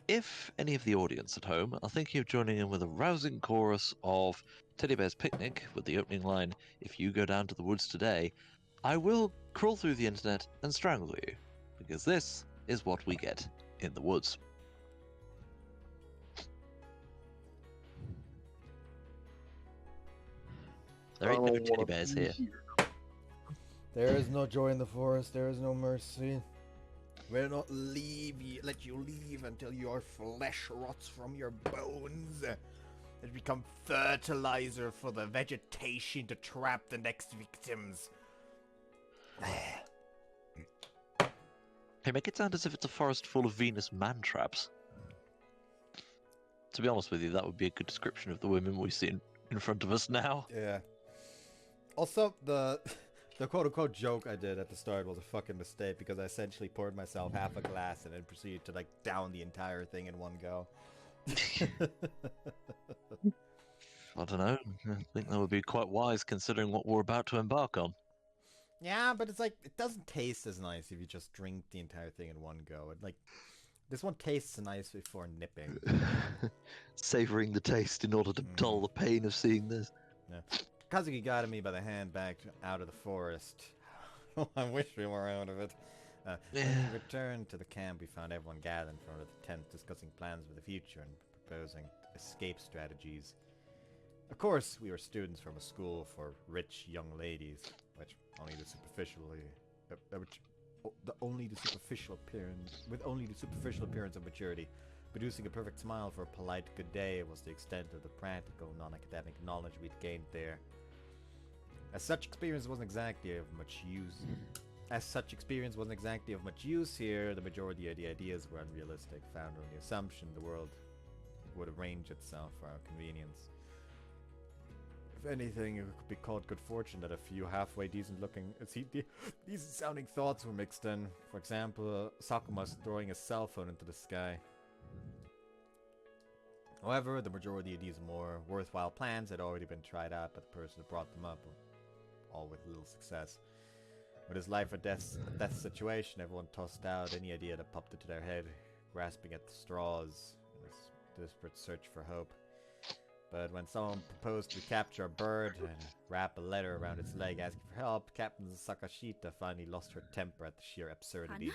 if any of the audience at home are thinking of joining in with a rousing chorus of Teddy Bear's Picnic with the opening line, "If you go down to the woods today, I will crawl through the internet and strangle you," because this is what we get in the woods. There ain't no teddy bears here. There is no joy in the forest. There is no mercy. We'll not let you leave until your flesh rots from your bones. It become fertilizer for the vegetation to trap the next victims. Hey, make it sound as if it's a forest full of Venus man-traps. To be honest with you, that would be a good description of the women we see in front of us now. Yeah. Also, the quote-unquote joke I did at the start was a fucking mistake because I essentially poured myself half a glass and then proceeded to, like, down the entire thing in one go. I don't know. I think that would be quite wise considering what we're about to embark on. Yeah, but it's like, it doesn't taste as nice if you just drink the entire thing in one go. It, like, this one tastes nice before nipping. Savouring the taste in order to dull the pain of seeing this. Yeah. Kazuki guided me by the hand back out of the forest. I wish we were out of it. When we returned to the camp, we found everyone gathered in front of the tent discussing plans for the future and proposing escape strategies. Of course, we were students from a school for rich young ladies, with only the superficial appearance of maturity. Producing a perfect smile for a polite good day was the extent of the practical, non-academic knowledge we'd gained there. As such experience wasn't exactly of much use here, the majority of the ideas were unrealistic, founded on the assumption the world would arrange itself for our convenience. If anything, it could be called good fortune that a few halfway decent-looking, decent-sounding thoughts were mixed in. For example, Sakuma's throwing a cell phone into the sky. However, the majority of these more worthwhile plans had already been tried out by the person who brought them up, all with little success. With his life or death situation, everyone tossed out any idea that popped into their head, grasping at the straws in this desperate search for hope. But when someone proposed to capture a bird and wrap a letter around its leg asking for help, Captain Sakashita finally lost her temper at the sheer absurdity.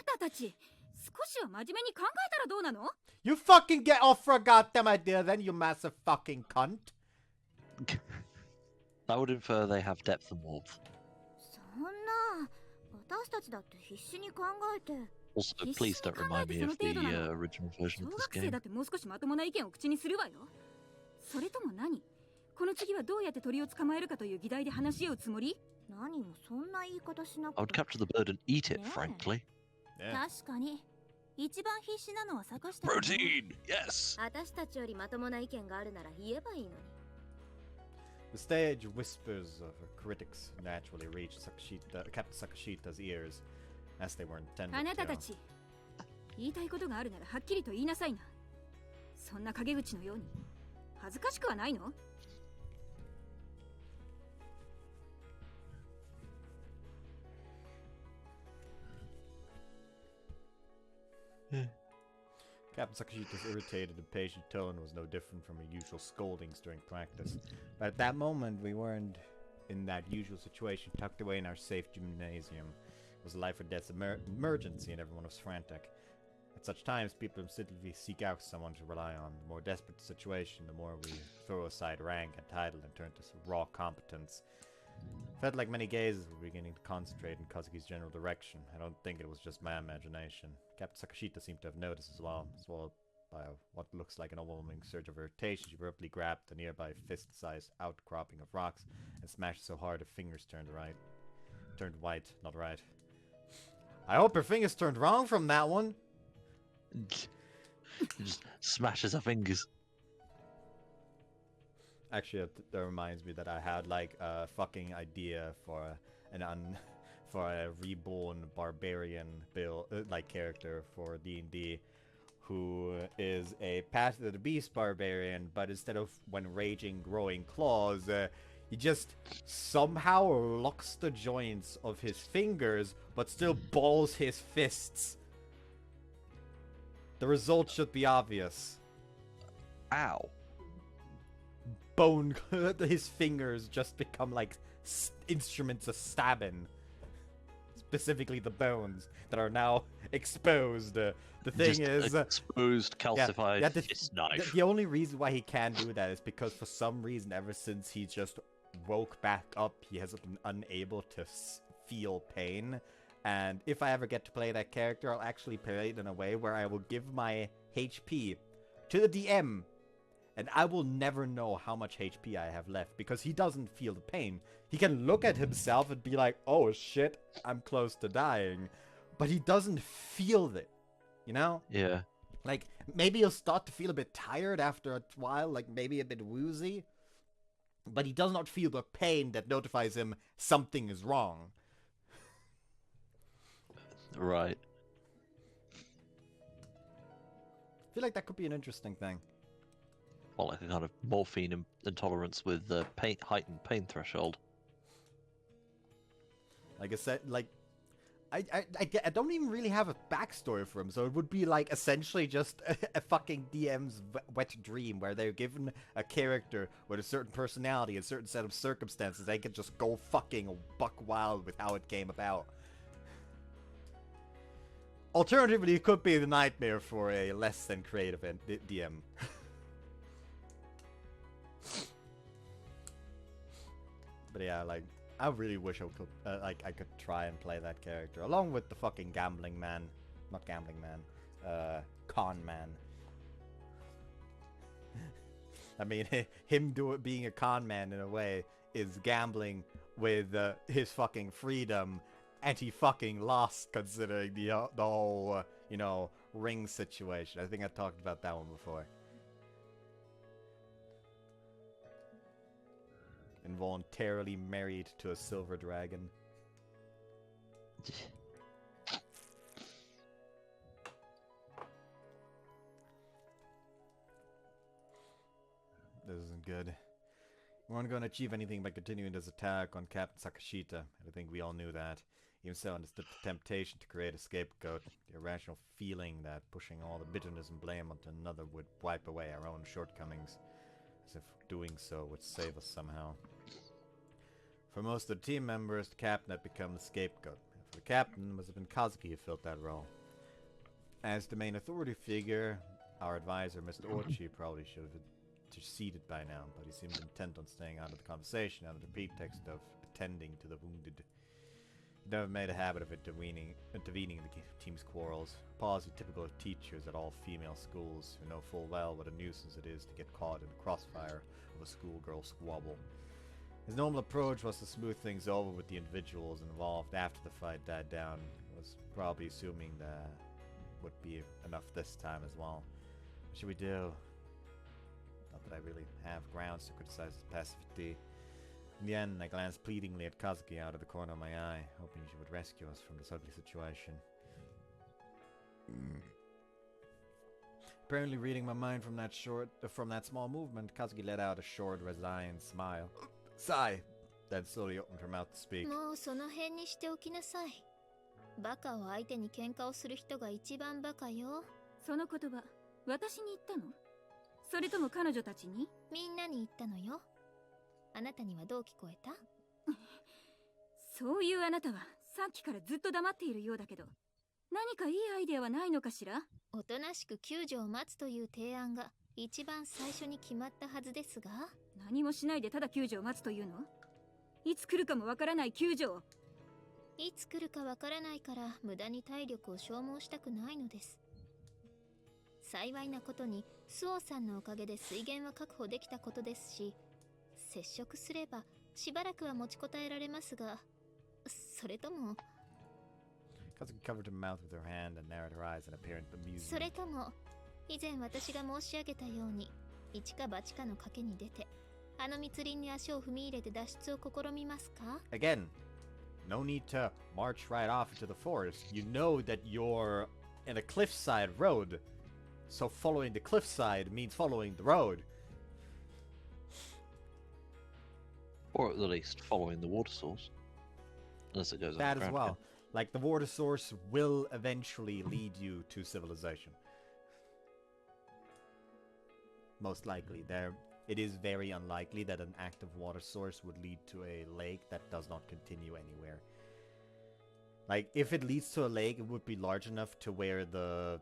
You fucking get off for a goddamn idea then, you massive fucking cunt! I would infer they have depth and warmth. Also, please don't remind me of the original version of this game. それとも何？この次はどうやって鳥を捕まえるかという議題で話し合うつもり？何もそんな言い方しなくて。 I would capture the bird and eat it, frankly. 確かに。一番必死なのは坂下。Protein, yes. 私たちよりまともな意見があるなら言えばいいのに。The stage whispers of her critics naturally reached Captain Sakashita's ears, as they were intended to. あなたたち、言いたいことがあるならはっきりと言いなさいな。そんな陰口のように。 恥ずかしくはないの? Captain Sakashita's irritated and patient tone was no different from her usual scoldings during practice. But at that moment, we weren't in that usual situation, tucked away in our safe gymnasium. It was a life or death emergency and everyone was frantic. At such times, people instinctively seek out someone to rely on. The more desperate the situation, the more we throw aside rank and title and turn to raw competence. Felt like many gazes were beginning to concentrate in Kazuki's general direction. I don't think it was just my imagination. Captain Sakashita seemed to have noticed as well by what looks like an overwhelming surge of irritation. She abruptly grabbed a nearby fist-sized outcropping of rocks and smashed so hard her fingers turned white, not right. I hope her fingers turned wrong from that one! Just smashes her fingers. Actually, that reminds me that I had like a fucking idea for a reborn barbarian character for D&D, who is a Path of the Beast barbarian, but instead of when raging growing claws, he just somehow locks the joints of his fingers, but still balls his fists. The result should be obvious. Ow. Bone, his fingers just become like instruments of stabbing. Specifically the bones that are now exposed. The thing Just is... exposed, calcified, it's knife. The only reason why he can do that is because for some reason, ever since he just woke back up, he has been unable to feel pain. And if I ever get to play that character, I'll actually play it in a way where I will give my HP to the DM. And I will never know how much HP I have left because he doesn't feel the pain. He can look at himself and be like, oh shit, I'm close to dying. But he doesn't feel it, you know? Yeah. Like, maybe he'll start to feel a bit tired after a while, like maybe a bit woozy. But he does not feel the pain that notifies him something is wrong. Right. I feel like that could be an interesting thing. Well, like a kind of morphine intolerance with the heightened pain threshold. Like I said, like, I don't even really have a backstory for him, so it would be like essentially just a fucking DM's wet dream where they're given a character with a certain personality, a certain set of circumstances, they can just go fucking buck wild with how it came about. Alternatively, it could be the nightmare for a less than creative DM. But yeah, like, I really wish I could, I could try and play that character along with the fucking gambling man, not gambling man, con man. I mean, him being a con man in a way is gambling with his fucking freedom, and he fucking lost considering the whole, you know, ring situation. I think I talked about that one before. Involuntarily married to a silver dragon. This isn't good. We weren't going to achieve anything by continuing this attack on Captain Sakashita. I think we all knew that. Even so, understood the temptation to create a scapegoat, the irrational feeling that pushing all the bitterness and blame onto another would wipe away our own shortcomings, as if doing so would save us somehow. For most of the team members, the captain had become the scapegoat. And for the captain, it must have been Kazuki who filled that role. As the main authority figure, our advisor, Mr. Ochi, probably should have interceded by now, but he seemed intent on staying out of the conversation under the pretext of attending to the wounded. He never made a habit of intervening in the team's quarrels, a policy typical of teachers at all female schools who know full well what a nuisance it is to get caught in the crossfire of a schoolgirl squabble. His normal approach was to smooth things over with the individuals involved after the fight died down. He was probably assuming that would be enough this time as well. What should we do? Not that I really have grounds to criticize his passivity. In the end, I glanced pleadingly at Kazuki out of the corner of my eye, hoping she would rescue us from this ugly situation. Apparently reading my mind from that small movement, Kazuki let out a short, resigned smile. Sigh, then slowly opened her mouth to speak. もうその辺にしておきなさい。バカを相手に喧嘩をする人が一番バカよ。その言葉、私に言ったの？それとも彼女たちに？みんなに言ったのよ。あなたにはどう聞こえた？そういうあなたはさっきからずっと黙っているようだけど、何かいいアイデアはないのかしら？おとなしく救助を待つという提案が一番最初に決まったはずですが。何もしないでただ救助を待つというの？いつ来るかもわからない救助を。いつ来るかわからないから無駄に体力を消耗したくないのです。幸いなことにスオさんのおかげで水源は確保できたことですし、接触すればしばらくは持ちこたえられますが、それとも Kazuki covered her mouth with her hand and narrowed her eyes in apparent amusement. それとも以前私が申し上げたように一か八かの賭けに出てあの密林に足を踏み入れて脱出を試みますか？ Again, no need to march right off into the forest. You know that you're in a cliffside road, so following the cliffside means following the road. Or at the least following the water source. Unless it goes That as underground well. again. Like, the water source will eventually lead you to civilization. most likely. It is very unlikely that an active water source would lead to a lake that does not continue anywhere. Like, if it leads to a lake, it would be large enough to where the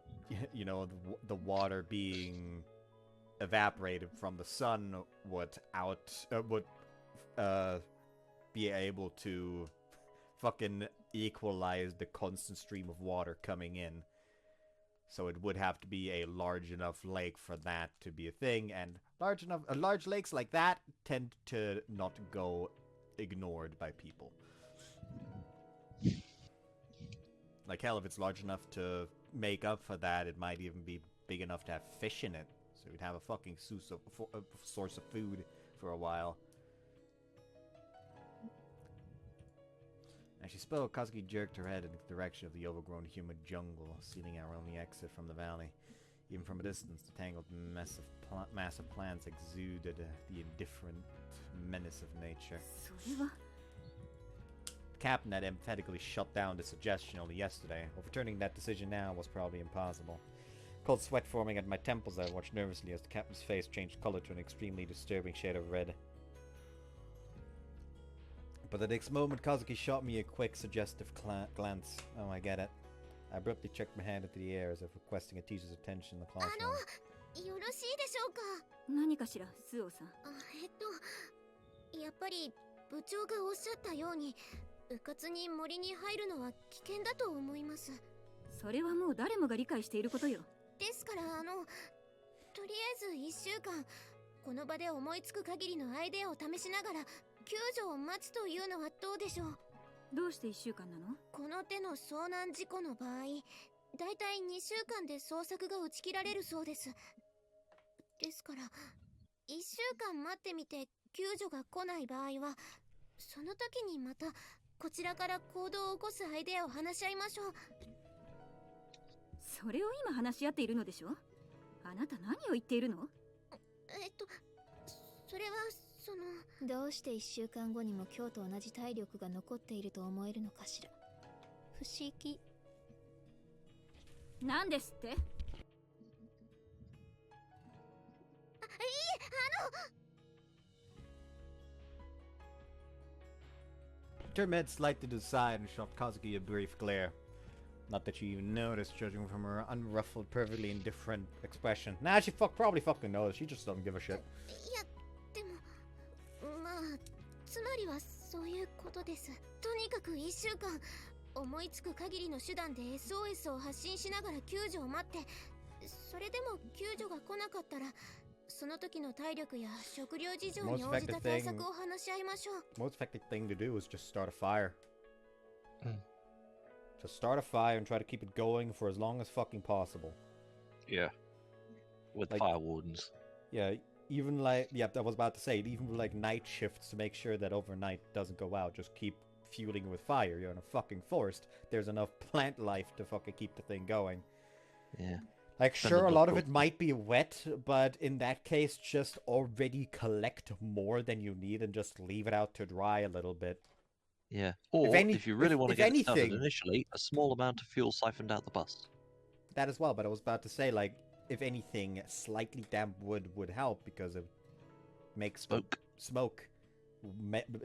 water being evaporated from the sun would be able to fucking equalize the constant stream of water coming in. So it would have to be a large enough lake for that to be a thing, and large lakes like that tend to not go ignored by people. Like, hell, if it's large enough to make up for that, it might even be big enough to have fish in it. So we'd have a fucking source of food for a while. As she spoke, Kazuki jerked her head in the direction of the overgrown humid jungle, sealing our only exit from the valley. Even from a distance, the tangled mass of plants exuded the indifferent menace of nature. The captain had emphatically shut down the suggestion only yesterday. Overturning that decision now was probably impossible. Cold sweat forming at my temples, I watched nervously as the captain's face changed color to an extremely disturbing shade of red. But the next moment, Kazuki shot me a quick, suggestive glance. Oh, I get it. I abruptly checked my hand into the air as if requesting a teacher's attention in the classroom. よろしいでしょうか。何かしら、スオさん。やっぱり部長がおっしゃったように、うかつに森に入るのは危険だと思います。それはもう誰もが理解していることよ。ですからとりあえず1週間、この場で思いつく限りのアイデアを試しながら救助を待つというのはどうでしょう。どうして1週間なの？この手の遭難事故の場合、だいたい2週間で捜索が打ち切られるそうです。ですから1週間待ってみて救助が来ない場合は、その時にまたこちらから行動を起こすアイデアを話し合いましょう。それを今話し合っているのでしょ？あなた何を言っているの？それはどうして1週間後にも今日と同じ体力が残っていると思えるのかしら。不思議。なんですって？Turned head slightly to the side and shot Kazuki a brief glare. Not that she even noticed, judging from her unruffled, perfectly indifferent expression. Nah, she probably fucking knows. She just doesn't give a shit. いや、でも、まあ、つまりはそういうことです。とにかく1週間、思いつく限りの手段で SOS を発信しながら救助を待って、それでも救助が来なかったら、その時の体力や食料事情に応じた対策を話し合いましょう。Most effective thing to do is just start a fire. Just start a fire and try to keep it going for as long as fucking possible. Yeah. With like, fire wardens. Yeah, even like, yeah, I was about to say, even with like night shifts to make sure that overnight doesn't go out, just keep fueling with fire. You're in a fucking forest. There's enough plant life to fucking keep the thing going. Yeah. Like, sure, a lot of it might be wet, but in that case, just already collect more than you need and just leave it out to dry a little bit. Yeah. Or, if you really want to get it started initially, a small amount of fuel siphoned out the bus. That as well, but I was about to say, like, if anything, slightly damp wood would help because it makes smoke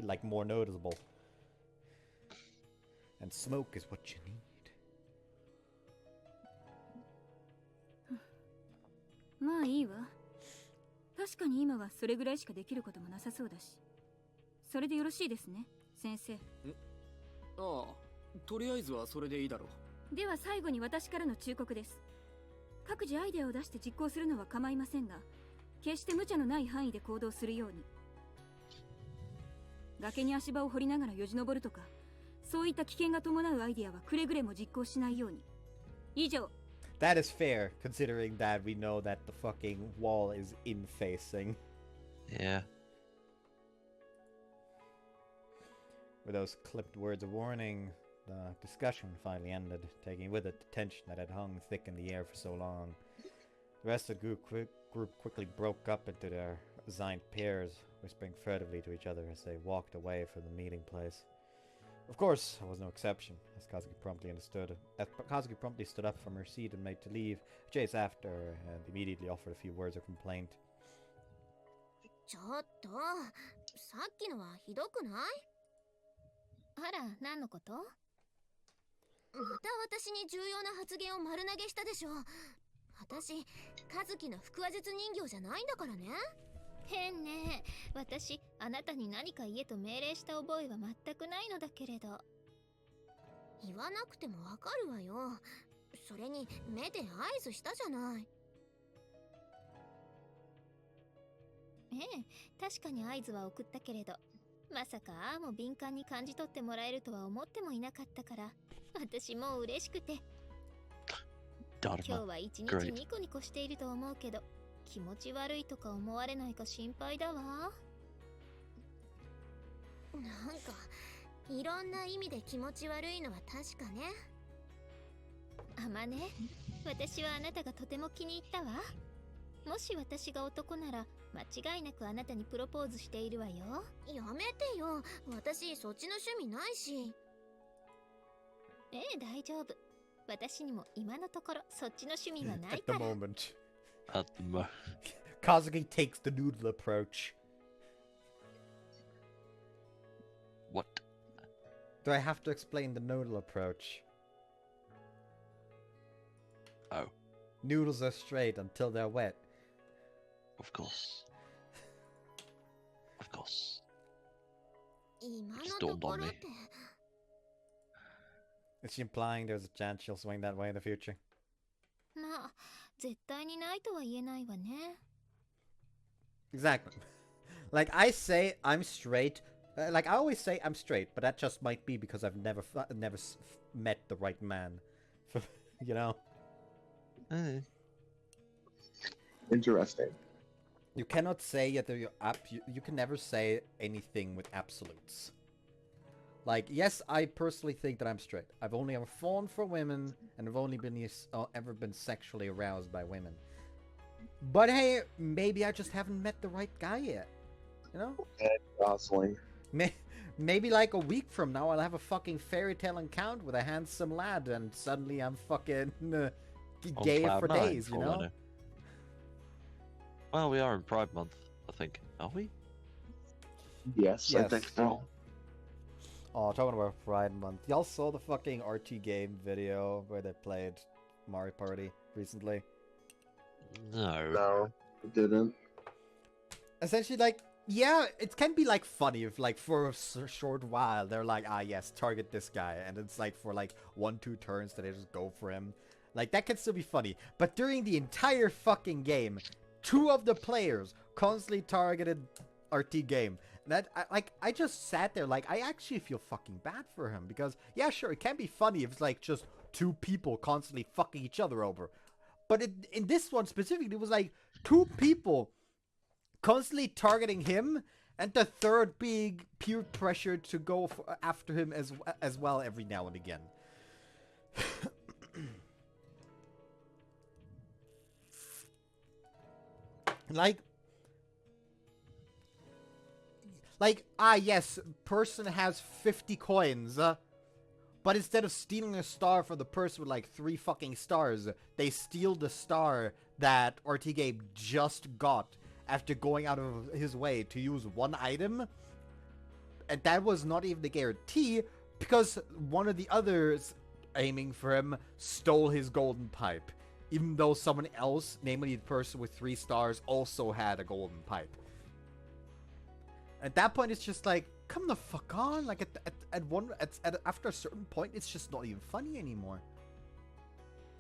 like, more noticeable. And smoke is what you need. まあいいわ。確かに今はそれぐらいしかできることもなさそうだし。それでよろしいですね、先生。ああ、とりあえずはそれでいいだろう。では最後に私からの忠告です。各自アイデアを出して実行するのは構いませんが、決して無茶のない範囲で行動するように。崖に足場を掘りながらよじ登るとか、そういった危険が伴うアイデアはくれぐれも実行しないように。以上。That is fair, considering that we know that the fucking wall is in-facing. Yeah. With those clipped words of warning, the discussion finally ended, taking with it the tension that had hung thick in the air for so long. The rest of the group quickly broke up into their assigned pairs, whispering furtively to each other as they walked away from the meeting place. Of course, I was no exception, as Kazuki promptly stood up from her seat and made to leave. Chase after her and immediately offered a few words of complaint. ちょっと、さっきのはひどくない？あら、何のこと？また私に重要な発言を丸投げしたでしょ。私、和樹の腹話術人形じゃないんだからね。変ね。私、あなたに何か言えと命令した覚えは全くないのだけれど。言わなくてもわかるわよ。それに目で合図したじゃない。ええ、確かに合図は送ったけれど、まさかああも敏感に感じ取ってもらえるとは思ってもいなかったから、私もう嬉しくて。今日は一日ニコニコしていると思うけど、気持ち悪いとか思われないか心配だわ。なんかいろんな意味で気持ち悪いのは確かね。あまね、私はあなたがとても気に入ったわ。もし私が男なら間違いなくあなたにプロポーズしているわよ。やめてよ、私そっちの趣味ないし。ええ、大丈夫。私にも今のところそっちの趣味はないから。At the moment. At the mo- Kazuki takes the noodle approach. What? Do I have to explain the noodle approach? Oh, Noodles are straight until they're wet. of course. Of course. 今 Just のと dawned こ on ろ me. って。 Is she implying there's a chance she'll swing that way in the future? まあ、絶対にないとは言えないわね。 Exactly. Like I say I'm straight. Like I always say I'm straight, but that just might be because I've never met the right man. You know? Eh. Interesting. You cannot say that you can never say anything with absolutes. Like, yes, I personally think that I'm straight. I've only ever fallen for women, and I've only been ever been sexually aroused by women. But hey, maybe I just haven't met the right guy yet. You know? Gosling. Maybe like a week from now, I'll have a fucking fairy tale encounter with a handsome lad, and suddenly I'm fucking gay On for cloud nine, days, you for all I know? know. Well, we are in Pride Month, I think. Are we? Yes, I Yes. think so. Oh, talking about Pride Month. Y'all saw the fucking RT game video where they played Mario Party recently? No. No, it didn't. Essentially, like, yeah, it can be, like, funny if, like, for a short while, they're like, ah, yes, target this guy. And it's, like, for, like, 1-2 turns that they just go for him. Like, that can still be funny. But during the entire fucking game, 2 of the players constantly targeted RT game. And that, I just sat there, like, I actually feel fucking bad for him. Because, yeah, sure, it can be funny if it's, like, just 2 people constantly fucking each other over. But in this one specifically, it was, like, 2 people constantly targeting him, and the third being peer pressured to go after him as well every now and again. Like, yes, person has 50 coins, but instead of stealing a star from the person with, like, 3 fucking stars, they steal the star that RT just got after going out of his way to use 1 item. And that was not even the guarantee, because one of the others aiming for him stole his golden pipe. Even though someone else, namely the person with 3 stars, also had a golden pipe. At that point, it's just like, come the fuck on. Like, after a certain point, it's just not even funny anymore.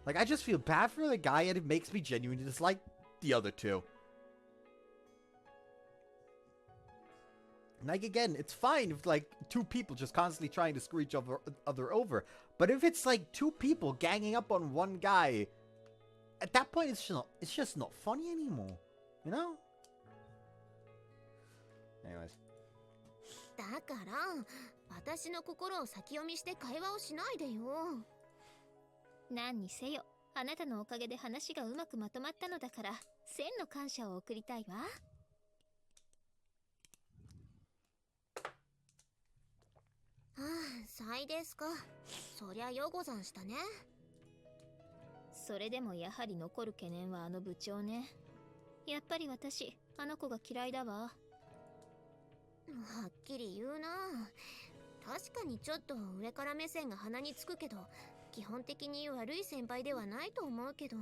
Like, I just feel bad for the guy, and it makes me genuinely dislike the other 2. Like, again, it's fine if, like, 2 people just constantly trying to screw each other over. But if it's, like, 2 people ganging up on 1 guy, at that point, it's just not funny anymore. You know? Anyways. だから私の心を先読みして会話をしないでよ。何にせよ、あなたのおかげで話がうまくまとまったのだから、1000の感謝を送りたいわ。はあ、祭ですか。そりゃよござんしたね。それでもやはり残る懸念はあの部長ね。やっぱり私、あの子が嫌いだわ。はっきり言うな。確かにちょっと上から目線が鼻につくけど、基本的に悪い先輩ではないと思うけど。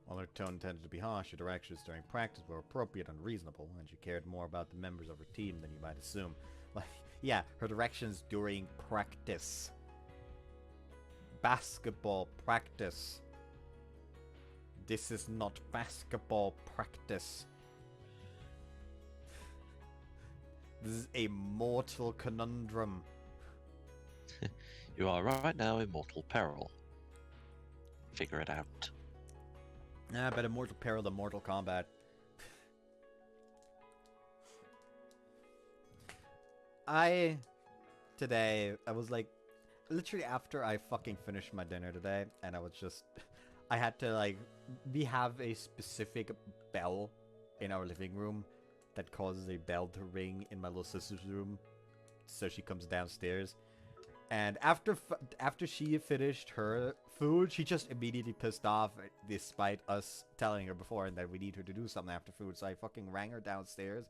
While her tone tended to be harsh, her directions during practice were appropriate and reasonable, and she cared more about the members of her team than you might assume. Like, yeah, her directions during practice. Basketball practice. This is not basketball practice. This is a mortal conundrum. You are right now in mortal peril. Figure it out. Nah, better Mortal Peril than Mortal Kombat. Today, I was like, literally after I fucking finished my dinner today, and I was just, I had to like, we have a specific bell in our living room that causes a bell to ring in my little sister's room, so she comes downstairs. And after she finished her food, she just immediately pissed off, despite us telling her before that we need her to do something after food. So I fucking rang her downstairs,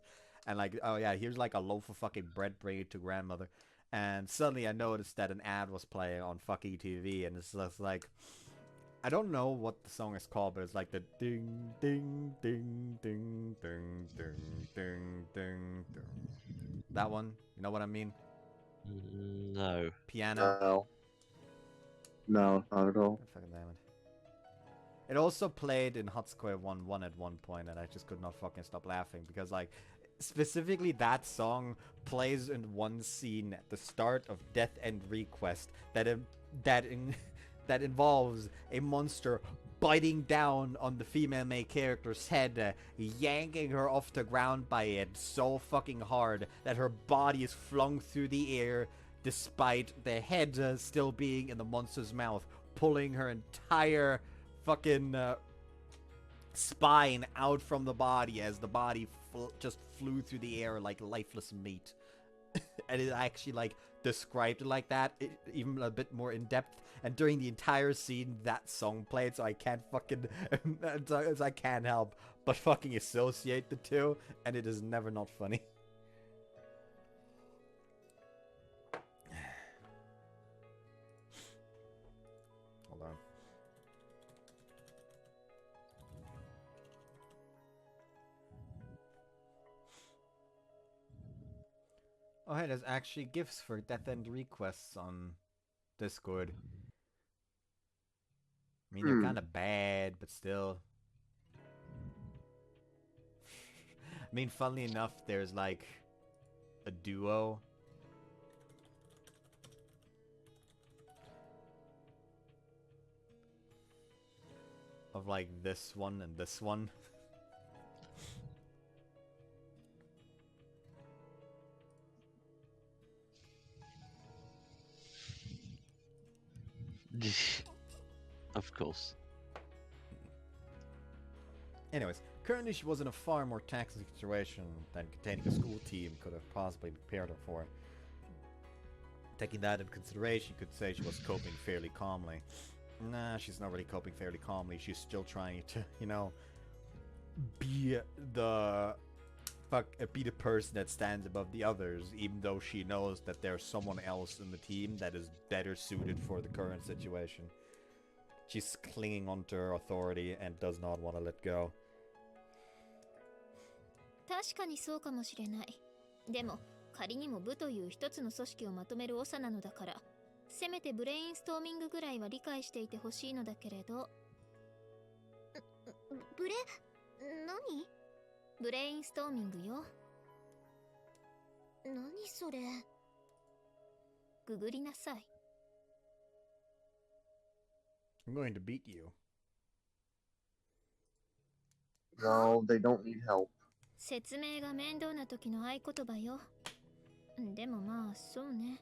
and like, oh yeah, here's like a loaf of fucking bread, bring it to grandmother. And suddenly I noticed that an ad was playing on fucking TV, and it's just like, I don't know what the song is called, but it's like the ding, ding, ding, ding, ding, ding, ding, ding, ding. That one, you know what I mean? No. Piano. No, not at all. Fucking damn it. It also played in Hot Square 1-1 at one point, and I just could not fucking stop laughing because, like, specifically that song plays in one scene at the start of Death End Request that involves a monster biting down on the female main character's head, yanking her off the ground by it so fucking hard that her body is flung through the air despite the head still being in the monster's mouth, pulling her entire fucking spine out from the body as the body just flew through the air like lifeless meat. And it actually like described it like that, even a bit more in depth. And during the entire scene, that song played, so I can't fucking, I can't help but fucking associate the two, and it is never not funny. Hold on. Oh hey, there's actually gifts for Death End requests on Discord. I mean, they're kind of bad, but still. I mean, funnily enough, there's like a duo. Of like this one and this one. Of course. Anyways, currently she was in a far more taxing situation than containing a school team could have possibly prepared her for. Taking that into consideration, you could say she was coping fairly calmly. Nah, she's not really coping fairly calmly. She's still trying to, you know, be the person that stands above the others, even though she knows that there's someone else in the team that is better suited for the current situation. She's clinging onto her authority and does not want to let go. 確かにそうかもしれない。でも仮にも部という一つの組織をまとめる長なのだから、せめてブレインストーミングぐらいは理解していてほしいのだけれど。何？ブレインストーミングよ。何それ？ググりなさい。I'm going to beat you. No, they don't need help. 説明が面倒な時の合言葉よ。でもまあそうね。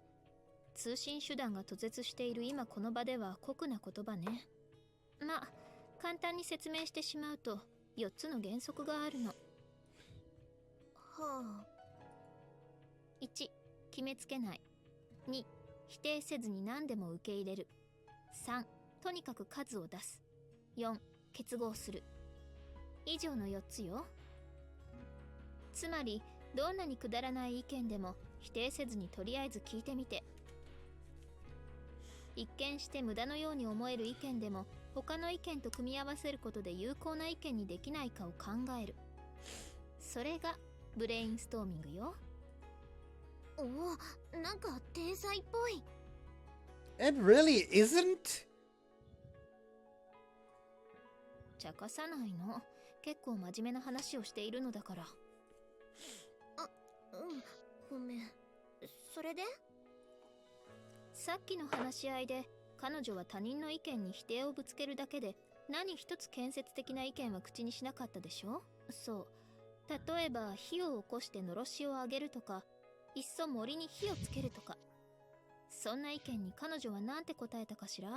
通信手段が途絶している今この場では酷な言葉ね。まあ簡単に説明してしまうと4つの原則があるの。はあ。1、決めつけない。2、否定せずに何でも受け入れる。3、とにかく数を出す。4、結合する。以上の4つよ。つまりどんなにくだらない意見でも否定せずにとりあえず聞いてみて、一見して無駄のように思える意見でも他の意見と組み合わせることで有効な意見にできないかを考える。それがブレインストーミングよ。おお、なんか天才っぽい。 It really isn't? 茶化さないの。結構真面目な話をしているのだから。ごめん。それで？さっきの話し合いで彼女は他人の意見に否定をぶつけるだけで何一つ建設的な意見は口にしなかったでしょ。そう。例えば火を起こしてのろしを上げるとか、いっそ森に火をつけるとか。そんな意見に彼女は何て答えたかしら？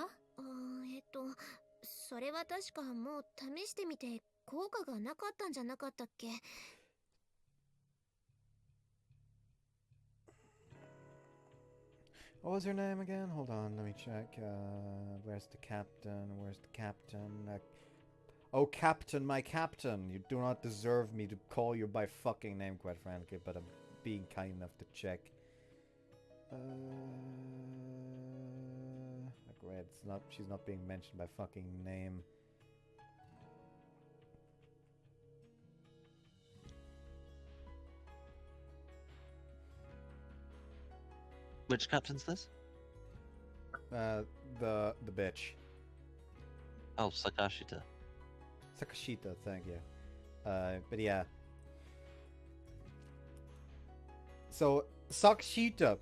それは確かもう試してみて効果がなかったんじゃなかったっけ？ What was her name again? Hold on, let me check. Where's the captain? Where's the captain? Oh, captain, my captain! You do not deserve me to call you by fucking name, quite frankly, but I'm being kind enough to check. Like, wait, it's not. She's not being mentioned by fucking name. Which captain's this? The bitch. Oh, Sakashita. Sakashita, thank you. But yeah. So, Sakashita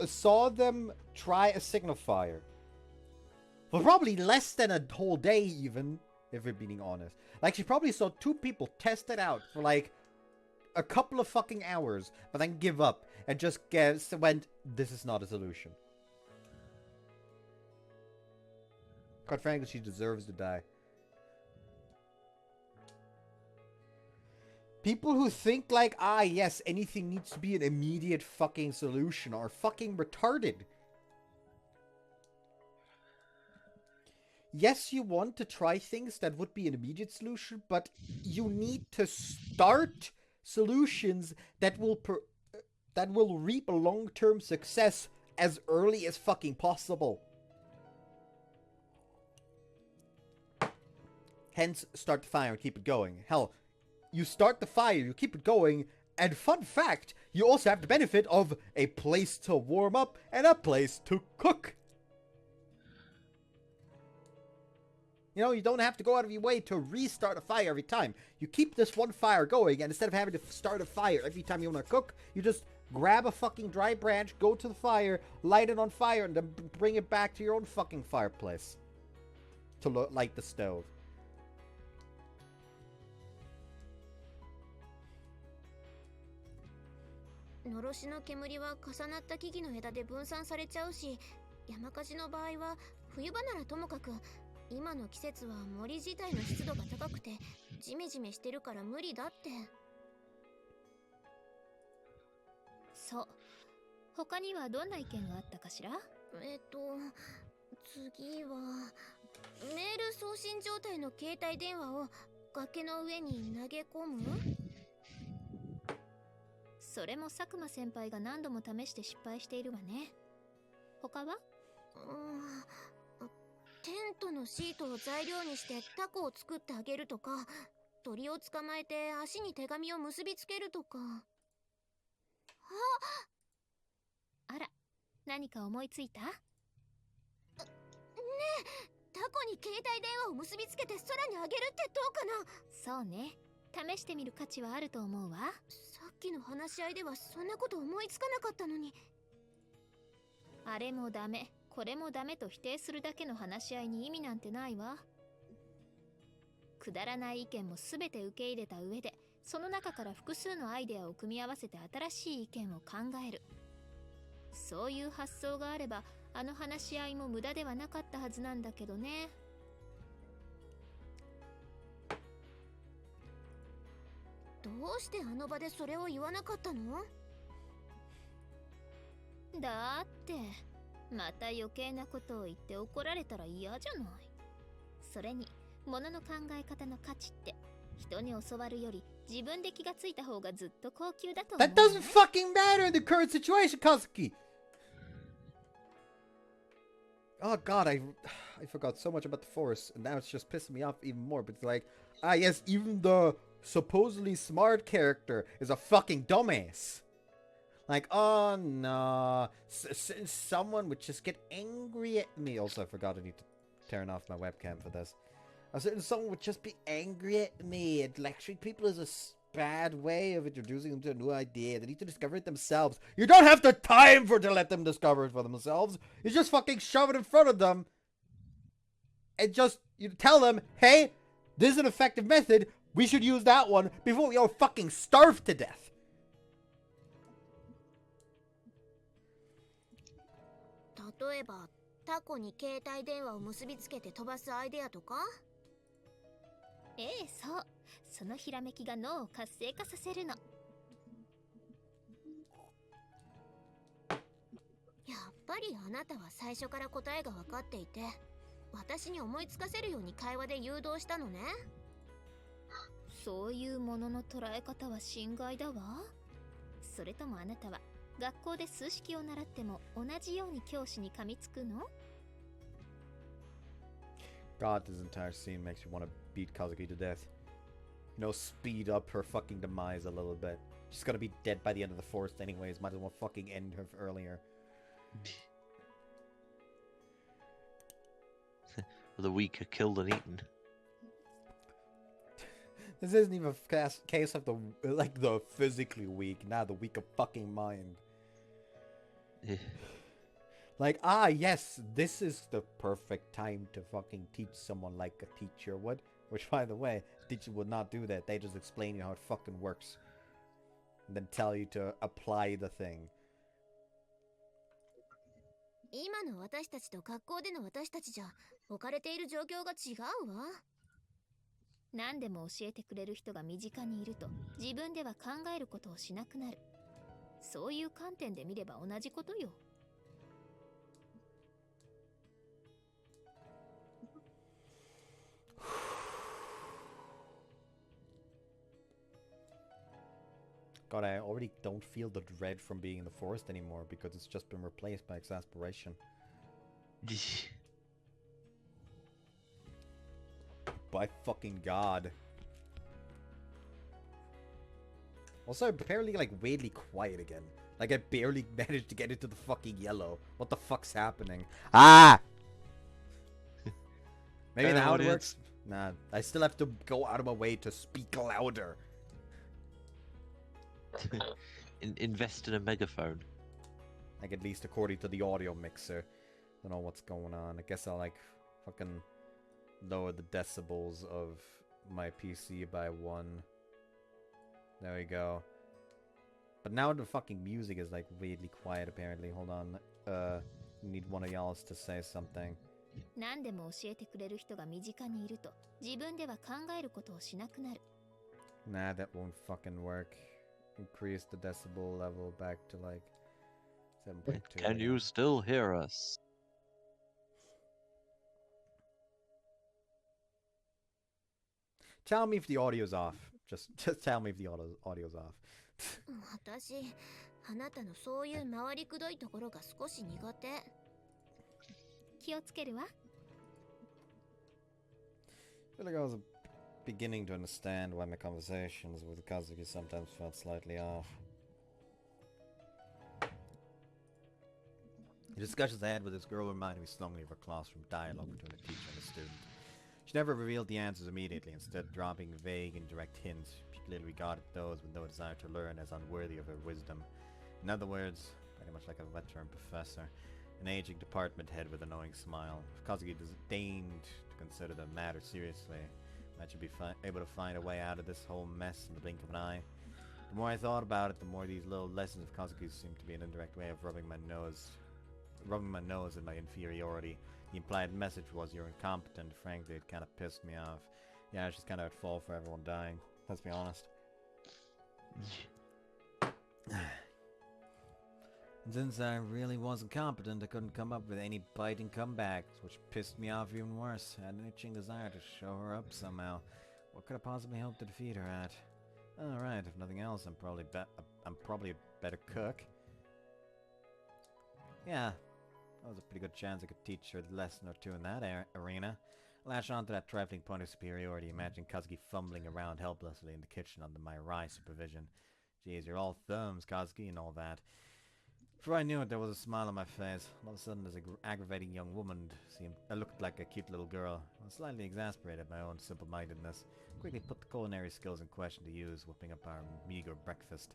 saw them try a signifier for probably less than a whole day, even, if we're being honest. Like, she probably saw two people test it out for like a couple of fucking hours, but then give up and just went, this is not a solution. Quite frankly, she deserves to die. People who think like, yes, anything needs to be an immediate fucking solution are fucking retarded. Yes, you want to try things that would be an immediate solution, but you need to start solutions that will reap a long-term success as early as fucking possible. Hence, start the fire and keep it going. Hell, you start the fire, you keep it going, and fun fact, you also have the benefit of a place to warm up and a place to cook. You know, you don't have to go out of your way to restart a fire every time. You keep this one fire going, and instead of having to start a fire every time you want to cook, you just grab a fucking dry branch, go to the fire, light it on fire, and then bring it back to your own fucking fireplace to light the stove. のろしの煙は重なった木々の枝で分散されちゃうし、山火事の場合は冬場ならともかく、今の季節は森自体の湿度が高くてジメジメしてるから無理だって。そう。他にはどんな意見があったかしら？次はメール送信状態の携帯電話を崖の上に投げ込む？それも佐久間先輩が何度も試して失敗しているわね。他は？テントのシートを材料にしてタコを作ってあげるとか、鳥を捕まえて足に手紙を結びつけるとか。あら、何か思いついた？ねえ、タコに携帯電話を結びつけて空にあげるってどうかな？そうね、試してみる価値はあると思うわ。さっきの話し合いではそんなこと思いつかなかったのに。あれもダメ、これもダメと否定するだけの話し合いに意味なんてないわ。くだらない意見も全て受け入れた上で、その中から複数のアイデアを組み合わせて新しい意見を考える。そういう発想があれば、あの話し合いも無駄ではなかったはずなんだけどね。どうしてあの場でそれを言わなかったの？だってまた余計なことを言って怒られたら嫌じゃない。それに物の考え方の価値って人に教わるより自分で気がついた方がずっと高級だと思う That わ。 doesn't fucking matter in the current situation, Kazuki! Oh god, I forgot so much about the force, and now it's just pissing me off even more. But it's like, ah yes, even the supposedly smart character is a fucking dumbass. Like, oh no, someone would just get angry at me. Also, I forgot I need to turn off my webcam for this. I said someone would just be angry at me, and lecturing people is a bad way of introducing them to a new idea. They need to discover it themselves. You don't have the time to let them discover it for themselves. You just fucking shove it in front of them, and just you tell them, hey, this is an effective method. We should use that one before we all fucking starve to death. 例えばタコに携帯電話を結びつけて飛ばすアイデアとか。ええ、そう。そのひらめきが脳を活性化させるの。やっぱりあなたは最初から答えが分かっていて、私に思いつかせるように会話で誘導したのね。そういうものの捉え方は心外だわ。それともあなたは学校で数式を習っても同じように教師に噛みつくの？ God, this entire scene makes you want to beat Kazuki to death. You know, speed up her fucking demise a little bit. She's gonna be dead by the end of the forest anyways. Might as well fucking end her earlier. The weak are killed and eaten. This isn't even a case of the physically weak, not the weak of fucking mind. Like, yes, this is the perfect time to fucking teach someone like a teacher would. Which, by the way, a teacher would not do that. They just explain you how it fucking works. And then tell you to apply the thing. 今の私たちと学校での私たちじゃ置かれている状況が違うわ。何でも教えてくれる人が身近にいると自分では考えることをしなくなる。そういう観点で見れば同じことよ。God, I already don't feel the dread from being in the forest anymore because it's just been replaced by exasperation. By fucking God. Also, apparently, like, weirdly quiet again. Like, I barely managed to get into the fucking yellow. What the fuck's happening? Ah! Maybe now it works? Nah, I still have to go out of my way to speak louder. Invest in a megaphone. Like, at least according to the audio mixer. Don't know what's going on. I guess I'll, like, fucking lower the decibels of my PC by 1. There we go. But now the fucking music is, like, weirdly quiet, apparently. Hold on. Need one of y'all to say something. 何でも教えてくれる人が身近にいると自分では考えることをしなくなる。 Nah, that won't fucking work. Increase the decibel level back to like 7.2. Can you still hear us? Tell me if the audio's off. Just tell me if the audio's off. 私、あなたのそういう回りくどいところが少し苦手。気をつけるわ。 I feel like I was beginning to understand why my conversations with Kazuki sometimes felt slightly off. The discussions I had with this girl reminded me strongly of a classroom dialogue between a teacher and a student. She never revealed the answers immediately, instead dropping vague and direct hints. She clearly regarded those with no desire to learn as unworthy of her wisdom. In other words, pretty much like a veteran professor, an aging department head with a knowing smile. If Kazuki deigned to consider the matter seriously, I should be able to find a way out of this whole mess in the blink of an eye. The more I thought about it, the more these little lessons of Kazuki seemed to be an indirect way of rubbing my nose in my inferiority. The implied message was you're incompetent. Frankly, it kind of pissed me off. Yeah, she's kind of at fault for everyone dying. Let's be honest. And since I really wasn't competent, I couldn't come up with any biting comebacks, which pissed me off even worse. I had an itching desire to show her up somehow. What could I possibly hope to defeat her at? Alright, if nothing else, I'm probably a better cook. Yeah, that was a pretty good chance I could teach her a lesson or two in that arena. Lash on to that trifling point of superiority, imagine Kazuki fumbling around helplessly in the kitchen under my wry supervision. Jeez, you're all thumbs, Kazuki, and all that. Before I knew it, there was a smile on my face. All of a sudden, this aggravating young woman looked like a cute little girl. I was slightly exasperated by my own simple-mindedness. Quickly put the culinary skills in question to use, whipping up our meager breakfast.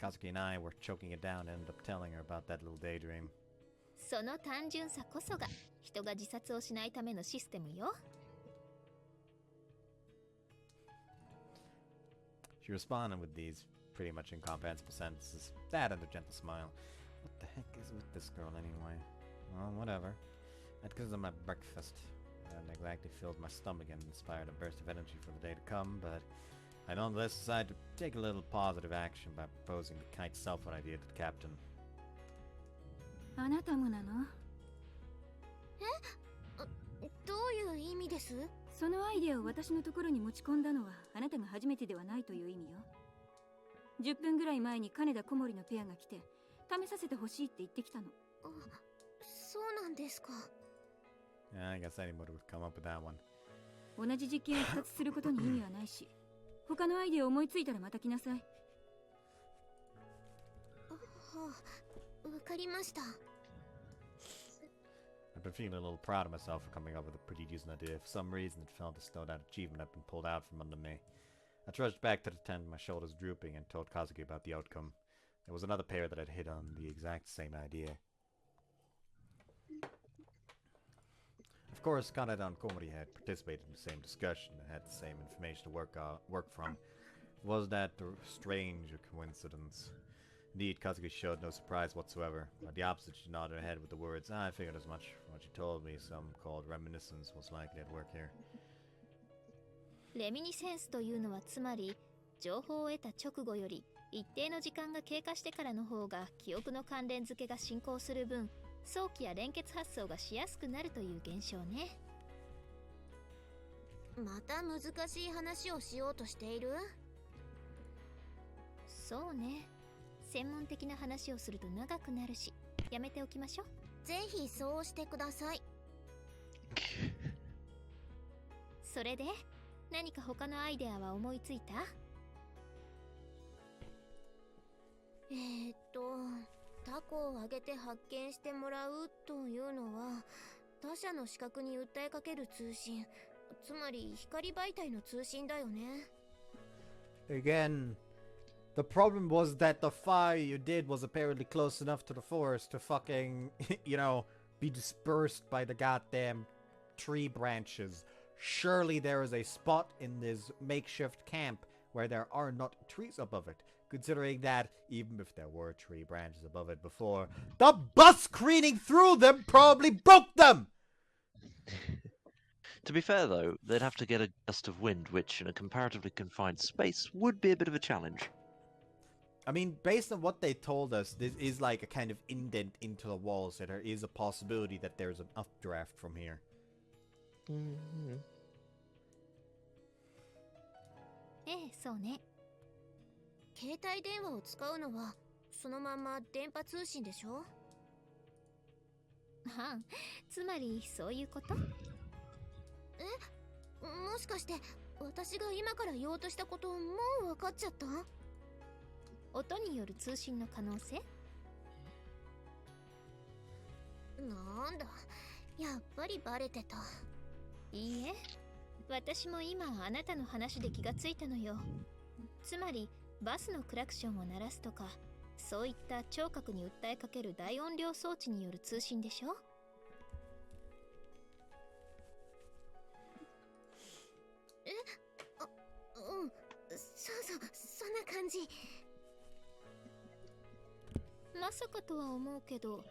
Kazuki and I were choking it down and ended up telling her about that little daydream. その単純さこそが人が自殺をしないためのシステムよ。She responded with these pretty much incomprehensible sentences. That and a gentle smile. What the heck is with this girl anyway? Well, whatever. That's because of my breakfast. I hadn't exactly filled my stomach and inspired a burst of energy for the day to come, but I nonetheless decided to take a little positive action by proposing the kite cellphone idea to the captain. あなたもなの？どういう意味です？そのアイデアを私のところに持ち込んだのはあなたが初めてではないという意味よ。10分ぐらい前に金田小森のペアが来て試させてほしいって言ってきたの。そうなんですか。Yeah, I guess anyone would come up with that one. 同じ実験を2つすることに意味はないし、他のアイデアを思いついたらまた来なさい。わかりました。I've been feeling a little proud of myself for coming up with a pretty decent idea. For some reason, it felt as though that achievement had been pulled out from under me. I trudged back to the tent, my shoulders drooping, and told Kazuki about the outcome. There was another pair that had hit on the exact same idea. Of course, Kaneda and Komori had participated in the same discussion and had the same information to work from. Was that a strange coincidence? Indeed, Kazuki showed no surprise whatsoever. On the opposite, she nodded her head with the words, I figured as much. From what she told me, some called reminiscence was likely at work here. レミニセンスというのはつまり情報を得た直後より一定の時間が経過してからの方が記憶の関連付けが進行する分早期や連結発想がしやすくなるという現象ね。また難しい話をしようとしている？そうね。専門的な話をすると長くなるし、やめておきましょう。ぜひそうしてください。それで、何か他のアイデアは思いついた？タコをあげて発見してもらうというのは、他者の視覚に訴えかける通信、つまり光媒体の通信だよね。Again, the problem was that the fire you did was apparently close enough to the forest to fucking, be dispersed by the goddamn tree branches. Surely there is a spot in this makeshift camp where there are not trees above it. Considering that, even if there were tree branches above it before, the bus careening through them probably broke them! To be fair, though, they'd have to get a gust of wind, which in a comparatively confined space would be a bit of a challenge. I mean, based on what they told us, this is like a kind of indent into the wall, so there is a possibility that there's an updraft from here. Mm-hmm. ええ、そうね。携帯電話を使うのはそのまま電波通信でしょ？はん、つまりそういうこと？もしかして私が今から言おうとしたこともう分かっちゃった？音による通信の可能性？なんだ、やっぱりバレてた。いいえ、私も今あなたの話で気がついたのよ。つまりバスのクラクションを鳴らすとか、そういった聴覚に訴えかける大音量装置による通信でしょ？そんな感じ。まさかとは思うけど、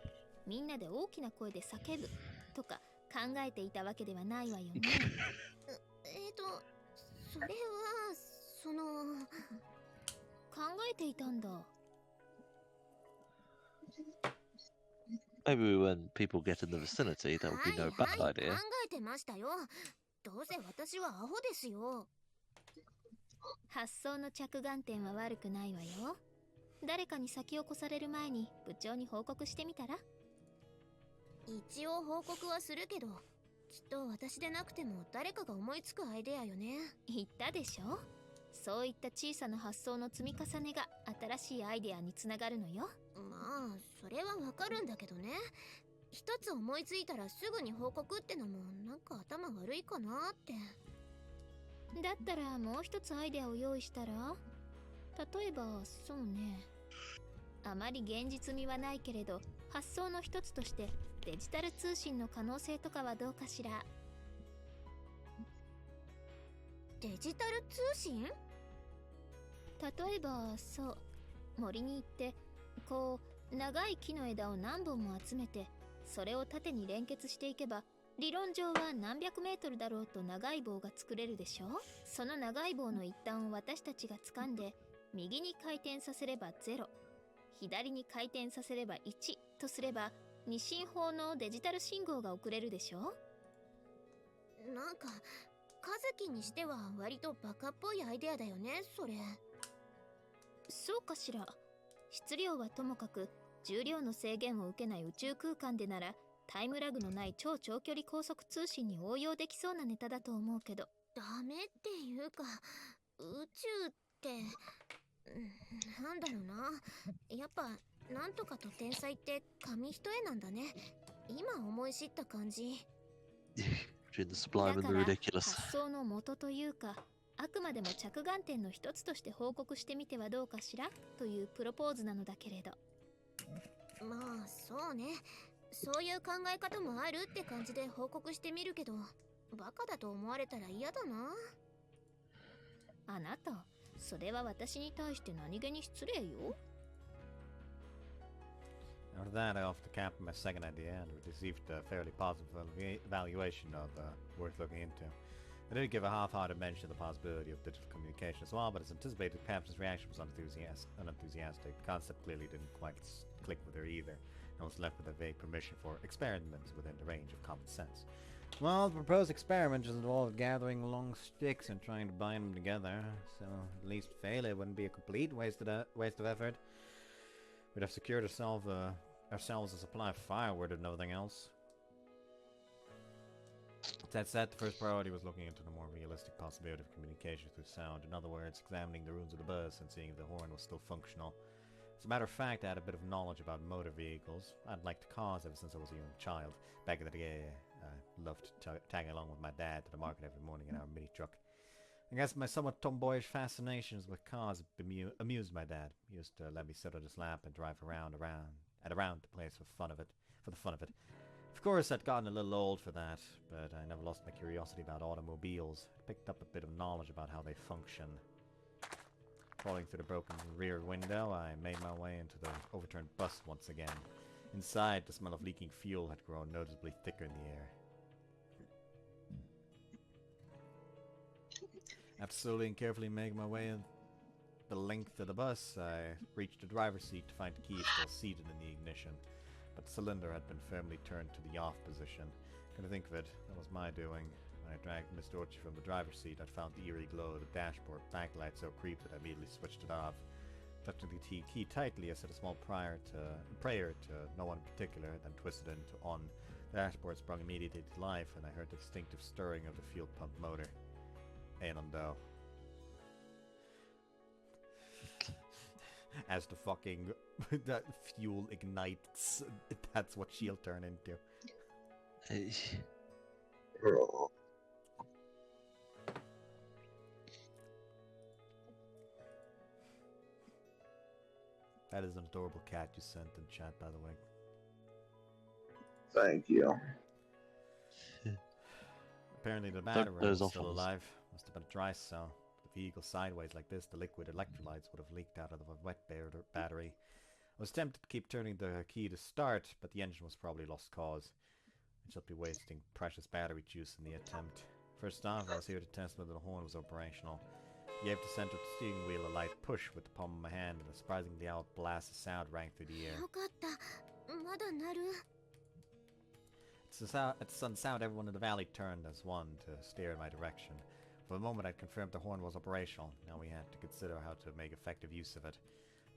みんなで大きな声で叫ぶとか考えていたわけではないわよね。それは考えていたんだ。Maybe when people get in the vicinity, that would be no bad idea. 考えてましたよ。どうせ私はアホですよ。発想の着眼点は悪くないわよ。誰かに先を越される前に部長に報告してみたら？一応報告はするけど、きっと私でなくても誰かが思いつくアイデアよね。言ったでしょ。そういった小さな発想の積み重ねが新しいアイデアにつながるのよ。まあそれはわかるんだけどね。一つ思いついたらすぐに報告ってのもなんか頭悪いかなって。だったらもう一つアイデアを用意したら？例えばそうね、あまり現実味はないけれど発想の一つとしてデジタル通信の可能性とかはどうかしら。デジタル通信？例えばそう、森に行ってこう長い木の枝を何本も集めてそれを縦に連結していけば理論上は何百メートルだろうと長い棒が作れるでしょ。その長い棒の一端を私たちが掴んで右に回転させれば0、左に回転させれば1とすれば二進法のデジタル信号が送れるでしょ。なんか和樹にしては割とバカっぽいアイデアだよね、それ。そうかしら。質量はともかく重量の制限を受けない宇宙空間でならタイムラグのない超長距離高速通信に応用できそうなネタだと思うけど。ダメっていうか、宇宙ってなんだろうな。やっぱなんとかと天才って紙一重なんだね。今思い知った感じ。Between the sublime だ and か the ら ridiculous. 発想の元というかあくまでも着眼点の一つとして報告してみてはどうかしらというプロポーズなのだけれど。まあそうね、そういう考え方もあるって感じで報告してみるけど、バカだと思われたら嫌だな。あなた、それは私に対して何気に失礼よ。After that, I offered the captain my second idea and received a fairly positive evaluation of worth looking into. I did give a half-hearted mention of the possibility of digital communication as well, but as anticipated, the captain's reaction was unenthusiastic. The concept clearly didn't quite click with her either, and was left with a vague permission for experiments within the range of common sense. Well, the proposed experiment just involved gathering long sticks and trying to bind them together, so at least failure wouldn't be a complete waste of effort. We'd have secured ourselves a supply of firewood and nothing else. That said, the first priority was looking into the more realistic possibility of communication through sound. In other words, examining the ruins of the bus and seeing if the horn was still functional. As a matter of fact, I had a bit of knowledge about motor vehicles. I'd liked cars ever since I was a young child. Back in the day, I loved tagging along with my dad to the market every morning in our mini truck. I guess my somewhat tomboyish fascinations with cars amused my dad. He used to let me sit on his lap and drive around the place for the fun of it. Of course, I'd gotten a little old for that, but I never lost my curiosity about automobiles. I picked up a bit of knowledge about how they function. Crawling through the broken rear window, I made my way into the overturned bus once again. Inside, the smell of leaking fuel had grown noticeably thicker in the air. After slowly and carefully making my way the length of the bus, I reached the driver's seat to find the key still seated in the ignition. But the cylinder had been firmly turned to the off position. Come to think of it, that was my doing. When I dragged Miss Dorothy from the driver's seat, I'd found the eerie glow of the dashboard backlight so creepy that I immediately switched it off. Touching the key tightly, I said a small prayer to no one in particular, then twisted it into on. The dashboard sprung immediately to life, and I heard the distinctive stirring of the fuel pump motor. Anundo. As the fucking that fuel ignites, that's what she'll turn into. Oh, That is an adorable cat you sent in chat, by the way. thank you. Apparently the battery those was still offals. alive. Must have been a dry cell. If the vehicle sideways like this, the liquid electrolytes would have leaked out of the wet battery. I was tempted to keep turning the key to start, but the engine was probably lost cause. I should be wasting precious battery juice in the attempt. First off, I was here to test whether the horn was operational. I gave the center of the steering wheel a light push with the palm of my hand, and a surprisingly loud blast of sound rang through the air. よかった。まだ鳴る。 At the sudden sound, everyone in the valley turned as one to stare in my direction. For the moment, I'd confirmed the horn was operational. Now we had to consider how to make effective use of it.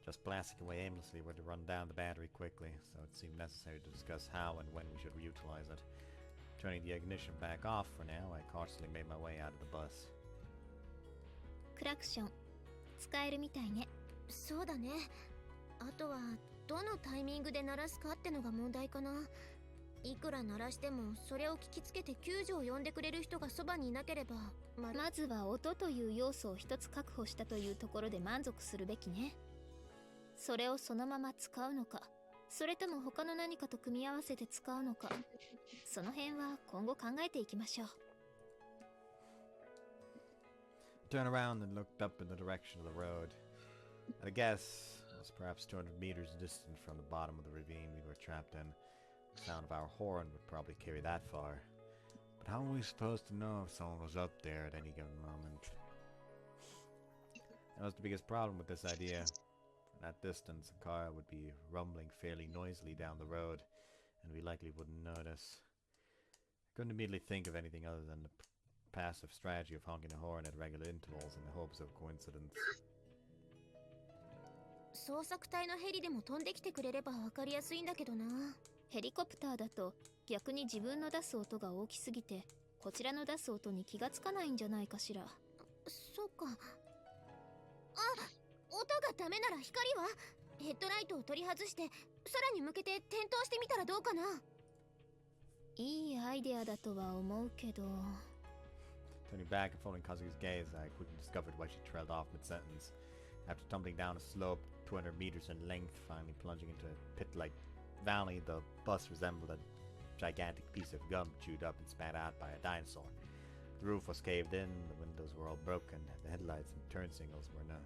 Just blasting away aimlessly would run down the battery quickly, so it seemed necessary to discuss how and when we should reutilize it. Turning the ignition back off for now, I cautiously made my way out of the bus. クラクション使えるみたいね。そうだね。あとはどのタイミングで鳴らすかってのが問題かな。いくら鳴らしてもそれを聞きつけて救助を呼んでくれる人がそばにいなければ、まずは音という要素を一つ確保したというところで満足するべきね。それをそのまま使うのか、それとも他の何かと組み合わせて使うのか、その辺は今後考えていきましょう。Turned around and looked up in the direction of the road. At a guess, it was perhaps 200 meters distant from the bottom of the ravine we were trapped in. The sound of our horn would probably carry that far. But how were we supposed to know if someone was up there at any given moment? That was the biggest problem with this idea. From that distance, a car would be rumbling fairly noisily down the road, and we likely wouldn't notice. I couldn't immediately think of anything other than the passive strategy of honking the horn at regular intervals in the hopes of coincidence. 捜索隊のヘリでも飛んできてくれれば分かりやすいんだけどな。ヘリコプターだと逆に自分の出す音が大きすぎてこちらの出す音に気がつかないんじゃないかしら。そっか。あ、音がダメなら光は？ヘッドライトを取り外して空に向けて点灯してみたらどうかな。いいアイデアだとは思うけど。Turning back and following Kazuki's gaze, I quickly discovered why she trailed off mid-sentence. After tumbling down a slope 200 meters in length, finally plunging into a pit-like valley, the bus resembled a gigantic piece of gum chewed up and spat out by a dinosaur. The roof was caved in, the windows were all broken, the headlights and turn signals were no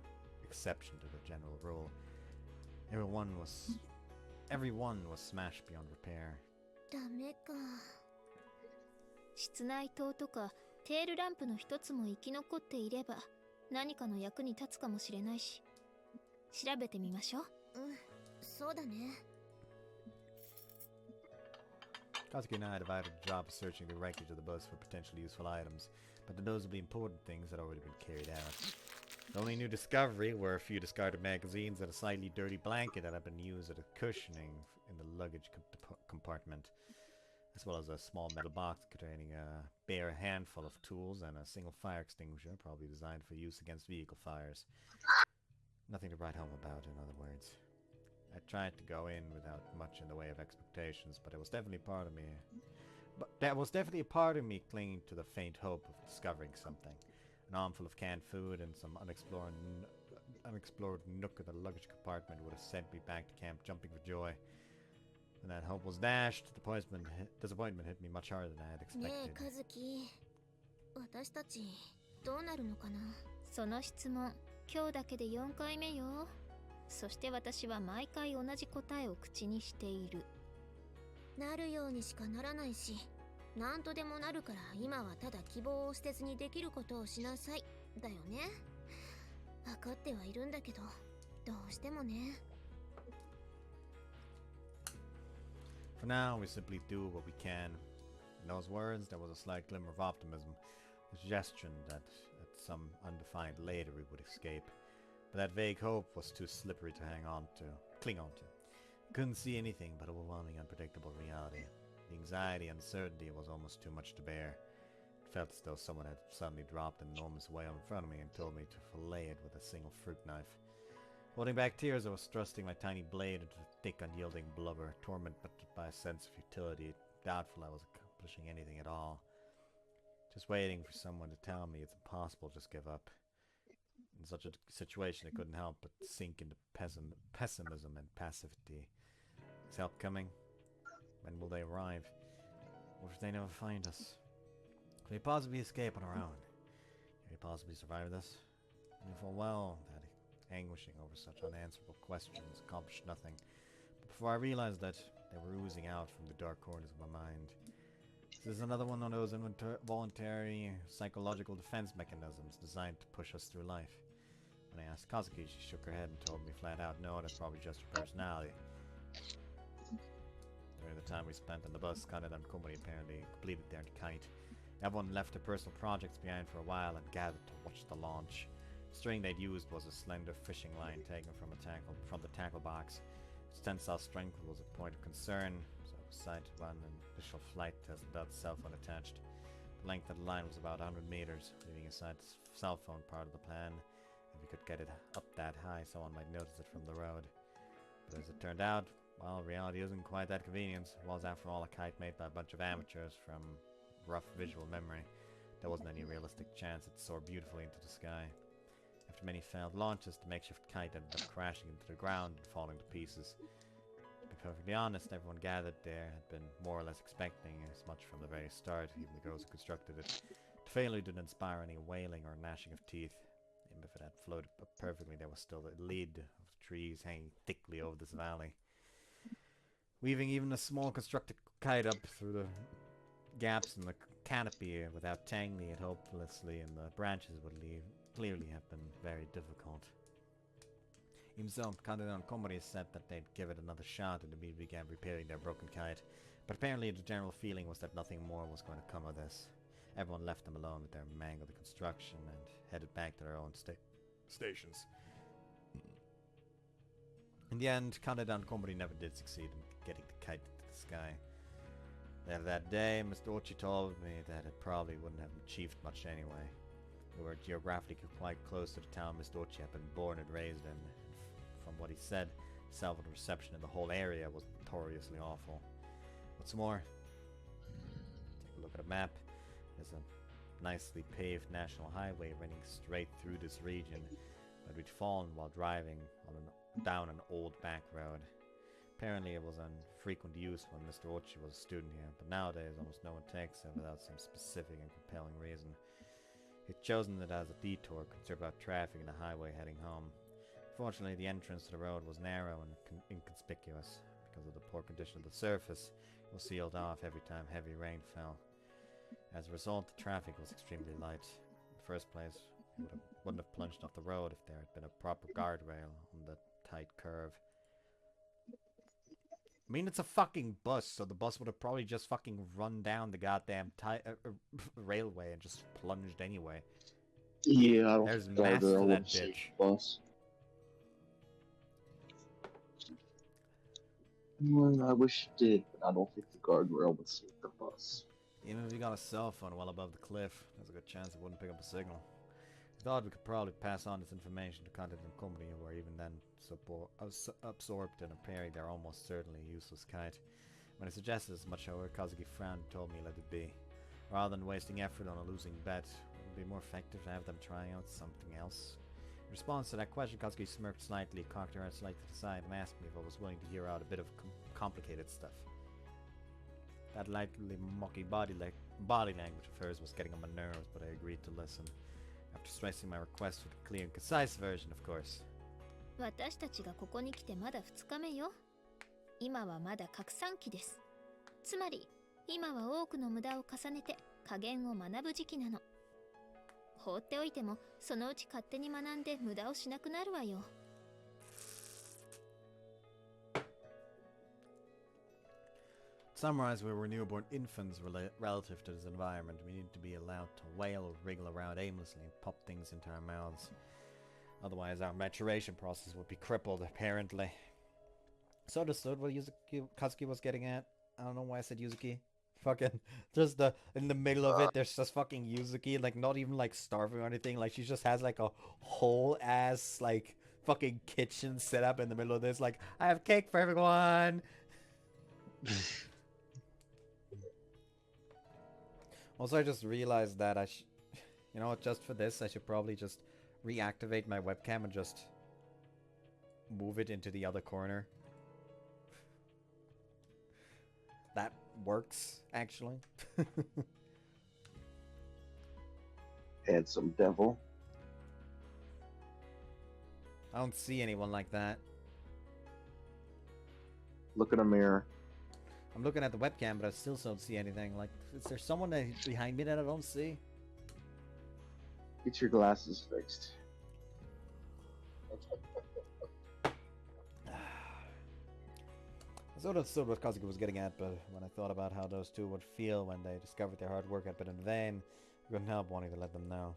exception to the general rule. Everyone was smashed beyond repair. ダメか。室内灯とかテールランプの一つも生き残っていれば何かの役に立つかもしれないし、調べてみましょう。そうだね。Kazuki and I divided the job of searching the wreckage of the bus for potentially useful items, but the noticeably important things had already been carried out. The only new discovery were a few discarded magazines and a slightly dirty blanket that had been used as a cushioning in the luggage compartment, as well as a small metal box containing a bare handful of tools and a single fire extinguisher, probably designed for use against vehicle fires. Nothing to write home about, in other words. I tried to go in without much in the way of expectations, but there was definitely a part of me clinging to the faint hope of discovering something. An armful of canned food and some unexplored nook of the luggage compartment would have sent me back to camp jumping for joy. When that hope was dashed, disappointment hit me much harder than I had expected. ねえ、カズキ。私たちどうなるのかな。その質問、今日だけで4回目よ。そして私は毎回同じ答えを口にしている。なるようにしかならないし、なんとでもなるから今はただ希望を捨てずにできることをしなさい。だよね。分かってはいるんだけど、どうしてもね。For now, we simply do what we can. In those words, there was a slight glimmer of optimism, a suggestion that at some undefined later we would escape. But that vague hope was too slippery to cling on to. Couldn't see anything but overwhelming, unpredictable reality. The anxiety and uncertainty was almost too much to bear. It felt as though someone had suddenly dropped an enormous whale in front of me and told me to fillet it with a single fruit knife. Holding back tears, I was thrusting my tiny blade into the thick, unyielding blubber, tormented by a sense of futility, doubtful I was accomplishing anything at all. Just waiting for someone to tell me it's impossible to just give up. In such a situation, I couldn't help but sink into pessimism and passivity. Is help coming? When will they arrive? What if they never find us? Can we possibly escape on our own? Can we possibly survive this? I knew full well that anguishing over such unanswerable questions accomplished nothing. But before I realized that, they were oozing out from the dark corners of my mind. This is another one of those voluntary psychological defense mechanisms designed to push us through life. When I asked Kazuki, she shook her head and told me flat out, no, that's probably just your personality. During the time we spent on the bus, Kaneda and Komori apparently completed their kite. Everyone left their personal projects behind for a while and gathered to watch the launch. The string they'd used was a slender fishing line taken from the tackle box. Its tensile strength was a point of concern, so it was decided to run an initial flight test without the cell phone attached. The length of the line was about 100 meters, leaving aside the cell phone part of the plan. If we could get it up that high, someone might notice it from the road. But as it turned out, well, reality isn't quite that convenient. It was, after all, a kite made by a bunch of amateurs from rough visual memory. There wasn't any realistic chance it soared beautifully into the sky. After many failed launches, the makeshift kite ended up crashing into the ground and falling to pieces. To be perfectly honest, everyone gathered there had been more or less expecting as much from the very start, even the girls who constructed it. The failure didn't inspire any wailing or gnashing of teeth. Even if it had floated up perfectly, there was still a lid of trees hanging thickly over this valley. Weaving even a small constructed kite up through the gaps in the canopy without tangling it hopelessly in the branches would clearly have been very difficult. Himself, Kandida and Komori said that they'd give it another shot and immediately began repairing their broken kite, but apparently the general feeling was that nothing more was going to come of this. Everyone left them alone with their mangled construction and headed back to their own stations. In the end, Kandida and Komori never did succeed in getting the kite into the sky. Later that day, Mr. Ochi told me that it probably wouldn't have achieved much anyway. We were geographically quite close to the town Mr. Ochi had been born and raised in. From what he said, the cell-phone reception in the whole area was notoriously awful. What's more, take a look at a map. There's a nicely paved national highway running straight through this region, but we'd fallen while driving down an old back road. Apparently it was in frequent use when Mr. Ochi was a student here, but nowadays almost no one takes it without some specific and compelling reason. He'd chosen it as a detour to conserve out traffic in the highway heading home. Fortunately, the entrance to the road was narrow and inconspicuous. Because of the poor condition of the surface, it was sealed off every time heavy rain fell. As a result, the traffic was extremely light. In the first place, it wouldn't have plunged off the road if there had been a proper guardrail on the tight curve. I mean, it's a fucking bus, so the bus would have probably just fucking run down the goddamn railway and just plunged anyway. Yeah, I don't There's think mass to guardrail that would save bitch. the bus. Well, I wish it did, but I don't think the guardrail would save the bus. Even if you got a cell phone well above the cliff, there's a good chance it wouldn't pick up a signal. We thought we could probably pass on this information to Content and Company, who were even then absorbed in repairing their almost certainly useless kite. When I suggested as much, however, Kazuki frowned and told me let it be. Rather than wasting effort on a losing bet, it would be more effective to have them trying out something else. In response to that question, Kazuki smirked slightly, cocked her head slightly to the side, and asked me if I was willing to hear out a bit of complicated stuff. That lightly mocky body language of hers was getting on my nerves, but I agreed to listen. After stressing my request for the clear and concise version, of course. 私たちがここに来てまだ2日目よ。今はまだ拡散期です。つまり、今は多くの無駄を重ねて加減を学ぶ時期なの。放っておいても、そのうち勝手に学んで無駄をしなくなるわよ。To summarize, we were newborn infants relative to this environment. We needed to be allowed to wail or wriggle around aimlessly and pop things into our mouths. Otherwise, our maturation process would be crippled, apparently. So understood what Kazuki was getting at. I don't know why I said Yuzuki. Fucking, just in the middle of it, there's just fucking Yuzuki, like, not even, like, starving or anything. Like, she just has, like, a whole ass, like, fucking kitchen set up in the middle of this. Like, I have cake for everyone! Also, I just realized that you know what, just for this, I should probably just reactivate my webcam and just move it into the other corner. That works, actually. Handsome devil. I don't see anyone like that. Look in a mirror. I'm looking at the webcam, but I still don't see anything. Like, is there someone behind me that I don't see? Get your glasses fixed. sort of understood what Kazuki was getting at, but when I thought about how those two would feel when they discovered their hard work had been in vain, I couldn't help wanting to let them know.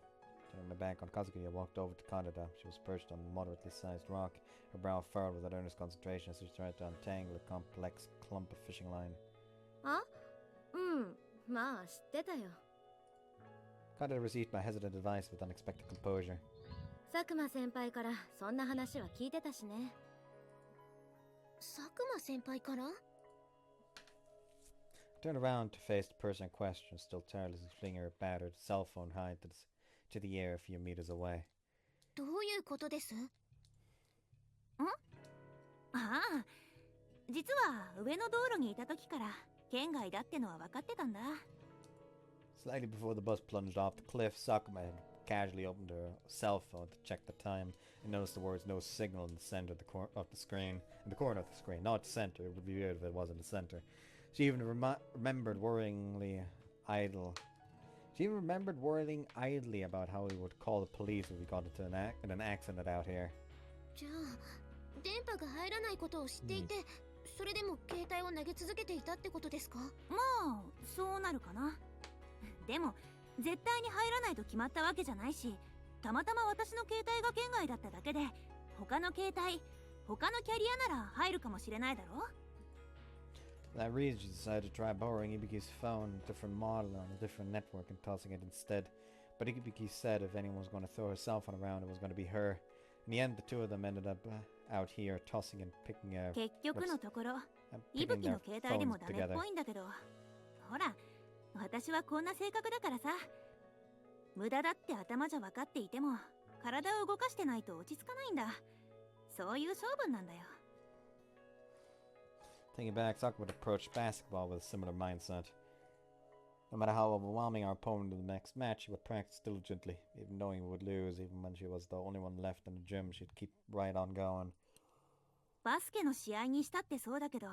Turning my back on Kazuki, I walked over to Kaneda. She was perched on a moderately sized rock, her brow furrowed with that earnest concentration as she tried to untangle a complex clump of fishing line. あ、うん、まあ知ってたよ。 Kaneda received my hesitant advice with unexpected composure. 佐久間先輩からそんな話は聞いてたしね。佐久間先輩から？ I turned around to face the person in question, still tirelessly flinging her battered cell phone high to the air a few meters away. どういうことです？ああ、実は上の道路にいた時から県外だってのは分かってたんだ。 Slightly before the bus plunged off the cliff, Sakuma had casually opened her cell phone to check the time and noticed the words "no signal" in the center of the corner of the screen. In the corner of the screen, not the center. It would be weird if it was in the center. She even remembered worrying idly about how he would call the police if he got into an accident out here. じゃあ電波が入らないことを知っていて、それでも携帯を投げ続けていたってことですか？まあそうなるかな。でも絶対に入らないと決まったわけじゃないし、たまたま私の携帯が県外だっただけで、他の携帯、他のキャリアなら入るかもしれないだろ。 For that reason, she decided to try borrowing Ibiki's phone, a different model on a different network, and tossing it instead. But Ibiki said if anyone was going to throw her cell phone around, it was going to be her. In the end, the two of them ended up out here tossing and picking their 結局のところ、 picking 伊吹 their の携帯でも phones ダメっ together. ぽいんだけど、ほら、私はこんな性格だからさ。無駄だって頭じゃ分かっていても、体を動かしてないと落ち着かないんだ。そういう性分なんだよ。 Thinking back, Sakura would approach basketball with a similar mindset. No matter how overwhelming our opponent in the next match, she would practice diligently, even knowing we would lose. Even when she was the only one left in the gym, she'd keep right on going. バスケの試合にしたってそうだけど、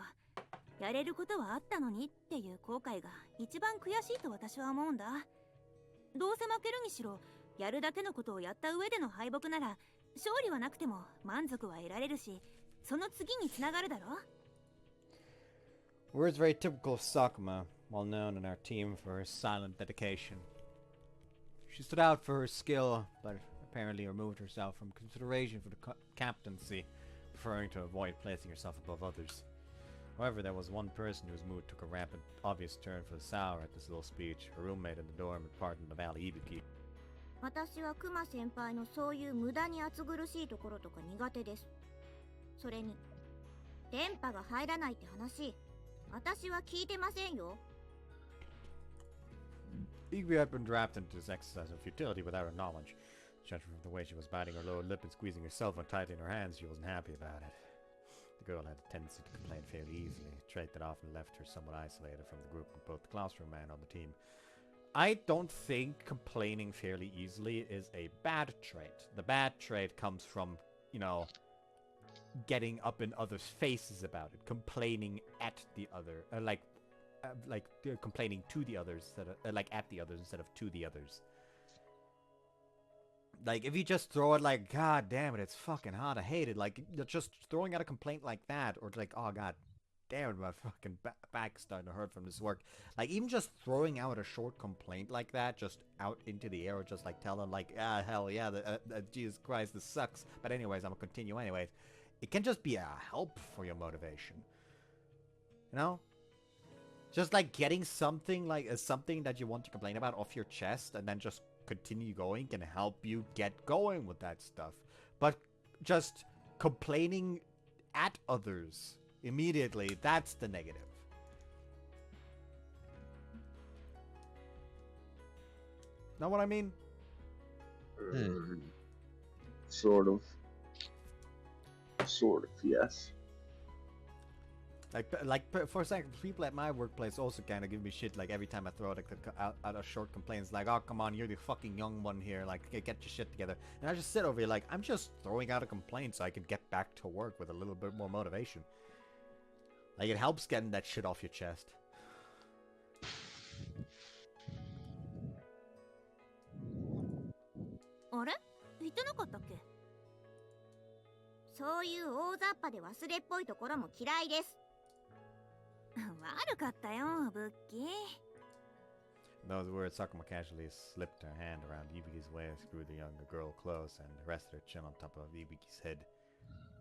やれることはあったのにっていう後悔が一番悔しいと私は思うんだ。どうせ負けるにしろ、やるだけのことをやった上での敗北なら、勝利はなくても満足は得られるし、その次につながるだろ。 Words very typical of Sakuma, well known in our team for her silent dedication. She stood out for her skill, but apparently removed herself from consideration for the captaincy, preferring to avoid placing herself above others. However, there was one person whose mood took a rapid, obvious turn for the sour at this little speech. Her roommate in the dorm had pardoned the Valley Ibuki. 私はクマ先輩のそういう無駄に暑苦しいところとか苦手です。それに電波が入らないって話、私は聞いてませんよ。 Ibuki had been drafted into this exercise of futility without her knowledge. Judging from the way she was biting her lower lip and squeezing her cell phone tightly in her hands, she wasn't happy about it. The girl had a tendency to complain fairly easily, a trait that often left her somewhat isolated from the group of both the classroom and on the team. I don't think complaining fairly easily is a bad trait. The bad trait comes from, you know, getting up in others' faces about it, complaining at the other, complaining to the others, instead of, like at the others instead of to the others. Like, if you just throw it like, God damn it, it's fucking hot, I hate it. Like, you're just throwing out a complaint like that, or like, oh god damn it, my fucking back's starting to hurt from this work. Like, even just throwing out a short complaint like that, just out into the air, or just like telling like, ah, hell yeah, Jesus Christ, this sucks. But anyways, I'm gonna continue anyways. It can just be a help for your motivation. You know? Just like getting something like something that you want to complain about off your chest and then just continue going can help you get going with that stuff. But just complaining at others immediately, that's the negative. Know what I mean? Sort of. Sort of, yes. Like for a second, people at my workplace also kind of give me shit. Like every time I throw out a short complaint, it's like, "Oh, come on, you're the fucking young one here. Like, get your shit together." And I just sit over here like, I'm just throwing out a complaint so I can get back to work with a little bit more motivation. Like, it helps getting that shit off your chest. あれ？言ってなかったっけ？そういう大雑把で忘れっぽいところも嫌いです。悪かったよ、ブッキー。 Those words, Sakuma casually slipped her hand around Ibiki's waist, drew the younger girl close, and rested her chin on top of Ibiki's head.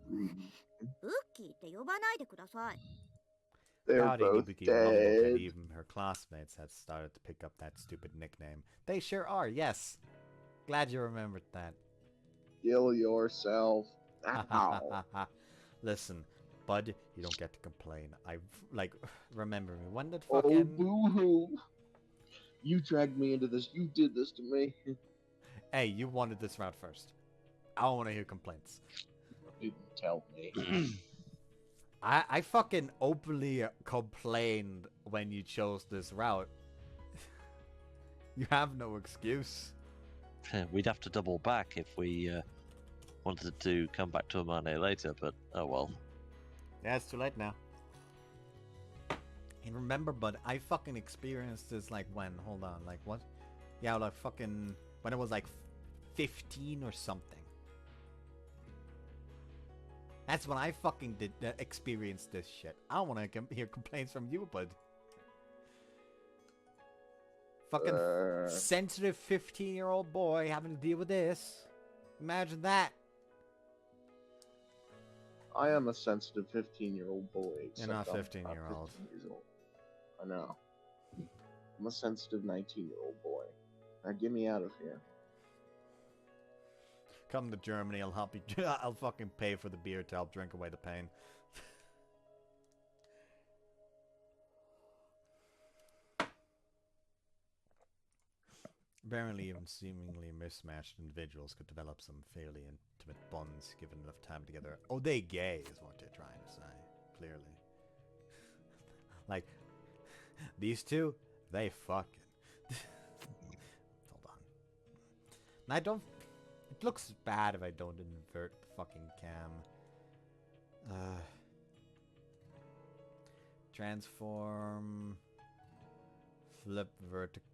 ブッキーって呼ばないでください。 They're Doubting both Ibuki mumbled that dead. even her classmates had started to pick up that stupid nickname. They sure are, yes. Glad you remembered that. Kill yourself. Ow. Listen, bud, you don't get to complain. Remember me. When did Oh, fucking... boo-hoo. You dragged me into this. You did this to me. Hey, you wanted this route first. I don't want to hear complaints. You didn't tell me. I fucking openly complained when you chose this route. You have no excuse. We'd have to double back if we wanted to come back to Amane later, but oh well. Yeah, it's too late now. And remember, bud, I fucking experienced this when? Hold on, what? Yeah, fucking when I was 15 or something. That's when I fucking did experience this shit. I don't want to hear complaints from you, bud. Fucking sensitive 15-year-old boy having to deal with this. Imagine that. I am a sensitive 15-year-old boy. You're not except I'm 15-year-old. 15 years old. I know. I'm a sensitive 19-year-old boy. Now get me out of here. Come to Germany, I'll help you. I'll fucking pay for the beer to help drink away the pain. Apparently, even seemingly mismatched individuals could develop some fairly intimate bonds given enough time together. Oh, they gay is what they're trying to say, clearly. These two, they fucking. Hold on. And I don't... It looks bad if I don't invert the fucking cam. Transform... Flip vertical...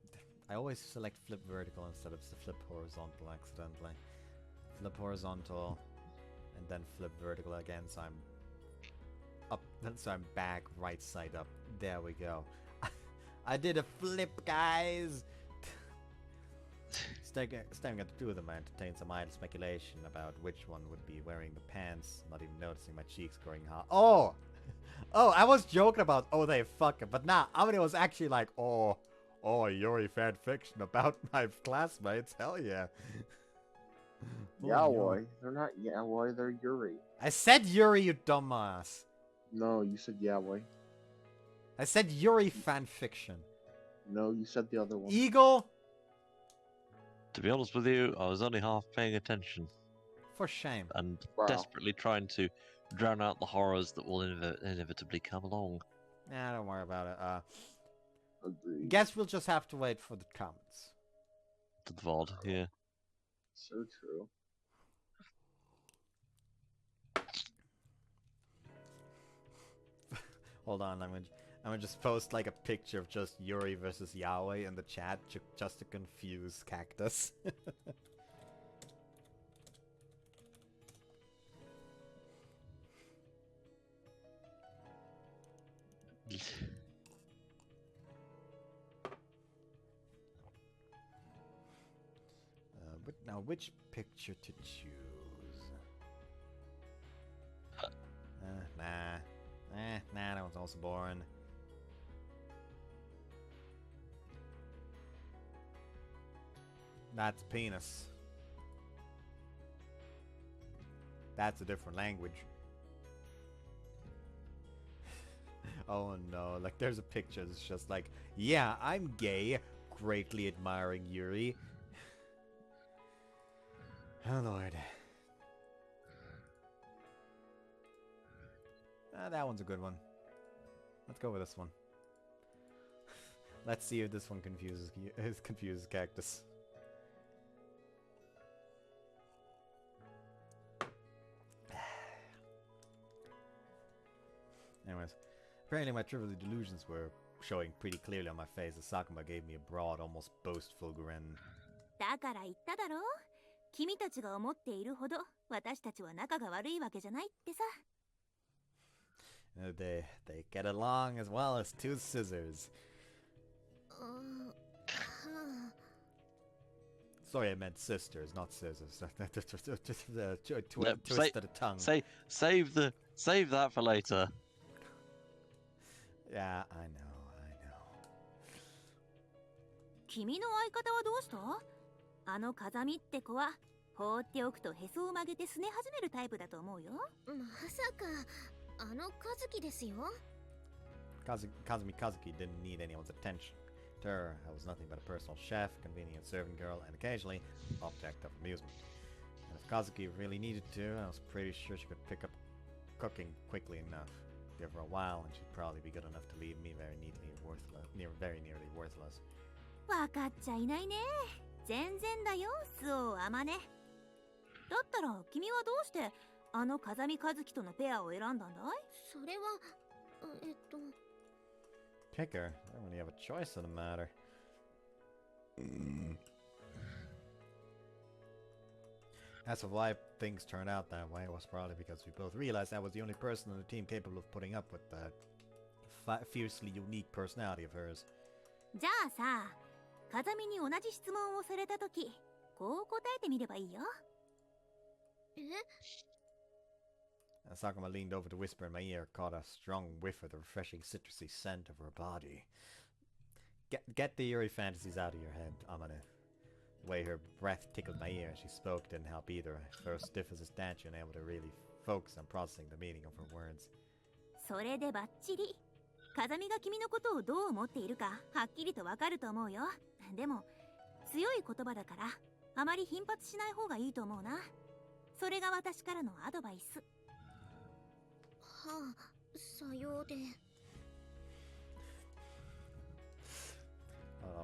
I always select flip vertical instead of flip horizontal accidentally. Flip horizontal, and then flip vertical again, so I'm up, so I'm back, right side up. There we go. I did a flip, guys! Staring at the two of them, I entertained some idle speculation about which one would be wearing the pants, not even noticing my cheeks growing hot. Oh! Oh, I was joking about, oh, they fucking, but nah, Amane was actually like, oh, Yuri fan fiction about my classmates, hell yeah. Yaoi. They're not Yaoi, they're Yuri. I said Yuri, you dumbass. No, you said Yaoi. I said Yuri fan fiction. No, you said the other one. Eagle? To be honest with you, I was only half paying attention For shame. and Wow. desperately trying to drown out the horrors that will inevitably come along. Nah, don't worry about it. Agreed. Guess we'll just have to wait for the comments. To the VOD, yeah. So true. Hold on, I'm gonna just post a picture of just Yuri versus Yahweh in the chat just to confuse Cactus. But now, which picture to choose? Nah, that one's also boring. That's penis. That's a different language. Oh no, there's a picture that's just yeah, I'm gay, greatly admiring Yuri. Oh lord. That one's a good one. Let's go with this one. Let's see if this one confuses Cactus. Anyways, apparently my trivial delusions were showing pretty clearly on my face as Sakuma gave me a broad, almost boastful grin. だから言っただろ、君たちが思っているほど私たちは仲が悪いわけじゃないってさ。They get along as well as two scissors. Sorry, I meant sisters, not scissors. Twist of the tongue. Save that for later. Yeah, I know. 君の相方はどうした？あの風見って子は放っておくとへそを曲げてすね始めるタイプだと思うよ。まさかあの和樹ですよ。Kazumi Kazuki didn't need anyone's attention. To her, I was nothing but a personal chef, convenient servant girl, and occasionally object of amusement. And if Kazuki really needed to, I was pretty sure she could pick up cooking quickly enough. Give her a while, and she'd probably be good enough to leave me very nearly worthless. わかっちゃいないね。全然だよ、スオーアマネ。だったら君はどうしてあの風見和樹とのペアを選んだんだい？それはPick her. I don't really have a choice in the matter. As of why things turned out that way was probably because we both realized I was the only person on the team capable of putting up with that fiercely unique personality of hers. じゃあさ、風見に同じ質問をされたとき、こう答えてみればいいよ。Sakuma leaned over to whisper in my ear, caught a strong whiff of the refreshing citrusy scent of her body. Get the eerie fantasies out of your head, Amane. The way her breath tickled my ear as she spoke didn't help either. I felt stiff as a statue and able to really focus on processing the meaning of her words. それでバッチリ。風見が君のことをどう思っているか、はっきりとわかると思うよ。でも、強い言葉だから、あまり頻発しない方がいいと思うな。それが私からのアドバイス。はあ、さようで。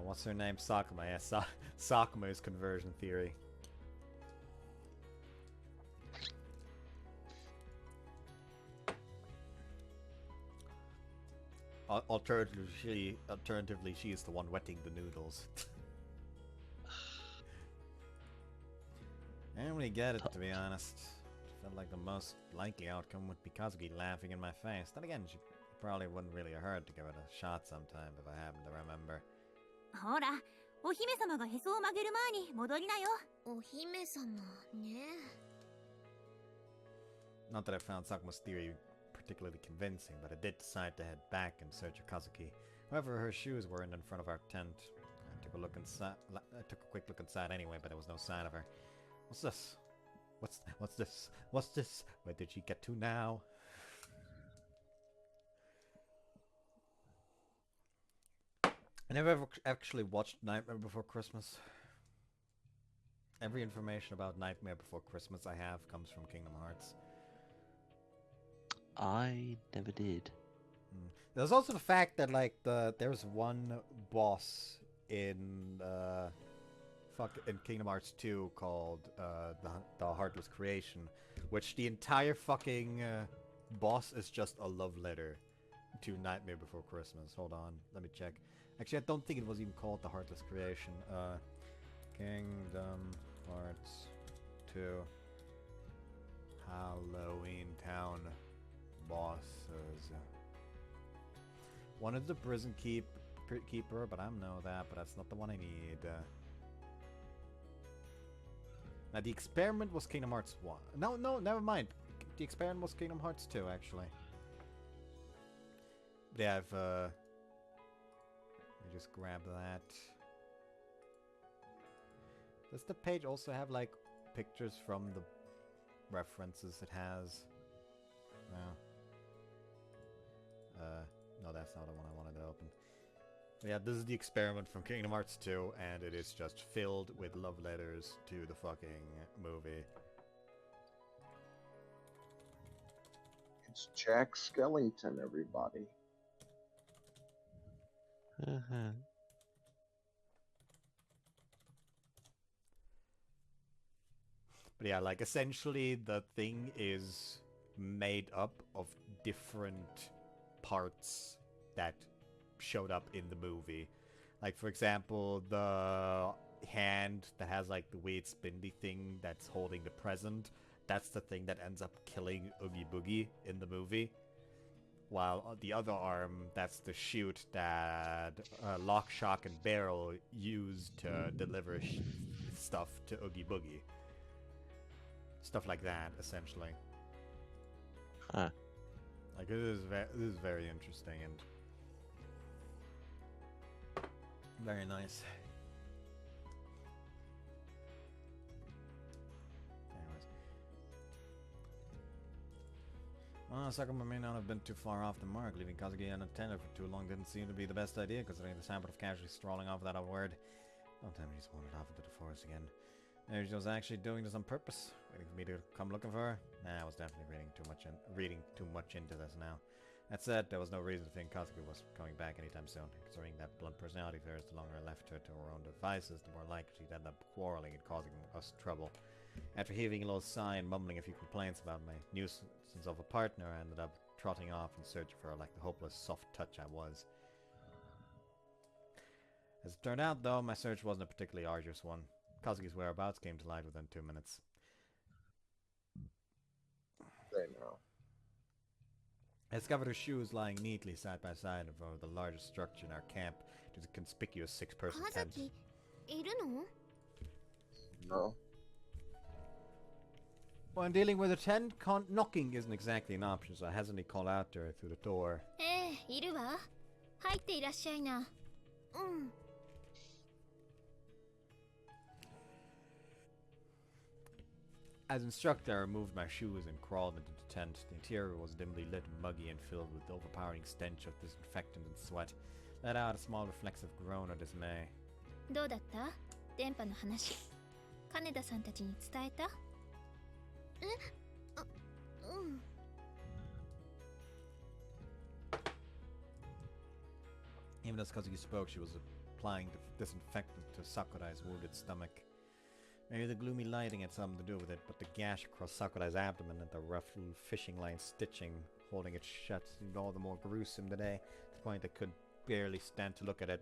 What's her name? Sakuma. Yeah, Sakuma's conversion theory. Alternatively, she is the one wetting the noodles. I don't really get it, to be honest. Felt like the most likely outcome would be Kazuki laughing in my face. Then again, she probably wouldn't really hurt to give it a shot sometime if I happen to remember. ほら、お姫様がへそを曲げる前に戻りなよ。お姫様ね。Not that I found Sakuma's theory particularly convincing, but I did decide to head back in search of Kazuki. However, her shoes weren't in front of our tent. I took a quick look inside anyway, but there was no sign of her. What's this? What's this? Where did she get to now? I never ever actually watched Nightmare Before Christmas. Every information about Nightmare Before Christmas I have comes from Kingdom Hearts. I never did. There's also the fact that like there's one boss in in Kingdom Hearts 2 called the Heartless Creation, which the entire fucking boss is just a love letter to Nightmare Before Christmas. Hold on, let me check. Actually, I don't think it was even called the Heartless Creation. Kingdom Hearts 2 Halloween Town bosses. One is the prison keeper, but I know that, but that's not the one I need. Now, the experiment was Kingdom Hearts 1. No, never mind. The experiment was Kingdom Hearts 2, actually. They have, let me just grab that. Does the page also have, like, pictures from the references it has? No. No, that's not the one I wanted to open. But yeah, this is the experiment from Kingdom Hearts 2, and it is just filled with love letters to the fucking movie. It's Jack Skellington, everybody. But yeah, like, essentially the thing is made up of different parts that showed up in the movie. Like, for example, the hand that has, like, the weird spindly thing that's holding the present, that's the thing that ends up killing Oogie Boogie in the movie. while the other arm, that's the chute that Lock, Shock, and Barrel use to deliver stuff to Oogie Boogie. Stuff like that, essentially. Huh. Like, this is very interesting and very nice. Anyways. Well, Sakuma may not have been too far off the mark. Leaving Kazuki unattended for too long didn't seem to be the best idea, considering this habit of casually strolling off without a word. Sometimes she's wandered off into the forest again. Maybe she was actually doing this on purpose, waiting for me to come looking for her. Nah, I was definitely reading too much into this now. That said, there was no reason to think Kazuki was coming back anytime soon. Considering that blunt personality of hers, the longer I left her to her own devices, the more likely she'd end up quarreling and causing us trouble. After heaving a little sigh and mumbling a few complaints about my nuisance of a partner, I ended up trotting off in search of her like the hopeless soft touch I was. As it turned out, though, my search wasn't a particularly arduous one. Kazuki's whereabouts came to light within 2 minutes. Right now. I discovered her shoes lying neatly side by side in front of the largest structure in our camp. It was a conspicuous 6-person tent. カズキいるの？ No. When dealing with a tent, knocking isn't exactly an option, so I hesitantly called out to her through the door. いるわ。入っていらっしゃいな。うん。 As instructed, I removed my shoes and crawled into the tent. The interior was dimly lit, muggy, and filled with the overpowering stench of disinfectant and sweat. Let out a small reflexive groan of dismay. どうだった？電波の話。金田さんたちに伝えた？うん。 Even as Kazuki spoke, she was applying the disinfectant to Sakurai's wounded stomach. Maybe the gloomy lighting had something to do with it, but the gash across Sakurai's abdomen and the rough little fishing line stitching holding it shut seemed all the more gruesome today, to the point I could barely stand to look at it.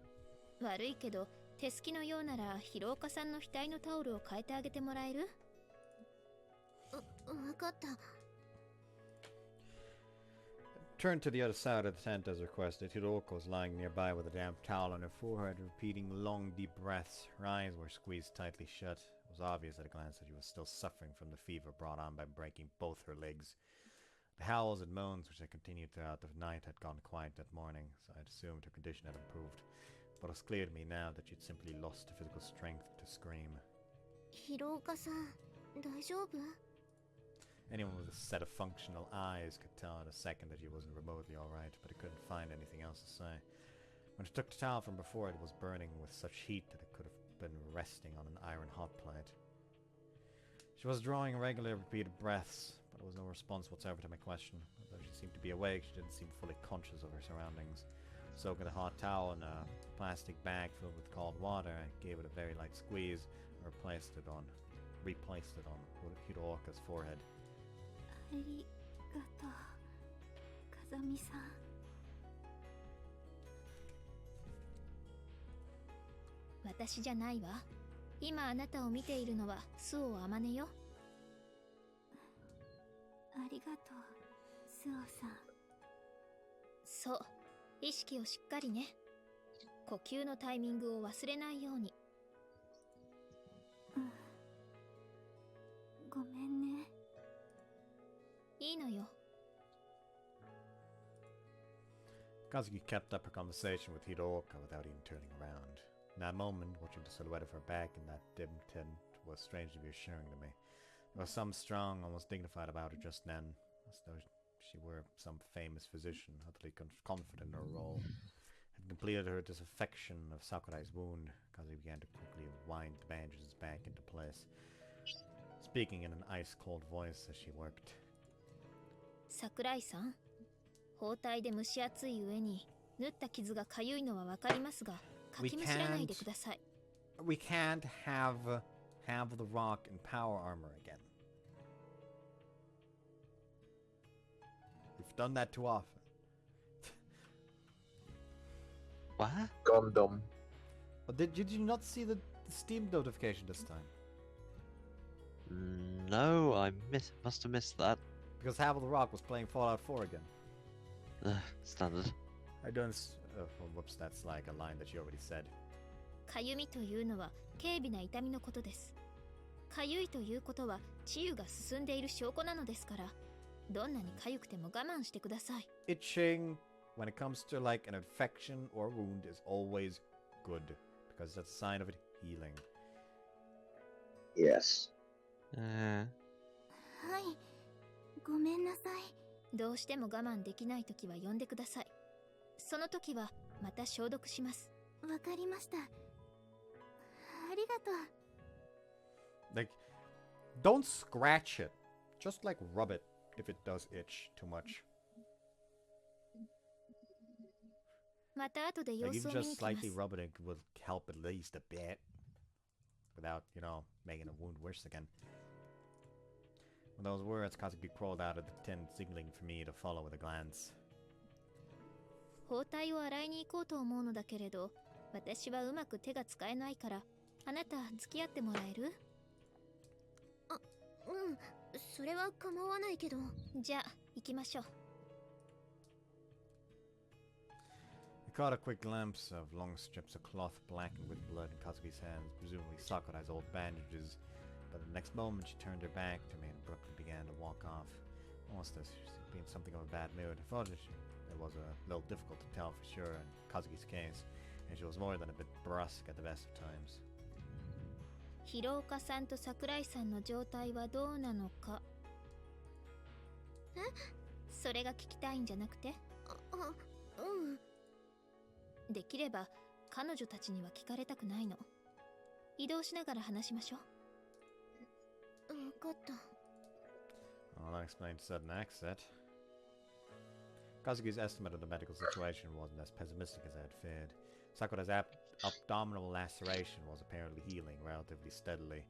悪いけど、手すきのようなら、広岡さんの額のタオルを変えてあげてもらえる？わかった。 Turned to the other side of the tent as requested. Hiroko was lying nearby with a damp towel on her forehead, repeating long, deep breaths. Her eyes were squeezed tightly shut. It was obvious at a glance that she was still suffering from the fever brought on by breaking both her legs. The howls and moans which had continued throughout the night had gone quiet that morning, so I had assumed her condition had improved. But it was clear to me now that she'd simply lost the physical strength to scream. 広岡さん、大丈夫？ Anyone with a set of functional eyes could tell in a second that he wasn't remotely alright, but he couldn't find anything else to say. When she took the towel from before it was burning with such heat that it could have been resting on an iron hot plate. She was drawing regular repeated breaths, but there was no response whatsoever to my question. Although she seemed to be awake, she didn't seem fully conscious of her surroundings. Soaking the hot towel in a plastic bag filled with cold water, I gave it a very light squeeze and replaced it on Hirooka's forehead. ありがとう、風見さん。私じゃないわ。今あなたを見ているのは周防あまねよ。ありがとう、スオさん。そう、意識をしっかりね。呼吸のタイミングを忘れないように。うん。ごめんね。いいのよ。 Kazuki kept up her conversation with Hirooka without even turning around. In that moment, watching the silhouette of her back in that dim tent was strangely reassuring to me. There was some strong, almost dignified about her just then, as though she were some famous physician, utterly confident in her role. Had completed her disaffection of Sakurai's wound, Kazuki began to quickly wind the bandages back into place, speaking in an ice-cold voice as she worked. 桜井さん、包帯で蒸し暑い上に縫った傷がかゆいのはわかりますが、かきむしらないでください。We can't have the Rock in power armor again. We've done that too often. What? Gundam. Did you not see the Steam notification this time? No, I must have missed that. Because Have the Rock was playing Fallout 4 again. Standard. I don't. Whoops, that's like a line that you already said. かゆみというのは軽微な痛みのことです。かゆいということは治癒が進んでいる証拠なのですから、どんなにかゆくても我慢してください。Itching, when it comes to like an infection or wound, is always good because that's a sign of it healing. Yes. はい、ごめんなさい。どうしても我慢できないときは呼んでください。その時はまた消毒します。わかりました。ありがとう。Like, don't scratch it. Just like rub it if it does itch too much. また後で様 Like 子 even を見に just 来ま slightly す。 rubbing it will help at least a bit. Without, you know, making the wound worse again. With those words, Kazuki crawled out of the tent, signaling for me to follow with a glance. 包帯を洗いに行こうと思うのだけれど、私はうまく手が使えないから、あなた付き合ってもらえる？うん、それは構わないけど。じゃあ行きましょう。I caught a quick glimpse of long strips of cloth blackened with blood in Kazuki's hands, presumably Sakura's old bandages. But the next moment she turned her back to me and abruptly began to walk off, almost as if she'd be in something of a bad mood. I thought it was a little difficult to tell for sure in Kazuki's case, and she was more than a bit brusque at the best of times. 広岡さんと桜井さんの状態はどうなのか。え？それが聞きたいんじゃなくて？うん。できれば彼女たちには聞かれたくないの。移動しながら話しましょう。わかった。Well, that explains the sudden accent. Kazuki's estimate of the medical situation wasn't as pessimistic as I had feared. Sakura's abdominal laceration was apparently healing relatively steadily.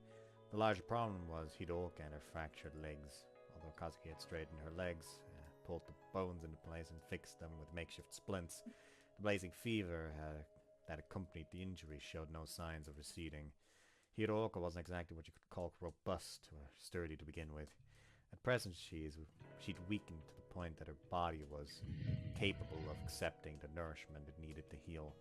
The larger problem was Hidooka and her fractured legs. Although Kazuki had straightened her legs, pulled the bones into place and fixed them with makeshift splints, the blazing fever that accompanied the injury showed no signs of receding. Hidooka wasn't exactly what you could call robust or sturdy to begin with. At present, she'd weakened to the point that her body was capable of accepting the nourishment it needed to heal.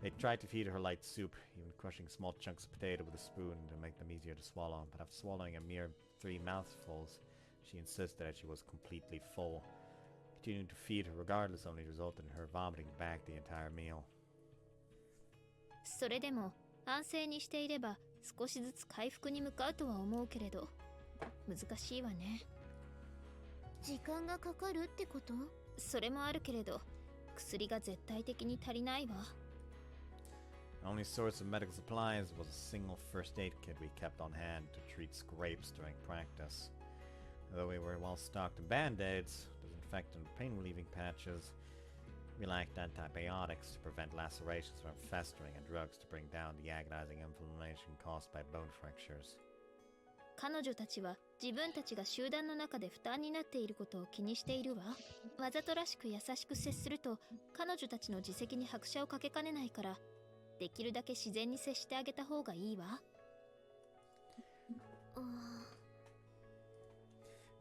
They tried to feed her light soup, even crushing small chunks of potato with a spoon to make them easier to swallow, but after swallowing a mere 3 mouthfuls, she insisted that she was completely full. Continuing to feed her regardless only resulted in her vomiting back the entire meal. それでも安静にしていれば少しずつ回復に向かうとは思うけれど、難しいわね。時間がかかるってこと？それもあるけれど、薬が絶対的に足りないわ。The only source of medical supplies was a single first aid kit we kept on hand to treat scrapes during practice. Though we were well stocked in band-aids, disinfectant and pain-relieving patches, we lacked antibiotics to prevent lacerations from festering and drugs to bring down the agonizing inflammation caused by bone fractures. 彼女たちは自分たちが集団の中で負担になっていることを気にしているわ。わざとらしく優しく接すると彼女たちの自責に拍車をかけかねないから、できるだけ自然に接してあげた方がいいわ。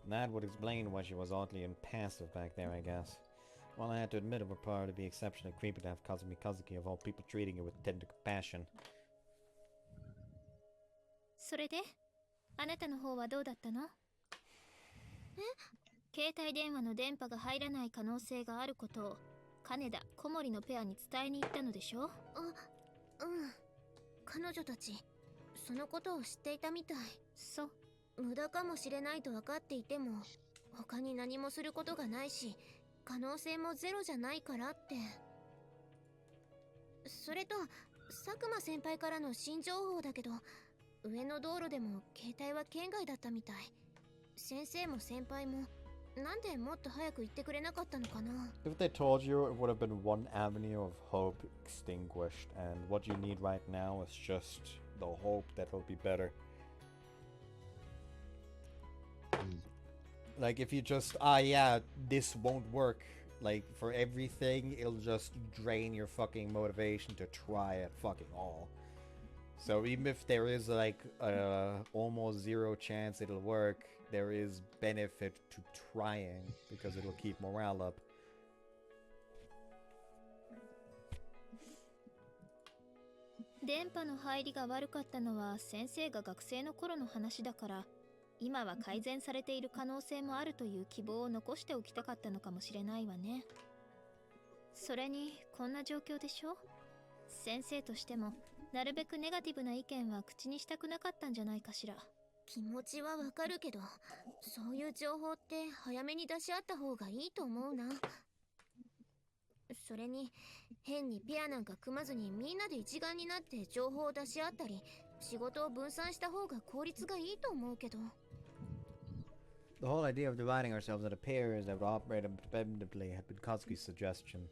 That would explain why she was oddly impassive back there, I guess. Well, I had to admit it would probably be exceptionally creepy to have Kazuki of all people treating her with tender compassion. それであなたの方はどうだったの？携帯電話の電波が入らない可能性があることを金田、小森のペアに伝えに行ったのでしょ？彼女たちそのことを知っていたみたい。そう。無駄かもしれないと分かっていても、他に何もすることがないし、可能性もゼロじゃないからって。それと佐久間先輩からの新情報だけど、上の道路でも携帯は圏外だったみたい。先生も先輩もなんでもっと早く言ってくれなかったのかな。 If they told you, it would have been one avenue of hope extinguished, and what you need right now is just the hope that it'll be better. Like, if you just, yeah, this won't work. Like, for everything, it'll just drain your fucking motivation to try it fucking all. So even if there is, like, almost zero chance it'll work, there is benefit to trying, because it'll keep morale up. 電波の入りが悪かったのは先生が学生の頃の話だから、今は改善されている可能性もあるという希望を残しておきたかったのかもしれないわね。それにこんな状況でしょ。先生としてもなるべくネガティブな意見は口にしたくなかったんじゃないかしら。気持ちはわかるけど、そういう情報って早めに出し合った方がいいと思うな。それに変にペアなんか組まずにみんなで一丸になって情報を出し合ったり、仕事を分散した方が効率がいいと思うけど。The whole idea of dividing ourselves into pairs that would operate independently had been Kazuki's suggestion.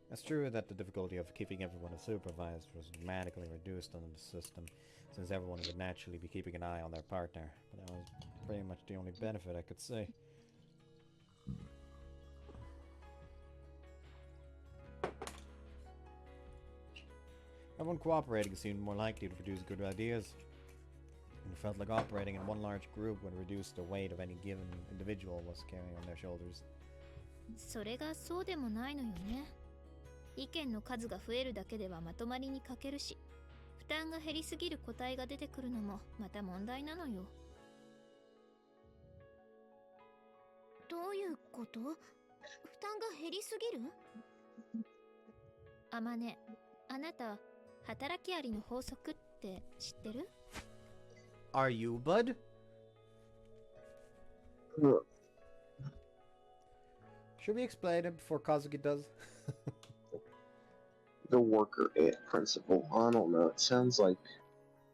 It's true that the difficulty of keeping everyone supervised was dramatically reduced under the system, since everyone would naturally be keeping an eye on their partner, but that was pretty much the only benefit I could see. Everyone cooperating seemed more likely to produce good ideas. It felt like operating in one large group would reduce the weight of any given individual was carrying on their shoulders. それがそうでもないのよね。意見の数が増えるだけではまとまりに欠けるし、負担が減りすぎる個体が出てくるのもまた問題なのよ。どういうこと？負担が減りすぎる？あまね、あなた働きありの法則って知ってる？ Are you, bud? Should we explain it before Kazuki does? The worker ant principle. I don't know. It sounds like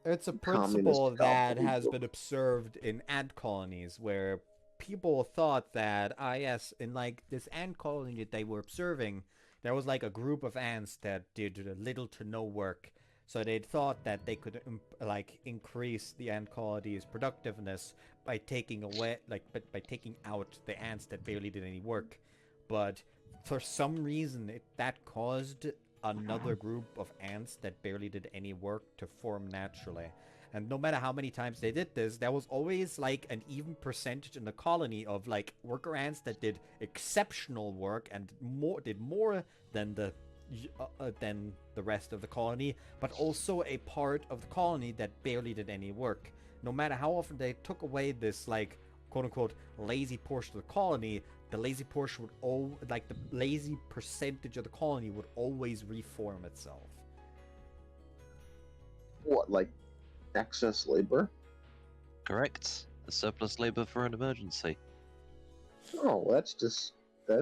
It's a Communist principle that alphabet. has been observed in ant colonies where people thought that, yes, in like this ant colony that they were observing, there was like a group of ants that did little to no work. So they thought that they could increase the ant colony's productiveness by taking away, by taking out the ants that barely did any work. But for some reason, that caused another group of ants that barely did any work to form naturally. And no matter how many times they did this, there was always like an even percentage in the colony of like worker ants that did exceptional work and did more than the rest of the colony, but also a part of the colony that barely did any work. No matter how often they took away this like quote unquote lazy portion of the colony, the lazy portion would the lazy percentage of the colony would always reform itself. what, like excess labor? Correct. The surplus labor for an emergency. Oh, that's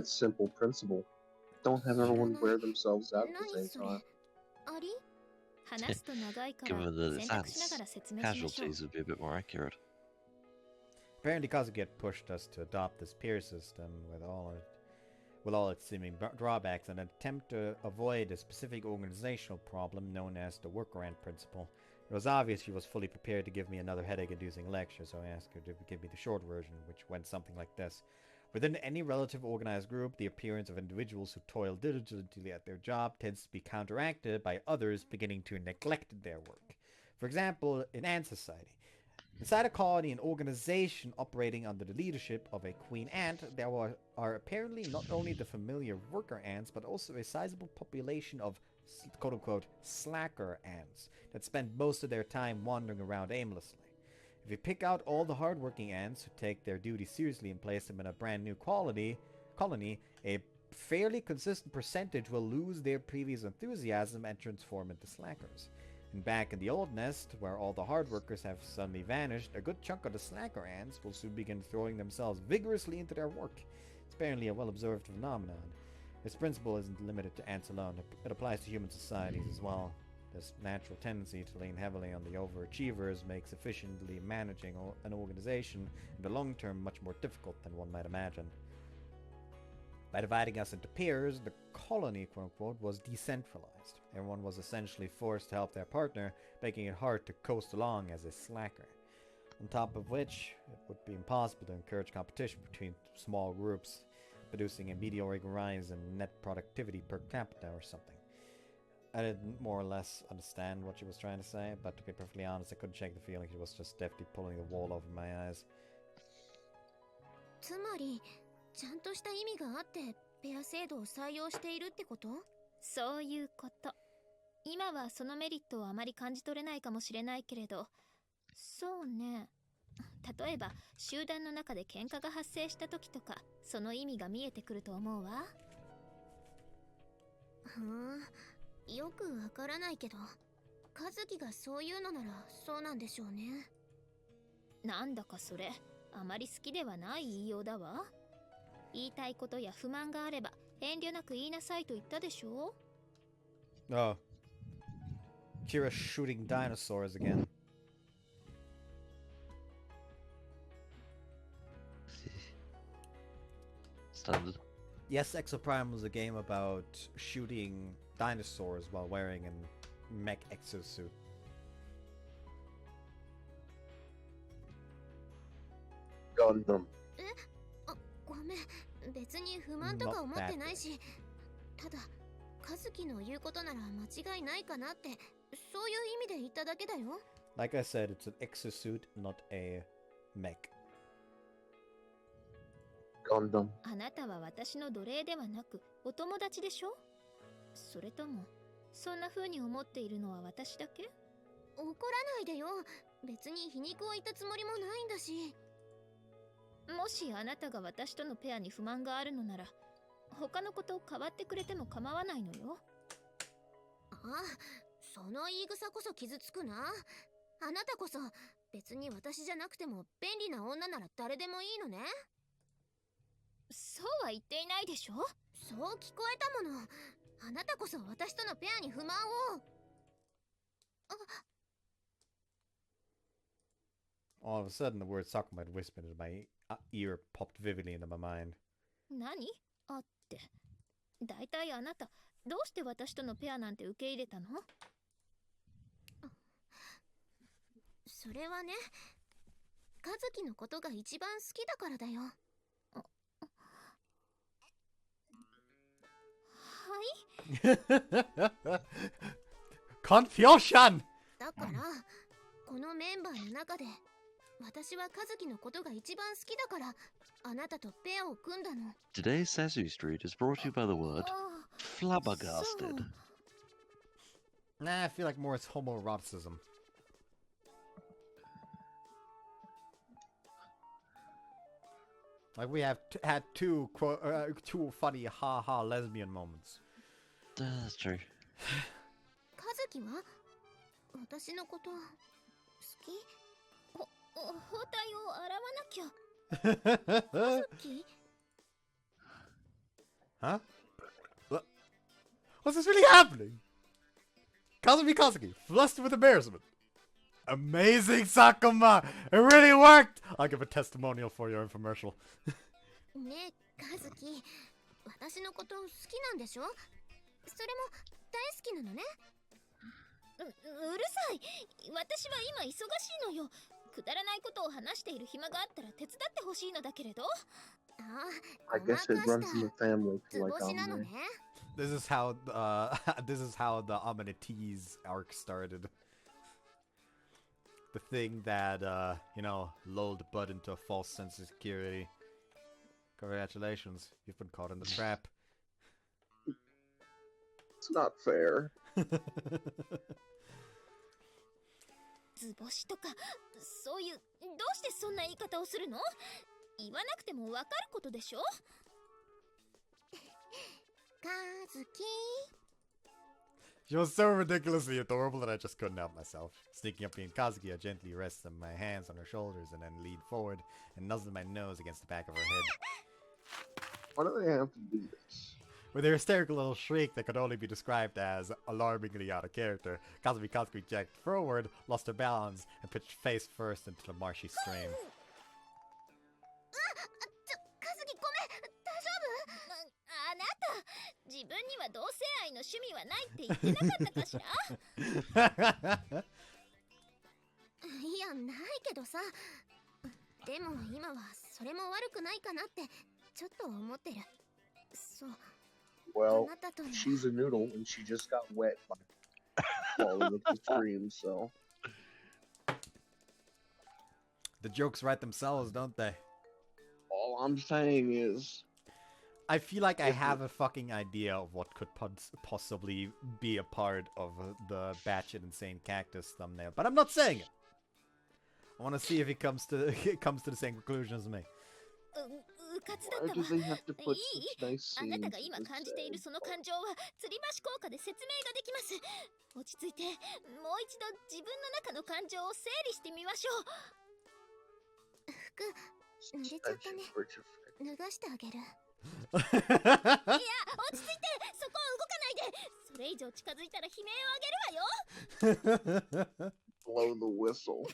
simple principle. Don't have everyone wear themselves out at the 何 same それ？ time. あり？話すと長いから Given that 選 it's 択しながら ants, 説明しましょう。 casualties would be a bit more accurate. Apparently Kazuki had pushed us to adopt this peer system with all its seeming drawbacks in an attempt to avoid a specific organizational problem known as the worker ant principle. It was obvious she was fully prepared to give me another headache-inducing lecture, so I asked her to give me the short version, which went something like this. Within any relative organized group, the appearance of individuals who toil diligently at their job tends to be counteracted by others beginning to neglect their work. For example, in ant society, inside a colony and organization operating under the leadership of a queen ant, there are apparently not only the familiar worker ants, but also a sizable population of quote-unquote slacker ants that spend most of their time wandering around aimlessly. If you pick out all the hardworking ants who take their duty seriously and place them in a brand new colony, a fairly consistent percentage will lose their previous enthusiasm and transform into slackers. And back in the old nest, where all the hard workers have suddenly vanished, a good chunk of the slacker ants will soon begin throwing themselves vigorously into their work. It's apparently a well-observed phenomenon. This principle isn't limited to ants alone. It applies to human societies as well. This natural tendency to lean heavily on the overachievers makes efficiently managing an organization in the long term much more difficult than one might imagine. By dividing us into pairs, the colony, quote-unquote, was decentralized. Everyone was essentially forced to help their partner, making it hard to coast along as a slacker. On top of which, it would be impossible to encourage competition between small groups, producing a meteoric rise in net productivity per capita or something. I didn't more or less understand what she was trying to say, but to be perfectly honest, I couldn't shake the feeling she was just deftly pulling the wool over my eyes. つまり、ちゃんとした意味があってペア制度を採用しているってこと？そういうこと。今はそのメリットをあまり感じ取れないかもしれないけれど、そうね。例えば集団の中で喧嘩が発生した時とか、その意味が見えてくると思うわ。ふん、よくわからないけど、和樹がそういうのならそうなんでしょうね。なんだかそれあまり好きではない言いようだわ。言いたいことや不満があれば遠慮なく言いなさいと言ったでしょ。 Oh. Kira's shooting dinosaurs again. Standard. Yes, Exoprime was a game about shooting dinosaurs while wearing a mech exosuit. Gundam. ごめん、別に不満とか思ってないし、ただ和樹の言うことなら間違いないかなって、そういう意味で言っただけだよ。Like I said, it's an exosuit, not a mech. Gundam. あなたは私の奴隷ではなくお友達でしょ。それともそんな風に思っているのは私だけ？怒らないでよ。別に皮肉を言ったつもりもないんだし。もしあなたが私とのペアに不満があるのなら、他のことを変わってくれても構わないのよ。ああ、その言い草こそ傷つくな。あなたこそ別に私じゃなくても便利な女なら誰でもいいのね。そうは言っていないでしょ。そう聞こえたもの。あなたこそ私とのペアに不満を。All of a sudden, the word Sakurai whispered into my ear popped vividly into my mind. 何？あって。だいたいあなた、どうして私とのペアなんて受け入れたの？それはね、和樹のことが一番好きだからだよ。はい。Confusion! だからこのメンバーの中で私は和樹のことが一番好きだからあなたとペアを組んだの。 Today's Sesame Street is brought to you by the word flabbergasted. Nah, I feel like more it's homoeroticism. Like we have had two funny ha-ha lesbian moments. That's true. 和樹は私のこと好き？包帯を洗わなきゃ。和樹？ Huh? What? What's this really happening? Kazuki, flustered with embarrassment. Amazing, Sakuma! It really worked! I'll give a testimonial for your infomercial. ねえ和樹、私のこと好きなんでしょ？それも大好きなのね。うるさい。私は今忙しいのよ。くだらないことを話している暇があったら手伝ってほしいのだけれど。ああ、 I guess it runs in the family 図 for like 星なの Amane. ね。This is how the Amane-Tease arc started. The thing that, lulled Bud into a false sense of security. Congratulations, you've been caught in the trap. It's not fair. 図星とかそういう、どうしてそんな言い方をするの？言わなくてもわかることでしょ。和樹。 She was so ridiculously adorable that I just couldn't help myself. Sneaking up behind Kazuki, I gently rested my hands on her shoulders and then leaned forward and nuzzled my nose against the back of her head. Why do they have to do this? With a hysterical little shriek that could only be described as alarmingly out of character, Kazuki jacked forward, lost her balance, and pitched face first into the marshy stream. 和樹ごめん、大丈夫？あなた、自分には同性愛の趣味はないって言ってなかったかしら？いや、ないけどさ。でも今はそれも悪くないかなってちょっと思ってる。そう。 Well, she's a noodle and she just got wet by falling into the stream, so. The jokes write themselves, don't they? All I'm saying is, I feel like I have a fucking idea of what could possibly be a part of the batshit insane cactus thumbnail, but I'm not saying it. I want to see if he comes to the same conclusion as me. うかつだっ Why た do わ。 they have to put いい such nice あな scenes たが in 今 this 感じている sad その感情は吊り橋効果で説明ができます。落ち着いて、もう一度自分の中の感情を整理してみましょう。服、濡れちゃったね。 suspension bridge effect. 脱がしてあげる。 いや、落ち着いて、そこは動かないで。それ以上近づいたら悲鳴を上げるわよ。 Blow the whistle.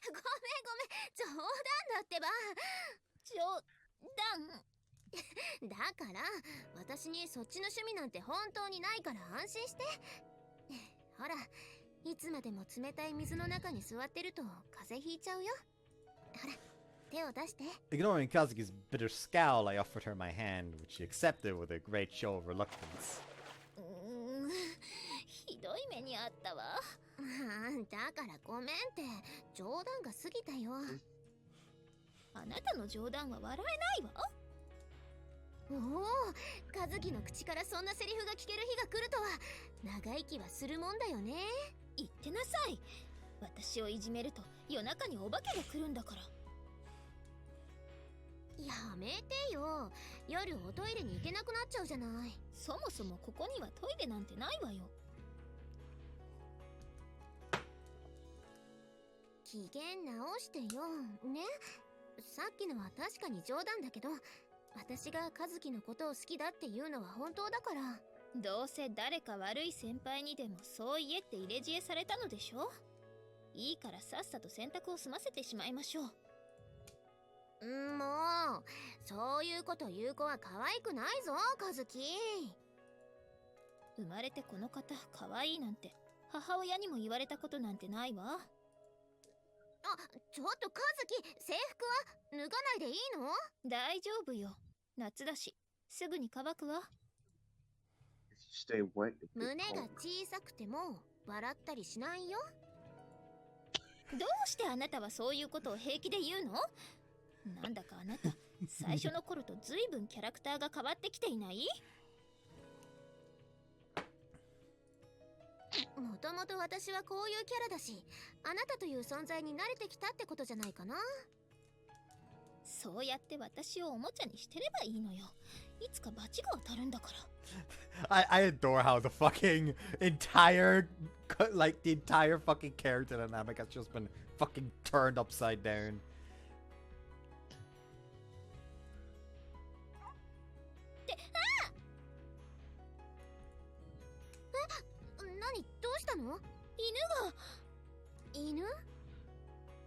ごめんごめん、冗談だってば。冗談。だから私にそっちの趣味なんて本当にないから安心して。ほら、いつまでも冷たい水の中に座ってると風邪ひいちゃうよ。ほら、手を出して。 Ignoring Kazuki's bitter scowl, I offered her my hand, which she accepted with a great show of reluctance. ひどい目にあったわ。だからごめんって、冗談が過ぎたよ。あなたの冗談は笑えないわ。おお、和樹の口からそんなセリフが聞ける日が来るとは長生きはするもんだよね。言ってなさい。私をいじめると夜中にお化けが来るんだから。やめてよ、夜おトイレに行けなくなっちゃうじゃない。そもそもここにはトイレなんてないわよ。機嫌直してよね。さっきのは確かに冗談だけど、私が和樹のことを好きだっていうのは本当だから。どうせ誰か悪い先輩にでもそう言えって入れ知恵されたのでしょ。いいからさっさと洗濯を済ませてしまいましょう。もうそういうこと言う子は可愛くないぞ、和樹。生まれてこの方可愛いなんて母親にも言われたことなんてないわ。あ、ちょっと和樹、制服は脱がないでいいの？大丈夫よ。夏だし、すぐに乾くわ。 If you stay wet, it 胸 gets が cold. 小さくても笑ったりしないよ。どうしてあなたはそういうことを平気で言うの？なんだかあなた、最初の頃とずいぶんキャラクターが変わってきていない？もともと私はこういうキャラだし、あなたという存在に慣れてきたってことじゃないかな。そうやって私をおもちゃにしてればいいのよ。いつか罰が当たるんだから。I adore how the fucking entire, like the entire fucking character dynamic has just been fucking turned upside down. 何、どうしたの？犬？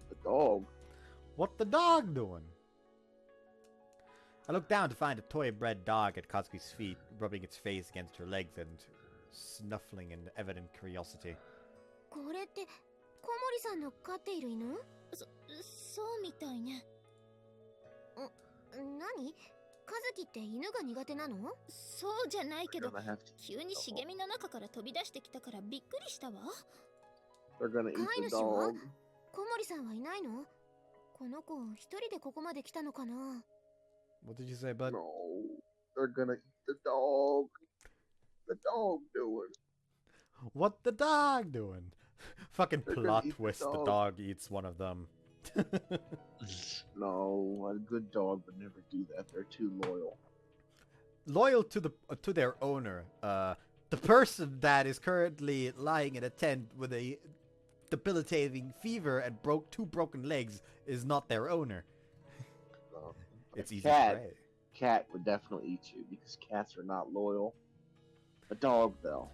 The dog. What the dog doing? I looked down to find a toy-bred dog at Kazuki's feet, rubbing its face against her legs and snuffling in evident curiosity. これって小森さんの飼っている犬？そうみたいね。何？和樹って犬が苦手なの？そうじゃないけ They're ど、 gonna have to 急に茂みの中から飛び出してきたからびっくりしたわ。 They're gonna eat 飼い the 主は？ dog. 小森さんはいないの？この子一人でここまで来たのかな？ What did you say, bud? No. They're gonna eat the dog. The dog doing. What the dog doing? Fucking They're gonna plot eat the twist, the dog. dog eats one of them. No, a good dog would never do that. They're too loyal. Loyal to their owner. The person that is currently lying in a tent with a debilitating fever and two broken legs is not their owner. No. It's A easy to cat. say. Cat would definitely eat you because cats are not loyal. A dog, though.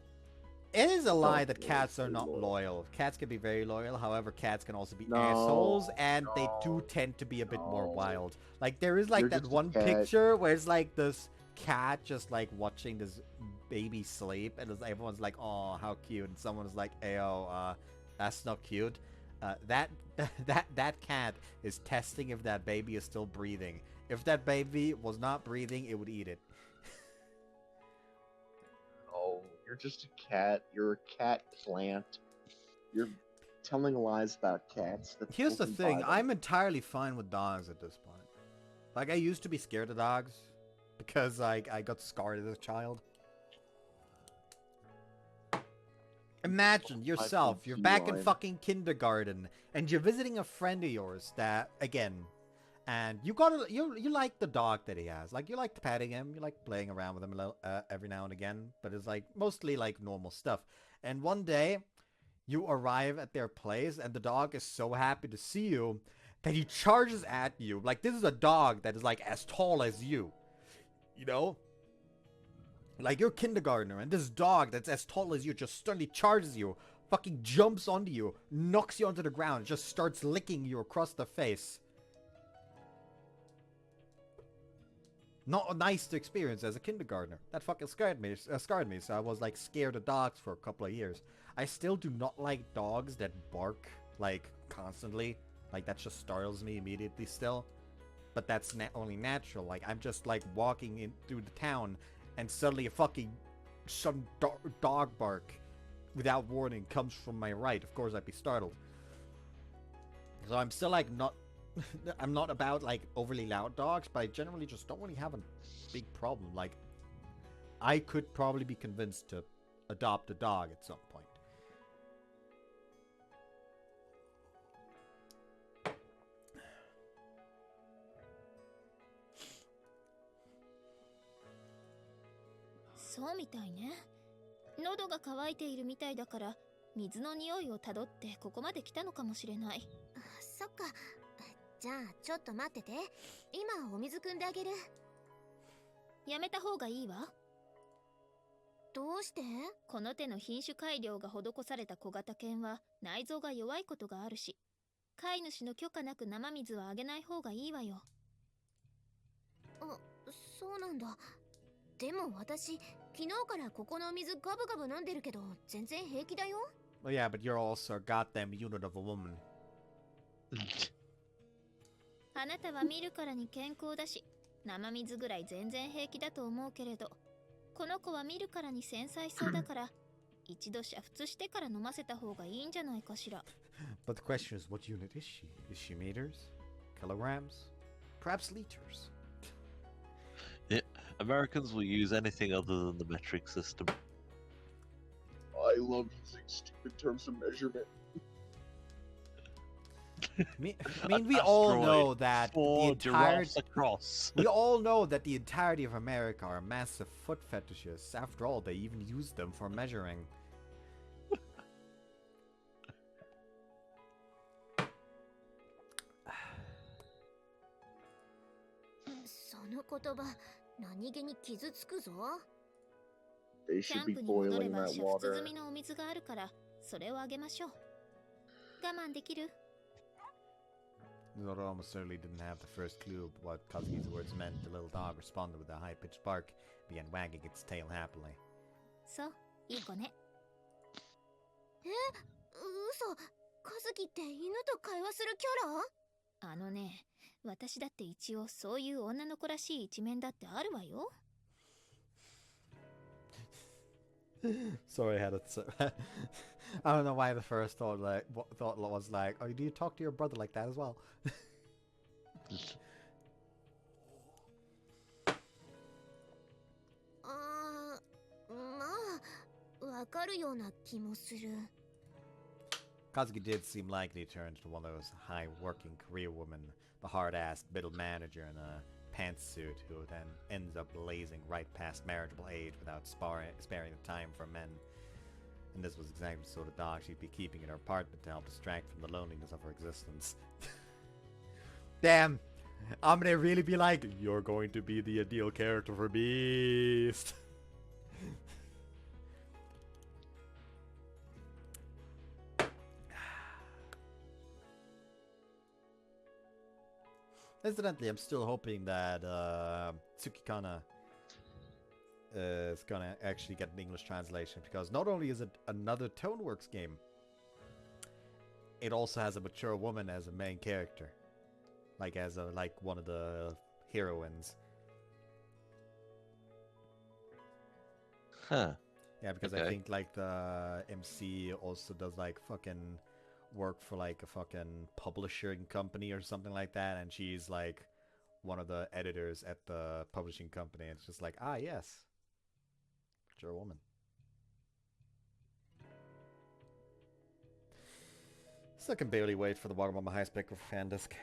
It is a lie that Dogs are cats are very not loyal. loyal. Cats can be very loyal. However, cats can also be No, assholes, and they do no, tend to be a bit more no. wild. Like there is like You're that just a one cat. picture where it's like this cat just like watching this baby sleep, and it's, everyone's like, "Oh, how cute!" And someone's like, "Ayo, that's not cute." That cat is testing if that baby is still breathing. If that baby was not breathing, it would eat it. Oh, you're just a cat. You're a cat plant. You're telling lies about cats. That's Here's the looking thing: by them. I'm entirely fine with dogs at this point. Like, I used to be scared of dogs because I got scarred as a child. Imagine yourself, you're back in fucking kindergarten, and you're visiting a friend of yours that, again, and you like the dog that he has. Like, you like petting him, you like playing around with him a little, every now and again, but it's like mostly like normal stuff. And one day, you arrive at their place, and the dog is so happy to see you that he charges at you. Like, this is a dog that is like as tall as you, you know? Like, you're a kindergartner, and this dog that's as tall as you just suddenly charges you, fucking jumps onto you, knocks you onto the ground, just starts licking you across the face. Not nice to experience as a kindergartner. That fucking scared me, so I was, like, scared of dogs for a couple of years. I still do not like dogs that bark, like, constantly. Like, that just startles me immediately still. But that's only natural. Like, I'm just, like, walking in through the town, and suddenly a fucking some dog bark without warning comes from my right. Of course, I'd be startled. So I'm still like not... I'm not about like overly loud dogs, but I generally just don't really have a big problem. Like, I could probably be convinced to adopt a dog at some point.そうみたいね。喉が渇いているみたいだから、水の匂いをたどってここまで来たのかもしれない。そっか。じゃあちょっと待ってて。今お水汲んであげる。やめた方がいいわ。どうして？この手の品種改良が施された小型犬は内臓が弱いことがあるし、飼い主の許可なく生水はあげない方がいいわよ。あ、そうなんだ。でも私、昨日からここのお水ガブガブ飲んでるけど、全然平気だよ。Well, yeah, but you're also a goddamn unit of a woman. あなたは見るからに健康だし、生水ぐらい全然平気だと思うけれど、この子は見るからに繊細そうだから、一度煮沸してから飲ませた方がいいんじゃないかしら。But the question is, what unit is she? Is she meters? Kilograms? Perhaps liters? Yeah, Americans will use anything other than the metric system. I love using stupid terms of measurement. I mean, we all know that the entire... We all know that the entirety of America are massive foot fetishists. After all, they even use them for measuring. その言葉、何気に傷つくぞ。They キャ should ン be プに戻れ boiling ば that 煮沸済 water. みのお水があるから、それをあげましょう。我慢できる？ Zoro almost certainly didn't have the first clue what Kazuki's words meant. The little dog responded with a high-pitched bark, began wagging its tail happily. そう、いい子ね。嘘。カズキって犬と会話するキャラ？あのね、私だって一応そういう女の子らしい一面だってあるわよ。Sorry, I had it. I don't know why the first thought was like, oh, do you talk to your brother like that as well? まあ、わかるような気もする。Kazuki did seem likely to turn into one of those high-working career women, the hard-assed middle manager in a pantsuit who then ends up blazing right past marriageable age without sparing the time for men. And this was exactly the sort of dog she'd be keeping in her apartment to help distract from the loneliness of her existence. Damn! I'm gonna really be like, you're going to be the ideal character for Beast! Incidentally, I'm still hoping that Tsukikana is gonna actually get an English translation, because not only is it another Toneworks game, it also has a mature woman as a main character, like as one of the heroines. Huh. Yeah, because I think like the MC also does like fucking work for like a fucking publishing company or something like that, and she's like one of the editors at the publishing company, and it's just like, ah, yes, but you're a woman. Still can barely wait for the Wagamama High Spec fan disc.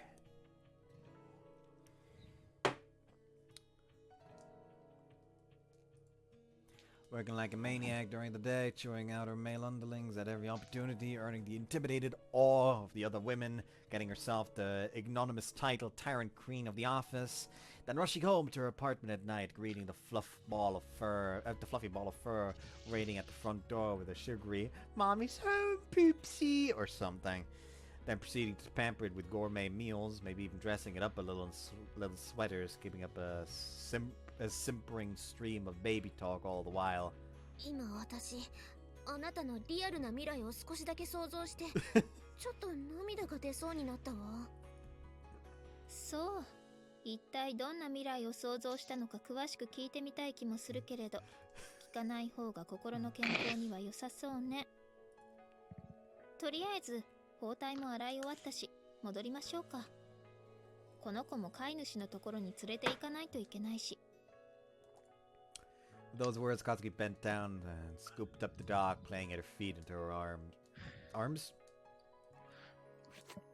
Working like a maniac during the day, chewing out her male underlings at every opportunity, earning the intimidated awe of the other women, getting herself the ignominious title Tyrant Queen of the Office, then rushing home to her apartment at night, greeting the fluffy ball of fur waiting at the front door with a sugary "Mommy's home, poopsie" or something. Then proceeding to pamper it with gourmet meals, maybe even dressing it up a little in little sweaters, keeping up a simpering stream of baby talk all the while. 今私あなたのリアルな未来を少しだけ想像してちょっと涙が出そうになったわ。そう。一体どんな未来を想像したのか詳しく聞いてみたい気もするけれど、聞かない方が心の健康には良さそうね。とりあえず包帯も洗い終わったし、戻りましょうか。この子も飼い主のところに連れて行かないといけないし。With those words, Katsuki bent down and scooped up the dog, playing at her feet into her arms?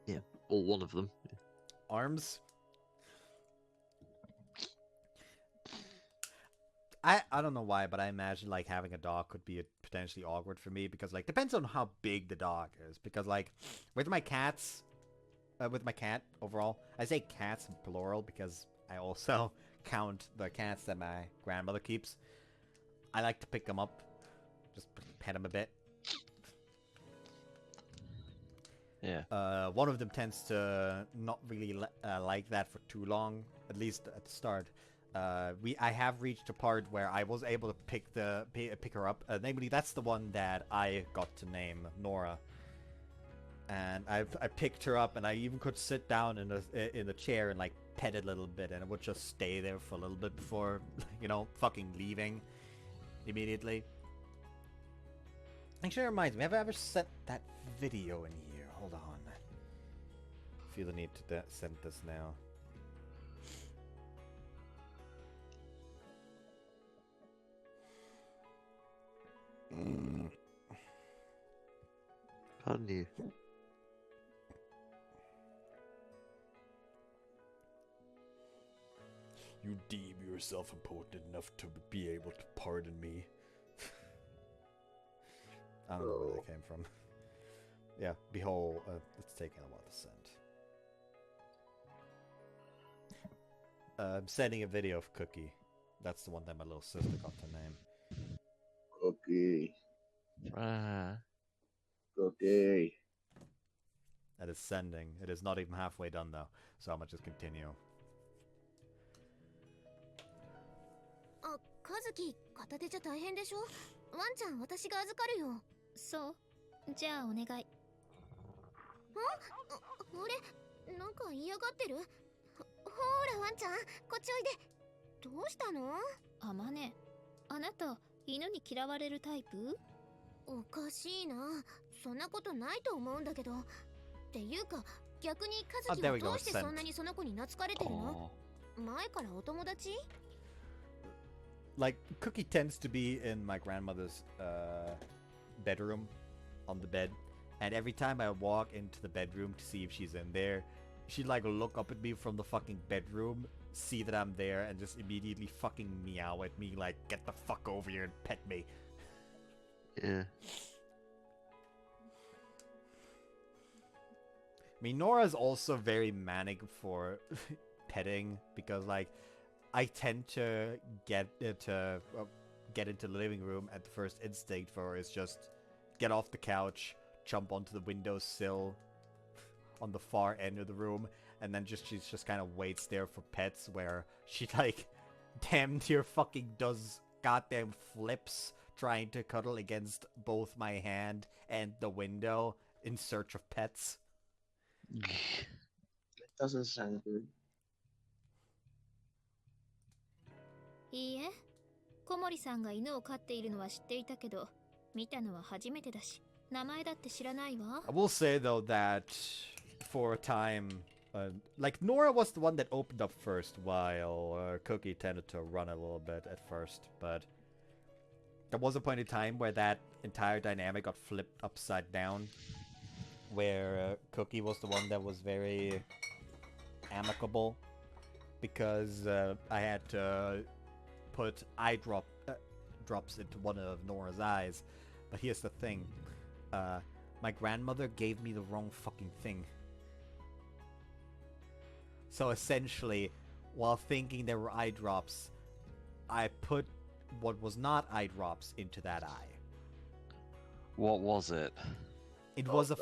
Yeah, or one of them. Arms? I don't know why, but I imagine like having a dog could be potentially awkward for me because like depends on how big the dog is. Because like with my cats, with my cat overall, I say cats in plural because I also count the cats that my grandmother keeps. I like to pick them up, just pet them a bit. Yeah. One of them tends to not really like that for too long, at least at the start. I have reached a part where I was able to pick her up. Namely, that's the one that I got to name Nora. And I picked her up, and I even could sit down in the chair and like pet it a little bit, and it would just stay there for a little bit before, you know, fucking leaving immediately. Actually, it reminds me, have I ever sent that video in here? Hold on. I feel the need to send this now. Pardon you. You deem yourself important enough to be able to pardon me. I don't know where that came from. Yeah, behold, it's taking a while to send. I'm sending a video of Cookie. That's the one that my little sister got to name. Cookie. Ah. Cookie. That is sending. It is not even halfway done though, so I'm gonna just continue. あ、カズキ、片手じゃ大変でしょ。ワンちゃん、私が預かるよ。そう。じゃあお願い。あれ、なんか嫌がってる。ほらワンちゃん、こっちおいで。どうしたの？あまね、あなた犬に嫌われるタイプ？おかしいな。そんなことないと思うんだけど。っていうか、逆にカズキはどうしてそんなにその子に懐かれてるの？前からお友達？Like, Cookie tends to be in my grandmother's bedroom, on the bed, and every time I walk into the bedroom to see if she's in there, she'd like look up at me from the fucking bedroom, see that I'm there, and just immediately fucking meow at me like, get the fuck over here and pet me. Yeah. I mean, Nora's also very manic for petting, because like, I tend to get into the living room at the first instinct for is just get off the couch, jump onto the windowsill on the far end of the room, and then she's just kind of waits there for pets, where she like damn near fucking does goddamn flips trying to cuddle against both my hand and the window in search of pets. It doesn't sound good. いいえ、小森さんが犬を飼っているのは知っていたけど、見たのは初めてだし、名前だって知らないわ。I will say though that for a time Like, Nora was the one that opened up first, while Cookie tended to run a little bit at first, but there was a point in time where that entire dynamic got flipped upside down, where Cookie was the one that was very amicable, because I had to put drops into one of Nora's eyes. But here's the thing, my grandmother gave me the wrong fucking thing. So essentially, while thinking there were eye drops, I put what was not eye drops into that eye. What was it? It was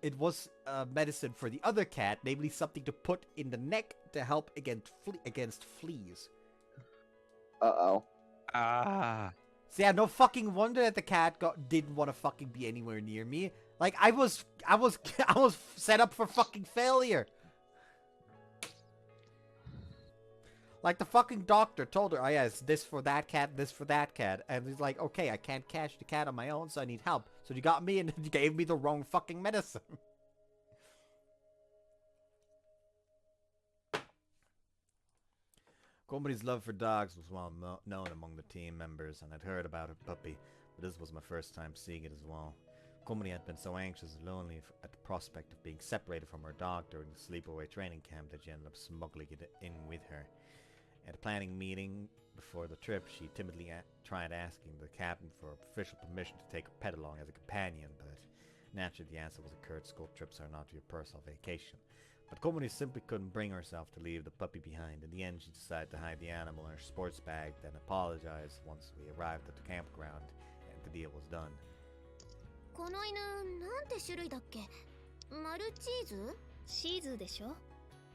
it was medicine for the other cat, namely something to put in the neck to help against fleas. Uh-oh. Ah. So yeah, no fucking wonder that the cat didn't want to fucking be anywhere near me. Like, I was set up for fucking failure. Like, the fucking doctor told her, oh yes, this for that cat, this for that cat. And he's like, okay, I can't catch the cat on my own, so I need help. So you got me and you gave me the wrong fucking medicine. Comedy's love for dogs was well known among the team members, and I'd heard about her puppy, but this was my first time seeing it as well. Comedy had been so anxious and lonely at the prospect of being separated from her dog during the sleepaway training camp that she ended up smuggling it in with her. At a planning meeting before the trip, she timidly tried asking the captain for official permission to take her pet along as a companion, but naturally the answer was a curt school trips are not your personal vacation. But Comedy simply couldn't bring herself to leave the puppy behind. In the end, she decided to hide the animal in her sports bag, then apologized once we arrived at the campground and the deal was done. この犬なんて種類だっけ？マルチーズ？シーズーでしょ？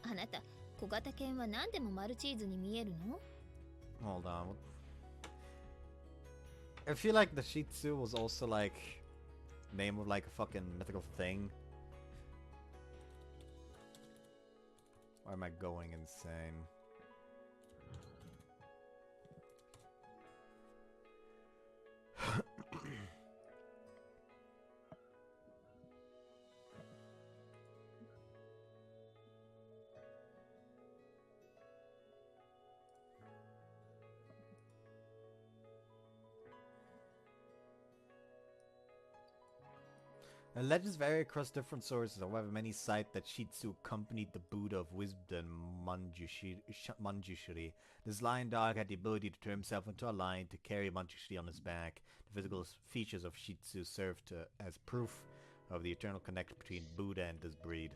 あなた小型犬は何でもマルチーズに見えるの？ Hold on. I feel like the Shih Tzu was also like name of like a fucking mythical thing. Or am I going insane? Legends vary across different sources, however many cite that Shih Tzu accompanied the Buddha of wisdom, Manjushri. This lion dog had the ability to turn himself into a lion to carry Manjushri on his back. The physical features of Shih Tzu served as proof of the eternal connection between Buddha and this breed.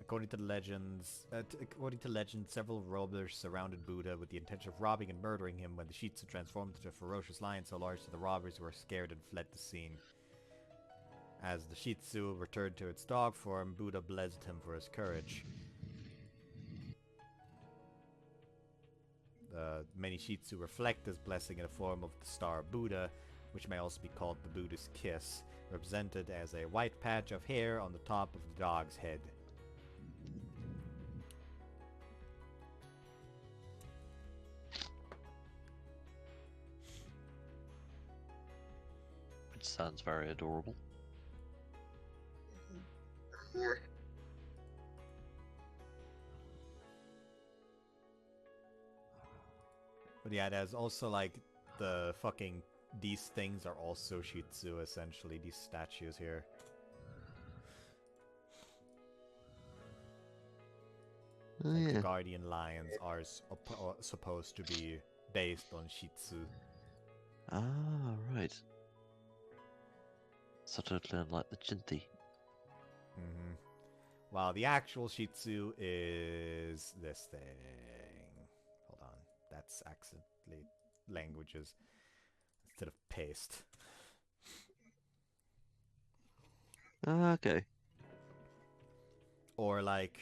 According to legends, several robbers surrounded Buddha with the intention of robbing and murdering him when the Shih Tzu transformed into a ferocious lion so large that the robbers were scared and fled the scene. As the Shih Tzu returned to its dog form, Buddha blessed him for his courage. Many Shih Tzu reflect this blessing in the form of the star Buddha, which may also be called the Buddha's kiss, represented as a white patch of hair on the top of the dog's head. Which sounds very adorable. But yeah, there's also like the fucking... These things are also Shih Tzu, essentially, these statues here. Oh, Like yeah. the guardian lions are supposed to be based on Shih Tzu. Ah, right. So totally unlike the Chinti. Mm-hmm. While the actual Shih Tzu is this thing. Hold on, that's accidentally languages instead of paste. Ah, okay. Or like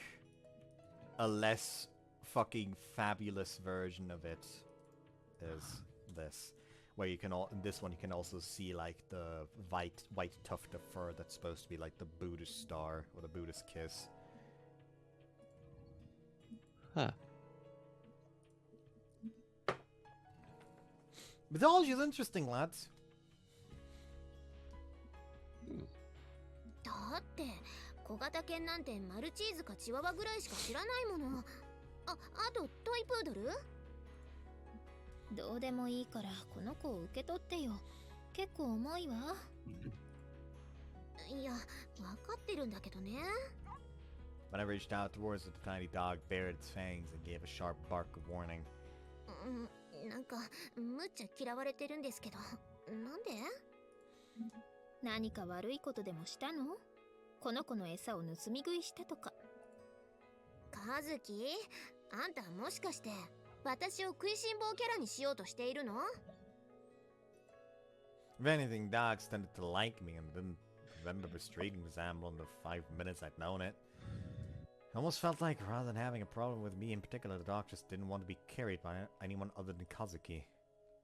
a less fucking fabulous version of it is this. Where you can in this one you can also see like the white tuft of fur that's supposed to be like the Buddhist star or the Buddhist kiss. Huh. Mythology is interesting, lads. だって小型犬なんてマルチーズかチワワぐらいしか知らないもの。あとトイプードル。どうでもいいからこの子を受け取ってよ。結構重いわ。いや、わかってるんだけどね。 When I reached out towards it, the tiny dog bared its fangs and gave a sharp bark of warning. なんかむっちゃ嫌われてるんですけど、なんで？何か悪いことでもしたの？この子の餌を盗み食いしたとか。カズキ、あんたもしかして私を食いしん坊キャラにしようとしているの？ If anything, dogs tended to like me and didn't remember mistreating this animal in the 5 minutes I'd known it. I almost felt like rather than having a problem with me in particular, the dog just didn't want to be carried by anyone other than Kazuki.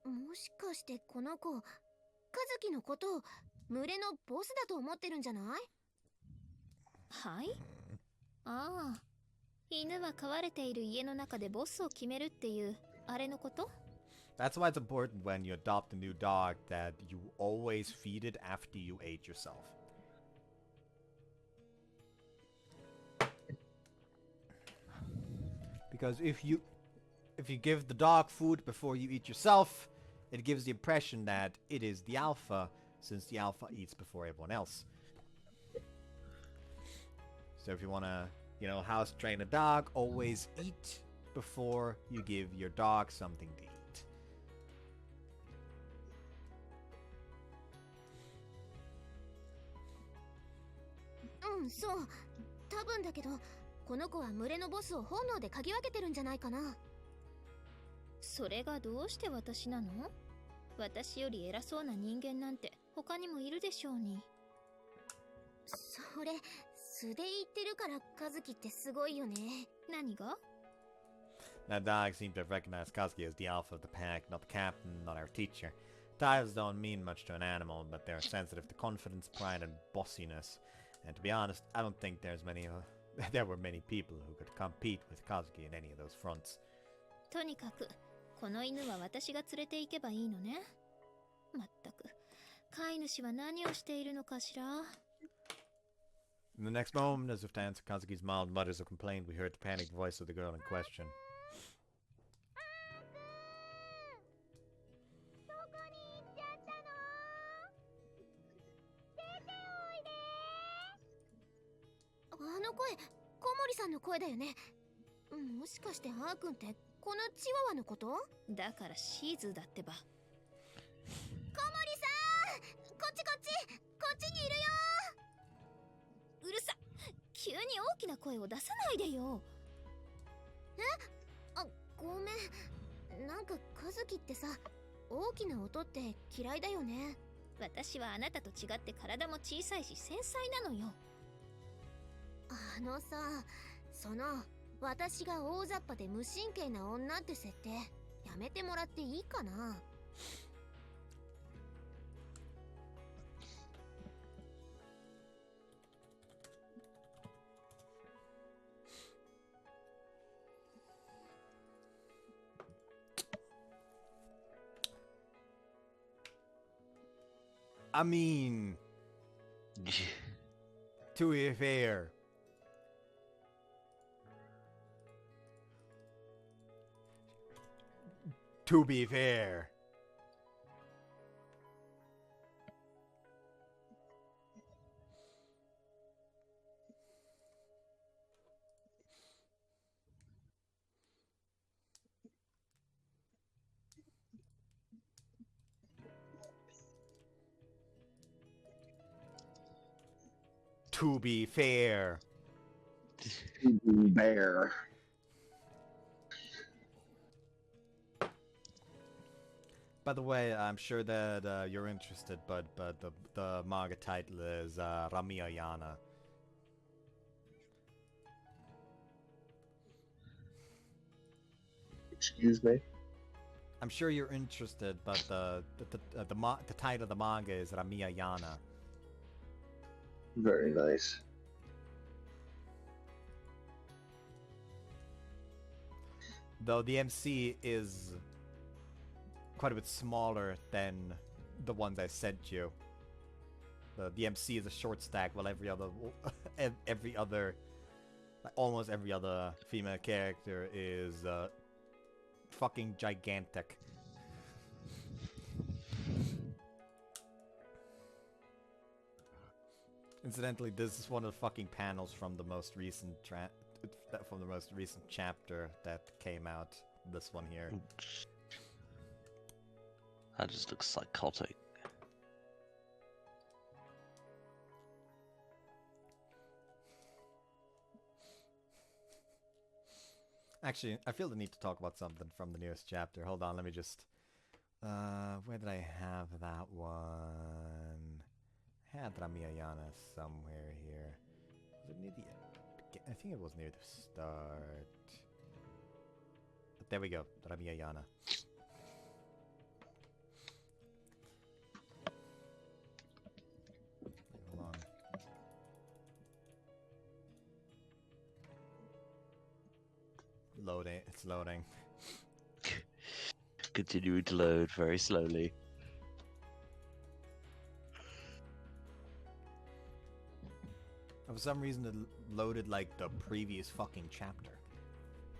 もしかしてこの子、カズキのことを群れのボスだと思ってるんじゃない？はい？ああ、犬は飼われている家の中でボスを決めるっていうあれのこと？ That's why it's important when you adopt a new dog that you always feed it after you ate yourself. Because if you give the dog food before you eat yourself, it gives the impression that it is the alpha, since the alpha eats before everyone else. So if you want to, house train a dog, always eat before you give your dog something to eat. そう。多分だけど、この子は群れのボスを本能で嗅ぎ分けてるんじゃないかな。それがどうして私なの？私より偉そうな人間なんて他にもいるでしょうに。それ、素で言ってるからカズキってすごいよね。何が？ That dog seemed to have recognized Kazuki as the alpha of the pack, not the captain, not our teacher. Titles don't mean much to an animal, but they're sensitive to confidence, pride, and bossiness. And to be honest, I don't think there were many people who could compete with Kazuki in any of those fronts. とにかく、この犬は私が連れて行けばいいのね。まったく、飼い主は何をしているのかしら。In the next moment, as if to answer Kazuki's mild mutters of complaint, we heard the panicked voice of the girl in question. どこに行っちゃったの？出ておいで。あの声、小森さんの声だよね。もしかしてアーくんってこのチワワのこと？だからシーズーだってば。小森さん、こっちこっち、こっちにいるよ。うるさ、急に大きな声を出さないでよ。ごめん。なんかカズキってさ、大きな音って嫌いだよね。私はあなたと違って体も小さいし繊細なのよ。私が大雑把で無神経な女って設定、やめてもらっていいかな。I mean, to be fair, to be fair, to be fair. Bear. By the way, I'm sure that you're interested, but the manga title is Ramayana. Excuse me? I'm sure you're interested, but the title of the manga is Ramayana. Very nice. Though the MC is quite a bit smaller than the ones I sent you. The MC is a short stack, while almost every other female character is fucking gigantic. Incidentally, this is one of the fucking panels from the most recent chapter that came out. This one here. That just looks psychotic. Actually, I feel the need to talk about something from the newest chapter. Hold on, let me just... where did I have that one? I had Ramayana somewhere here. Was it near the... I think it was near the start. But there we go, Ramayana. Hold on. Loading, it's loading. Continuing to load very slowly. For some reason it loaded like the previous fucking chapter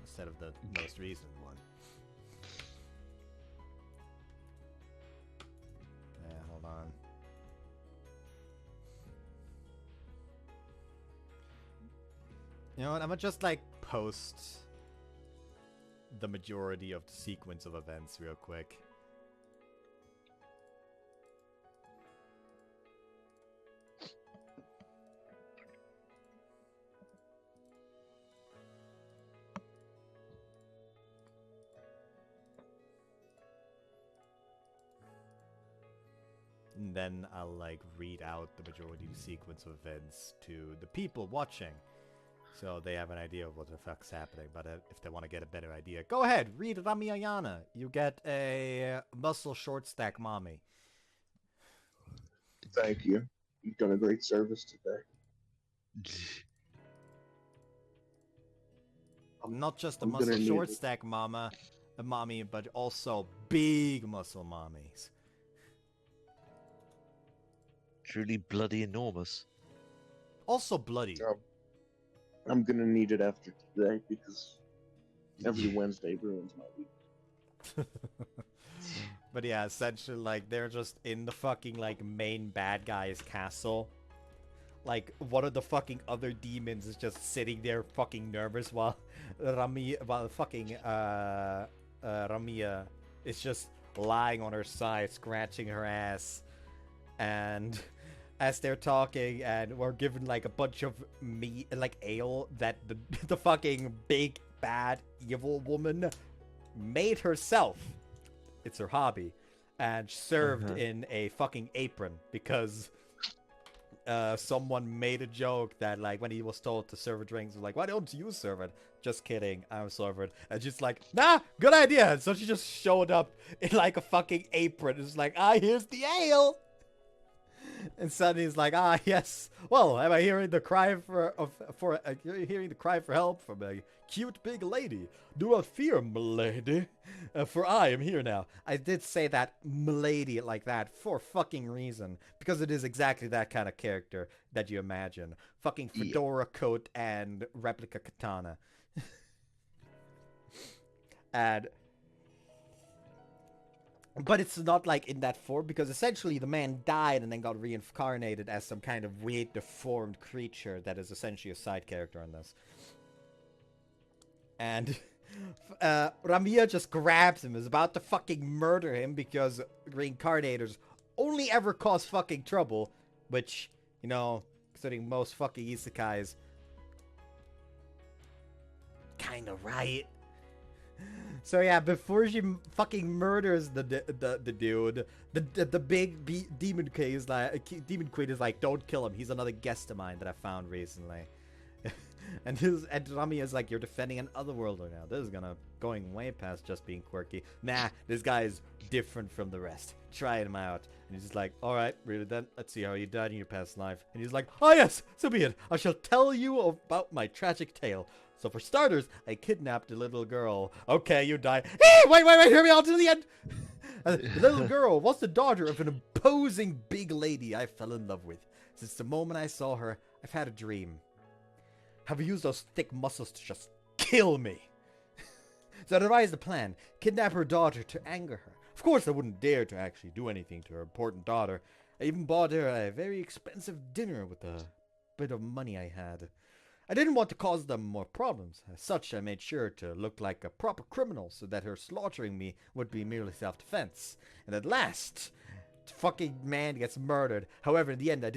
instead of the most recent one. Yeah, hold on. You know what, I'm gonna just like post the majority of the sequence of events real quick. And then I'll like read out the majority of the sequence of events to the people watching, so they have an idea of what the fuck's happening. But if they want to get a better idea, go ahead, read Ramayana. You get a muscle short stack mommy. Thank you. You've done a great service today. I'm not just a muscle short stack mommy, but also big muscle mommies. Truly bloody enormous. Also bloody. I'm gonna need it after today because every Wednesday ruins my week. But yeah, essentially, like, they're just in the fucking, like, main bad guy's castle. Like, one of the fucking other demons is just sitting there fucking nervous while Ramia is just lying on her side, scratching her ass. And as they're talking, and we're given, like, a bunch of meat, like, ale that the fucking big, bad, evil woman made herself. It's her hobby. And served in a fucking apron because someone made a joke that, like, when he was told to serve drinks, was like, why don't you serve it? Just kidding, I'm served. And she's like, nah, good idea. And so she just showed up in, like, a fucking apron. It's like, here's the ale. And suddenly he's like, yes. Well, am I hearing the cry hearing the cry for help from a cute big lady? Do not fear, milady, for I am here now. I did say that milady like that for fucking reason, because it is exactly that kind of character that you imagine. Fucking fedora coat and replica katana. But it's not like in that form, because essentially the man died and then got reincarnated as some kind of weird deformed creature that is essentially a side character in this. And Ramia just grabs him, is about to fucking murder him because reincarnators only ever cause fucking trouble, which, you know, considering most fucking isekais, kinda right. So yeah, before she fucking murders the dude, the big demon queen is like, don't kill him. He's another guest of mine that I found recently. And Rami is like, you're defending an otherworlder now. This is going way past just being quirky. Nah, this guy is different from the rest. Try him out. And he's just like, alright, really then? Let's see how you died in your past life. And he's like, oh yes, so be it. I shall tell you about my tragic tale. So for starters, I kidnapped a little girl. Okay, you die. Hey, wait, hear me out to the end. The little girl was the daughter of an imposing big lady I fell in love with. Since the moment I saw her, I've had a dream. Have used those thick muscles to just kill me. So I devised a plan. Kidnap her daughter to anger her. Of course I wouldn't dare to actually do anything to her important daughter. I even bought her a very expensive dinner with a bit of money I had. I didn't want to cause them more problems. As such, I made sure to look like a proper criminal so that her slaughtering me would be merely self-defense. And at last, the fucking man gets murdered. However, in the end, it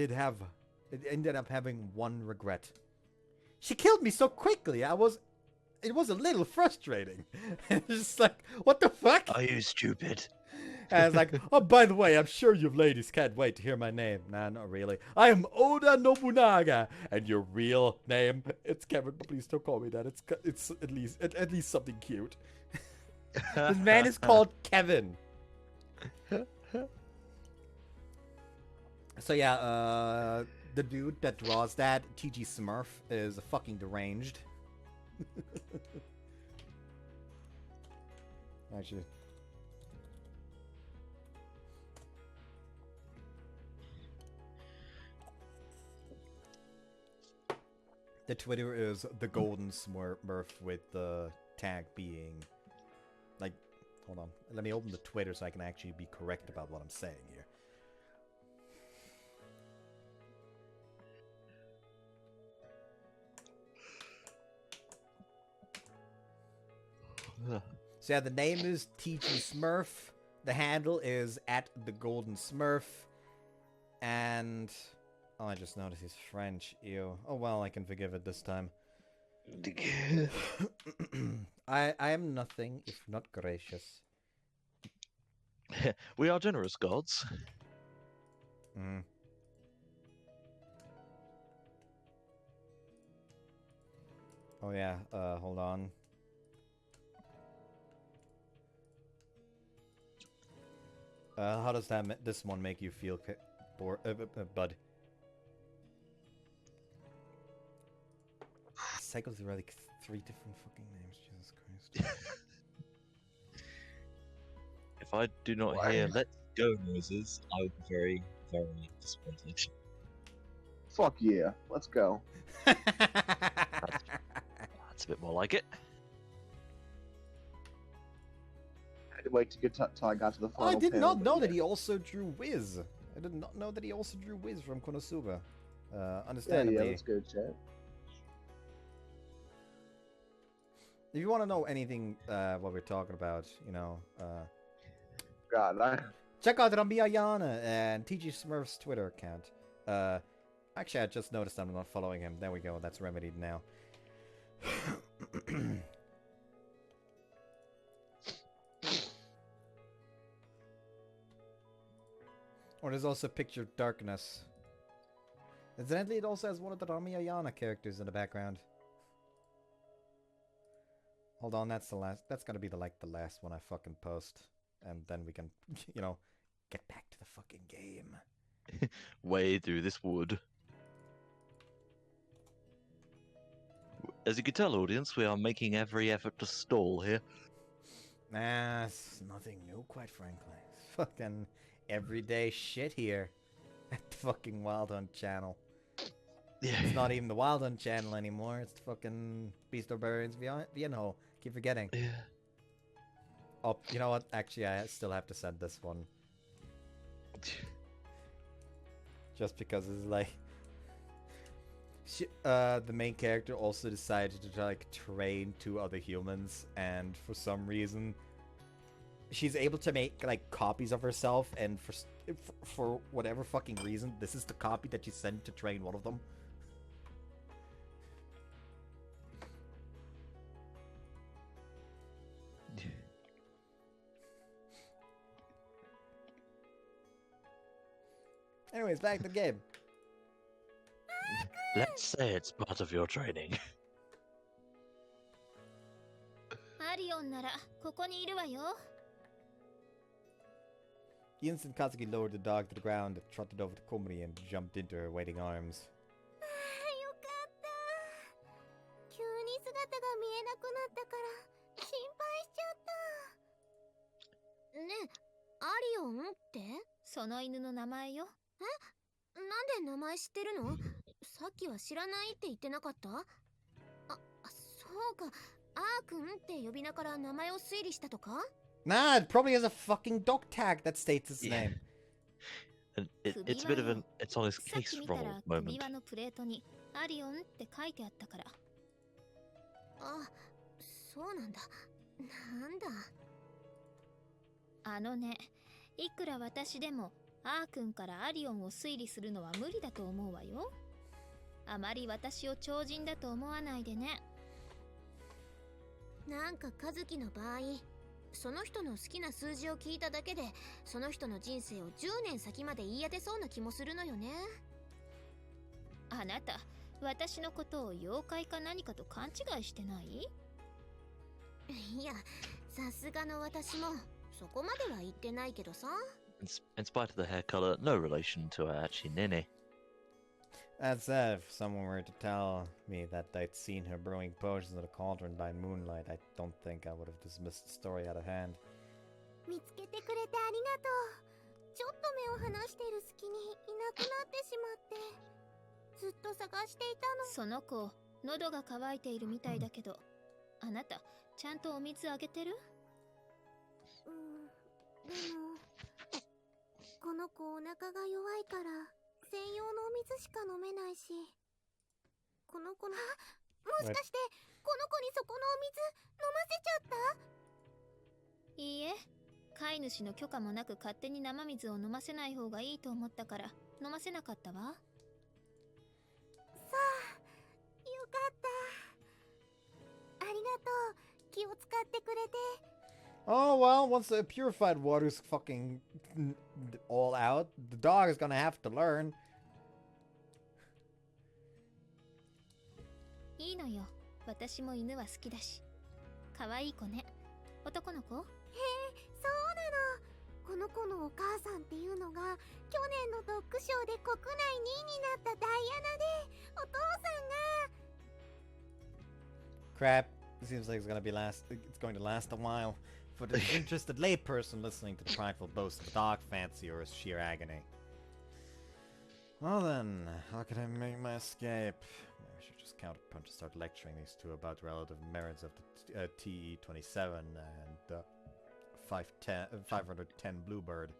ended up having one regret. She killed me so quickly, it was a little frustrating. It's just like, what the fuck? Are you stupid? And I was like, oh, by the way, I'm sure you ladies can't wait to hear my name. Nah, not really. I am Oda Nobunaga. And your real name? It's Kevin, but please don't call me that. It's at least something cute. This man is called Kevin. So yeah, the dude that draws that, TG Smurf, is fucking deranged. Actually. The Twitter is the Golden Smurf with the tag being... Like, hold on. Let me open the Twitter so I can actually be correct about what I'm saying here. So yeah, the name is TG Smurf. The handle is @thegolden_smurf. And... Oh, I just noticed he's French. Ew. Oh well, I can forgive it this time. I am nothing if not gracious. We are generous gods. Mm. Oh yeah, hold on. How does this one make you feel, bud? Cycle through like 3 different fucking names, Jesus Christ. If I do not hear "Let's go" noises, I would be very, very disappointed. Fuck yeah, let's go. That's a bit more like it. I had to wait to get till I got to the Oh, final. I did panel, not but know that yeah. he also drew Wiz. I did not know that he also drew Wiz from Konosuba. Yeah, Understandably. let's go, chat. If you want to know anything what we're talking about, you know, God, check out Rambia Yana and TG Smurf's Twitter account. Actually, I just noticed I'm not following him. There we go. That's remedied now. Or there's also Picture of Darkness. Incidentally, it also has one of the Rambia Yana characters in the background. Hold on, that's the last. That's gonna be the last one I fucking post, and then we can, you know, get back to the fucking game. Wade through this wood. As you can tell, audience, we are making every effort to stall here. Nah, it's nothing new, quite frankly. It's fucking everyday shit here at the fucking Wild Hunt channel. Yeah. It's not even the Wild Hunt channel anymore. It's the fucking Beast Barbarians Vienna. Keep forgetting. Yeah. Oh, you know what? Actually, I still have to send this one. Just because it's like... the main character also decided to like train 2 other humans, and for some reason she's able to make like copies of herself, and for whatever fucking reason, this is the copy that she sent to train one of them. Anyways, back to the game. Let's say it's part of your training. リオンならここにいるわよ。 The instant Kazuki lowered the dog to the ground, it trotted over to Komori and jumped into her waiting arms. よかった。急に姿が見えなくなったから心配しちゃった。ねえ、アリオンって？その犬の名前よ。なんで名前知ってるの？さっきは知らないって言ってなかった？そうか、アー君って呼びながら名前を推理したとか？ Nah, it probably has a fucking dog tag that states its Yeah. name. And it's a bit of an it's on his さっ case き見た roll ら moment. 首輪のプレートにアリオンって書いてあったから。あ、そうなんだ。なんだ。あのね、いくら私でもアー君からアリオンを推理するのは無理だと思うわよ。あまり私を超人だと思わないでね。なんか和樹の場合、その人の好きな数字を聞いただけでその人の人生を10年先まで言い当てそうな気もするのよね。あなた、私のことを妖怪か何かと勘違いしてない？いや、さすがの私もそこまでは言ってないけどさ。In spite of the hair color, no relation to her actually Nene. That said, if someone were to tell me that I'd seen her brewing potions in a cauldron by moonlight, I don't think I would have dismissed the story out of hand. 見つけてくれてありがとう。ちょっと目を離している隙にいなくなってしまってずっと探していたの。その子、喉が渇いているみたいだけど、あなた、ちゃんとお水あげてる？でもこの子お腹が弱いから専用のお水しか飲めないし、この子のもしかしてこの子にそこのお水飲ませちゃった？いいえ、飼い主の許可もなく勝手に生水を飲ませない方がいいと思ったから飲ませなかったわ。さあ、よかった。ありがとう、気を使ってくれて。Oh well, once the purified water's fucking all out, the dog is gonna have to learn. いいのよ、私も犬は好きだし。可愛い子ね。男の子？へえ、そうなの。この子のお母さんっていうのが去年のドッグショーで国内2位になったダイアナで、お父さんが Crap. It seems like it's going to last a while. For the interested layperson listening to the prideful boast of a dog fancy or sheer agony. Well then, how can I make my escape? Maybe I should just counterpunch and start lecturing these two about the relative merits of the TE-27 and 510 Bluebird.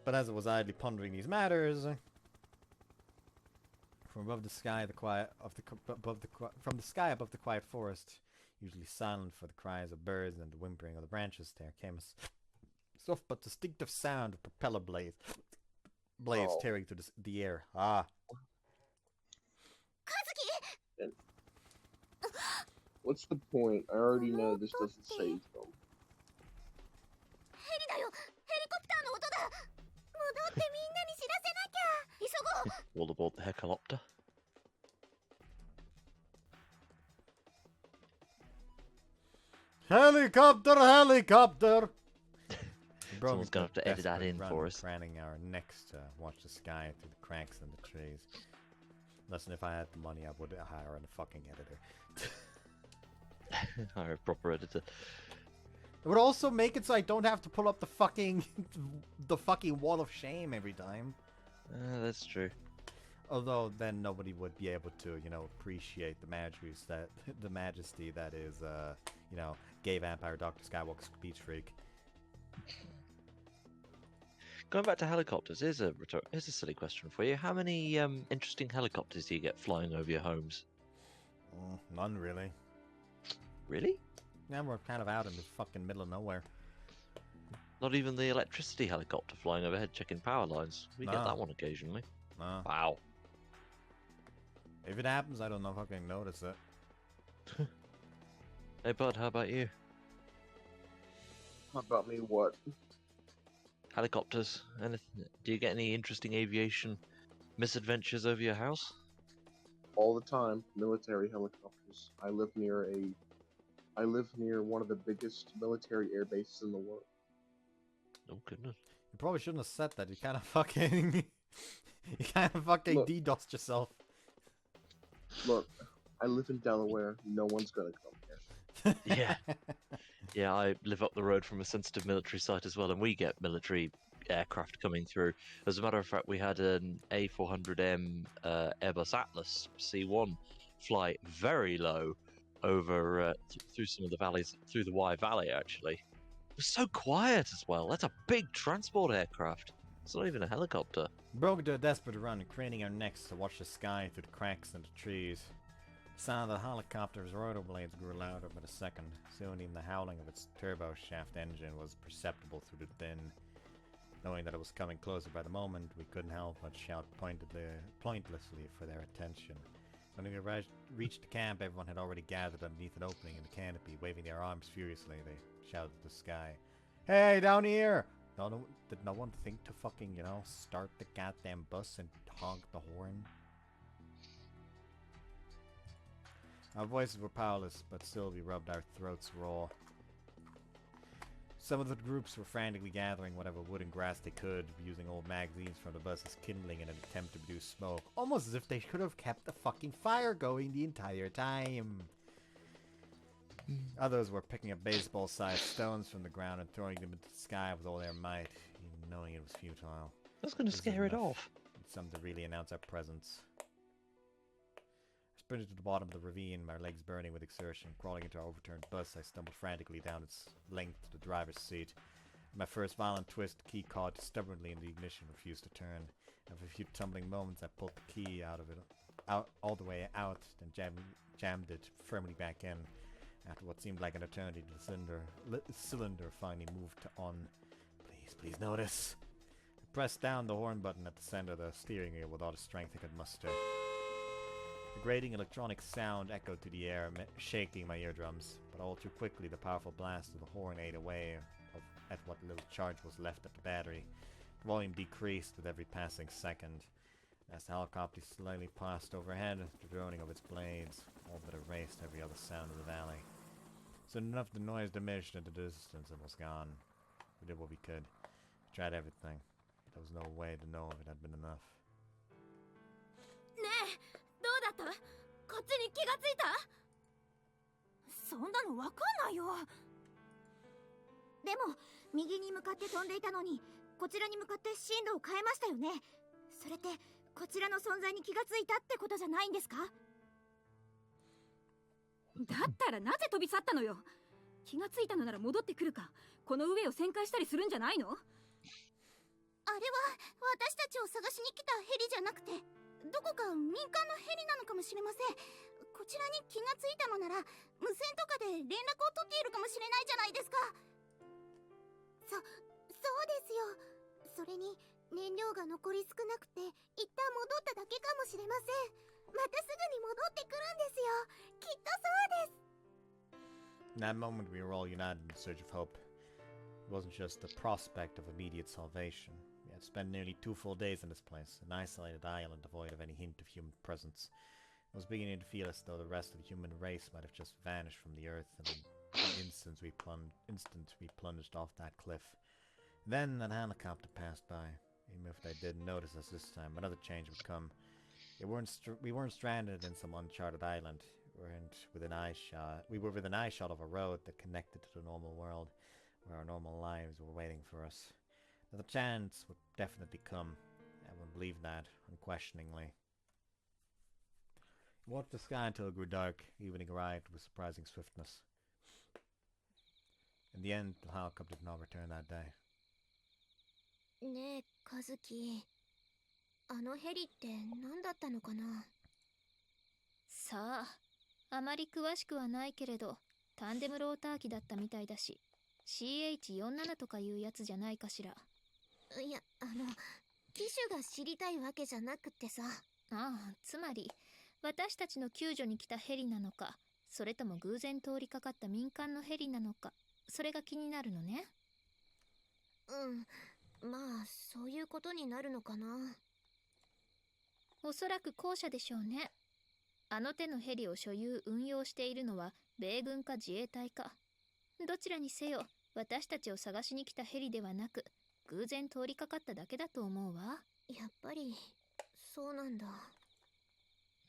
But as I was idly pondering these matters, from above the sky, from the sky above the quiet forest, usually silent for the cries of birds and the whimpering of the branches, there came a soft but distinctive sound of propeller blades tearing through the air. Ah. Kazuki! What's the point? I already know this doesn't save them. ヘリだよ、ヘリコプターの音だ。戻ってみんなに知らせなきゃ。急ごう。 All aboard the helicopter. Helicopter! Someone's gonna have to edit that in for us. Craning our necks to watch the sky through the cracks in the trees. Listen, if I had the money, I would hire a fucking editor. Hire a proper editor. It would also make it so I don't have to pull up the fucking wall of shame every time. That's true. Although then nobody would be able to, appreciate the majesty that is, gay vampire Dr. Skywalker speech freak. Going back to helicopters, here's a silly question for you. How many interesting helicopters do you get flying over your homes? None really. Really? Yeah, we're kind of out in the fucking middle of nowhere. Not even the electricity helicopter flying overhead checking power lines. We get that one occasionally. No. Wow. If it happens, I don't know if I can notice it. Hey bud, how about you? How about me? What? Helicopters. Anything? Do you get any interesting aviation misadventures over your house? All the time. Military helicopters. I live near a I live near one of the biggest military air bases in the world. Oh goodness. You probably shouldn't have said that. You kind of fucking... you kind of fucking Look. DDoSed yourself. Look, I live in Delaware. No one's gonna come here. Yeah. Yeah, I live up the road from a sensitive military site as well, and we get military aircraft coming through. As a matter of fact, we had an A400M Airbus Atlas C1 fly very low over through some of the valleys, through the Wye Valley actually. It was so quiet as well. That's a big transport aircraft. It's not even a helicopter. Broke into a desperate run, craning our necks to watch the sky through the cracks in the trees. The sound of the helicopter's rotor blades grew louder by the second. Soon even the howling of its turbo shaft engine was perceptible through the din. Knowing that it was coming closer by the moment, we couldn't help but shout pointlessly for their attention. When we reached the camp, everyone had already gathered underneath an opening in the canopy, waving their arms furiously. They shouted at the sky, "Hey, down here!" Did no one think to fucking, start the goddamn bus and honk the horn? Our voices were powerless, but still we rubbed our throats raw. Some of the groups were frantically gathering whatever wood and grass they could, using old magazines from the bus as kindling in an attempt to produce smoke, almost as if they could have kept the fucking fire going the entire time. Others were picking up baseball-sized stones from the ground and throwing them into the sky with all their might, even knowing it was futile. That's going to scare it off. Some to really announce our presence. I sprinted to the bottom of the ravine, my legs burning with exertion. Crawling into our overturned bus, I stumbled frantically down its length to the driver's seat. In my first violent twist, the key caught stubbornly in the ignition, refused to turn. After a few tumbling moments, I pulled the key out all the way out, then jammed it firmly back in. After what seemed like an eternity, the cylinder finally moved to on. Please notice. I pressed down the horn button at the center of the steering wheel with all the strength I could muster. The grating electronic sound echoed through the air, shaking my eardrums, but all too quickly the powerful blast of the horn ate away at what little charge was left of the battery. The volume decreased with every passing second. As the helicopter slowly passed overhead, the droning of its blades all but erased every other sound in the valley. Soon enough the noise diminished into the distance and was gone. We did what we could. We tried everything. There was no way to know if it had been enough. ねえ、どうだった？こっちに気がついた？そんなのわかんないよ。でも右に向かって飛んでいたのに、こちらに向かって進路を変えましたよね。それってこちらの存在に気がついたってことじゃないんですか？だったらなぜ飛び去ったのよ。気がついたのなら戻ってくるか、この上を旋回したりするんじゃないの？あれは私たちを探しに来たヘリじゃなくて、どこか民間のヘリなのかもしれません。こちらに気がついたのなら無線とかで連絡を取っているかもしれないじゃないですか。そうですよ。それに燃料が残り少なくて一旦戻っただけかもしれません。またすぐに戻ってくるんですよ。きっとそうです。 In that moment we were all united in search of hope. It wasn't just the prospect of immediate salvation. We had spent nearly 2 full days in this place, an isolated island devoid of any hint of human presence. I was beginning to feel as though the rest of the human race might have just vanished from the earth in the instant we plunged off that cliff. Then that helicopter passed by. Even if they didn't notice us this time, another change would come. We weren't stranded in some uncharted island. We were within eyeshot of a road that connected to the normal world, where our normal lives were waiting for us. That the chance would definitely come. Everyone believed that, unquestioningly. We watched the sky until it grew dark. Evening arrived with surprising swiftness. In the end, the helicopter did not return that day. ねえ、カズキ。あのヘリって何だったのかな？さあ、あまり詳しくはないけれど、タンデムローター機だったみたいだし、CH47 とかいうやつじゃないかしら。いや、機種が知りたいわけじゃなくてさ。ああ、つまり、私たちの救助に来たヘリなのか、それとも偶然通りかかった民間のヘリなのか、それが気になるのね。うん、まあ、そういうことになるのかな。おそらく後者でしょうね。あの手のヘリを所有運用しているのは米軍か自衛隊か。どちらにせよ私たちを探しに来たヘリではなく、偶然通りかかっただけだと思うわ。やっぱりそうなんだ。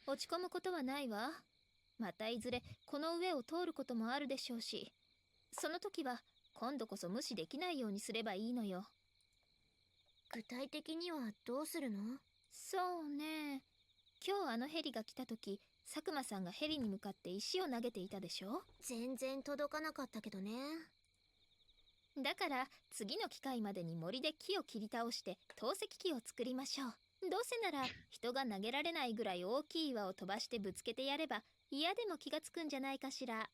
落ち込むことはないわ。またいずれこの上を通ることもあるでしょうし、その時は今度こそ無視できないようにすればいいのよ。具体的にはどうするの？そうね、今日あのヘリが来た時、佐久間さんがヘリに向かって石を投げていたでしょ。全然届かなかったけどね。だから次の機会までに森で木を切り倒して投石機を作りましょう。どうせなら人が投げられないぐらい大きい岩を飛ばしてぶつけてやれば嫌でも気がつくんじゃないかしら。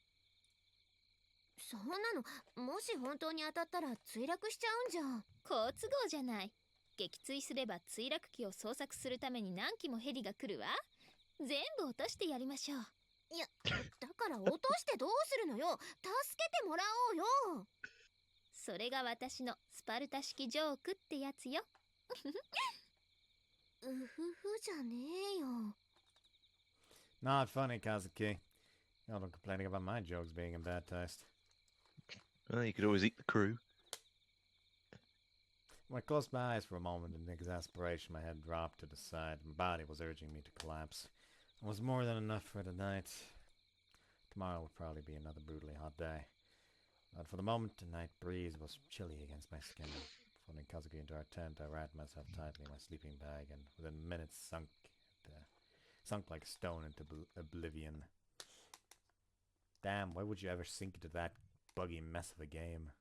そんなのもし本当に当たったら墜落しちゃうんじゃん。好都合じゃない。撃墜すれば墜落機を捜索するために何機もヘリが来るわ。全部落としてやりましょう。いや、だから落としてどうするのよ。助けてもらおうよ。それが私のスパルタ式ジョークってやつよ。うふふじゃねえよ。 Not funny, Kazuki. Y'all been complaining about my jokes being in bad taste. Well, you could always eat the crew. When I closed my eyes for a moment in exasperation, my head dropped to the side. My body was urging me to collapse. It was more than enough for the night. Tomorrow will probably be another brutally hot day. But for the moment, the night breeze was chilly against my skin. Folding Kazuki into our tent, I wrapped myself tightly in my sleeping bag, and within minutes sunk like a stone into oblivion. Damn, why would you ever sink into that buggy mess of a game?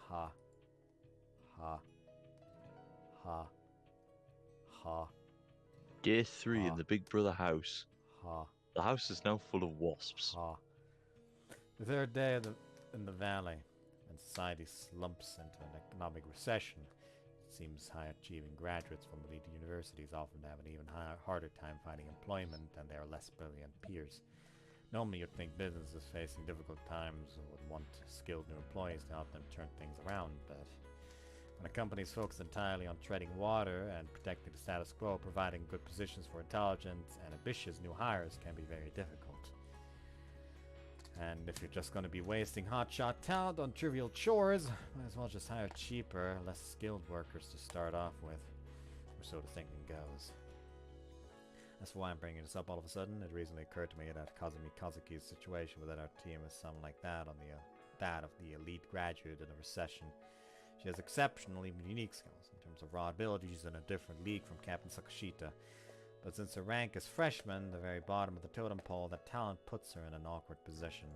Ha. Ha. Ha. Ha. Day 3 in the Big Brother house. Ha. The house is now full of wasps. Ha. The third day in the valley, and society slumps into an economic recession. It seems high-achieving graduates from elite universities often have an even harder time finding employment than their less brilliant peers. Normally, you'd think businesses facing difficult times would want skilled new employees to help them turn things around, but when a company is focused entirely on treading water and protecting the status quo, providing good positions for intelligent and ambitious new hires can be very difficult. And if you're just going to be wasting hotshot talent on trivial chores, might as well just hire cheaper, less skilled workers to start off with, or so the thinking goes. That's why I'm bringing this up all of a sudden. It recently occurred to me that Kazuki's situation within our team is something like that of the elite graduate in a recession. She has exceptional, even unique skills. In terms of raw ability, she's in a different league from Captain Sakashita. But since her rank is freshman, the very bottom of the totem pole, that talent puts her in an awkward position.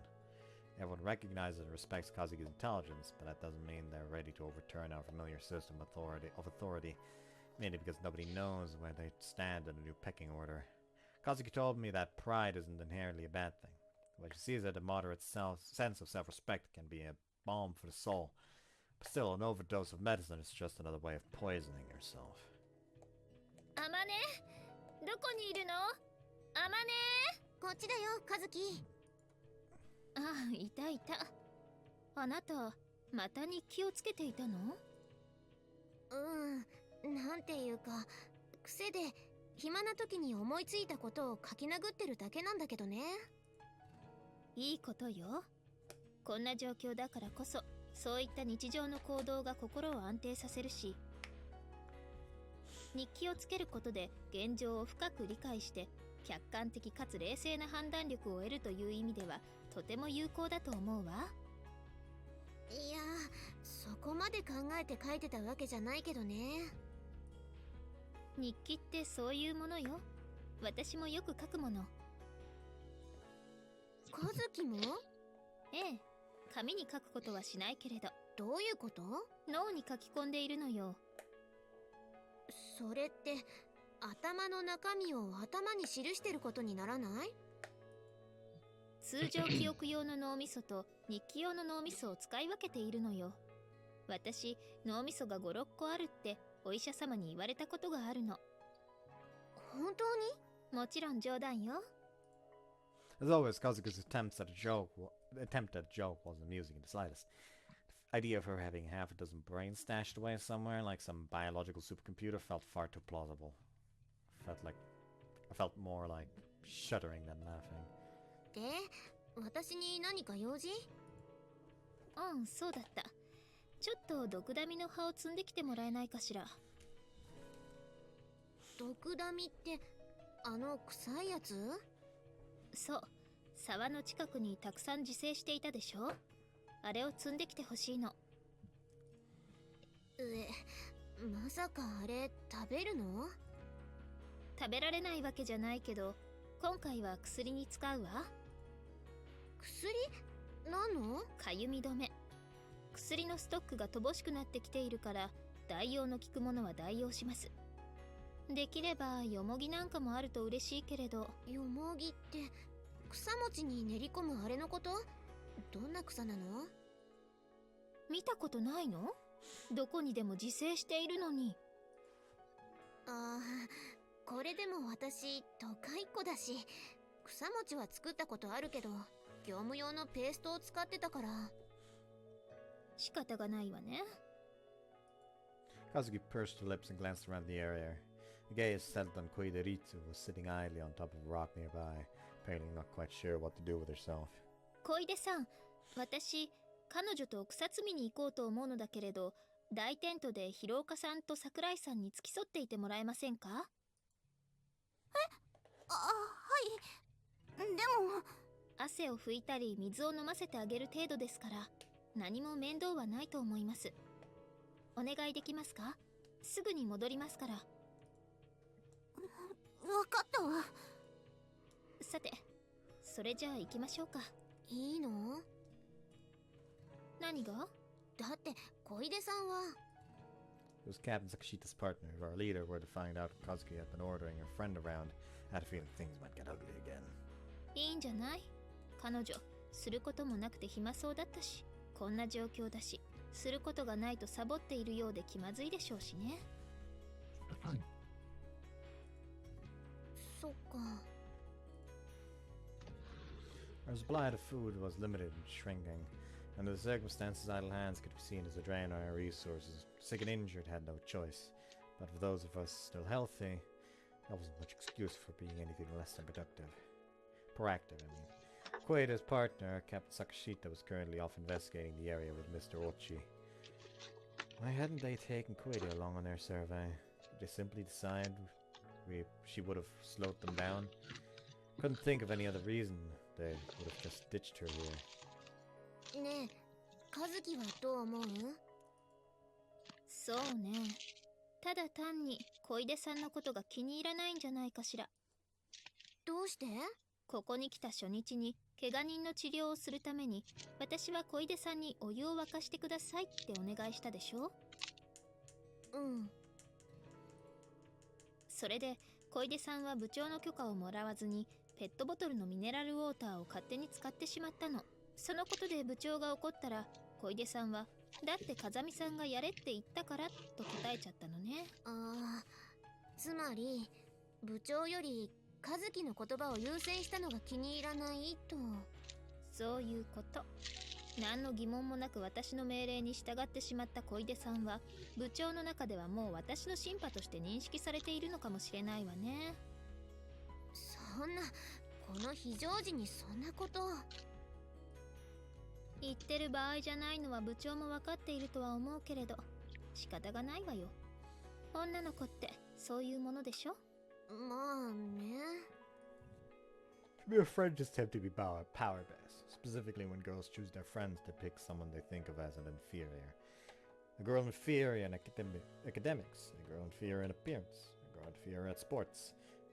Everyone recognizes and respects Kazuki's intelligence, but that doesn't mean they're ready to overturn our familiar system of authority, mainly because nobody knows where they stand in a new pecking order. Kazuki told me that pride isn't inherently a bad thing. What she sees as a moderate sense of self-respect can be a balm for the soul. But still, an overdose of medicine is just another way of poisoning yourself. Amane? どこにいるの？アマネ？こっちだよ、カズキ。ああ、いたいた。あなた、また日記をつけていたの？なんていうか、癖で暇な時に思いついたことを書き殴ってるだけなんだけどね。いいことよ。こんな状況だからこそ、そういった日常の行動が心を安定させるし、日記をつけることで現状を深く理解して客観的かつ冷静な判断力を得るという意味ではとても有効だと思うわ。いや、そこまで考えて書いてたわけじゃないけどね。日記ってそういうものよ。私もよく書くもの。カズキも？ええ、紙に書くことはしないけれど。どういうこと？脳に書き込んでいるのよ。それって頭の中身を頭に記してることにならない？通常記憶用の脳みそと日記用の脳みそを使い分けているのよ。私、脳みそが5、6個あるってお医者様に言われたことがあるの。本当に？もちろん冗談よ。As always, Kazuki's attempt at a joke wasn't amusing in the slightest. idea of her having half a dozen brains stashed away somewhere like some biological supercomputer felt far too plausible. I felt more like shuddering than laughing. で、私に何か用事？うん、そうだった。ちょっと毒ダミの葉を摘んできてもらえないかしら。毒ダミってあの臭いやつ？そう、沢の近くにたくさん自生していたでしょ。あれを摘んできてほしいの。まさかあれ食べるの？食べられないわけじゃないけど、今回は薬に使うわ。薬？何の？かゆみ止め。薬のストックが乏しくなってきているから、代用の効くものは代用します。できればよもぎなんかもあると嬉しいけれど。よもぎって草餅に練り込むあれのこと？どんな草なの？見たことないの？どこにでも自生しているのに。ああ、これでも私都会っ子だし、草餅は作ったことあるけど、業務用のペーストを使ってたから。仕方がないわね。Kazuki pursed her lips and glanced around the area. The gaze settled on Koide-Ritsu, who was sitting idly on top of a rock nearby, apparently not quite sure what to do with herself. 小出さん、私、彼女と草摘みに行こうと思うのだけれど、大テントで広岡さんと桜井さんに付き添っていてもらえませんか？はい。でも汗を拭いたり水を飲ませてあげる程度ですから、何も面倒はないと思います。お願いできますか？すぐに戻りますから。わかったわ。さて、それじゃあ行きましょうか。いいの？何が？だって小出さんは。It was Captain Sakashita's partner, if our leader were to find out Kazuki had been ordering her friend around. I had a feeling things might get ugly again. いいんじゃない？彼女、することもなくて暇そうだったし、こんな状況だし、することがないとサボっているようで気まずいでしょうしね。そっか。Our supply of food was limited and shrinking. Under the circumstances, idle hands could be seen as a drain on our resources. Sick and injured had no choice. But for those of us still healthy, that wasn't much excuse for being anything less than productive. Proactive, I mean. Koida's partner, Captain Sakashita, was currently off investigating the area with Mr. Ochi. Why hadn't they taken Koida along on their survey? Did they simply decide she would have slowed them down? Couldn't think of any other reason they would have just ditched her here. ねえ、和樹はどう思う？そうね。ただ単に小出さんのことが気に入らないんじゃないかしら。どうして？ここに来た初日に怪我人の治療をするために、私は小出さんにお湯を沸かしてくださいってお願いしたでしょ？うん。それで小出さんは部長の許可をもらわずにペットボトルのミネラルウォーターを勝手に使ってしまったの。そのことで部長が怒ったら、小出さんはだって風見さんがやれって言ったからと答えちゃったのね。ああ、つまり部長より和樹の言葉を優先したのが気に入らないと。そういうこと。何の疑問もなく私の命令に従ってしまった小出さんは、部長の中ではもう私のシンパとして認識されているのかもしれないわね。そんな、この非常時にそんなこと。言ってる場合じゃないのは部長も分かっているとは思うけれど、仕方がないわよ。女の子ってそういうものでしょ。まあね。To be a friend is tempting to be power-based, specifically when girls choose their friends to pick someone they think of as an inferior. A girl inferior in academics, a girl inferior in appearance, a girl inferior at sports.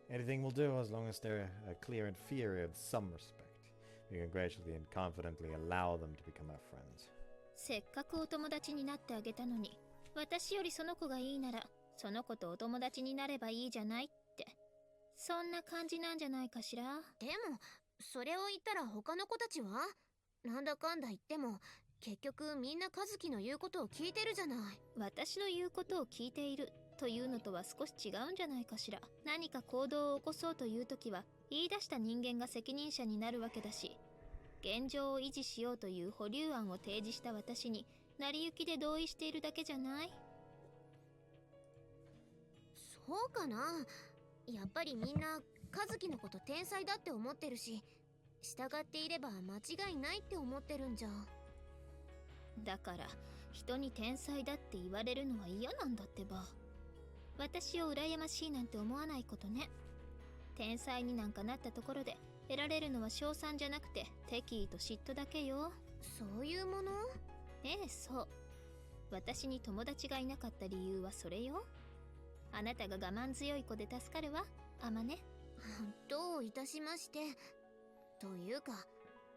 Anything will do as long as they're a clear inferior in some respect. We can graciously and confidently allow them to become our friends. せっかくお友達になってあげたのに、私よりその子がいいなら、その子とお友達になればいいじゃないって。そんな感じなんじゃないかしら。でも、それを言ったら他の子たちは？なんだかんだ言っても、結局みんな和樹の言うことを聞いてるじゃない。私の言うことを聞いているというのとは少し違うんじゃないかしら。何か行動を起こそうというときは、言い出した人間が責任者になるわけだし、現状を維持しようという保留案を提示した私に成り行きで同意しているだけじゃない？そうかな。やっぱりみんな和樹のこと天才だって思ってるし、従っていれば間違いないって思ってるんじゃ。だから人に天才だって言われるのは嫌なんだってば。私を羨ましいなんて思わないことね。天才になんかなったところで得られるのは賞賛じゃなくて敵意と嫉妬だけよ。そういうもの？ええ、そう。私に友達がいなかった理由はそれよ。あなたが我慢強い子で助かるわ、あまね。どういたしまして。というか、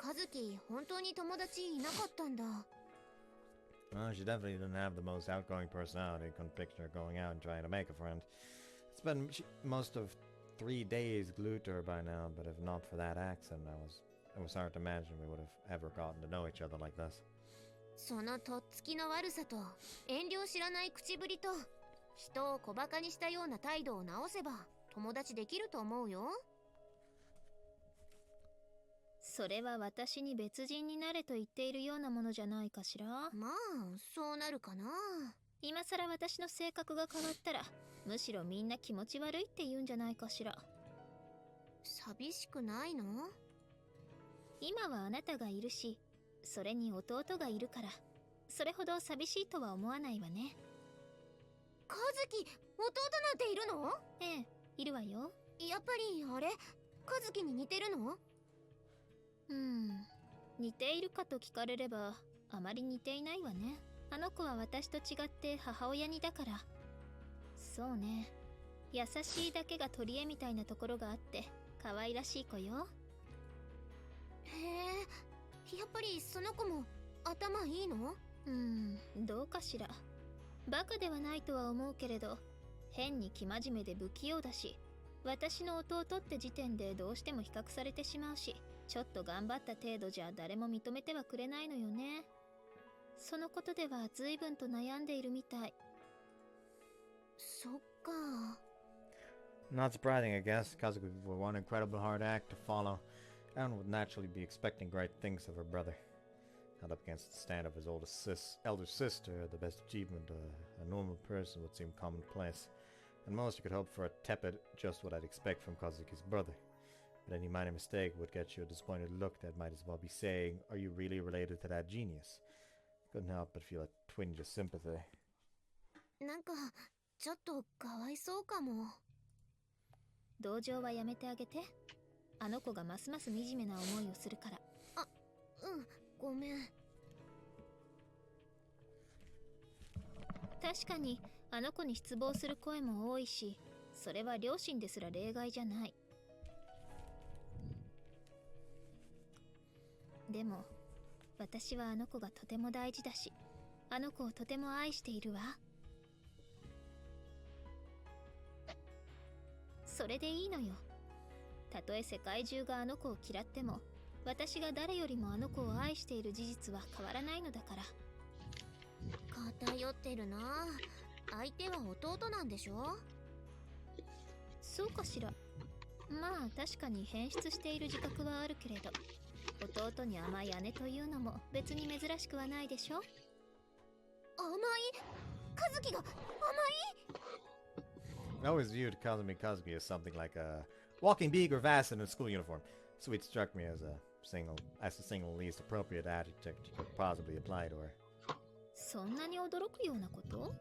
和樹本当に友達いなかったんだ。Well, she definitely didn't have the most outgoing personality. Couldn't picture her going out and trying to make a friend. It's been most of 3 days glued to her by now, but if not for that accent, it was hard to imagine we would have ever gotten to know each other like this. そのとっつきの悪さと遠慮知らない口ぶりと人を小バカにしたような態度を直せば友達できると思うよ。それは私に別人になれと言っているようなものじゃないかしら。まあそうなるかな。今さら私の性格が変わったらむしろみんな気持ち悪いって言うんじゃないかしら。寂しくないの？今はあなたがいるし、それに弟がいるからそれほど寂しいとは思わないわね。和樹、弟なんているの？ええ、いるわよ。やっぱりあれ、和樹に似てるの？似ているかと聞かれればあまり似ていないわね。あの子は私と違って母親似だから。そうね、優しいだけが取り柄みたいなところがあって可愛らしい子よ。へえ、やっぱりその子も頭いいの？どうかしら。バカではないとは思うけれど変に生真面目で不器用だし、私の弟って時点でどうしても比較されてしまうし、ちょっと頑張った程度じゃ誰も認めてはくれないのよね。そのことでは随分と悩んでいるみたい。そっか。Not surprising, I guess. Kazuki was one incredible hard act to follow. Aaron would naturally be expecting great things of her brother. Held up against the stand of his elder sister, the best achievement a normal person would seem commonplace. At most, you could hope for a tepid, just what I'd expect from Kazuki's brother. But any minor mistake would get you a disappointed look that might as well be saying, "Are you really related to that genius?" Couldn't help but feel a twinge of sympathy. なんかちょっとかわいそうかも。同情はやめてあげて。あの子がますます惨めな思いをするから。ごめん。確かにあの子に失望する声も多いし、それは両親ですら例外じゃない。でも私はあの子がとても大事だし、あの子をとても愛しているわ。それでいいのよ。たとえ世界中があの子を嫌っても、私が誰よりもあの子を愛している事実は変わらないのだから。偏ってるな。相手は弟なんでしょ？そうかしら。まあ確かに変質している自覚はあるけれど、弟に甘い姉というのも別に珍しくはないでしょ。甘い？和樹が甘い？ I always viewed Kazuki as something like a walking beaker vest in a school uniform. Sweet struck me as the single least appropriate adjective you could possibly apply to her. そんなに驚くようなこと？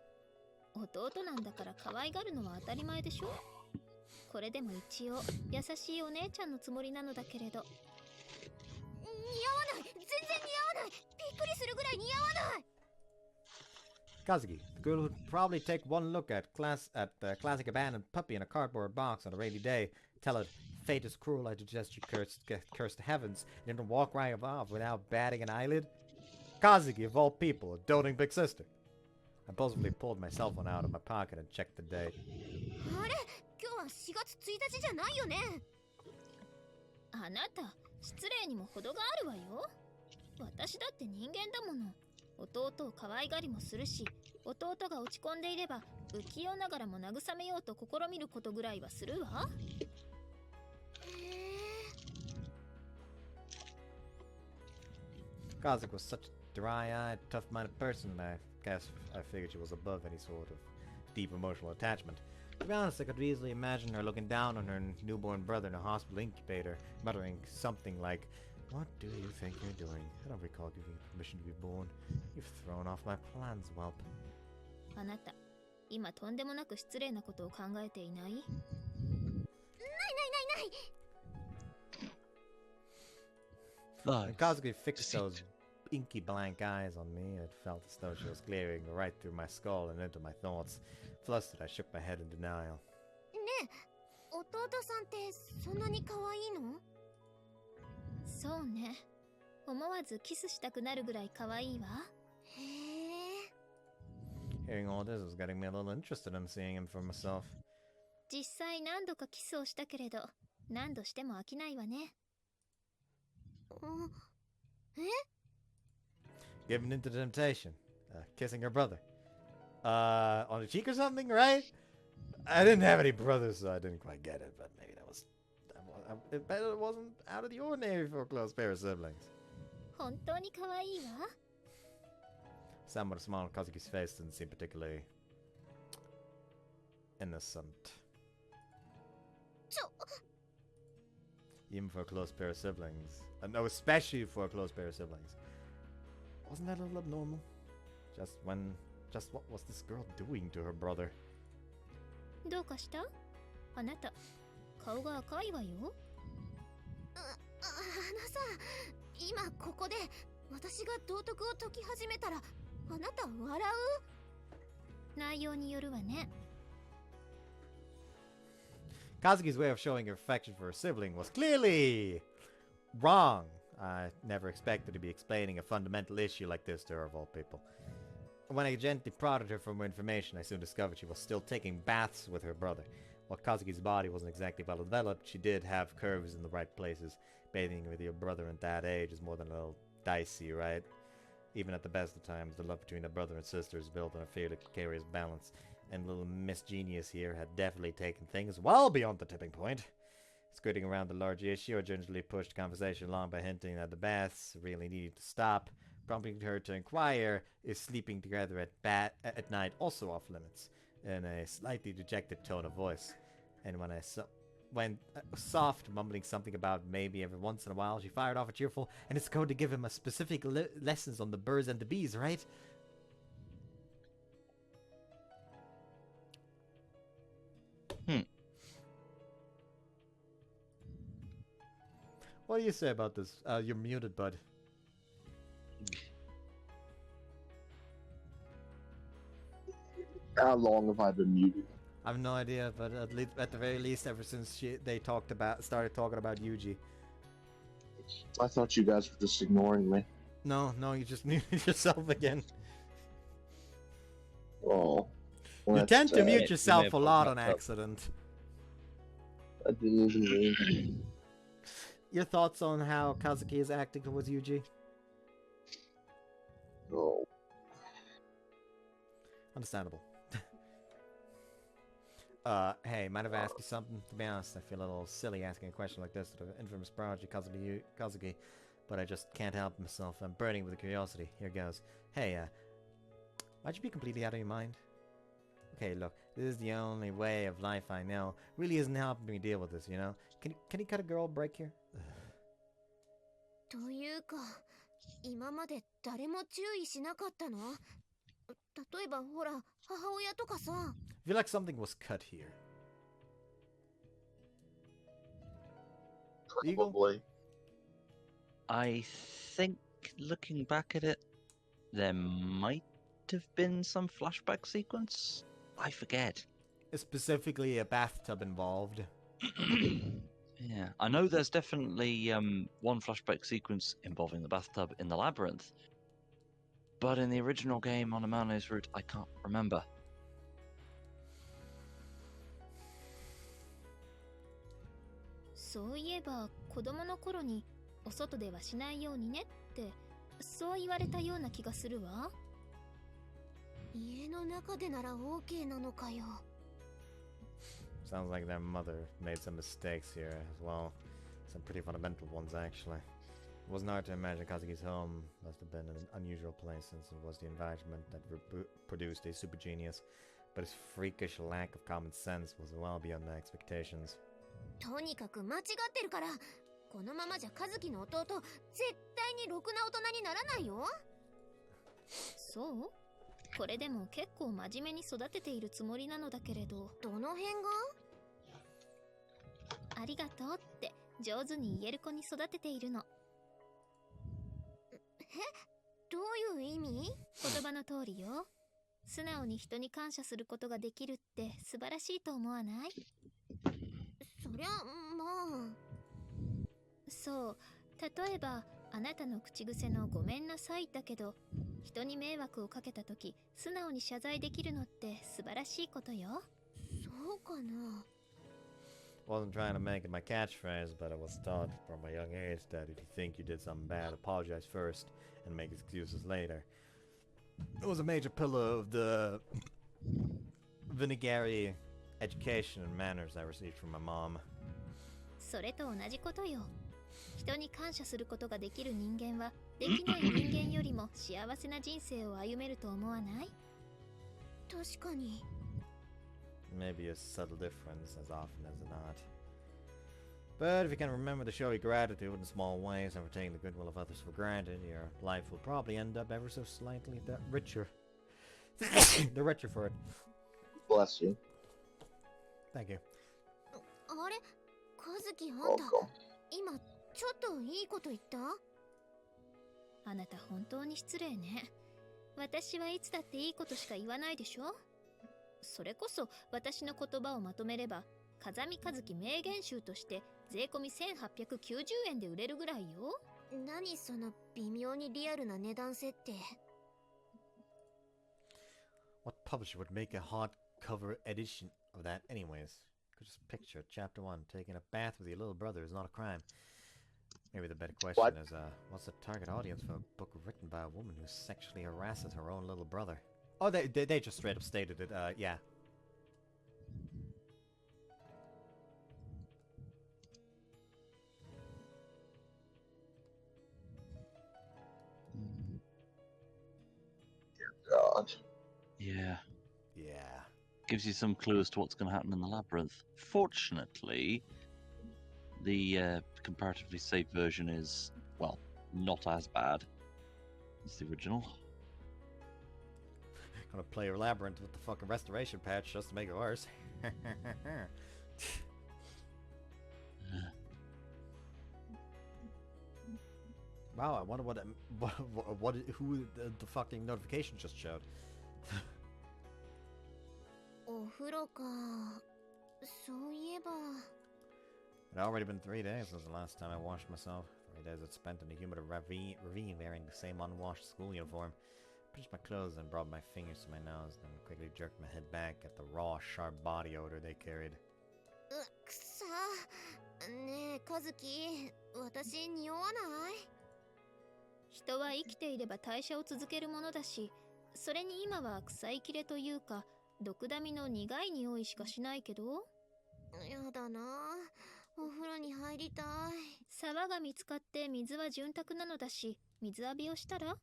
弟なんだから可愛がるのは当たり前でしょ。これでも一応優しいお姉ちゃんのつもりなのだけれど。似合わない、全然似合わない。びっくりするぐらい似合わない。Kazuki, the girl who'd probably take one look at the classic abandoned puppy in a cardboard box on a rainy day, tell it fate is cruel, I suggest you curse the heavens, and then walk right off without batting an eyelid. Kazuki, of all people, a doting big sister. I impulsively pulled my cell phone out of my pocket and checked the date. あれ、今日は4月1日じゃないよね。あなた、失礼にも程があるわよ。私だって人間だもの。弟を可愛がりもするし、弟が落ち込んでいれば不器用ながらも慰めようと試みることぐらいはするわ。Kazuki was such dry-eyed, tough-minded person, and I guess I figured she was above any sort of deep emotional attachment. To be honest, I could easily imagine her looking down on her newborn brother in a hospital incubator, muttering something like, "What do you think you're doing? I don't recall giving you permission to be born. You've thrown off my plans, whelp." あなた、今とんでもなく失礼なことを考えていない？ないないないない。 No. When Kazuki fixed those inky blank eyes on me, it felt as though she was glaring right through my skull and into my thoughts. Flustered, I shook my head in denial. ねえ、弟さんってそんなに可愛いの？そうね。思わずキスしたくなるぐらい可愛いわ。へえ。 Hearing all this was getting me a little interested in seeing him for myself. 実際何度かキスをしたけれど、何度しても飽きないわね。Given into temptation. Kissing her brother. On the cheek or something, right? I didn't have any brothers, so I didn't quite get it, but maybe it better it wasn't out of the ordinary for a close pair of siblings. 本当に可愛いわ。Somewhat smile on Kazuki's face didn't seem particularly innocent. Even for a close pair of siblings. No, especially for a close pair of siblings. Wasn't that a little abnormal? Just what was this girl doing to her brother? どうかした？あなた、顔が赤いわよ。さ、今ここで私が道徳を解き始めたらあなた笑う？内容によるわね。Kazuki's way of showing her affection for her sibling was clearly wrong. I never expected to be explaining a fundamental issue like this to her, of all people. When I gently prodded her for more information, I soon discovered she was still taking baths with her brother. While Kazuki's body wasn't exactly well developed, she did have curves in the right places. Bathing with your brother at that age is more than a little dicey, right? Even at the best of times, the love between a brother and sister is built on a fairly precarious balance. And little Miss Genius here had definitely taken things well beyond the tipping point. Skirting around the larger issue, I gingerly pushed the conversation along by hinting that the baths really needed to stop, prompting her to inquire, is sleeping together at night also off limits, in a slightly dejected tone of voice. And when soft, mumbling something about maybe every once in a while, she fired off a cheerful, "And it's going to give him a specific lessons on the birds and the bees, right?" What do you say about this? You're muted, bud. How long have I been muted? I have no idea, but at the very least, ever since they started talking about Yuji. I thought you guys were just ignoring me. No, you just muted yourself again. Oh. Well, You that's tend to sad. mute yourself have a lot fucked on up. accident. I didn't even mean. Your thoughts on how Kazuki is acting towards Yuji? Oh. Understandable. Hey, might have asked you something? To be honest, I feel a little silly asking a question like this to the infamous prodigy Kazuki, but I just can't help myself. I'm burning with curiosity. Here goes. Hey, might you be completely out of your mind? Okay, look, this is the only way of life I know. Really isn't helping me deal with this, you know? Can you cut a girl break here? というか、今まで誰も注意しなかったの？例えばほら、母親とかさ。I feel like something was cut here. Eagle? Probably. I think, looking back at it, there might have been some flashback sequence. I forget. Specifically a bathtub involved. Yeah, I know there's definitely one flashback sequence involving the bathtub in the labyrinth, but in the original game on Amane-Route, I can't remember. そういえば子供の頃にお外ではしないようにねってそう言われたような気がするわ。家の中でなら OK なのかよ。Sounds like their mother made some mistakes here as well. Some pretty fundamental ones, actually. It wasn't hard to imagine Kazuki's home must have been an unusual place since it was the environment that produced a super genius, but his freakish lack of common sense was well beyond my expectations. とにかく間違ってるから、このままじゃ和樹の弟絶対にろくな大人にならないよ。そう？これでも結構真面目に育てているつもりなのだけれど。どの辺が？ありがとうって上手に言える子に育てているの。どういう意味？言葉の通りよ。素直に人に感謝することができるって素晴らしいと思わない？そりゃまあ。そう、例えばあなたの口癖のごめんなさいだけど、人に迷惑をかけた時素直に謝罪できるのって素晴らしいことよ。そうかな。Wasn't trying to make it my catchphrase, but I was taught from a young age that if you think you did something bad, apologize first and make excuses later. It was a major pillar of the vinegary education and manners I received from my mom. それと同じことよ。人に感謝することができる人間はできない人間よりも幸せな人生を歩めると思わない？確かに。Maybe a subtle difference as often as not. But if you can remember to show your gratitude in small ways and for taking the goodwill of others for granted, your life will probably end up ever so slightly richer. The richer for it. Bless you. Thank you. あれ、和樹あんた、今ちょっといいこと言った？あなた本当に失礼ね。私はいつだっていいことしか言わないでしょ。それこそ私の言葉をまとめれば風見和樹名言集として税込み1890円で売れるぐらいよ。何その微妙にリアルな値段設定。What publisher would make a hardcover edition of that anyways? Could just picture chapter 1, taking a bath with your little brother is not a crime. Maybe the better question is, what's the target audience for a book written by a woman who sexually harasses her own little brother? Oh, they just straight up stated it, yeah. God. Yeah. Yeah. Gives you some clue as to what's going to happen in the labyrinth. Fortunately, the comparatively safe version is, well, not as bad as the original. Gonna play a labyrinth with the fucking restoration patch just to make it worse. Wow, I wonder who the fucking notification just showed. お風呂か。そういえば。It had already been 3 days since the last time I washed myself. 3 days I'd spent in a humid ravine wearing the same unwashed school uniform. Pinched my clothes and brought my fingers to my nose, then quickly jerked my head back at the raw, sharp body odor they carried. くさ。ねえ、和樹、私匂わない？人は生きていれば代謝を続けるものだし、それに今は臭い切れというか毒ダミの苦い匂いしかしないけど。やだな、お風呂に入りたい。沢が見つかって水は潤沢なのだし、水浴びをしたら？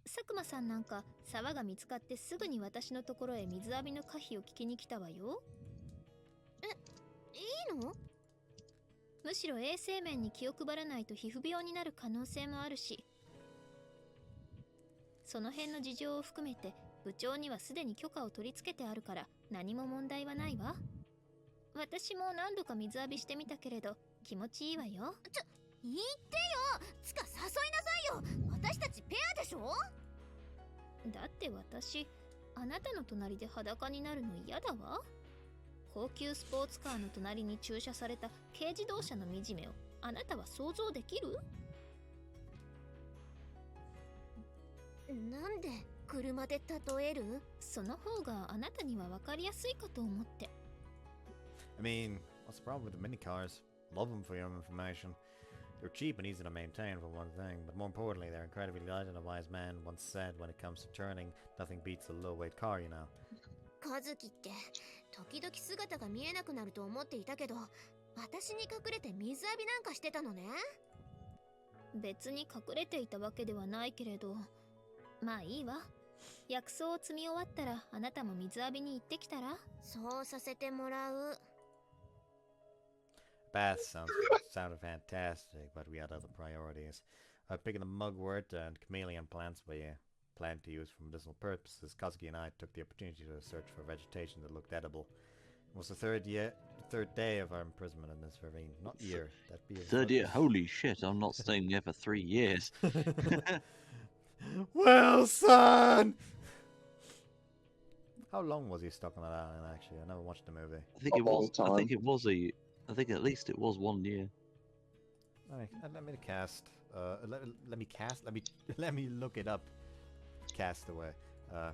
佐久間さんなんか沢が見つかってすぐに私のところへ水浴びの可否を聞きに来たわよ。いいの？むしろ衛生面に気を配らないと皮膚病になる可能性もあるし、その辺の事情を含めて部長にはすでに許可を取り付けてあるから何も問題はないわ。私も何度か水浴びしてみたけれど気持ちいいわよ。言ってよ。つか誘いなさいよ。私たちペアでしょ？だって私あなたの隣で裸になるの嫌だわ。高級スポーツカーの隣に駐車された軽自動車の惨めをあなたは想像できる？なんで車で例える？その方があなたには分かりやすいかと思って。I mean, what's the problem with the mini cars? Love them for your information. They're cheap and easy to maintain for one thing, but more importantly, they're incredibly light, and a wise man once said when it comes to turning, nothing beats a low-weight car, you know. 和樹って時々姿が見えなくなると思っていたけど、私に隠れて水浴びなんかしてたのね。別に隠れていたわけではないけれど、まあいいわ。薬草を摘み終わったらあなたも水浴びに行ってきたら。そうさせてもらう。 Bath sounded fantastic, but we had other priorities. Picking the mugwort and chameleon plants we planned to use for medicinal purposes, Kazuki and I took the opportunity to search for vegetation that looked edible. It was the third day of our imprisonment in this ravine. Not year. That'd be Third year? Holy shit, I'm not staying here for 3 years. Well, son! How long was he stuck on that island, actually? I never watched the movie. I think A it was. long I think time. it was a. I think at least it was 1 year. Let me cast. Let me cast. Let me look it up. Castaway. How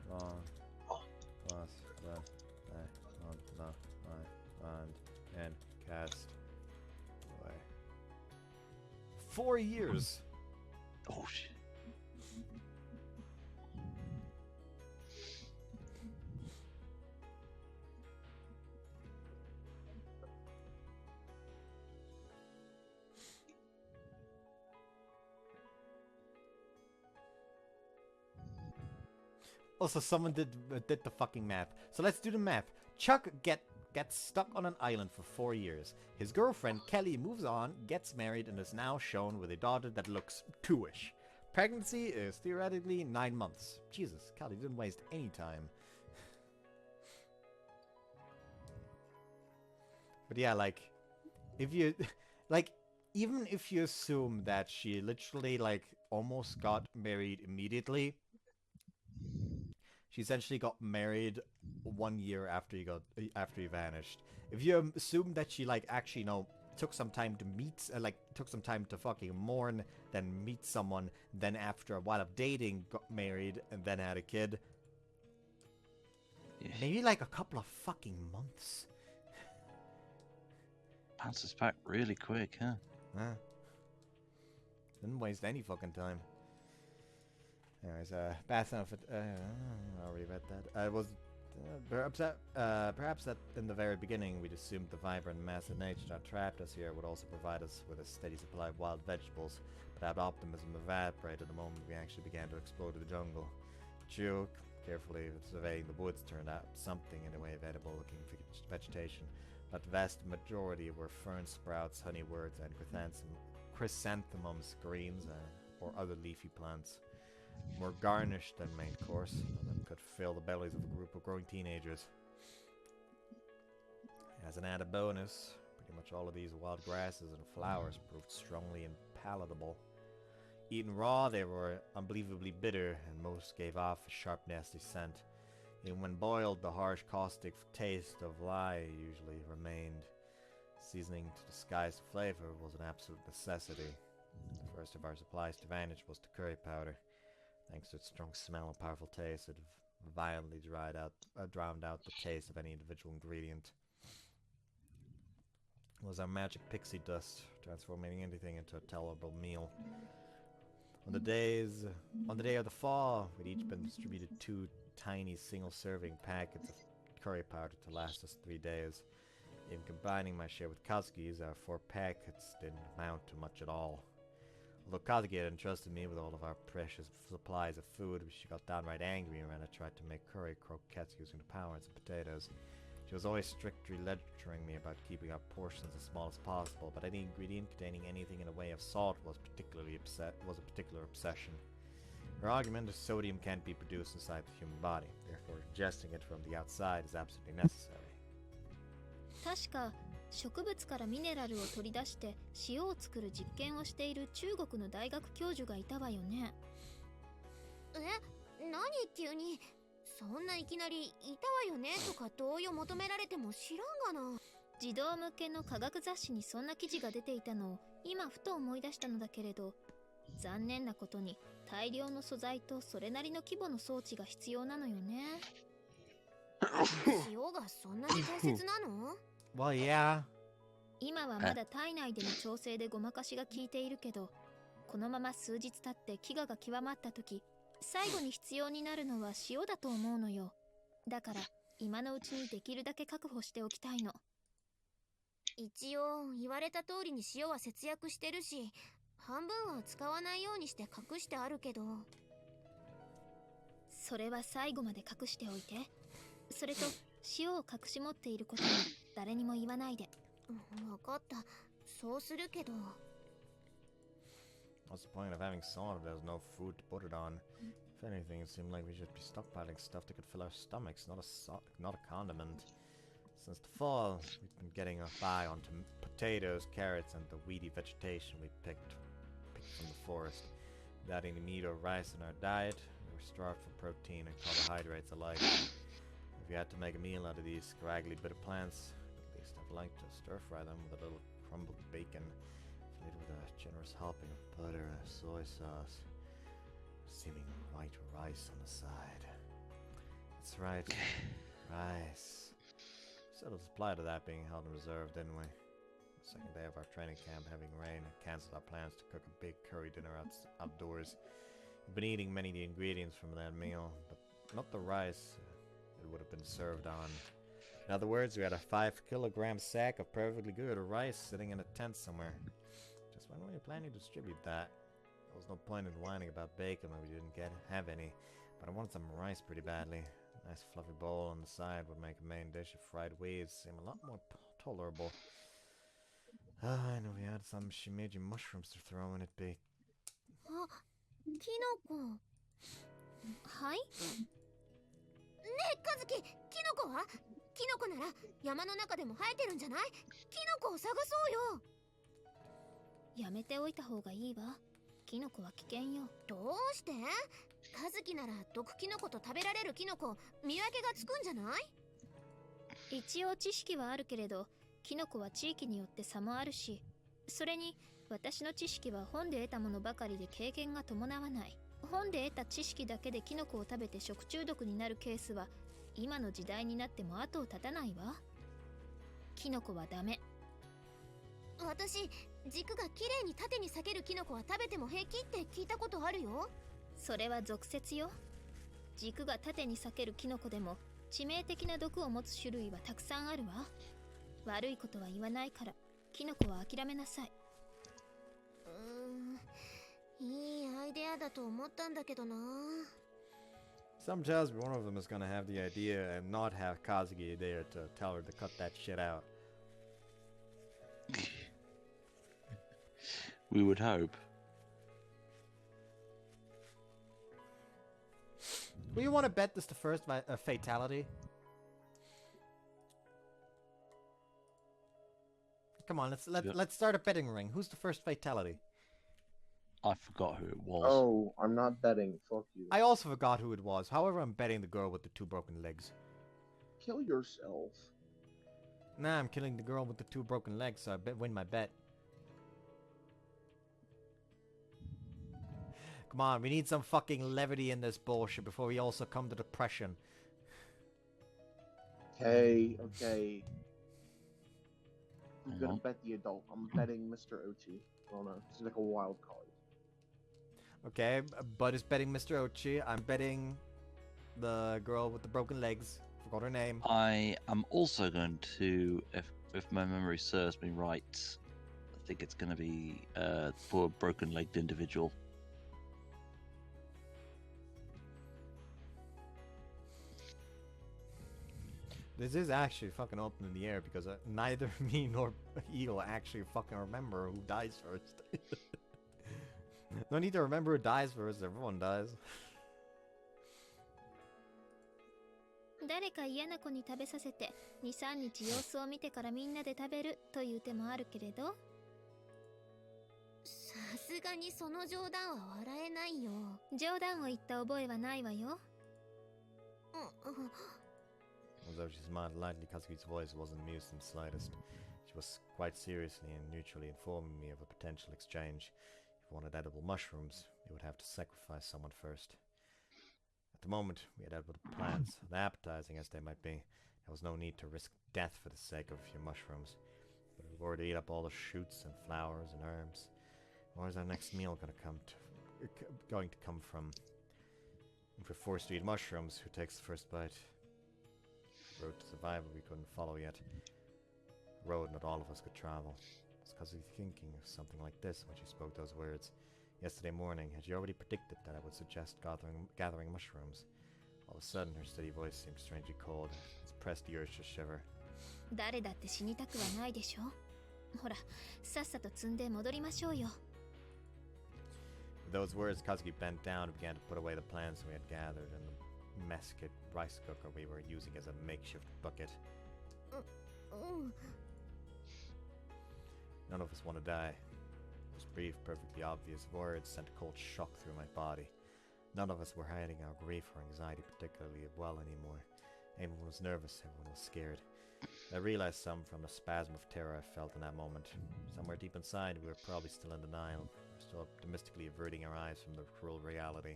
long was the on the island and cast away? 4 years. Oh shit. Also, someone did the fucking math. So let's do the math. Chuck gets stuck on an island for 4 years. His girlfriend Kelly moves on, gets married, and is now shown with a daughter that looks 2-ish. Pregnancy is theoretically 9 months. Jesus, Kelly didn't waste any time. But yeah, like, if you, like, even if you assume that she literally, like, almost got married immediately, she essentially got married 1 year after he vanished. If you assume that she, like, actually, you know, took some time to meet, took some time to fucking mourn, then meet someone, then after a while of dating, got married, and then had a kid. Yeah. Maybe, like, a couple of fucking months. Bounces back really quick, huh? Huh. Didn't waste any fucking time. Anyways, bath outfit. I already read that. It was perhaps that in the very beginning we'd assumed the vibrant mass of nature that trapped us here would also provide us with a steady supply of wild vegetables. But that optimism evaporated the moment we actually began to explore the jungle. Chuk, carefully surveying the woods, turned out something in the way of edible-looking vegetation, but the vast majority were fern sprouts, honeyworts, and chrysanthemums, greens, or other leafy plants. More garnished than main course, and could fill the bellies of a group of growing teenagers. As an added bonus, pretty much all of these wild grasses and flowers proved strongly palatable. Eaten raw, they were unbelievably bitter, and most gave off a sharp, nasty scent. Even when boiled, the harsh, caustic taste of lye usually remained. Seasoning to disguise the flavor was an absolute necessity. The first of our supplies to vanish was the curry powder. Thanks to its strong smell and powerful taste, it violently drowned out the taste of any individual ingredient. It was our magic pixie dust, transforming anything into a tolerable meal. On the day of the fall, we'd each been distributed 2 tiny single-serving packets of curry powder to last us 3 days. In combining my share with Kazuki's, our 4 packets didn't amount to much at all. Although Kazuki had entrusted me with all of our precious supplies of food, she got downright angry when I tried to make curry croquettes using the powders and potatoes. She was always strictly lecturing me about keeping our portions as small as possible, but any ingredient containing anything in the way of salt was a particular obsession. Her argument is sodium can't be produced inside the human body, therefore ingesting it from the outside is absolutely necessary. 確か植物からミネラルを取り出して塩を作る実験をしている中国の大学教授がいたわよね。何急に。そんないきなりいたわよねとか同意を求められても知らんがな。児童向けの科学雑誌にそんな記事が出ていたのを今ふと思い出したのだけれど、残念なことに大量の素材とそれなりの規模の装置が必要なのよね。塩がそんなに大切なの？ Well, yeah. 今はまだ体内での調整でごまかしが効いているけど、このまま数日経って飢餓が極まった時、最後に必要になるのは塩だと思うのよ。だから今のうちにできるだけ確保しておきたいの。一応言われた通りに塩は節約してるし、半分は使わないようにして隠してあるけど。それは最後まで隠しておいて。それと塩を隠し持っていることは誰にも言わないで。わかった。そうするけど。What's the point of having salt if there's no food to put it on? If anything, it seemed like we should be stockpiling stuff that could fill our stomachs, not a condiment. Since the fall, we've been getting by on potatoes, carrots, and the weedy vegetation we picked from the forest. Without any meat or rice in our diet, we were starved for protein and carbohydrates alike. If we had to make a meal out of these scraggly bit of plants, at least I'd like to stir-fry them with a little crumbled bacon, filled with a generous helping of butter and soy sauce, seeming white rice on the side. That's right, rice. Settled the supply to that being held in reserve, didn't we? The second day of our training camp, having rain, cancelled our plans to cook a big curry dinner outdoors. We've been eating many of the ingredients from that meal, but not the rice it would have been served on. In other words, we had a 5-kilogram sack of perfectly good rice sitting in a tent somewhere. Just when were you planning to distribute that? There was no point in whining about bacon when we didn't have any, but I wanted some rice pretty badly. A nice fluffy bowl on the side would make a main dish of fried weeds seem a lot more tolerable. I know we had some shimeji mushrooms to throw in, it'd be... あ、キノコ。はい。ねえ、カズキ、キノコは？キノコなら山の中でも生えてるんじゃない？キノコを探そうよ。やめておいた方がいいわ。キノコは危険よ。どうして？カズキなら毒キノコと食べられるキノコ見分けがつくんじゃない？一応知識はあるけれど、キノコは地域によって差もあるし、それに私の知識は本で得たものばかりで経験が伴わない。本で得た知識だけでキノコを食べて食中毒になるケースは今の時代になっても後を絶たないわ。キノコはダメ。私、軸がきれいに縦に裂けるキノコは食べても平気って聞いたことあるよ。それは俗説よ。軸が縦に裂けるキノコでも致命的な毒を持つ種類はたくさんあるわ。悪いことは言わないからキノコは諦めなさい。いいアイデアだと思ったんだけどな。Some tells me one of them is gonna have the idea and not have Kazuki there to tell her to cut that shit out. We would hope. Well, you want to bet this the first fatality? Come on, let's start a betting ring. Who's the first fatality? I forgot who it was. Oh, I'm not betting. Fuck you. I also forgot who it was. However, I'm betting the girl with the 2 broken legs. Kill yourself. Nah, I'm killing the girl with the 2 broken legs, so I win my bet. Come on, we need some fucking levity in this bullshit before we also come to depression. Okay. I'm gonna bet the adult. I'm betting Mr. Ochi. Oh no, it's like a wild card. Okay, Bud is betting Mr. Ochi. I'm betting the girl with the broken legs. Forgot her name. I am also going to, if my memory serves me right, I think it's going to be poor broken-legged individual. This is actually fucking open in the air because neither me nor Eagle actually fucking remember who dies first. No need to remember who dies first, everyone dies. 誰か嫌な子に食べさせて 2,3 日様子を見てからみんなで食べるという手もあるけれど、さすがにその冗談は笑えないよ。冗談を言った覚えはないわよ。Although she smiled lightly, Kazuki's voice wasn't amused in the slightest. She was quite seriously and neutrally informing me of a potential exchange. If we wanted edible mushrooms, we would have to sacrifice someone first. At the moment, we had edible plants, and appetizing as they might be, there was no need to risk death for the sake of a few mushrooms. But if we were to eat up all the shoots and flowers and herbs, where is our next meal going to come from? If we're forced to eat mushrooms, who takes the first bite? Road to survival we couldn't follow yet. road not all of us could travel. Was Kazuki thinking of something like this when she spoke those words? Yesterday morning, had she already predicted that I would suggest gathering mushrooms? All of a sudden, her steady voice seemed strangely cold. It pressed the urge to shiver. 誰だって死にたくはないでしょ。ほら、さっさと積んで戻りましょうよ。With those words, Kazuki bent down and began to put away the plants we had gathered in the mess kit rice cooker we were using as a makeshift bucket. None of us want to die. Those brief, perfectly obvious words sent a cold shock through my body. None of us were hiding our grief or anxiety particularly well anymore. Everyone was nervous, everyone was scared. I realized some from the spasm of terror I felt in that moment. Somewhere deep inside, we were probably still in denial, still optimistically averting our eyes from the cruel reality.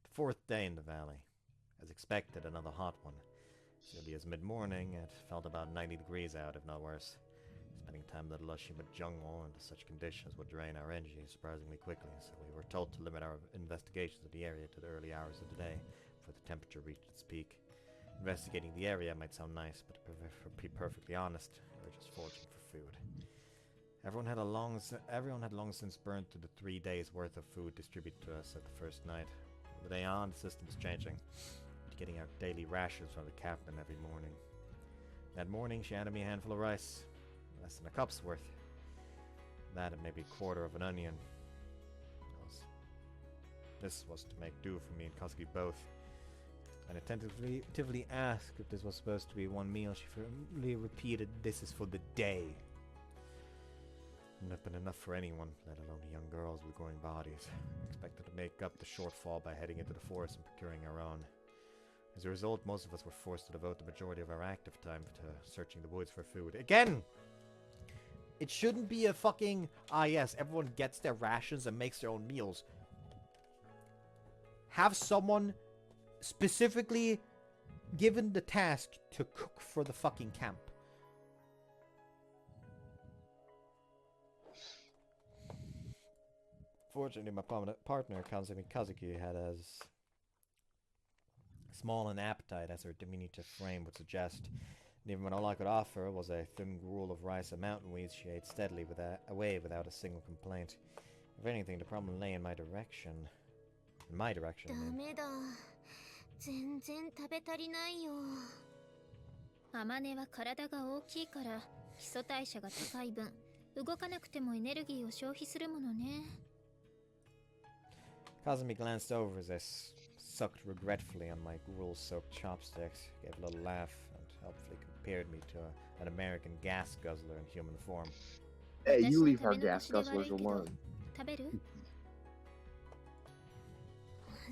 The fourth day in the valley. As expected, another hot one. As early as mid-morning, it felt about 90 degrees out, if not worse. Spending time in the lush humid jungle under such conditions would drain our energy surprisingly quickly, so we were told to limit our investigations of the area to the early hours of the day, before the temperature reached its peak. Investigating the area might sound nice, but to be perfectly honest, we were just foraging for food. Everyone had long since burned through the 3 days' worth of food distributed to us at the first night. From the day on, the system was changing. Getting our daily rations from the captain every morning. That morning, she handed me a handful of rice. Less than a cup's worth. That and maybe a quarter of an onion. This was to make do for me and Kazuki both. And attentively asked if this was supposed to be one meal, she firmly repeated, "This is for the day." Wouldn't have been enough for anyone, let alone young girls with growing bodies. Expected to make up the shortfall by heading into the forest and procuring our own. As a result, most of us were forced to devote the majority of our active time to searching the woods for food. Again! It shouldn't be a fucking, yes, everyone gets their rations and makes their own meals. Have someone specifically given the task to cook for the fucking camp. Fortunately, my partner, Kazuki, had as small an appetite as her diminutive frame would suggest. And even when all I could offer was a thin gruel of rice and mountain weeds, she ate steadily away without a single complaint. If anything, the problem lay in my direction. In my direction, I mean. ダメだ。全然食べ足りないよ。アマネは体が大きいから基礎代謝が高い分、動かなくてもエネルギーを消費するものね。Kazumi glanced over as I sucked regretfully on my gruel-soaked chopsticks, gave a little laugh, and helpfully compared me to an American gas guzzler in human form. Hey, you leave our gas guzzlers alone. 食べる？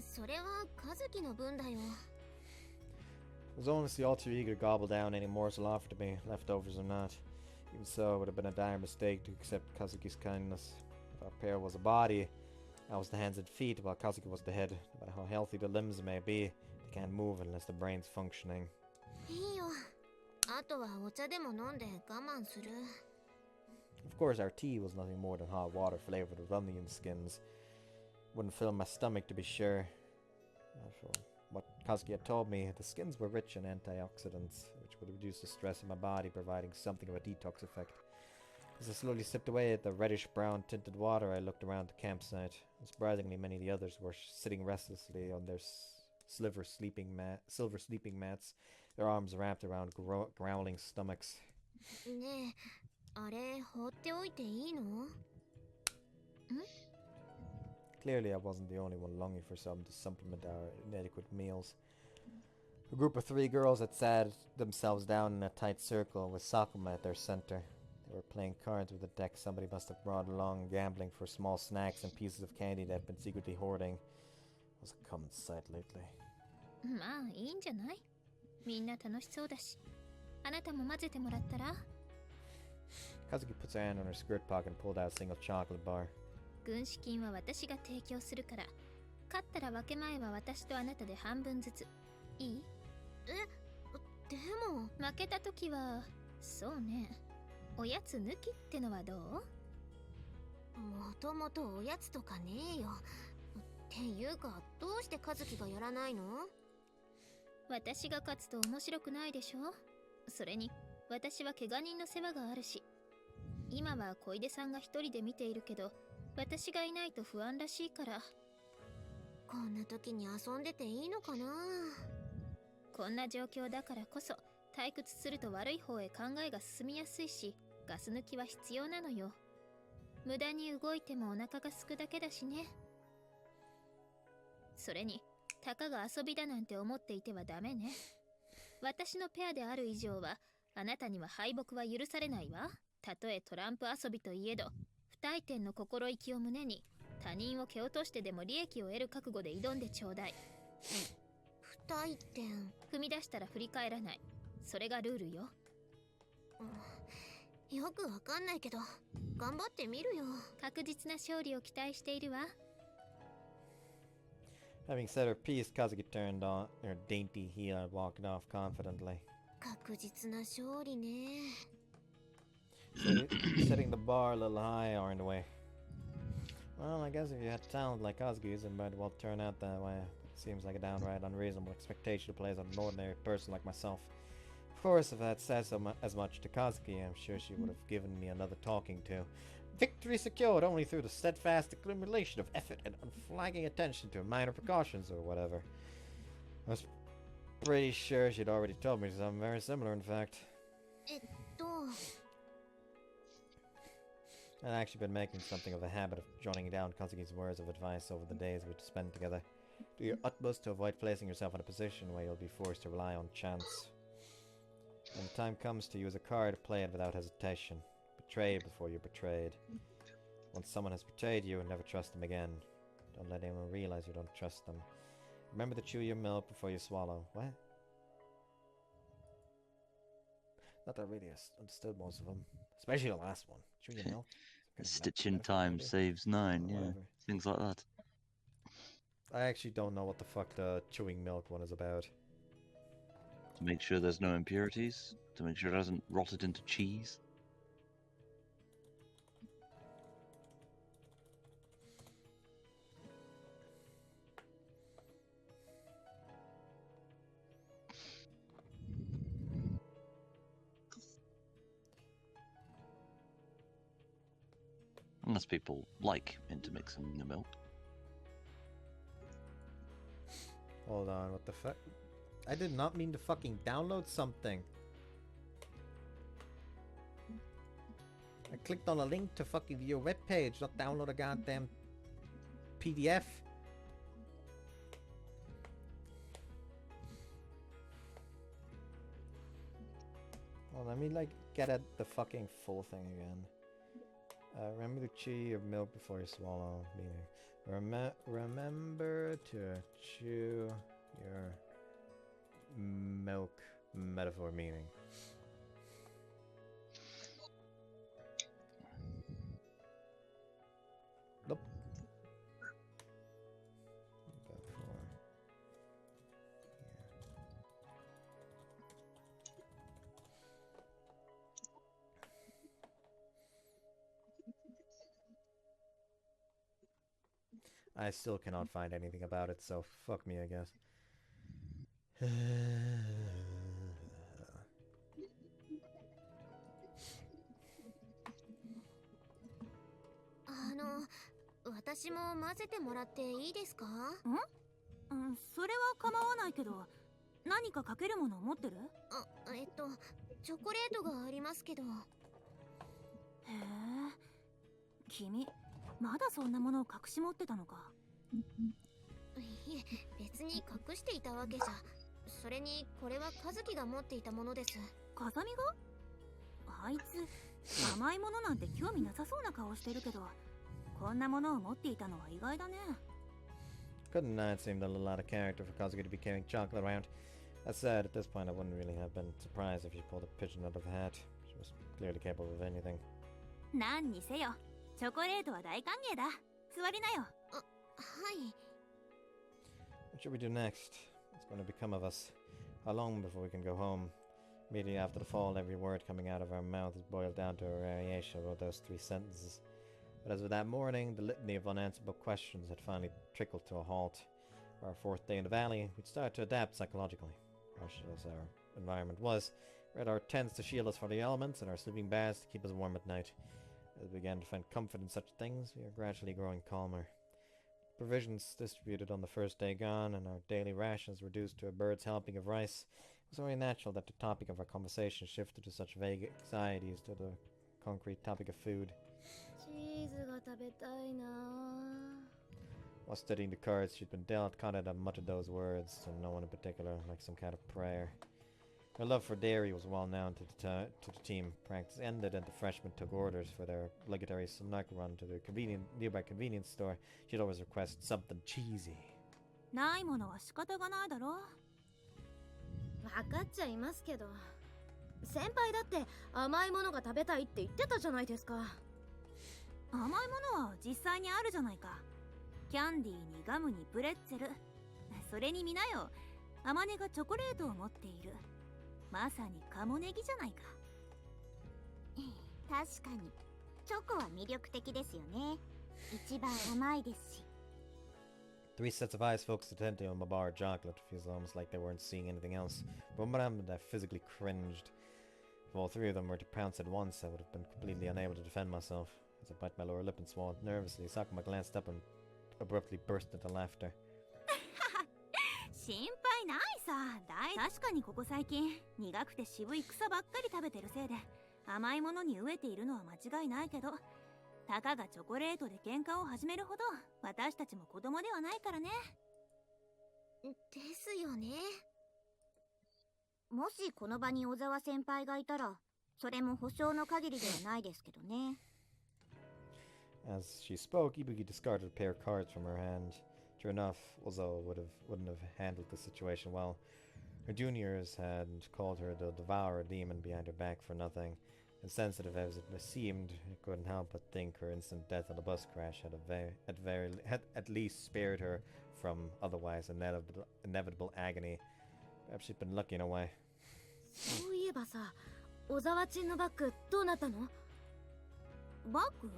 それは和樹の分だよ。It was only the alter ego to gobble down any morsel offered to me, leftovers or not. Even so, it would have been a dire mistake to accept Kazuki's kindness. If our pair was a body, I was the hands and feet, while Kazuki was the head. No matter how healthy the limbs may be, they can't move unless the brain's functioning. いいよ。あとはお茶でも飲んで我慢する。Of course, our tea was nothing more than hot water flavored with onion skins. Wouldn't fill my stomach, to be sure. For what Kazuki had told me, the skins were rich in antioxidants, which would reduce the stress in my body, providing something of a detox effect. As I slowly sipped away at the reddish-brown tinted water, I looked around the campsite. Surprisingly, many of the others were sitting restlessly on their silver sleeping mats, their arms wrapped around growling stomachs. ねえ、あれ放っておいていいの？ Clearly, I wasn't the only one longing for something to supplement our inadequate meals. A group of 3 girls had sat themselves down in a tight circle with Sakuma at their center. They were playing cards with a deck somebody must have brought along, gambling for small snacks and pieces of candy they had been secretly hoarding. It was a common sight lately. まあいいんじゃない？みんな楽しそうだし。あなたも混ぜてもらったら？ Kazuki puts her hand on her skirt pocket and pulled out a single chocolate bar. 軍資金は私が提供するから、勝ったら分け前は私とあなたで半分ずつ。いい？でも負けた時は、そうね。おやつ抜きってのはどう？もともとおやつとかねえよ。ていうか、どうして和樹がやらないの？私が勝つと面白くないでしょ。それに私は怪我人の世話があるし、今は小出さんが一人で見ているけど、私がいないと不安らしいから。こんな時に遊んでていいのかな。こんな状況だからこそ退屈すると悪い方へ考えが進みやすいし、ガス抜きは必要なのよ。無駄に動いてもお腹が空くだけだしね。それにたかが遊びだなんて思っていてはダメね。私のペアである以上はあなたには敗北は許されないわ。たとえトランプ遊びといえど、不退転の心意気を胸に他人を蹴落としてでも利益を得る覚悟で挑んでちょうだい。不退転。踏み出したら振り返らない。それがルールよ。よくわかんないけど頑張ってみるよ。確実な勝利を期待しているわ。Having said her piece, Kazuki turned on her dainty heel and walked off confidently. 確実な勝利ね。Setting the bar a little high, aren't we? Well, I guess if you had talent like Kazuki's, it might well turn out that way. It seems like a downright unreasonable expectation to place on an ordinary person like myself. Of course, if I had said as much to Kazuki, I'm sure she would have given me another talking to. Victory secured only through the steadfast accumulation of effort and unflagging attention to minor precautions or whatever. I was pretty sure she'd already told me something very similar, in fact. I'd actually been making something of a habit of jotting down Kazuki's words of advice over the days we'd spend together. Do your utmost to avoid placing yourself in a position where you'll be forced to rely on chance. When the time comes to use a card, play it without hesitation. Betray before you're betrayed. Once someone has betrayed you, never trust them again. Don't let anyone realize you don't trust them. Remember to chew your milk before you swallow. What? Not that I really understood most of them. Especially the last one. Chew your milk. Stitch in time saves 9, yeah. Whatever. Things like that. I actually don't know what the fuck the chewing milk one is about. To make sure there's no impurities. To make sure it hasn't rotted into cheese. Unless people like intermixing the milk. Hold on, what the fuck? I did not mean to fucking download something. I clicked on a link to fucking view a webpage, not download a goddamn PDF. Well, let me like get at the fucking full thing again. Remember to chew your milk before you swallow. Meaning, remember to chew your milk. Metaphor meaning. Nope. Metaphor. I still cannot find anything about it, so fuck me, I guess. "私も混ぜてもらっていいですか?" それは構わないけど、何かかけるものを持ってる？チョコレートがありますけど。へえ、君まだそんなものを隠し持ってたのか。いえ、別に隠していたわけじゃ。それにこれは和樹が持っていたものです。風見が？あいつ甘いものなんて興味なさそうな顔してるけど、こんなものを持っていたのは意外だね。Couldn't deny it seemed a little out of character for Kazuki to be carrying chocolate around. That said, at this point I wouldn't really have been surprised if she pulled a pigeon out of a hat. She was clearly capable of anything. 何にせよ、チョコレートは大歓迎だ。座りなよ。はい。 What should we do next? What's going to become of us? How long before we can go home? Immediately after the fall, every word coming out of our mouth is boiled down to a variation of those 3 sentences. But as with that morning, the litany of unanswerable questions had finally trickled to a halt. For our fourth day in the valley, we'd started to adapt psychologically. Harsh as our environment was, we had our tents to shield us from the elements and our sleeping bags to keep us warm at night. As we began to find comfort in such things, we were gradually growing calmer. Provisions distributed on the first day gone, and our daily rations reduced to a bird's helping of rice, it was only natural that the topic of our conversation shifted to such vague anxieties to the concrete topic of food. チーズが食べたいな。 While studying the cards she'd been dealt, Conrad muttered those words to no one in particular, like some kind of prayer. Her love for dairy was well known to the team. Practice ended and the freshmen took orders for their obligatory snack run to the nearby convenience store. She'd always request something cheesy. ないものは仕方がないだろ。分かっちゃいますけど、先輩だって甘いものが食べたいって言ってたじゃないですか。甘いものは実際にあるじゃないか。キャンディーにガムにプレッツェル。それに見なよ。アマネがチョコレートを持っている。まさにカモネギじゃないか。確かにチョコは魅力的ですよね。一番甘いですし。Three sets of eyes focused intently on my bar of chocolate. Feels almost like they weren't seeing anything else. But Madame physically cringed. If all three of them were to pounce at once, I would have been completely unable to defend myself. As I bit my lower lip and swallowed nervously, Sakuma glanced up and abruptly burst into laughter. 心配ないさ。確かにここ最近苦くて渋い草ばっかり食べてるせいで甘いものに飢えているのは間違いないけど、たかがチョコレートで喧嘩を始めるほど私たちも子供ではないからね。ですよね。もしこの場に小沢先輩がいたら、それも保証の限りではないですけどね。As she spoke, Ibuki discarded a pair of cards from her hand. True enough, Ozawa wouldn't have handled the situation well. Her juniors had called her the devourer demon behind her back for nothing. Insensitive as it seemed, I couldn't help but think her instant death on a bus crash had at least spared her from otherwise inevitable agony. Perhaps she'd been lucky in a way. そういえばさ、小沢ちんのバッグどうなったの？バッグ？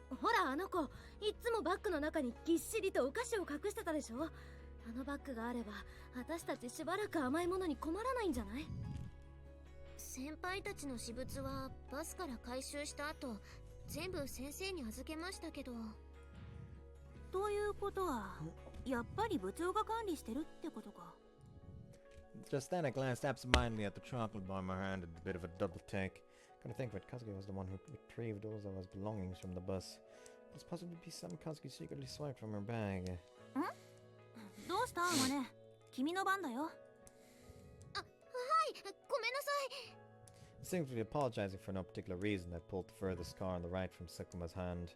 ほらあの子、いつもバッグの中にぎっしりとお菓子を隠してたでしょ。あのバッグがあれば私たちしばらく甘いものに困らないんじゃない？先輩たちの私物はバスから回収した後、全部先生に預けましたけど。ということはやっぱり部長が管理してるってことか。Just then I glanced absentmindedly at the chocolate bar in my hand and a bit of a double take. Come to think of it, Kazuki was the one who retrieved Ozawa's belongings from the bus. It's possible to be something Kazuki secretly swiped from her bag. どうしたアマネ？君の番だよ。はい、ごめんなさい。Instinctively apologizing for no particular reason, I pulled the furthest card on the right from Sakuma's hand.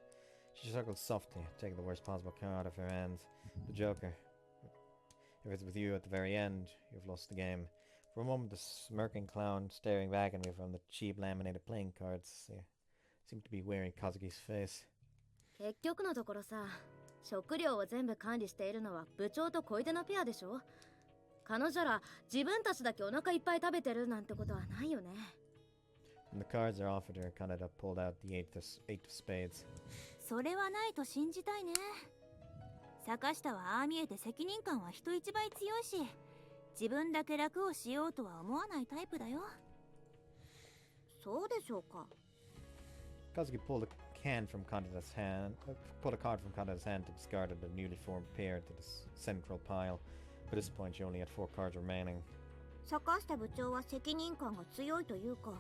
She chuckled softly, taking the worst possible card off her hand. The Joker. If it's with you at the very end, you've lost the game. For a moment, the smirking clown staring back at me from the cheap laminated playing cards seemed to be wearing Kazuki's face. 結局のところさ、食料を全部管理しているのは部長と小出のペアでしょ。彼女ら自分たちだけお腹いっぱい食べてるなんてことはないよね。When the cards are offered her, Kaneda pulled out the eight of spades. それはないと信じたいね。坂下はああ見えて責任感は人一倍強いし、自分だけ楽をしようとは思わないタイプだよ。そうでしょうか。Kazuki pulled a card from Kaneda's hand to discard the newly formed pair to the central pile. At this point, she only had 4 cards remaining. 坂下部長は責任感が強いというか、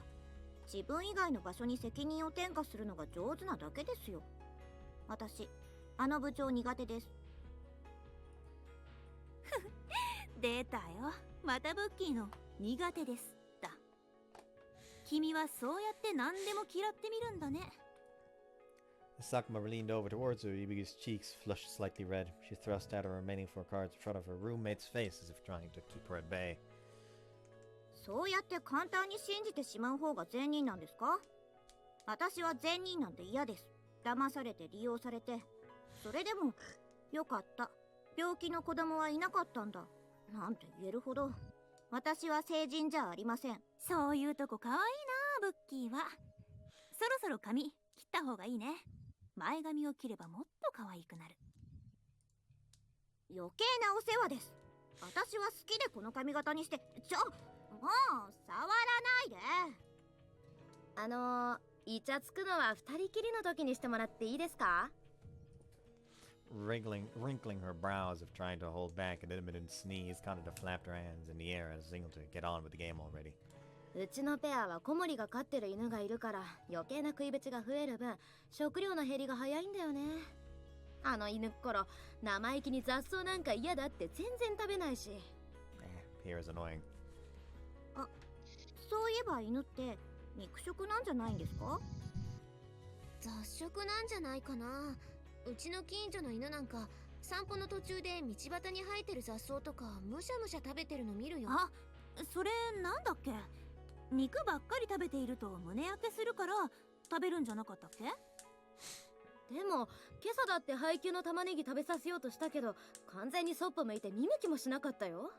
自分以外の場所に責任を転嫁するのが上手なだけですよ。私、あの部長苦手です。出たよ。またブッキーの苦手ですだ。君はそうやって何でも嫌ってみるんだね。As Sakuma leaned over towards her, Ibuki's cheeks flushed slightly red. She thrust out her remaining 4 cards in front of her roommate's face as if trying to keep her at bay. そうやって簡単に信じてしまう方が善人なんですか？私は善人なんて嫌です。騙されて利用されて。それでも、よかった。病気の子供はいなかったんだ。なんて言えるほど。私は成人じゃありません。そういうとこかわいいな、ブッキーは。そろそろ髪切った方がいいね。前髪を切ればもっと可愛くなる。余計なお世話です。私は好きでこの髪型にして。もう触らないで。イチャつくのは二人きりの時にしてもらっていいですか？ Wrinkling her brows of trying to hold back an imminent sneeze, Kaneda flapped her hands in the air as a signal to get on with the game already. うちのペアは小森が飼ってる犬がいるから余計な食いぶちが増える分食料の減りが早いんだよね。あの犬っころ生意気に雑草なんか嫌だって全然食べないし。Here is annoying. そういえば犬って肉食なんじゃないんですか？雑食なんじゃないかな。うちの近所の犬なんか散歩の途中で道端に生えてる雑草とかむしゃむしゃ食べてるの見るよ。あ、それなんだっけ？肉ばっかり食べていると胸焼けするから食べるんじゃなかったっけ？でも今朝だって配給の玉ねぎ食べさせようとしたけど完全にそっぽ向いて見向きもしなかったよ。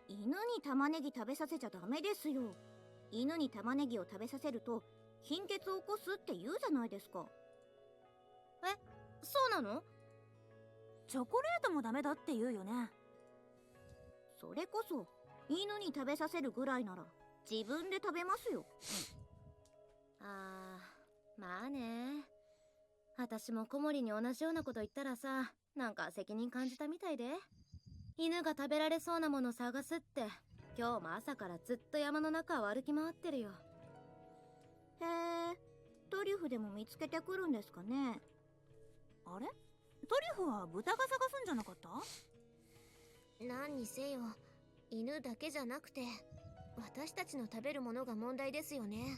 犬に玉ねぎ食べさせちゃダメですよ。犬に玉ねぎを食べさせると貧血を起こすって言うじゃないですか。そうなの？チョコレートもダメだって言うよね。それこそ犬に食べさせるぐらいなら自分で食べますよ。まあね。私も小森に同じようなこと言ったらさ、なんか責任感じたみたいで。犬が食べられそうなもの探すって今日も朝からずっと山の中を歩き回ってるよ。へえ、トリュフでも見つけてくるんですかね。あれ？トリュフは豚が探すんじゃなかった？何にせよ犬だけじゃなくて私たちの食べるものが問題ですよね。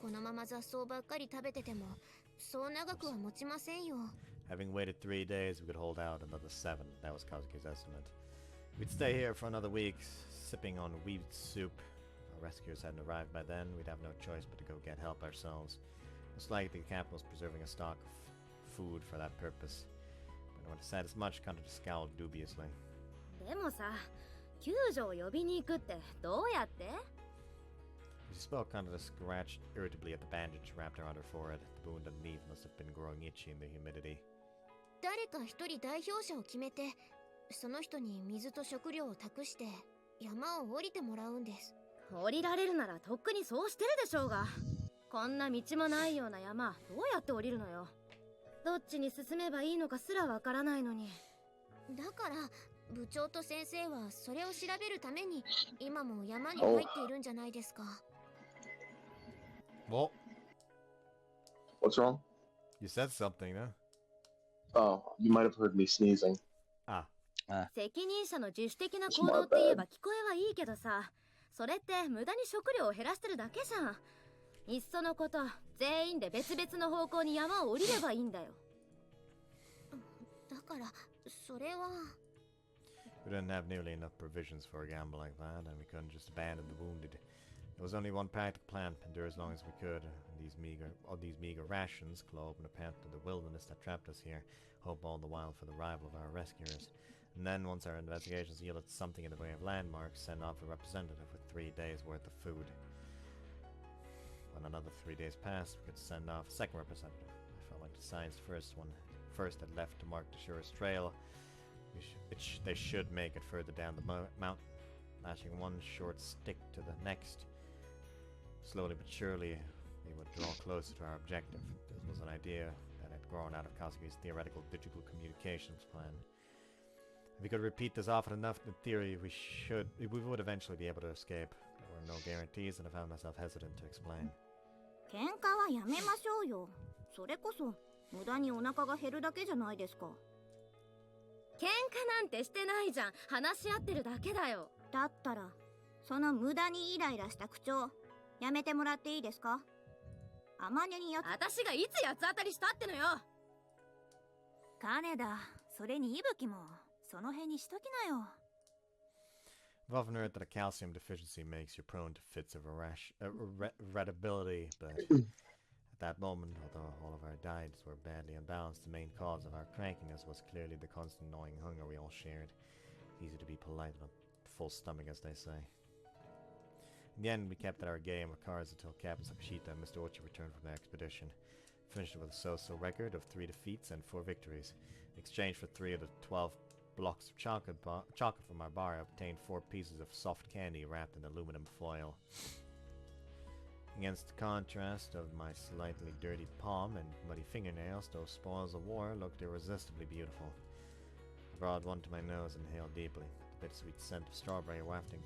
このまま雑草ばっかり食べててもそう長くは持ちませんよ。Having waited 3 days, we could hold out another 7. That was Kazuki's estimate. We'd stay here for another week, sipping on wheat soup. If our rescuers hadn't arrived by then, we'd have no choice but to go get help ourselves. Most likely the captain was preserving a stock of food for that purpose. When I went to said as much, Kaneda scowled dubiously. でもさ、救助を呼びに行くってどうやって？ As he spoke, Kaneda scratched irritably at the bandage wrapped around her forehead. The wound underneath must have been growing itchy in the humidity. 誰か一人代表者を決めてその人に水と食料を託して山を降りてもらうんです。降りられるならとっくにそうしてるでしょうが。こんな道もないような山どうやって降りるのよ。どっちに進めばいいのかすらわからないのに。だから部長と先生はそれを調べるために今も山に入っているんじゃないですか。Well, What's wrong? you said something, huh? Oh, you might have heard me sneezing. 責任者の自主的な行動って言えば聞こえはいいけどさ、それって無駄に食料を減らしてるだけじゃん。いっそのこと全員で別々の方向に山を降りればいいんだよ。だからそれは We didn't have nearly enough provisions for a gamble like that, and we couldn't just abandon the wounded. There was only one practical plan: endure as long as we could. These meager rations, claw open a path to the wilderness that trapped us here, hope all the while for the arrival of our rescuers. And then, once our investigations yielded something in the way of landmarks, send off a representative with 3 days' worth of food. When another 3 days passed, we could send off a second representative. I felt like the science first had left to mark the surest trail. They should make it further down the mountain, lashing one short stick to the next. Slowly but surely, we would draw closer to our objective. This was an idea that had grown out of Kazuki's theoretical digital communications plan. If we could repeat this often enough, in theory, we would eventually be able to escape. There were no guarantees, and I found myself hesitant to explain. 喧嘩はやめましょうよ。それこそ無駄にお腹が減るだけじゃないですか。喧嘩なんてしてないじゃん。話し合ってるだけだよ。だったらその無駄にイライラした口調やめてもらっていいですか？あまねに私がいつ八つ当たりしたってのよ。金田、それに息吹もその辺にしときなよ。I've often heard that a calcium deficiency makes you prone to fits of irritability, but at that moment, although all of our diets were badly unbalanced, the main cause of our crankiness was clearly the constant gnawing hunger we all shared. Easy to be polite on a full stomach, as they say. In the end, we kept at our game of cards until Captain Sakashita and Mr. Ochi returned from the expedition. Finished with a so-so record of 3 defeats and 4 victories. In exchange for 3 of the 12 blocks of chocolate from our bar, I obtained 4 pieces of soft candy wrapped in aluminum foil. Against the contrast of my slightly dirty palm and muddy fingernails, those spoils of war looked irresistibly beautiful. I brought one to my nose and inhaled deeply. The bittersweet scent of strawberry wafting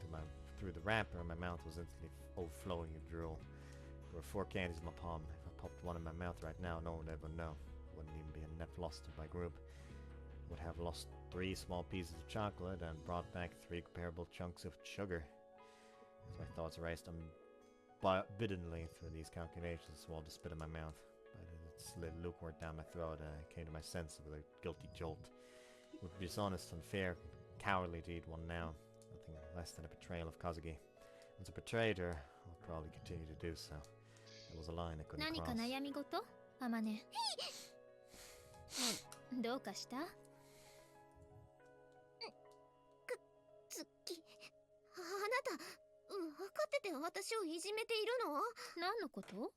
through the wrapper, and my mouth was instantly overflowing with drool. There were 4 candies in my palm. If I popped one in my mouth right now, no one would ever know. It wouldn't even be a net loss to my group. I would have lost 3 small pieces of chocolate and brought back 3 comparable chunks of sugar. As my thoughts raced, biddenly through these calculations, swallowed the spit in my mouth. But it slid lukewarm down my throat, and I came to my senses with a guilty jolt. It would be dishonest, unfair, cowardly to eat one now. Nothing less than a betrayal of Kazuki. As a betrayed her, I'll probably continue to do so. It was a line I couldn't 何か cross. 悩み事あまね。どうかした？ツッキ、あなた、分かってて私をいじめているの？何のこと？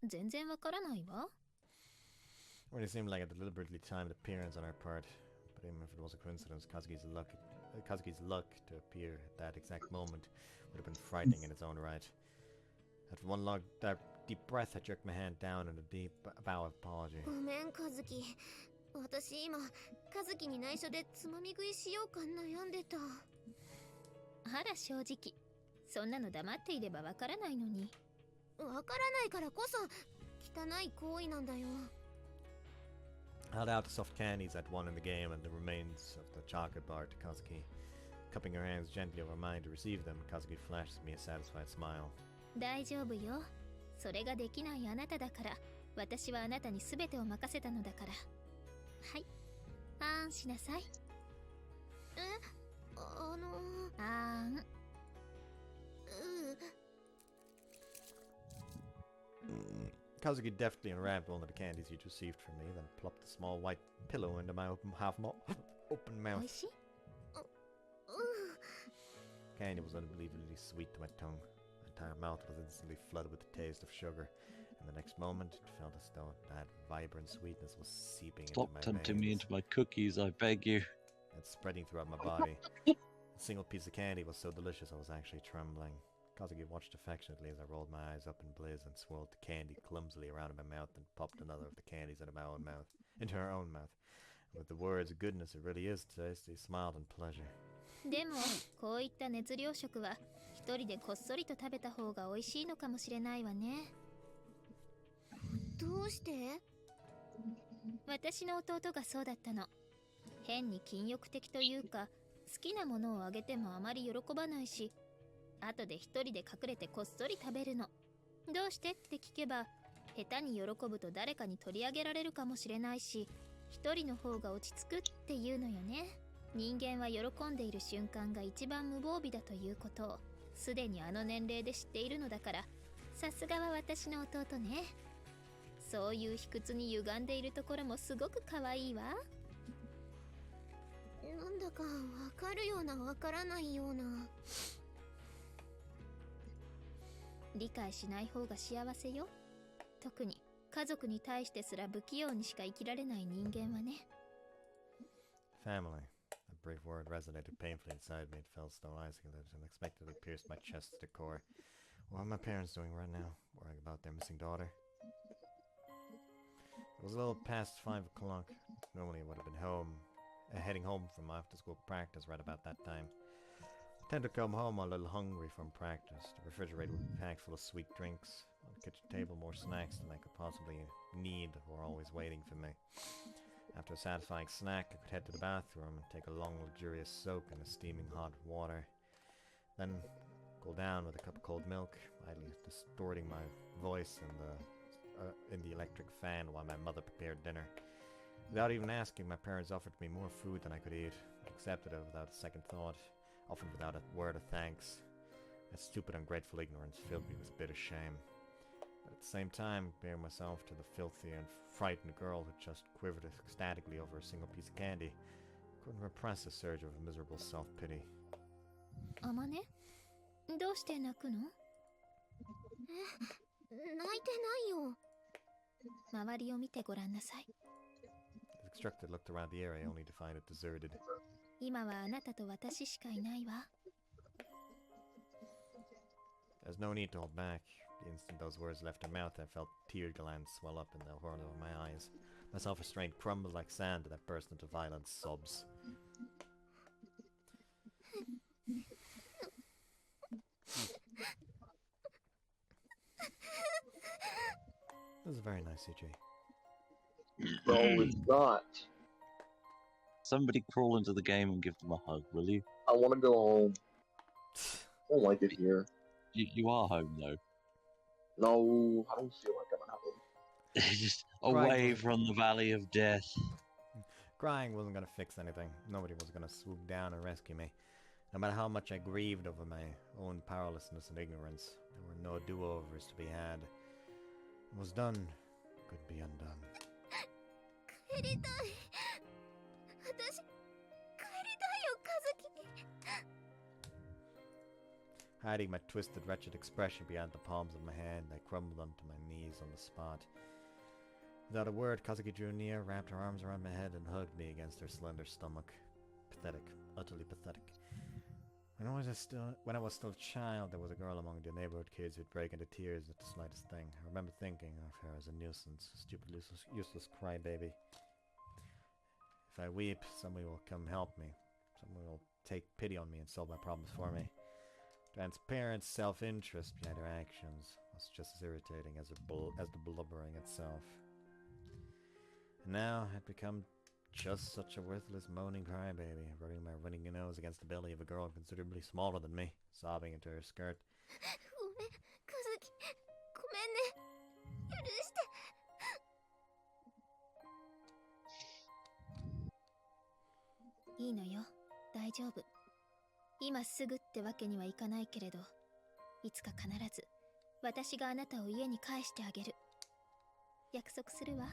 全然わからないわ。Well, it seemed like a deliberately timed appearance on our part, but even if it was a coincidence, Kazuki's luck to appear at that exact moment would have been frightening in its own right. After one deep breath, I jerked my hand down in a deep bow of apology. ごめん、カズキ。私今、カズキに内緒でつまみ食いしようか悩んでた。あら正直、そんなの黙っていればわからないのに。わからないからこそ汚い行為なんだよ。I held out the soft candies I'd won in the game and the remains of the chocolate bar to Kazuki. Cupping her hands gently over mine to receive them, Kazuki flashed me a satisfied smile. 大丈夫よ。それができないあなただから、私はあなたに全てを任せたのだから。はい。あーんしなさい。え？あーん。Kazuki deftly unwrapped one of the candies he'd received from me, then plopped a small white pillow into my open mouth. おいしい？ Candy was unbelievably sweet to my tongue. My entire mouth was instantly flooded with the taste of sugar, and the next moment it felt as though that vibrant sweetness was seeping Stop into my tempting me veins into my cookies, I beg you. and spreading throughout my body. A single piece of candy was so delicious I was actually trembling. Kazuki watched affectionately as I rolled my eyes up in bliss and swirled the candy clumsily around in my mouth and popped another of the candies into her own mouth. And with the words, goodness, it really is tasty, he smiled in pleasure. でも、こういった熱量食は一人でこっそりと食べた方が美味しいのかもしれないわね。どうして？私の弟がそうだったの。変に禁欲的というか、好きなものをあげてもあまり喜ばないし、後で一人で隠れてこっそり食べるの。どうしてって聞けば、下手に喜ぶと誰かに取り上げられるかもしれないし、一人の方が落ち着くっていうのよね。人間は喜んでいる瞬間が一番無防備だということを、すでにあの年齢で知っているのだから、さすがは私の弟ね。そういう卑屈に歪んでいるところもすごく可愛いわ。なんだかわかるようなわからないような。理解しない方が幸せよ。特に家族に対してすら不器用にしか生きられない人間はね。Family. That brief word resonated painfully inside me. It felt so isolated that it unexpectedly pierced my chest to the core. What are my parents doing right now? Worrying about their missing daughter? It was a little past 5 o'clock. Normally I would have been heading home from after school practice right about that time. I tend to come home a little hungry from practice. The refrigerator would be packed full of sweet drinks. On the kitchen table, more snacks than I could possibly need were always waiting for me. After a satisfying snack, I could head to the bathroom and take a long, luxurious soak in the steaming hot water. Then cool down with a cup of cold milk, idly distorting my voice in the electric fan while my mother prepared dinner. Without even asking, my parents offered me more food than I could eat. I accepted it without a second thought, often without a word of thanks. That stupid, ungrateful ignorance filled me with bitter shame. But at the same time, comparing myself to the filthy and frightened girl who just quivered ecstatically over a single piece of candy, I couldn't repress a surge of miserable self-pity. あまね、どうして泣くの？泣いてないよ。周りを見てごらんなさい。 The extractor looked around the area only to find it deserted. 今はあなたと私しかいないわ。 There's no need to hold back. The instant those words left her mouth, I felt tear glands swell up in the corner of my eyes. My self-restraint crumbled like sand and I burst into violent sobs. That was very nice, CJ. No, it's not. Somebody crawl into the game and give them a hug, will you? I want to go home. I don't like it here. You are home, though. No, I don't feel like I'm at home. Just Right. away from the valley of death. Crying wasn't gonna fix anything. Nobody was gonna swoop down and rescue me. No matter how much I grieved over my own powerlessness and ignorance, there were no do-overs to be had. What was done could be undone. 帰りたい。私、帰りたいよ、和樹。 Hiding my twisted, wretched expression behind the palms of my hand, I crumbled onto my knees on the spot. Without a word, Kazuki drew near, wrapped her arms around my head, and hugged me against her slender stomach. Pathetic, utterly pathetic. When I was still a child, there was a girl among the neighborhood kids who'd break into tears at the slightest thing. I remember thinking of her as a nuisance, a stupid, useless crybaby. If I weep, somebody will come help me. Someone will take pity on me and solve my problems for me. Transparent self-interest behind her actions was just as irritating as the blubbering itself. And now I'd become just such a worthless moaning crybaby, rubbing my running nose against the belly of a girl considerably smaller than me, sobbing into her skirt. ごめん、和樹。ごめんね。許して。いいのよ、大丈夫。今すぐってわけにはいかないけれど、いつか必ず私があなたを家に返してあげる。約束するわ。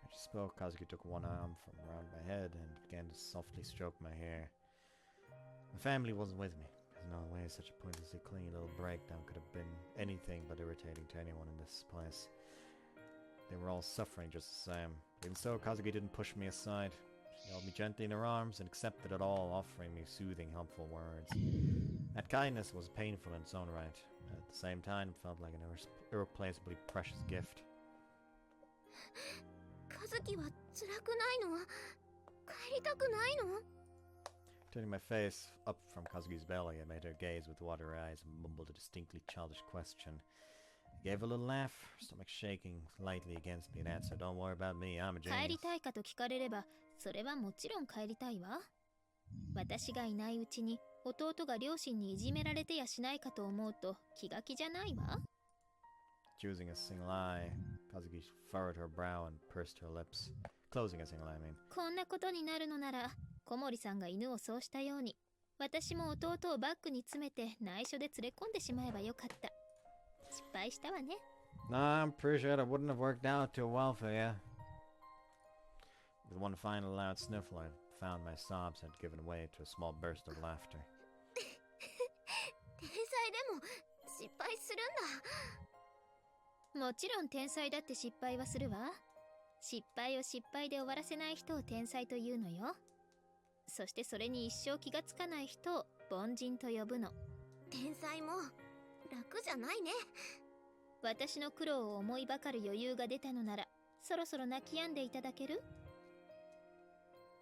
As she spoke, Kazuki took one arm from around my head and began to softly stroke my hair. My family wasn't with me. There's no way such a pointlessly clean little breakdown could have been anything but irritating to anyone in this place. They were all suffering just the same. Even so, Kazuki didn't push me aside. She held me gently in her arms and accepted it all, offering me soothing, helpful words. That kindness was painful in its own right. At the same time, it felt like an irreplaceably precious gift. 和樹は辛くないの？帰りたくないの？ Turning my face up from Kazuki's belly, I made her gaze with watery eyes and mumbled a distinctly childish question. I gave a little laugh, her stomach shaking lightly against me, and answered, "Don't worry about me, I'm a 帰 genius." りたいかと聞かれれば、それはもちろん帰りたいわ。私がいないうちに弟が両親にいじめられてやしないかと思うと気が気じゃないわ。 Choosing a single eye, Kazuki furrowed her brow and pursed her lips. Closing a single eye, I mean. こんなことになるのなら、小森さんが犬をそうしたように、私も弟をバッグに詰めて内緒で連れ込んでしまえばよかった。失敗したわね。Nah, I'm pretty sure that wouldn't have worked out too well for you. With one final loud sniffle, I found my sobs had given way to a small burst of laughter. 天才でも失敗するんだ。もちろん天才だって失敗はするわ。失敗を失敗で終わらせない人を天才というのよ。そしてそれに一生気がつかない人を凡人と呼ぶの。天才も楽じゃないね。私の苦労を思いばかる余裕が出たのなら、そろそろ泣き止んでいただける？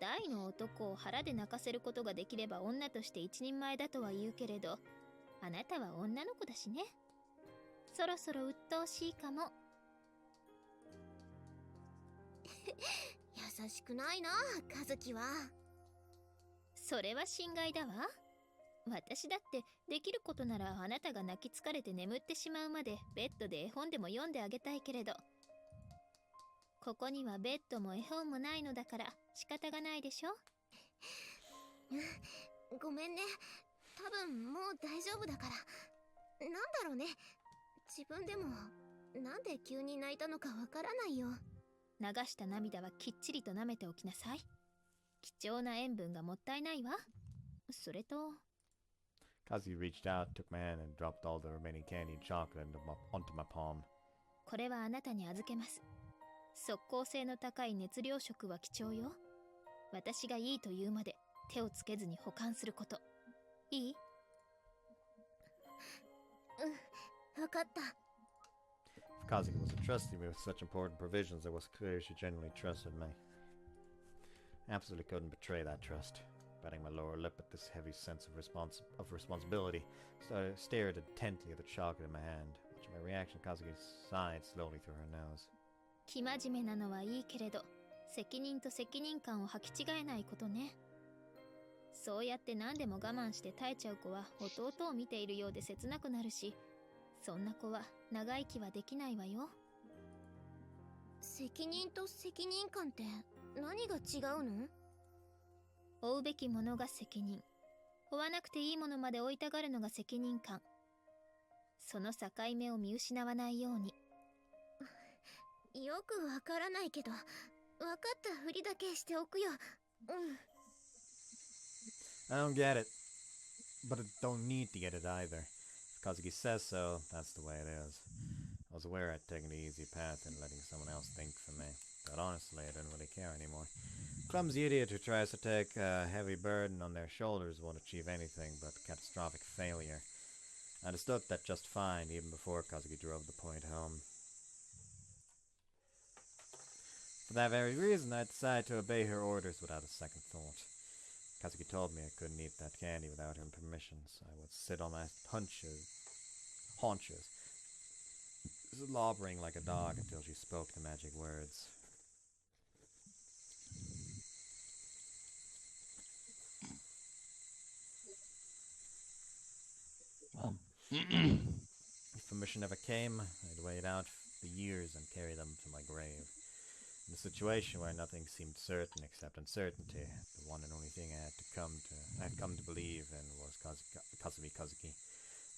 大の男を腹で泣かせることができれば女として一人前だとは言うけれど、あなたは女の子だしね。そろそろ鬱陶しいかも。優しくないな、和樹は。それは心外だわ。私だってできることならあなたが泣き疲れて眠ってしまうまでベッドで絵本でも読んであげたいけれど、ここにはベッドも絵本もないのだから仕方がないでしょ。ごめんね。多分もう大丈夫だから。なんだろうね。自分でもなんで急に泣いたのかわからないよ。流した涙はきっちりと舐めておきなさい。貴重な塩分がもったいないわ。それと Kazuki reached out, took my hand, and dropped all the remaining candy and chocolate onto my palm. これはあなたに預けます。即効性の高い熱量食は貴重よ。私がいいと言うまで手をつけずに保管すること。いい？わかった。If Kazuki was entrusting me with such important provisions, it was clear she genuinely trusted me. I absolutely couldn't betray that trust. Biting my lower lip at this heavy sense of responsibility, stared intently at the chocolate in my hand. Watching my reaction, Kazuki sighed slowly through her nose. 生真面目なのはいいけれど、責任と責任感を履き違えないことね。そうやって何でも我慢して耐えちゃう子は弟を見ているようで切なくなるし、そんな子は長生きはできないわよ。責任と責任感って何が違うの？負うべきものが責任。負わなくていいものまで追いたがるのが責任感。その境目を見失わないように。よくわからないけど、わかったふりだけしておくよ。I don't get it, but I don't need to get it either. If Kazuki says so, that's the way it is. I was aware I'd taken the easy path in letting someone else think for me, but honestly, I didn't really care anymore. Clumsy idiot who tries to take a heavy burden on their shoulders won't achieve anything but catastrophic failure. I understood that just fine even before Kazuki drove the point home. For that very reason, I decided to obey her orders without a second thought. Kazuki told me I couldn't eat that candy without her permission, so I would sit on my haunches, slobbering like a dog until she spoke the magic words. If permission ever came, I'd wait out the years and carry them to my grave. In a situation where nothing seemed certain except uncertainty, the one and only thing I had come to believe in was Kazuki.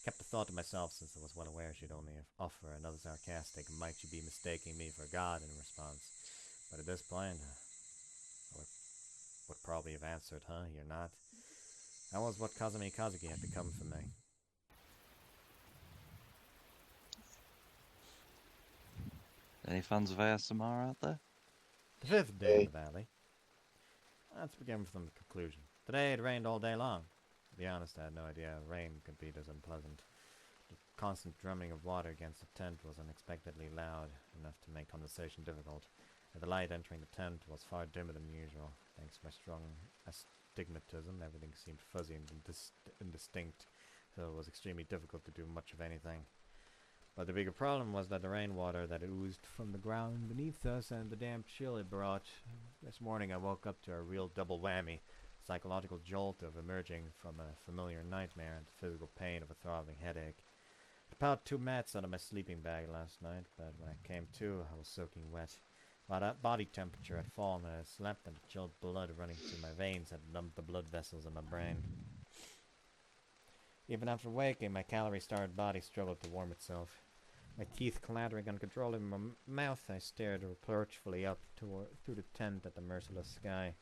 Kept the thought to myself since I was well aware she'd only offer another sarcastic, might you be mistaking me for God in response. But at this point, I would probably have answered, huh, you're not? That was what Kazuki had become for me. Any fans of ASMR out there? The fifth day in the valley. Let's begin from the conclusion. Today it rained all day long. To be honest, I had no idea rain could be this unpleasant. The constant drumming of water against the tent was unexpectedly loud, enough to make conversation difficult. And the light entering the tent was far dimmer than usual. Thanks to my strong astigmatism, everything seemed fuzzy and indistinct, so it was extremely difficult to do much of anything. But the bigger problem was that the rainwater that oozed from the ground beneath us and the damp chill it brought. This morning I woke up to a real double whammy. Psychological jolt of emerging from a familiar nightmare and the physical pain of a throbbing headache. I piled 2 mats out of my sleeping bag last night, but when I came to, I was soaking wet. My body temperature had fallen and I slept, and the chilled blood running through my veins had numbed the blood vessels in my brain. Even after waking, my calorie-starved body struggled to warm itself. My teeth clattering uncontrollably in my mouth, I stared reproachfully up through the tent at the merciless sky.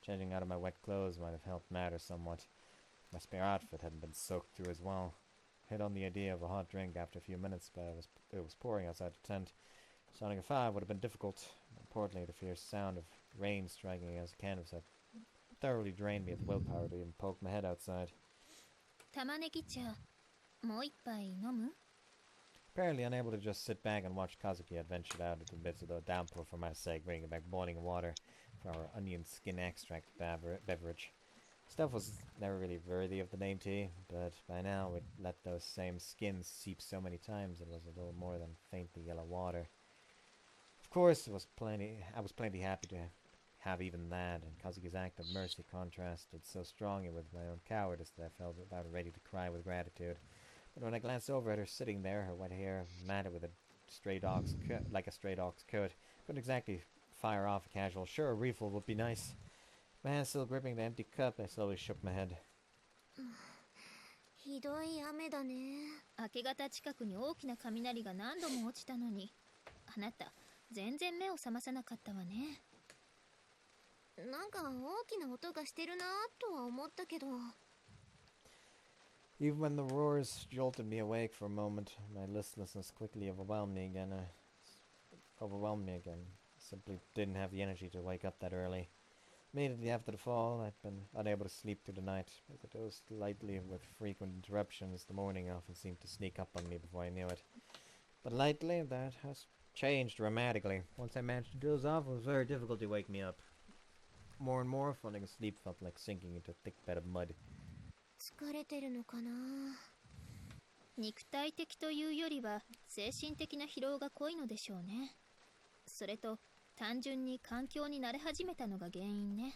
Changing out of my wet clothes might have helped matters somewhat. My spare outfit hadn't been soaked through as well. I hit on the idea of a hot drink after a few minutes, but it was pouring outside the tent. Starting a fire would have been difficult. Importantly, the fierce sound of rain striking against the canvas had thoroughly drained me of willpower to even poke my head outside. Apparently unable to just sit back and watch Kazuki, I ventured out into the midst of the downpour for my sake, bringing back boiling water for our onion skin extract beverage. Stuff was never really worthy of the name tea, but by now we'd let those same skins seep so many times it was a little more than faintly yellow water. Of course, I was plenty happy to have even that, and Kazuki's act of mercy contrasted so strongly with my own cowardice that I felt about ready to cry with gratitude. But when I glanced over at her sitting there, her wet hair matted with a stray dog's coat, couldn't exactly fire off a casual, sure, a refill would be nice. My hand still gripping the empty cup, I slowly shook my head. ひどい雨だね。明け方近くに大きな雷が何度も落ちたのに、あなた全然目を覚まさなかったわね。なんか大きな音がしてるなとは思ったけど。 Even when the roars jolted me awake for a moment, my listlessness quickly overwhelmed me again. Simply didn't have the energy to wake up that early. Immediately after the fall, I'd been unable to sleep through the night. As I dozed lightly with frequent interruptions, the morning often seemed to sneak up on me before I knew it. But lately, that has changed dramatically. Once I managed to doze off, it was very difficult to wake me up. More and more, falling asleep felt like sinking into a thick bed of mud. 疲れてるのかな。肉体的というよりは精神的な疲労が濃いのでしょうね。それと単純に環境に慣れ始めたのが原因ね。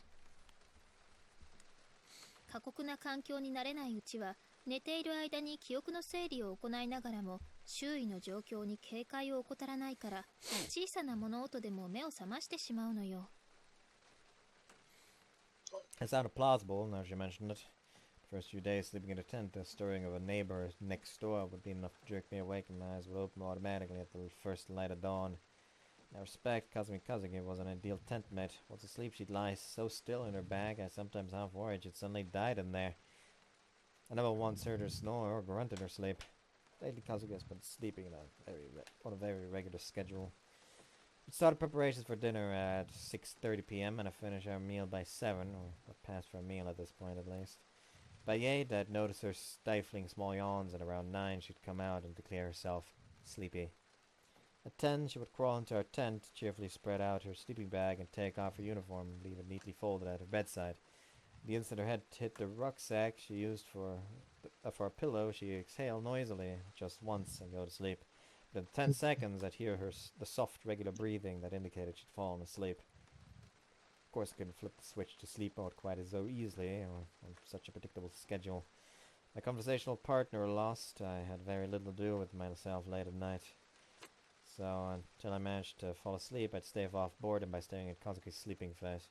過酷な環境に慣れないうちは寝ている間に記憶の整理を行いながらも周囲の状況に警戒を怠らないから小さな物音でも目を覚ましてしまうのよ。It sounded plausible now she mentioned it. The first few days sleeping in a tent, the stirring of a neighbor next door would be enough to jerk me awake and my eyes would open automatically at the first light of dawn. In that respect, Kazuki was an ideal tent mate. Once asleep, she'd lie so still in her bag, I sometimes half worried she'd suddenly died in there. I never once heard her snore or grunt in her sleep. Lately, Kazuki has been sleeping on a very regular schedule. We started preparations for dinner at 6:30 p.m. and I finished our meal by 7, or what passed for a meal at this point at least. By 8, I'd noticed her stifling small yawns, and around 9, she'd come out and declare herself sleepy. At 10, she would crawl into our tent, cheerfully spread out her sleeping bag, and take off her uniform and leave it neatly folded at her bedside. The instant her head hit the rucksack she used for a pillow, she exhaled noisily just once and go to sleep. But in 10 seconds, I'd hear the soft, regular breathing that indicated she'd fallen asleep. Of course, I couldn't flip the switch to sleep mode quite as so easily, or on such a predictable schedule. My conversational partner lost, I had very little to do with myself late at night. So, until I managed to fall asleep, I'd stave off boredom by staring at Kazuki's sleeping face.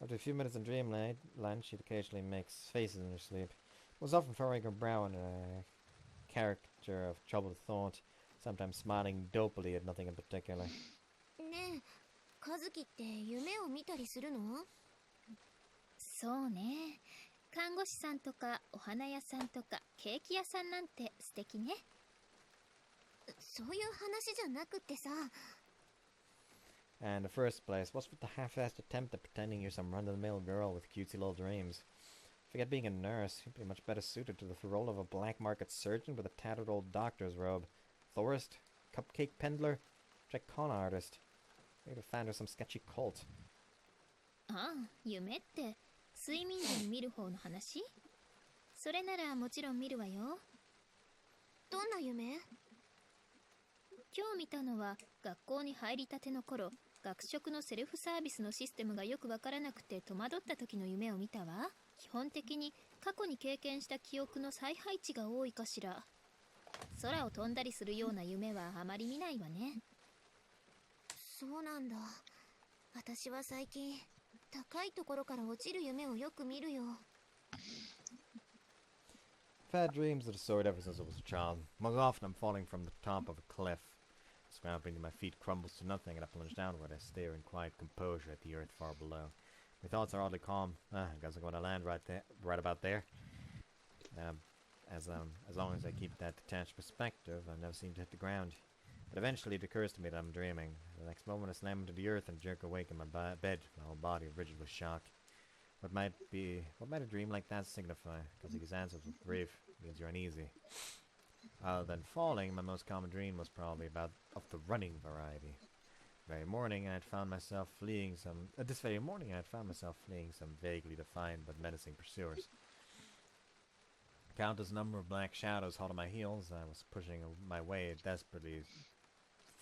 After a few minutes in dreamland, she'd occasionally make faces in her sleep. It was often furrowing her brow in a character of troubled thought, sometimes smiling dopily at nothing in particular. ねえ、和樹って夢を見たりするの？そうね。看護師さんとかお花屋さんとかケーキ屋さんなんて素敵ね。そういう話じゃなくってさ。And in the first place, what's with the half-assed attempt at pretending you're some run-of-the-mill girl with cutesy little dreams? Forget being a nurse, you'd be much better suited to the role of a black market surgeon with a tattered old doctor's robe. Florist, cupcake peddler, check con artist. You'd have found her some sketchy cult. ああ、夢って睡眠時に見る方の話？それならもちろん見るわよ。どんな夢？今日見たのは学校に入りたての頃、学食のセルフサービスのシステムがよくわからなくて戸惑った時の夢を見たわ。基本的に過去に経験した記憶の再配置が多いかしら。空を飛んだりするような夢はあまり見ないわね。そうなんだ。私は最近高いところから落ちる夢をよく見るよ。I've had dreams of the sort ever since I was a child. Most often I'm falling from the top of a cliff. The ground beneath my feet crumbles to nothing and I plunge downward. I stare in quiet composure at the earth far below. My thoughts are oddly calm. I guess I'm going to land right about there. As long as I keep that detached perspective, I never seem to hit the ground. But eventually it occurs to me that I'm dreaming. The next moment I slam into the earth and jerk awake in my bed, my whole body rigid with shock. What might a dream like that signify? Kazuki's answer was brief. It means you're uneasy. Other than falling, my most common dream was probably of the running variety. This very morning I had found myself fleeing some vaguely defined but menacing pursuers. Countless number of black shadows hot on my heels. I was pushing my way desperately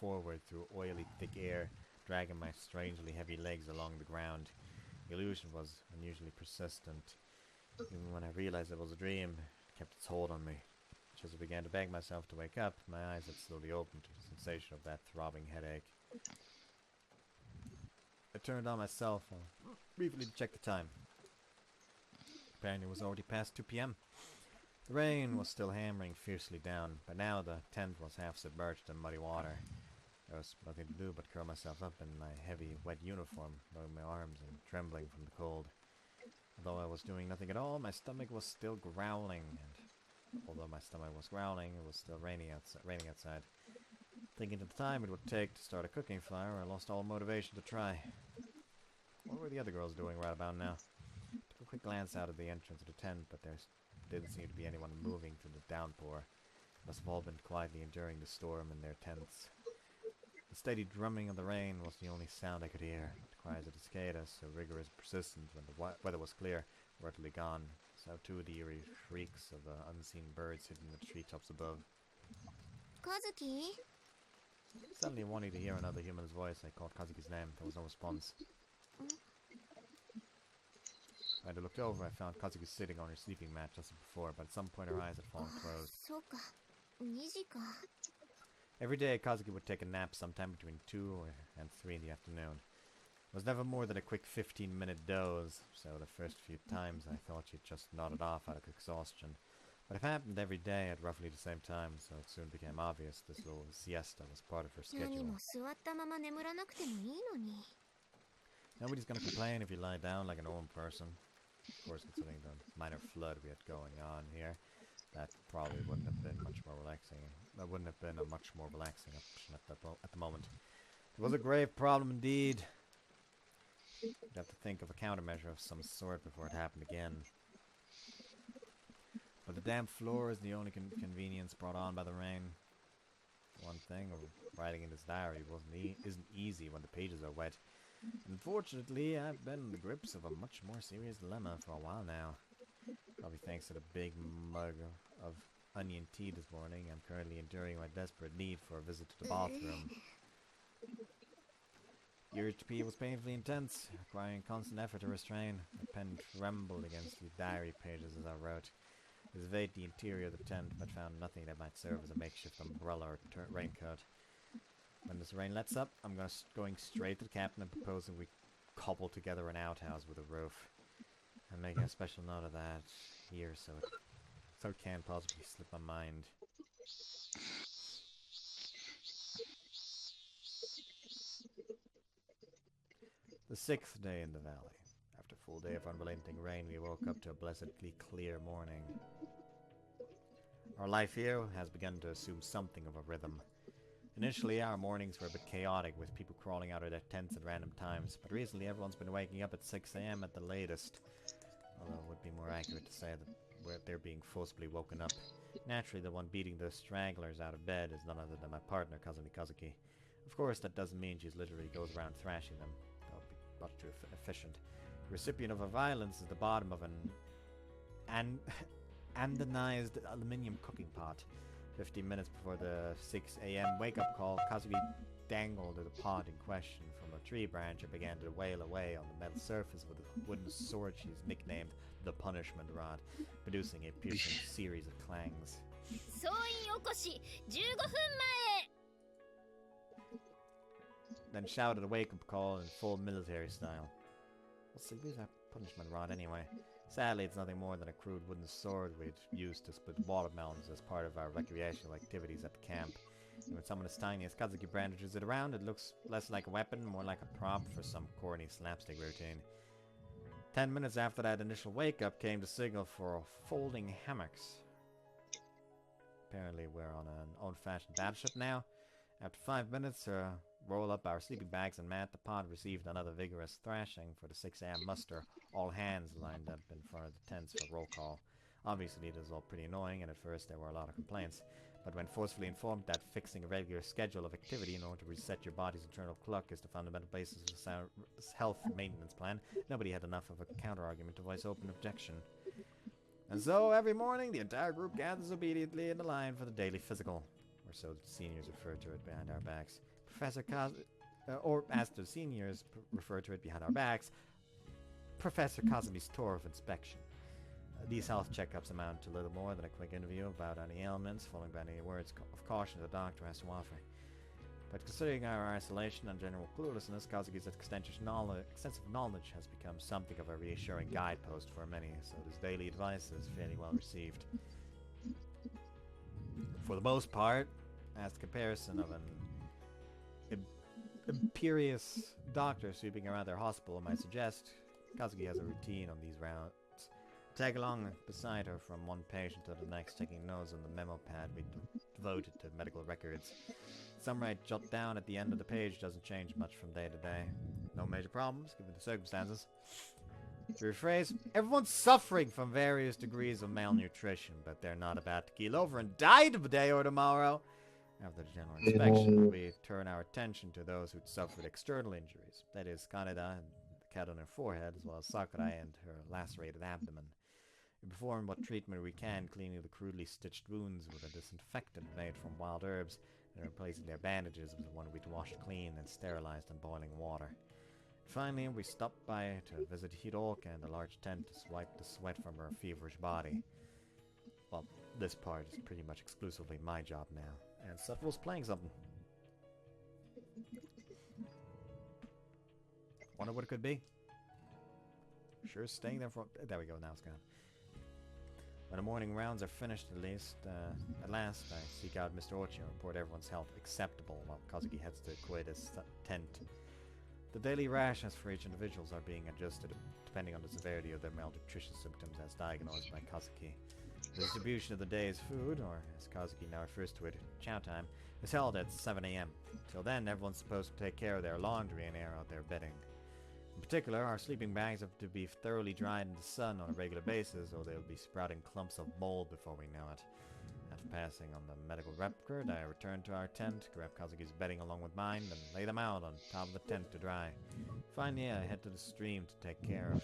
forward through oily, thick air, dragging my strangely heavy legs along the ground. The illusion was unusually persistent. Even when I realized it was a dream, it kept its hold on me. Just as I began to beg myself to wake up, my eyes had slowly opened to the sensation of that throbbing headache. I turned on my cell phone, briefly to check the time. Apparently it was already past 2 p.m. The rain was still hammering fiercely down, but now the tent was half submerged in muddy water. There was nothing to do but curl myself up in my heavy, wet uniform, knowing my arms and trembling from the cold. Although I was doing nothing at all, my stomach was still growling, and although my stomach was growling, it was still raining outside. Thinking of the time it would take to start a cooking fire, I lost all motivation to try. What were the other girls doing right about now? Took a quick glance out of the entrance of the tent, but there didn't seem to be anyone moving through the downpour. Must have all been quietly enduring the storm in their tents. The steady drumming of the rain was the only sound I could hear. The cries of the cicadas, so rigorous and persistent when the weather was clear, were utterly gone. So too the eerie shrieks of the unseen birds hidden in the treetops above. Kazuki? Suddenly wanting to hear another human's voice, I called Kazuki's name. There was no response. When I looked over, I found Kazuki sitting on her sleeping mat just as before, but at some point her eyes had fallen closed. そうか。2時か。 Every day, Kazuki would take a nap sometime between 2 and 3 in the afternoon. It was never more than a quick 15-minute doze, so the first few times I thought she'd just nodded off out of exhaustion. But it happened every day at roughly the same time, so it soon became obvious this little siesta was part of her 何 schedule. も座ったまま眠らなくてもいいのに。 Nobody's gonna complain if you lie down like a normal person. Of course, considering the minor flood we had going on here, that probably wouldn't have been much more relaxing. That wouldn't have been a much more relaxing option at the moment. It was a grave problem indeed. You'd have to think of a countermeasure of some sort before it happened again. But the damp floor is the only convenience brought on by the rain. One thing, writing in his diary isn't easy when the pages are wet. Unfortunately, I've been in the grips of a much more serious dilemma for a while now. Probably thanks to the big mug of onion tea this morning, I'm currently enduring my desperate need for a visit to the bathroom. The urge to pee was painfully intense, requiring constant effort to restrain. My pen trembled against the diary pages as I wrote. I surveyed the interior of the tent, but found nothing that might serve as a makeshift umbrella or raincoat. When this rain lets up, I'm going straight to the captain and proposing we cobble together an outhouse with a roof. I'm making a special note of that here so it can't possibly slip my mind. The 6th day in the valley. After a full day of unrelenting rain, we woke up to a blessedly clear morning. Our life here has begun to assume something of a rhythm. Initially, our mornings were a bit chaotic, with people crawling out of their tents at random times, but recently everyone's been waking up at 6 AM at the latest. Although it would be more accurate to say that they're being forcibly woken up. Naturally, the one beating the stragglers out of bed is none other than my partner, Kazumi Kazuki. Of course, that doesn't mean she literally goes around thrashing them. That would be much too efficient. The recipient of her violence is the bottom of an anodized aluminium cooking pot. 15 minutes before the 6 AM wake-up call, Kazuki dangled the pot in question from a tree branch and began to wail away on the metal surface with a wooden sword she's nicknamed the Punishment Rod, producing a piercing series of clangs. 総員起こし15分 Then shouted a wake-up call in full military style. What's the use of that Punishment Rod anyway? Sadly, it's nothing more than a crude wooden sword we'd used to split watermelons as part of our recreational activities at the camp. And when someone as tiny as Kazuki brandishes it around, it looks less like a weapon, more like a prop for some corny slapstick routine. 10 minutes after that initial wake-up came the signal for folding hammocks. Apparently we're on an old-fashioned battleship now. After 5 minutes to roll up our sleeping bags and mat, the pod received another vigorous thrashing for the 6 AM muster, all hands lined up in front of the tents for roll call. Obviously it was all pretty annoying, and at first there were a lot of complaints. But when forcefully informed that fixing a regular schedule of activity in order to reset your body's internal clock is the fundamental basis of a health maintenance plan, nobody had enough of a counter-argument to voice open objection. And so, every morning, the entire group gathers obediently in the line for the daily physical, or so the seniors refer to it behind our backs. Or as the seniors refer to it behind our backs, Professor Kazumi's tour of inspection. These health checkups amount to little more than a quick interview about any ailments, followed by any words of caution the doctor has to offer. But considering our isolation and general cluelessness, Kazuki's extensive knowledge has become something of a reassuring guidepost for many, so his daily advice is fairly well received. For the most part, as the comparison of an imperious doctor sweeping around their hospital might suggest, Kazuki has a routine on these rounds. Tag along beside her from one patient to the next, taking notes on the memo pad we devoted to medical records. Some I jot down at the end of the page doesn't change much from day to day. No major problems, given the circumstances. To rephrase, everyone's suffering from various degrees of malnutrition, but they're not about to keel over and die today or tomorrow. After the general inspection, we turn our attention to those who'd suffered external injuries. That is, Kaneda and the cut on her forehead, as well as Sakurai and her lacerated abdomen. We perform what treatment we can, cleaning the crudely stitched wounds with a disinfectant made from wild herbs, and replacing their bandages with the one we'd washed clean and sterilized in boiling water. Finally, we stop by to visit Hiroka in the large tent to wipe the sweat from her feverish body. Well, this part is pretty much exclusively my job now, and Sutwell's playing something. Wonder what it could be. Sure, staying there for... There we go, now it's gone. When the morning rounds are finished, at last, I seek out Mr. Ochi and report everyone's health acceptable while Kazuki heads to Koeda's tent. The daily rations for each individual are being adjusted depending on the severity of their malnutrition symptoms as diagnosed by Kazuki. The distribution of the day's food, or as Kazuki now refers to it, chow time, is held at 7 a.m. Till then, everyone's supposed to take care of their laundry and air out their bedding. In particular, our sleeping bags have to be thoroughly dried in the sun on a regular basis, or they'll be sprouting clumps of mold before we know it. After passing on the medical record, I return to our tent, grab Kazuki's bedding along with mine, and lay them out on top of the tent to dry. Finally, I head to the stream to take care of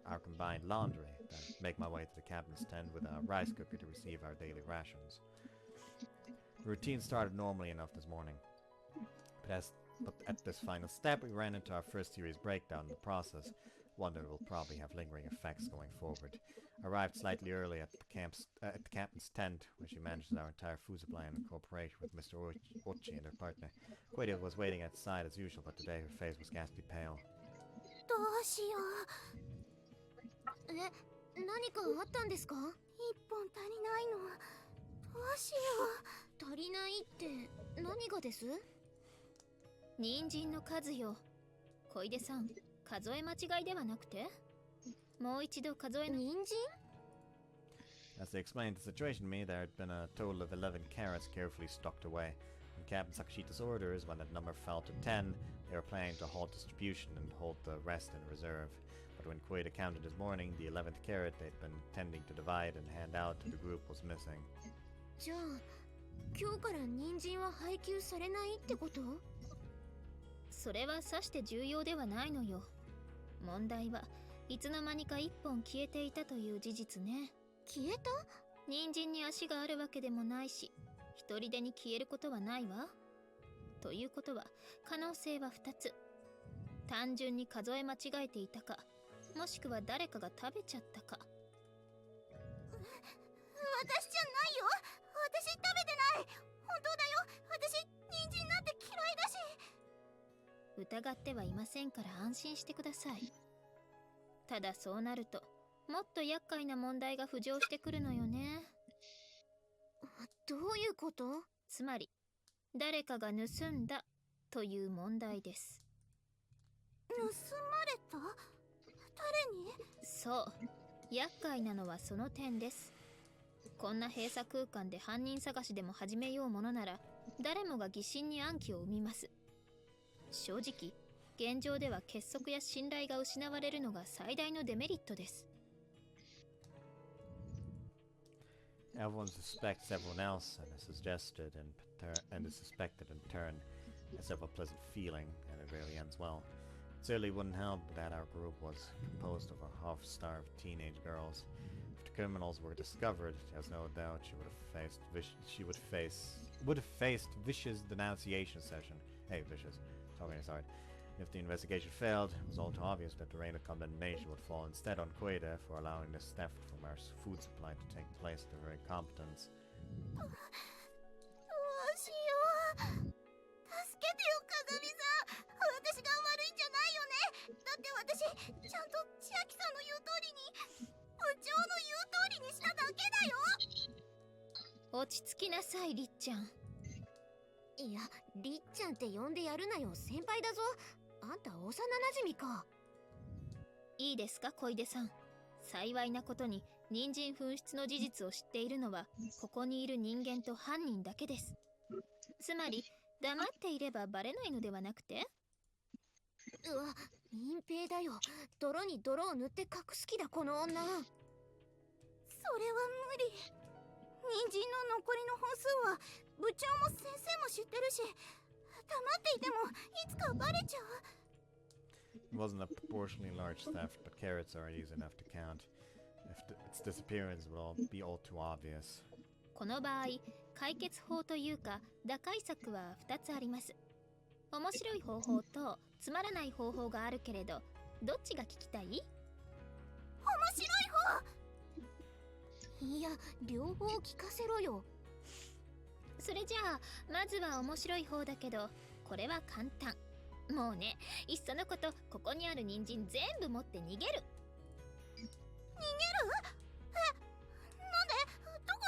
our combined laundry, then make my way to the captain's tent with a rice cooker to receive our daily rations. The routine started normally enough this morning, but at this final step, we ran into our first serious breakdown in the process, one that will probably have lingering effects going forward. Arrived slightly early at the captain's tent, where she manages our entire food supply in cooperation with Mr. Ochi and her partner. Koeda was waiting outside as usual, but today her face was ghastly pale. どうしよう。何かあったんですか？一本足りないの。どうしよう。足りないって何がです？人参の数よ。小出さん、数え間違いではなくて？もう一度数え人参？ As they explained the situation to me, there had been a total of 11 carrots carefully stocked away. In Captain Sakashita's orders, when that number fell to 10, they were planning to halt distribution and hold the rest in reserve. But when Koeda counted this morning, the 11th carrot they'd been intending to divide and hand out to the group was missing. じゃあ、今日から人参は配給されないってこと？それはさして重要ではないのよ。問題はいつの間にか一本消えていたという事実ね。消えた？人参に足があるわけでもないし、一人でに消えることはないわ。ということは、可能性は2つ。単純に数え間違えていたか、もしくは誰かが食べちゃったか。私じゃないよ。私食べてない。本当だよ。私人参なんて嫌いだし。疑ってはいませんから安心してください。ただそうなると、もっと厄介な問題が浮上してくるのよね。どういうこと？つまり、誰かが盗んだという問題です。盗まれた？誰に？そう、厄介なのはその点です。こんな閉鎖空間で犯人探しでも始めようものなら、誰もが疑心に暗鬼を生みます。正直、現状では結束や信頼が失われるのが最大のデメリットです。Everyone suspects everyone else, and is suspected in turn, has ever pleasant feeling, and it rarely ends well. It certainly wouldn't help that our group was composed of half-starved teenage girls. If the criminals were discovered, there's no doubt she would have faced vicious denunciation session. Hey, vicious. Talking aside. If the investigation failed, it was all too obvious that the reign of condemnation would fall instead on Koeda for allowing this theft from our food supply to take place through her incompetence. どうしよう。助けてよ、かがみさん。私が悪いんじゃないよね。だって私、ちゃんと千秋さんの言う通りに、部長の言う通りにしただけだよ。落ち着きなさい、りっちゃん。いや、りっちゃんって呼んでやるなよ、先輩だぞ。あんた幼馴染か。いいですか、小出さん。幸いなことに人参紛失の事実を知っているのはここにいる人間と犯人だけです。つまり黙っていればバレないのではなくて。うわ、隠蔽だよ。泥に泥を塗って隠す気だ、この女。それは無理。人参の残りの本数は部長も先生も知ってるし、黙っていてもいつかバレちゃう。It wasn't a proportionally large theft, but carrots are easy enough to count. Its disappearance will be all too obvious. この場合、解決法というか打開策は2つあります。面白い方法とつまらない方法があるけれど、どっちが聞きたい？面白い方。いや、両方聞かせろよ。それじゃあまずは面白い方だけど、これは簡単。もうね、いっそのことここにある人参全部持って逃げる。逃げる？なんで？どこ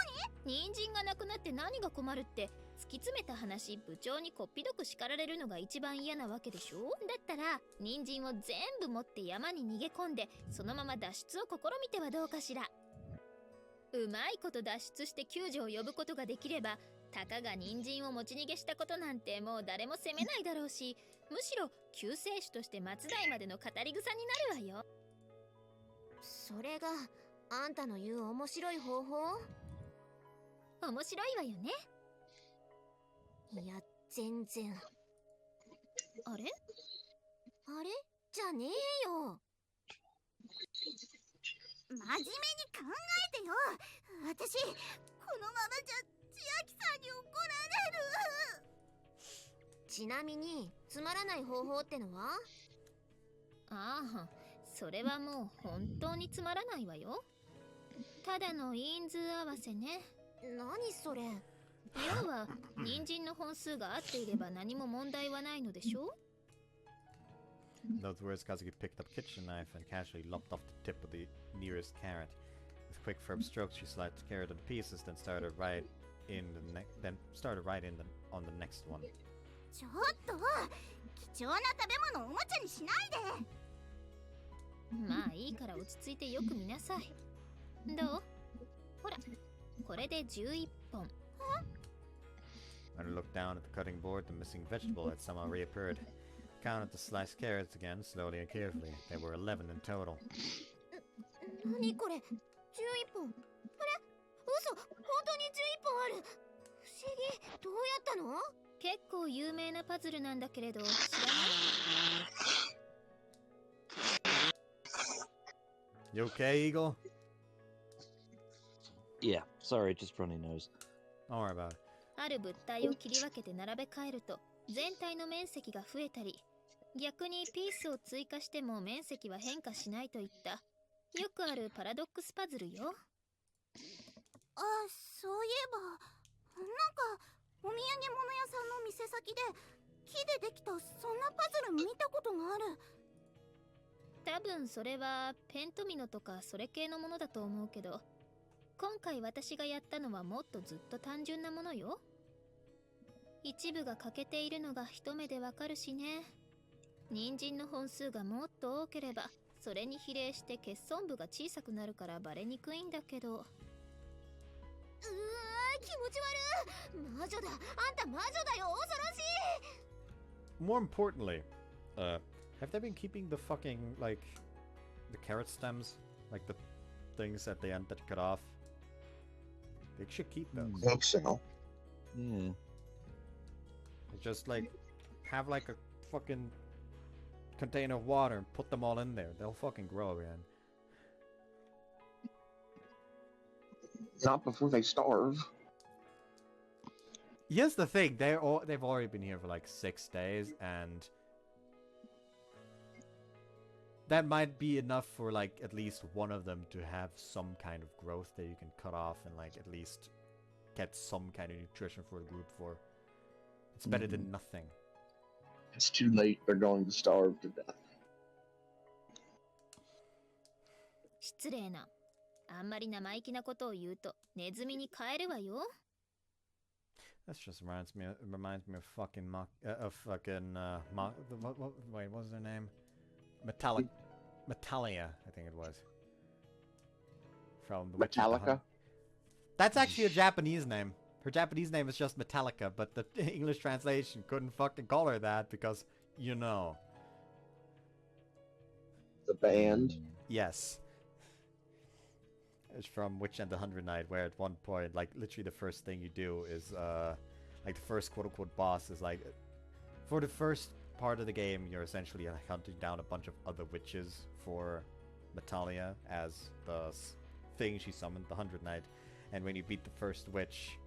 に？人参がなくなって何が困るって、突き詰めた話、部長にこっぴどく叱られるのが一番嫌なわけでしょ。だったら人参を全部持って山に逃げ込んで、そのまま脱出を試みてはどうかしら。うまいこと脱出して救助を呼ぶことができれば、たかが人参を持ち逃げしたことなんてもう誰も責めないだろうし、むしろ救世主として末代までの語り草になるわよ。それがあんたの言う面白い方法？面白いわよね。いや、全然。あれ？あれ？じゃねえよ。真面目に考えてよ。私、このままじゃ千秋さんに怒られる。ちなみに、つまらない方法ってのは？ああ、それはもう本当につまらないわよ。ただの因数合わせね。何それ？要は人参の本数が合っていれば何も問題はないのでしょ。Those words, Kazuki picked up kitchen knife and casually lopped off the tip of the nearest carrot. With quick, firm strokes, she sliced the carrot into pieces, then started right on the next one. ちょっと、貴重な食べ物をおもちゃにしないで。まあいいから落ち着いてよく見なさい。どう？ほら、これで11本。When I looked down at the cutting board, the missing vegetable had somehow reappeared. Counted the sliced carrots again, slowly and carefully. There were 11 in total. 何これ？ 11本。あれ？嘘、本当に11本ある。不思議。どうやったの？結構有名なパズルなんだけれど、知らない？ You okay, Eagle? Yeah, sorry, just runny nose. Don't worry about it. ある物体を切り分けて並べ替えると全体の面積が増えたり、逆にピースを追加しても面積は変化しないといったよくあるパラドックスパズルよ。あ、そういえば、なんかお土産物屋さんの店先で木でできたそんなパズル見たことがある。多分それはペントミノとかそれ系のものだと思うけど、今回私がやったのはもっとずっと単純なものよ。一部が欠けているのが一目でわかるしね。人参の本数がもっと多ければそれに比例して欠損部が小さくなるからバレにくいんだけど。気持ち悪い。魔女だ。あんた魔女だよ。恐ろしい。 More importantly, have they been keeping the fucking, like, the carrot stems? Like the things at the end that cut off? They should keep those. I think so. Yeah. Just, like, have, like, a fucking container of water and put them all in there. They'll fucking grow again. Not before they starve. Here's the thing, they've already been here for like 6 days, and that might be enough for like at least one of them to have some kind of growth that you can cut off and like at least get some kind of nutrition for the group for. It's better than nothing. It's too late. They're going to starve to death. 失礼な。あんまり生意気なことを言うとネズミに変えるわよ。This just reminds me of fucking wait, what was their name? Metallia, I think it was. From the Witches Metallica? That's actually a Japanese name. Her Japanese name is just Metallica, but the English translation couldn't fucking call her that because, you know. The band? Yes. It's from Witch and the Hundred Knight, where at one point, like, literally the first thing you do is, like, the first quote-unquote boss is, like, for the first part of the game, you're essentially like, hunting down a bunch of other witches for Metallia as the thing she summoned, the Hundred Knight. And when you beat the first witch,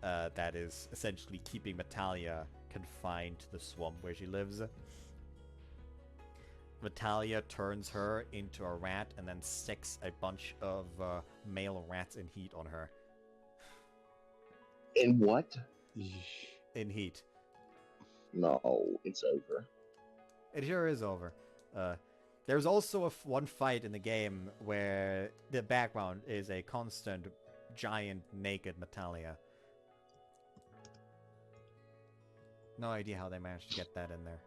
that is essentially keeping Metallia confined to the swamp where she lives. Metallia turns her into a rat and then sticks a bunch of male rats in heat on her. In what? In heat. No, it's over. It sure is over. There's also one fight in the game where the background is a constant giant naked Metallia. No idea how they managed to get that in there.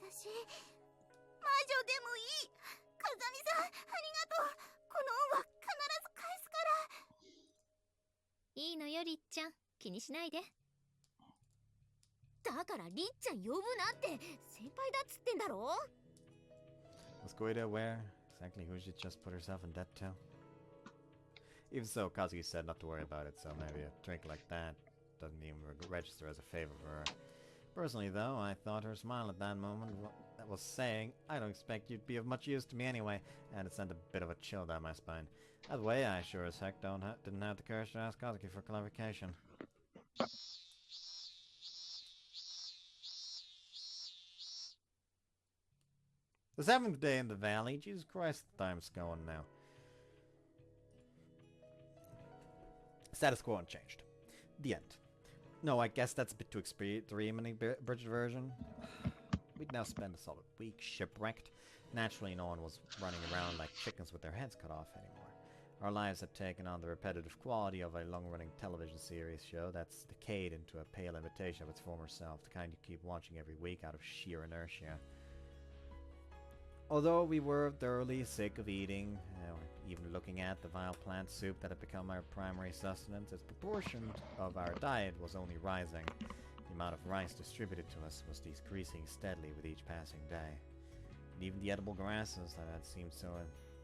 私魔女でもいい。風見さん、ありがとう。この恩は必ず返すから。いいのよりっちゃん、気にしないで。だからりっちゃん呼ぶなって先輩だっつってんだろ。 Was Goida aware exactly who she just put herself in debt to? Even so, Kazuki said not to worry about it, so maybe a drink like that doesn't even register as a favor for her. Personally, though, I thought her smile at that moment was saying, I don't expect you to be of much use to me anyway, and it sent a bit of a chill down my spine. By the way, I sure as heck didn't have the courage to ask Kazuki for clarification. The 7th day in the valley. Jesus Christ, the time's going now. Status quo unchanged. The end. No, I guess that's a bit too extreme in the British version. We'd now spend a solid week shipwrecked. Naturally, no one was running around like chickens with their heads cut off anymore. Our lives had taken on the repetitive quality of a long-running television series show that's decayed into a pale imitation of its former self, the kind you keep watching every week out of sheer inertia. Although we were thoroughly sick of eating, even looking at the vile plant soup that had become our primary sustenance, its proportion of our diet was only rising. The amount of rice distributed to us was decreasing steadily with each passing day. And even the edible grasses that had seemed so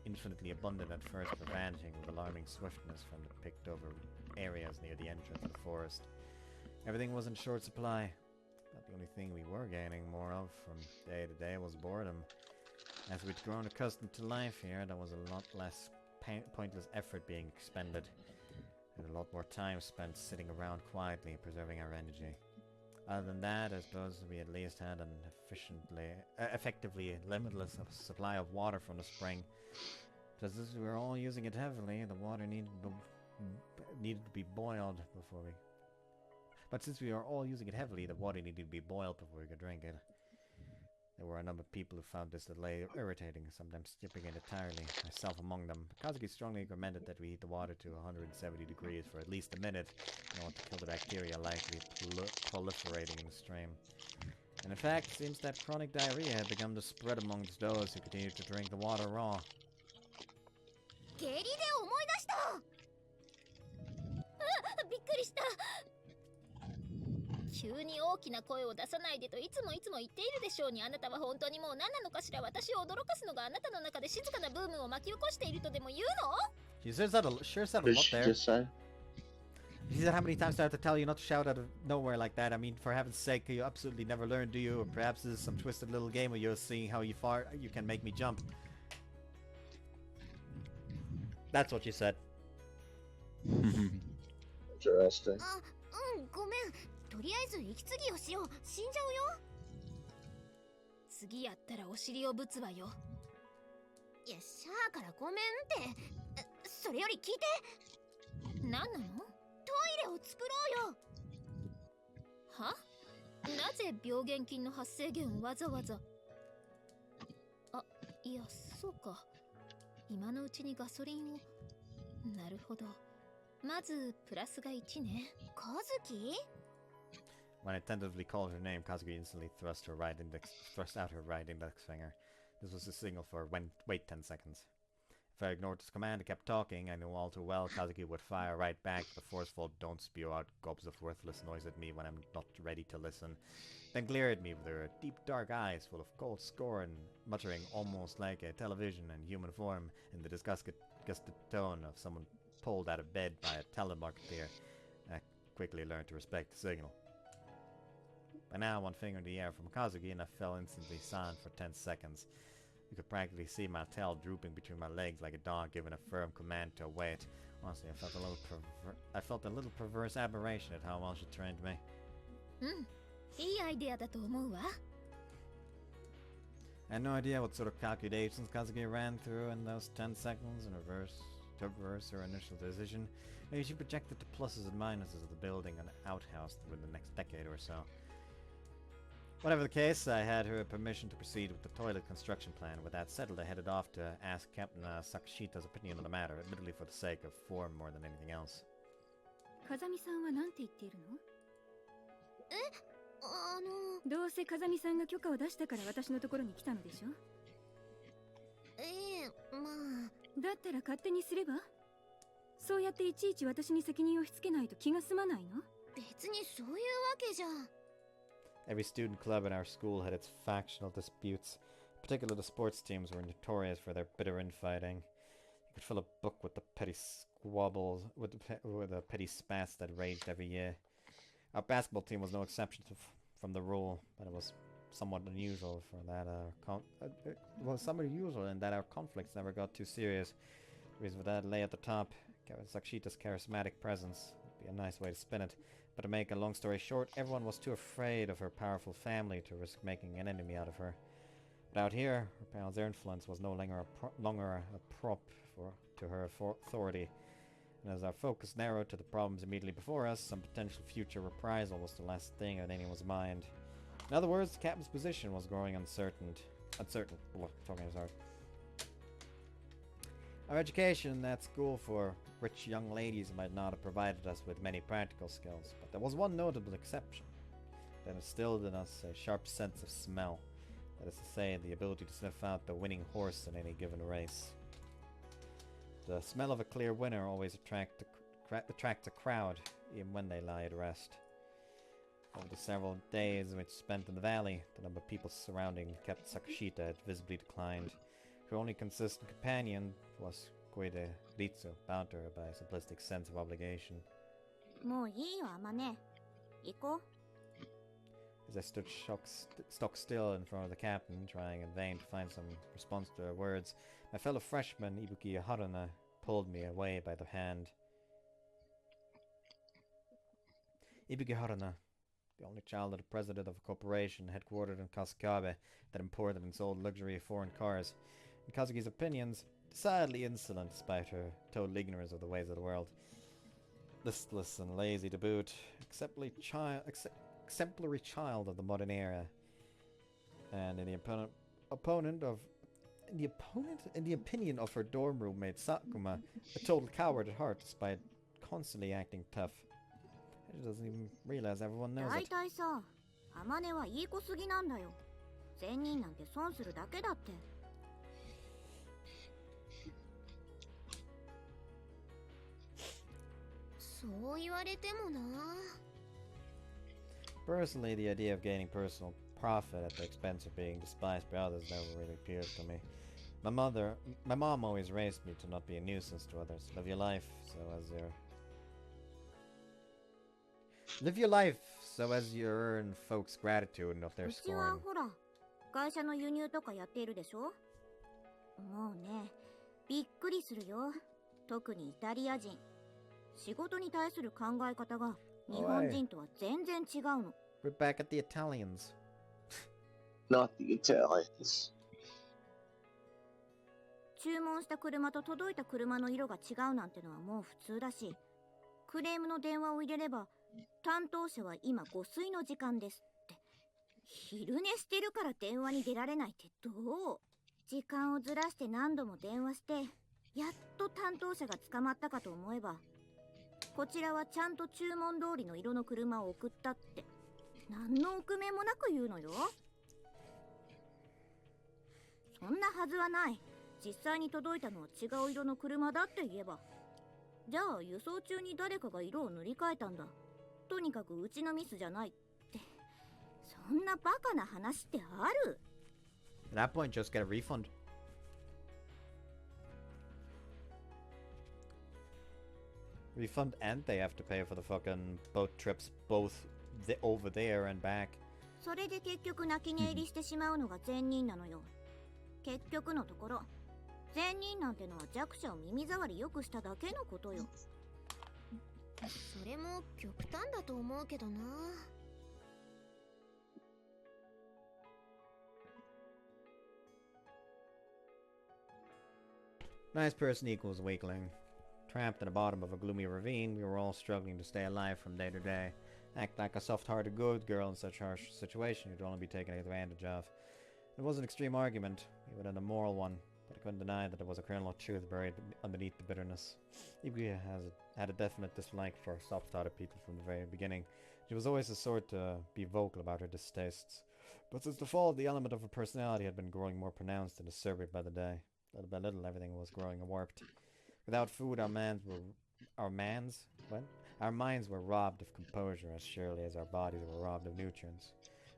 infinitely abundant at first were vanishing with alarming swiftness from the picked-over areas near the entrance of the forest. Everything was in short supply, but the only thing we were gaining more of from day to day was boredom. As we'd grown accustomed to life here, there was a lot less pointless effort being expended, and a lot more time spent sitting around quietly, preserving our energy. Other than that, I suppose we at least had an effectively limitless supply of water from the spring. Just as we were all using it heavily, the water needed to be boiled before we... But since we were all using it heavily, the water needed to be boiled before we could drink it. There were a number of people who found this delay irritating, sometimes skipping it entirely, myself among them. Kazuki strongly recommended that we heat the water to 170 degrees for at least a minute in order to kill the bacteria likely proliferating in the stream. And in fact, it seems that chronic diarrhea had begun to spread amongst those who continued to drink the water raw. 下痢で思い出した。あ、びっくりした。急に大きな声を出さないでといつも言っているでしょうに、あなたは本当にもう何なのかしら。私を驚かすのがあなたの中で静かなブームを巻き起こしているとでも言うの？ She sure said a lot there. She said, how many times do I have to tell you not to shout out of nowhere like that? I mean, for heaven's sake, you absolutely never learn, do you? Or perhaps this is some twisted little game where you're seeing how far you can make me jump. That's what she said. Interesting. あ、うん、ごめん。とりあえず息継ぎをしよう。死んじゃうよ。次やったらお尻をぶつわよ。いや、シャーからごめんって。それより聞いて。何なの？トイレを作ろうよ。は？なぜ病原菌の発生源をわざわざ。あ、いや、そうか。今のうちにガソリンを。なるほど。まずプラスが1ね。カズキ When I tentatively called her name, Kazuki instantly thrust out her right index finger. This was a signal for wait 10 seconds. If I ignored his command and kept talking, I knew all too well Kazuki would fire right back with a forceful don't spew out gobs of worthless noise at me when I'm not ready to listen, then glare at me with her deep dark eyes full of cold scorn, muttering almost like a television in human form in the disgusted tone of someone pulled out of bed by a telemarketeer. I quickly learned to respect the signal. By now, one finger in the air from Kazuki, and I fell instantly silent for 10 seconds. You could practically see my tail drooping between my legs like a dog giving a firm command to wait. Honestly, I felt a little perverse aberration at how well she trained me. いいアイデアだと思うわ。I had no idea what sort of calculations Kazuki ran through in those 10 seconds to reverse her initial decision. Maybe she projected the pluses and minuses of the building an outhouse within the next decade or so. Whatever the case, I had her permission to proceed with the toilet construction plan. With that settled, I headed off to ask Captain Sakashita's opinion on the matter, admittedly for the sake of form more than anything else. 風見さんは何て言っているの？どうせ風見さんが許可を出したから私のところに来たのでしょ？まあ。だったら勝手にすれば？そうやっていちいち私に責任を押し付けないと気が済まないの？別にそういうわけじゃ。Every student club in our school had its factional disputes. Particularly the sports teams were notorious for their bitter infighting. You could fill a book with the petty squabbles, with the petty spats that raged every year. Our basketball team was no exception from the rule, but it was somewhat unusual for that somewhat unusual in that our conflicts never got too serious. The reason for that lay at the top. Sakashita's charismatic presence would be a nice way to spin it. But to make a long story short, everyone was too afraid of her powerful family to risk making an enemy out of her. But out here, her parents' influence was no longer a prop to her authority. And as our focus narrowed to the problems immediately before us, some potential future reprisal was the last thing on anyone's mind. In other words, the captain's position was growing uncertain. Our education at school for rich young ladies might not have provided us with many practical skills, but there was one notable exception that instilled in us a sharp sense of smell. That is to say, the ability to sniff out the winning horse in any given race. The smell of a clear winner always attracts a crowd, even when they lie at rest. Over the several days which spent in the valley, the number of people surrounding Captain Sakashita had visibly declined. Her only consistent companion was Koide Ritsu, bound to her by a simplistic sense of obligation. もういいよ、Amane. 行こう。As I stood stock still in front of the captain, trying in vain to find some response to her words, my fellow freshman, Ibuki Haruna, pulled me away by the hand. Ibuki Haruna, the only child of the president of a corporation headquartered in Kasukabe that imported and sold luxury foreign cars. In Kazuki's opinions, decidedly insolent despite her total ignorance of the ways of the world. Listless and lazy to boot, exemplary child of the modern era. And in the opinion of her dorm roommate Sakuma, a total coward at heart despite constantly acting tough. She doesn't even realize everyone knows it. 大体さ、Amaneはいい子すぎなんだよ。善人なんて損するだけだって。そう言われてもな。Personally, the idea of gaining personal profit at the expense of being despised by others never really appealed to me. My mom always raised me to not be a nuisance to others. Live your life so as you earn folks' gratitude and not their うちは scorn. ほら、会社の輸入とかやっているでしょ？もうね、びっくりするよ。特にイタリア人。仕事に対する考え方が日本人とは全然違うの。We're back at the Italians. Not the Italians. 注文した車と届いた車の色が違うなんてのはもう普通だし、クレームの電話を入れれば、担当者は今ご水の時間ですって。昼寝してるから電話に出られないってどう？時間をずらして何度も電話して、やっと担当者が捕まったかと思えば、こちらはちゃんと注文通りの色の車を送ったって何の臆面もなく言うのよ。そんなはずはない。実際に届いたのは違う色の車だって言えば。じゃあ輸送中に誰かが色を塗り替えたんだ。とにかくうちのミスじゃないって。そんなバカな話ってある？ At that point, just get a refund. Refund, and they have to pay for the fucking boat trips both over there and back. それで結局泣き寝入りしてしまうのが善人なのよ。結局のところ、善人なんてのは弱者を耳障りよくしただけのことよ。それも極端だと思うけどな。Nice person equals weakling. Trapped in the bottom of a gloomy ravine, we were all struggling to stay alive from day to day. Act like a soft-hearted good girl in such harsh situation, you'd only be taken advantage of. It was an extreme argument, even an immoral one, but I couldn't deny that there was a kernel of truth buried underneath the bitterness. Ibuya had a definite dislike for soft-hearted people from the very beginning. She was always the sort to be vocal about her distastes. But since the fall, the element of her personality had been growing more pronounced and acerbic by the day. Little by little, everything was growing warped. Without food, our minds were robbed of composure as surely as our bodies were robbed of nutrients.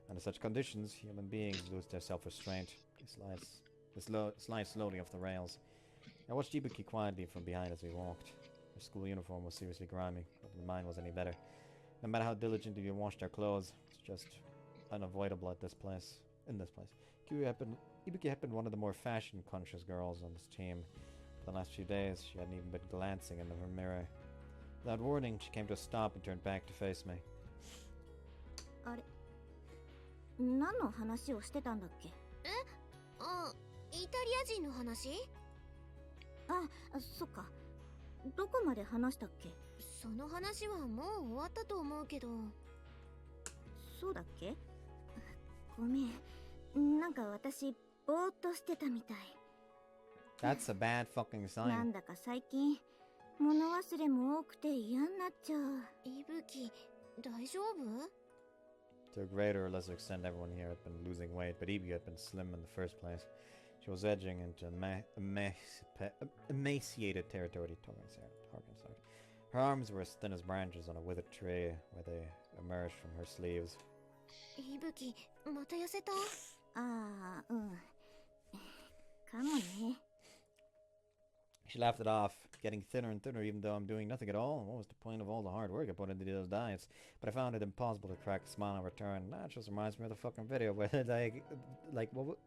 Under such conditions, human beings lose their self-restraint. They slide slowly off the rails. I watched Ibuki quietly from behind as we walked. Her school uniform was seriously grimy, but mine was any better. No matter how diligently we washed our clothes, it's just unavoidable in this place. Ibuki had been one of the more fashion-conscious girls on this team. For the last few days, she hadn't even been glancing into her mirror. Without warning, she came to a stop and turned back to face me. あれ、何の話をしてたんだっけ？あ、イタリア人の話？あ、そっか。どこまで話したっけ？その話はもう終わったと思うけど。そうだっけ？ごめん。なんか私、ぼーっとしてたみたい。That's a bad fucking sign. なんだか最近、物忘れも多くて嫌になっちゃう。イブキ、大丈夫？ To a greater or lesser extent, everyone here had been losing weight, but Ibuki had been slim in the first place. She was edging into emaciated territory. Her arms were as thin as branches on a withered tree, where they emerged from her sleeves. イブキ、また痩せた？ああ、うん。かもね。She laughed it off, getting thinner and thinner even though I'm doing nothing at all. What was the point of all the hard work I put into those diets? But I found it impossible to crack a smile in return. That just reminds me of the fucking video where like what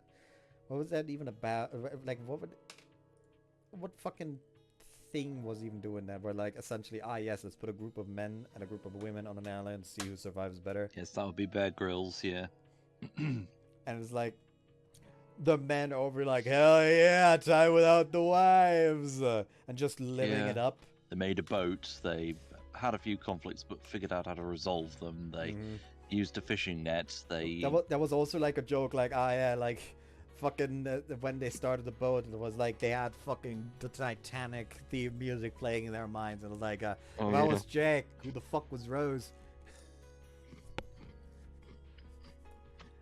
was that even about? Like what fucking thing was even doing that? Where like essentially, yes, let's put a group of men and a group of women on an island and see who survives better. Yes, that would be Bear Grylls, yeah. And it's like the men over like, hell yeah, time without the wives, and just living it up. They made a boat. They had a few conflicts, but figured out how to resolve them. They used a fishing net. That was also like a joke, like, yeah, like fucking when they started the boat, it was like they had fucking the Titanic theme music playing in their minds, and it was like, that was Jake. Who the fuck was Rose?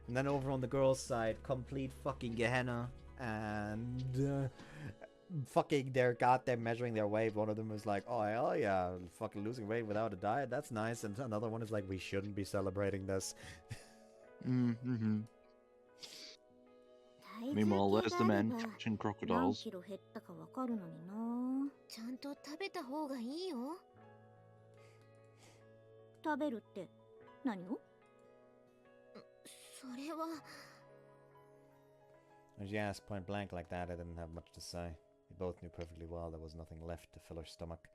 And then over on the girls' side, complete fucking Gehenna, and fucking they're goddamn measuring their weight. One of them is like, oh hell yeah, fucking losing weight without a diet, that's nice. And another one is like, we shouldn't be celebrating this. Meanwhile, there's the men catching crocodiles. 何キロ減ったかわかるのにな。ちゃんと食べた方がいいよ。食べるって何を？それは。When she asked point blank like that, I didn't have much to say. We both knew perfectly well there was nothing left to fill her stomach.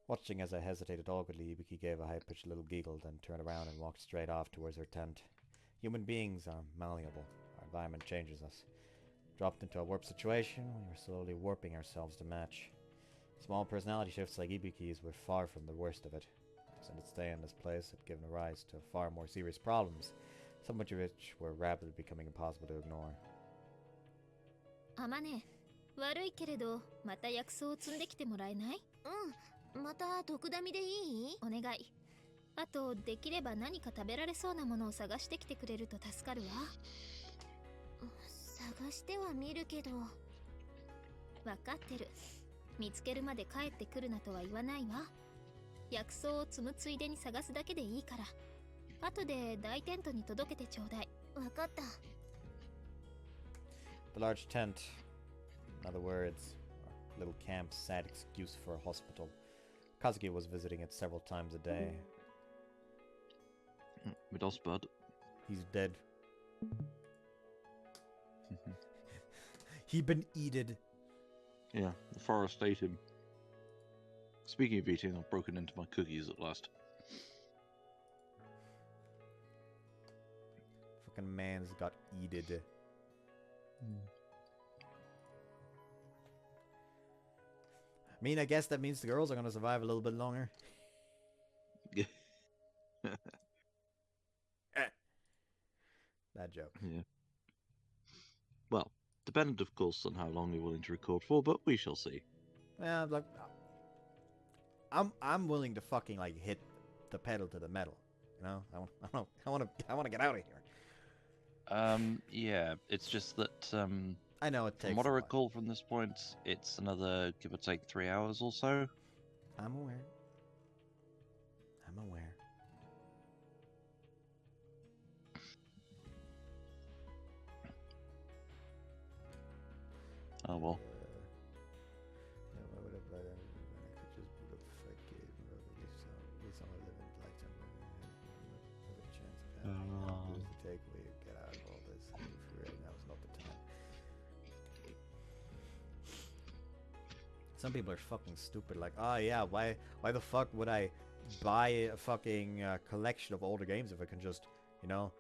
Watching as I hesitated awkwardly, Ibuki gave a high-pitched little giggle, then turned around and walked straight off towards her tent. Human beings are malleable. Our environment changes us. Dropped into a warped situation, we were slowly warping ourselves to match. Small personality shifts like Ibuki's were far from the worst of it. And its stay in this place had given rise to far more serious problems, some of which were rapidly becoming impossible to ignore. あまね、悪いけれどまた薬草を積んできてもらえない？また毒ダミでいい？お願い。あとできれば何か食べられそうなものを探してきてくれると助かるわ。探してはみるけど。わかってる。見つけるまで帰ってくるなとは言わないわ。薬草を積むついでに探すだけでいいから。後で大テントに届けてちょうだい。わかった。 The large tent. In other words, a little camp, sad excuse for a hospital. Kazuki was visiting it several times a day. With Osbud. He's dead. He been eaten. Yeah, the forest ate him. Speaking of eating, I've broken into my cookies at last. Fucking man's got eaten. I mean, I guess that means the girls are gonna survive a little bit longer. Bad joke. Yeah. Well, dependent, of course, on how long you're willing to record for, but we shall see. Yeah, like, I'm willing to fucking like hit the pedal to the metal. You know, I want to get out of here. Yeah, it's just that I know it takes. from what a I while. recall from this point, it's another give or take 3 hours or so. I'm aware. I'm aware. Oh well. Get out of all this. Now's not the time. Some people are fucking stupid. Like, oh yeah, why the fuck would I buy a fucking collection of older games if I can just, you know,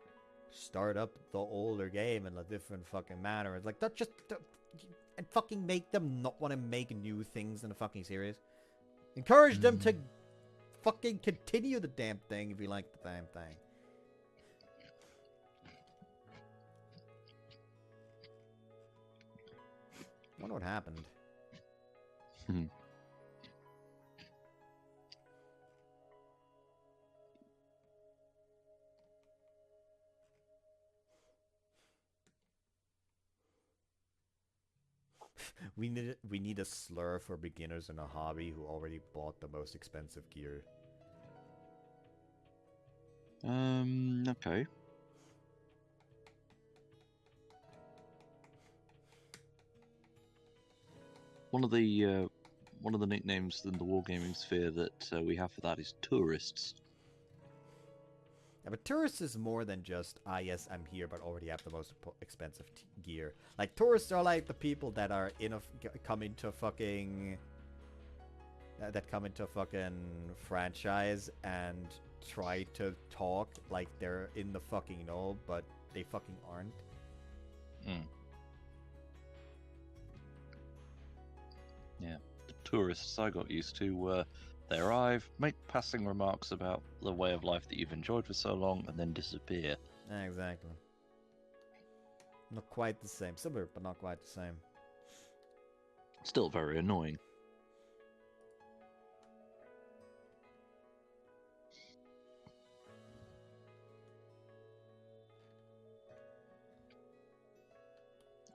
start up the older game in a different fucking manner? It's like, that just and fucking make them not want to make new things in the fucking series. Encourage them to fucking continue the damn thing if you like the damn thing. I wonder what happened. We need a slur for beginners in a hobby who already bought the most expensive gear. Okay. One of the nicknames in the wargaming sphere that we have for that is tourists. Yeah, but tourists is more than just, yes, I'm here, but already have the most expensive gear. Like, tourists are like the people that are come into a fucking franchise and try to talk like they're in the fucking know, but they fucking aren't. Yeah, the tourists I got used to were they arrive, make passing remarks about the way of life that you've enjoyed for so long, and then disappear. Exactly. Not quite the same. Similar, but not quite the same. Still very annoying.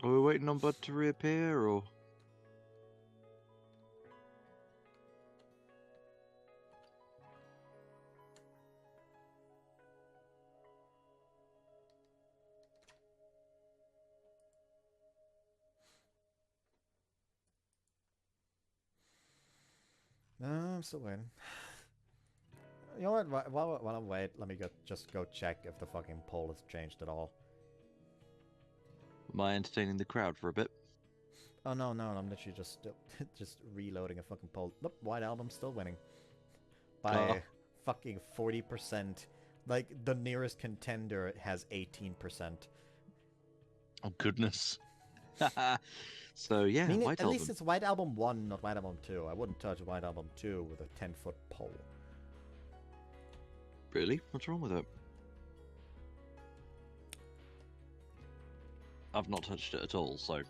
Are we waiting on Bud to reappear, or...? No, I'm still waiting. You know what? While I wait, let me just go check if the fucking poll has changed at all. Am I entertaining the crowd for a bit? Oh no, I'm literally just reloading a fucking poll. Nope, White Album's still winning by fucking 40%. Like, the nearest contender has 18%. Oh goodness. So yeah, I mean, White at Album. least it's White Album 1, not White Album 2. I wouldn't touch White Album 2 with a 10-foot pole. Really? What's wrong with it? I've not touched it at all, so...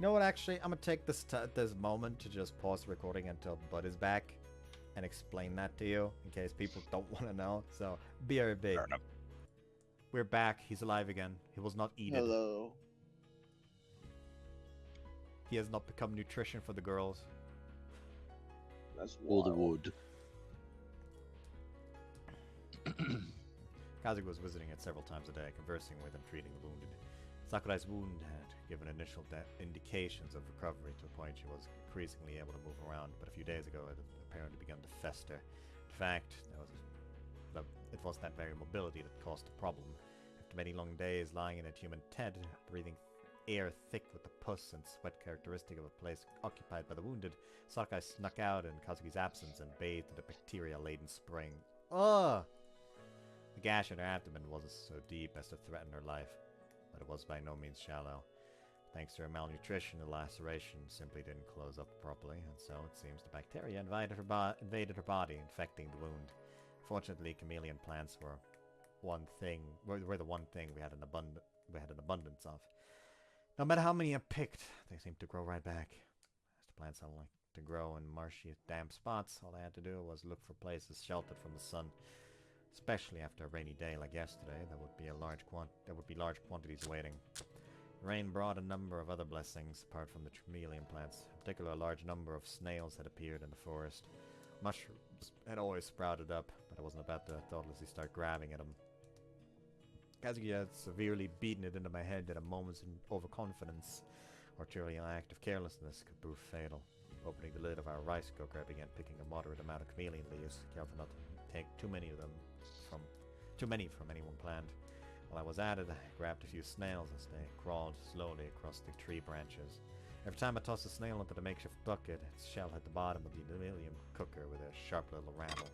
You know what, actually, I'm gonna take this moment to just pause the recording until Bud is back and explain that to you, in case people don't want to know. So, BRB. Fair enough. We're back. He's alive again. He was not eaten. Hello. He has not become nutrition for the girls. That's Or the wild. wood. Kazuki was visiting it several times a day, conversing with and treating the wounded. Sakurai's wound had given initial indications of recovery to the point she was increasingly able to move around, but a few days ago it had apparently begun to fester. In fact, it was that very mobility that caused the problem. After many long days lying in a human tent, breathing air thick with the pus and sweat characteristic of a place occupied by the wounded, Sakurai snuck out in Kazuki's absence and bathed in the bacteria-laden spring. Ugh! The gash in her abdomen wasn't so deep as to threaten her life, but it was by no means shallow. Thanks to her malnutrition, the laceration simply didn't close up properly, and so it seems the bacteria invaded her body, infecting the wound. Fortunately, chameleon plants were the one thing we had an abundance of. No matter how many I picked, they seemed to grow right back. As the plants don't like to grow in marshy, damp spots, all I had to do was look for places sheltered from the sun. Especially after a rainy day like yesterday, there would be large quantities waiting. Rain brought a number of other blessings apart from the chameleon plants. In particular, a large number of snails had appeared in the forest. Mushrooms had always sprouted up, but I wasn't about to thoughtlessly start grabbing at them. Kazuki had severely beaten it into my head that a moment's overconfidence or trivial act of carelessness could prove fatal. Opening the lid of our rice cooker, I began picking a moderate amount of chameleon leaves, careful not to take too many from any one plant. While I was at it, I grabbed a few snails as they crawled slowly across the tree branches. Every time I tossed a snail into the makeshift bucket, its shell hit the bottom of the aluminium cooker with a sharp little rattle.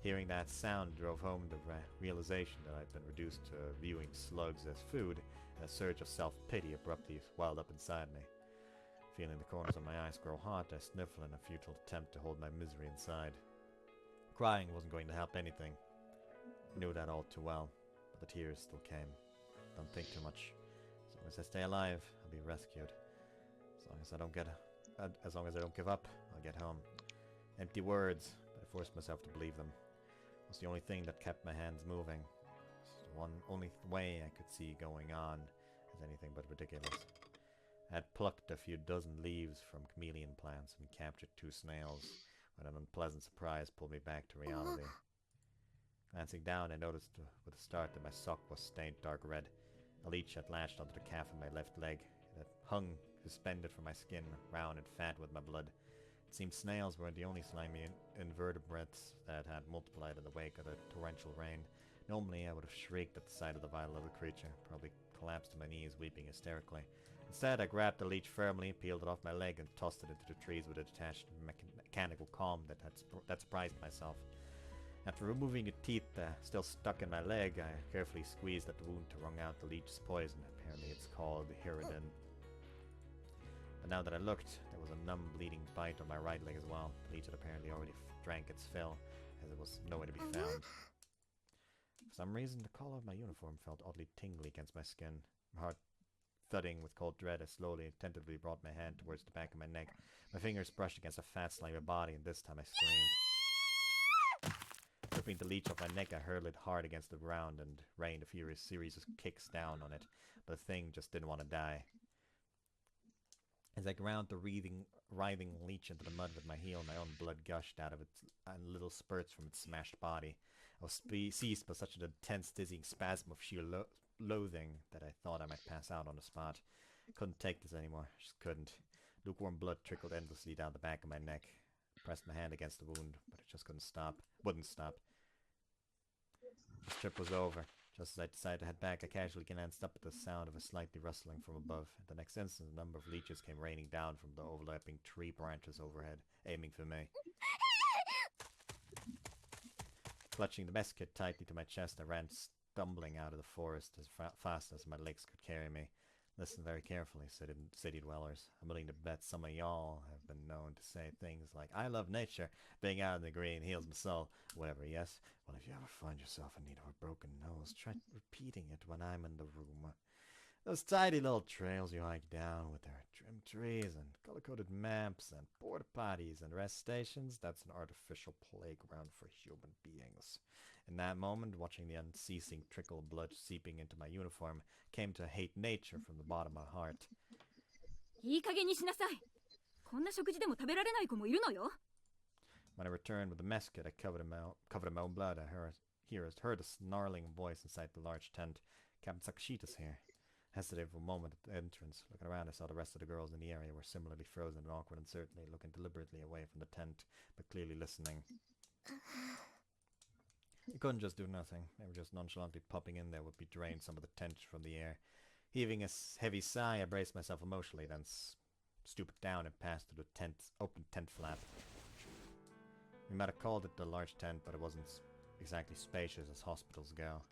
Hearing that sound drove home the realization that I'd been reduced to viewing slugs as food, and a surge of self-pity abruptly welled up inside me. Feeling the corners of my eyes grow hot, I sniffled in a futile attempt to hold my misery inside. Crying wasn't going to help anything. I knew that all too well, but the tears still came. Don't think too much. As long as I stay alive, I'll be rescued. As long as I don't give up, I'll get home. Empty words, but I forced myself to believe them. It was the only thing that kept my hands moving. It's the only way I could see going on as anything but ridiculous. I had plucked a few dozen leaves from chameleon plants and captured 2 snails, when an unpleasant surprise pulled me back to reality. Glancing down, I noticed with a start that my sock was stained dark red. A leech had latched onto the calf of my left leg. It had hung suspended from my skin, round and fat with my blood. It seemed snails weren't the only slimy invertebrates that had multiplied in the wake of the torrential rain. Normally, I would have shrieked at the sight of the vile little creature, probably collapsed to my knees, weeping hysterically. Instead, I grabbed the leech firmly, peeled it off my leg, and tossed it into the trees with a detached mechanical calm that surprised myself. After removing the teeth still stuck in my leg, I carefully squeezed at the wound to wrung out the leech's poison. Apparently it's called Hirudin. But now that I looked, there was a numb, bleeding bite on my right leg as well. The leech had apparently already drank its fill, as it was nowhere to be found. For some reason, the collar of my uniform felt oddly tingly against my skin. My heart thudding with cold dread, I slowly and tentatively brought my hand towards the back of my neck. My fingers brushed against a fat, slimy body, and this time I screamed. Ripping the leech off my neck, I hurled it hard against the ground and rained a furious series of kicks down on it, but the thing just didn't want to die. As I ground the writhing leech into the mud with my heel, my own blood gushed out of it in little spurts from its smashed body. I was seized by such an intense, dizzying spasm of sheer loathing that I thought I might pass out on the spot. I couldn't take this anymore. I just couldn't. Lukewarm blood trickled endlessly down the back of my neck. I pressed my hand against the wound, but it just wouldn't stop. The trip was over. Just as I decided to head back, I casually glanced up at the sound of a slightly rustling from above. At the next instant, a number of leeches came raining down from the overlapping tree branches overhead, aiming for me. Clutching the mess kit tightly to my chest, I ran stumbling out of the forest as fast as my legs could carry me. Listen very carefully, city dwellers. I'm willing to bet some of y'all have been known to say things like, I love nature, being out in the green heals my soul, whatever, yes? Well, if you ever find yourself in need of a broken nose, try repeating it when I'm in the room. Those tidy little trails you hike down with their trim trees and color-coded maps and porta potties and rest stations, that's an artificial playground for human beings. In that moment, watching the unceasing trickle of blood seeping into my uniform came to hate nature from the bottom of my heart. いい加減にしなさい。こんな食事でも食べられない子もいるのよ。When I returned with the mess kit, I covered in my own blood. I heard a snarling voice inside the large tent. Captain Sakashita's here. Hesitated for a moment at the entrance. Looking around, I saw the rest of the girls in the area were similarly frozen and awkward and certainly looking deliberately away from the tent, but clearly listening. You couldn't just do nothing. They were just nonchalantly popping in there would be drained some of the tension from the air. Heaving a heavy sigh, I braced myself emotionally, then stooped down and passed through the open tent flap. We might have called it the large tent, but it wasn't exactly spacious as hospitals go.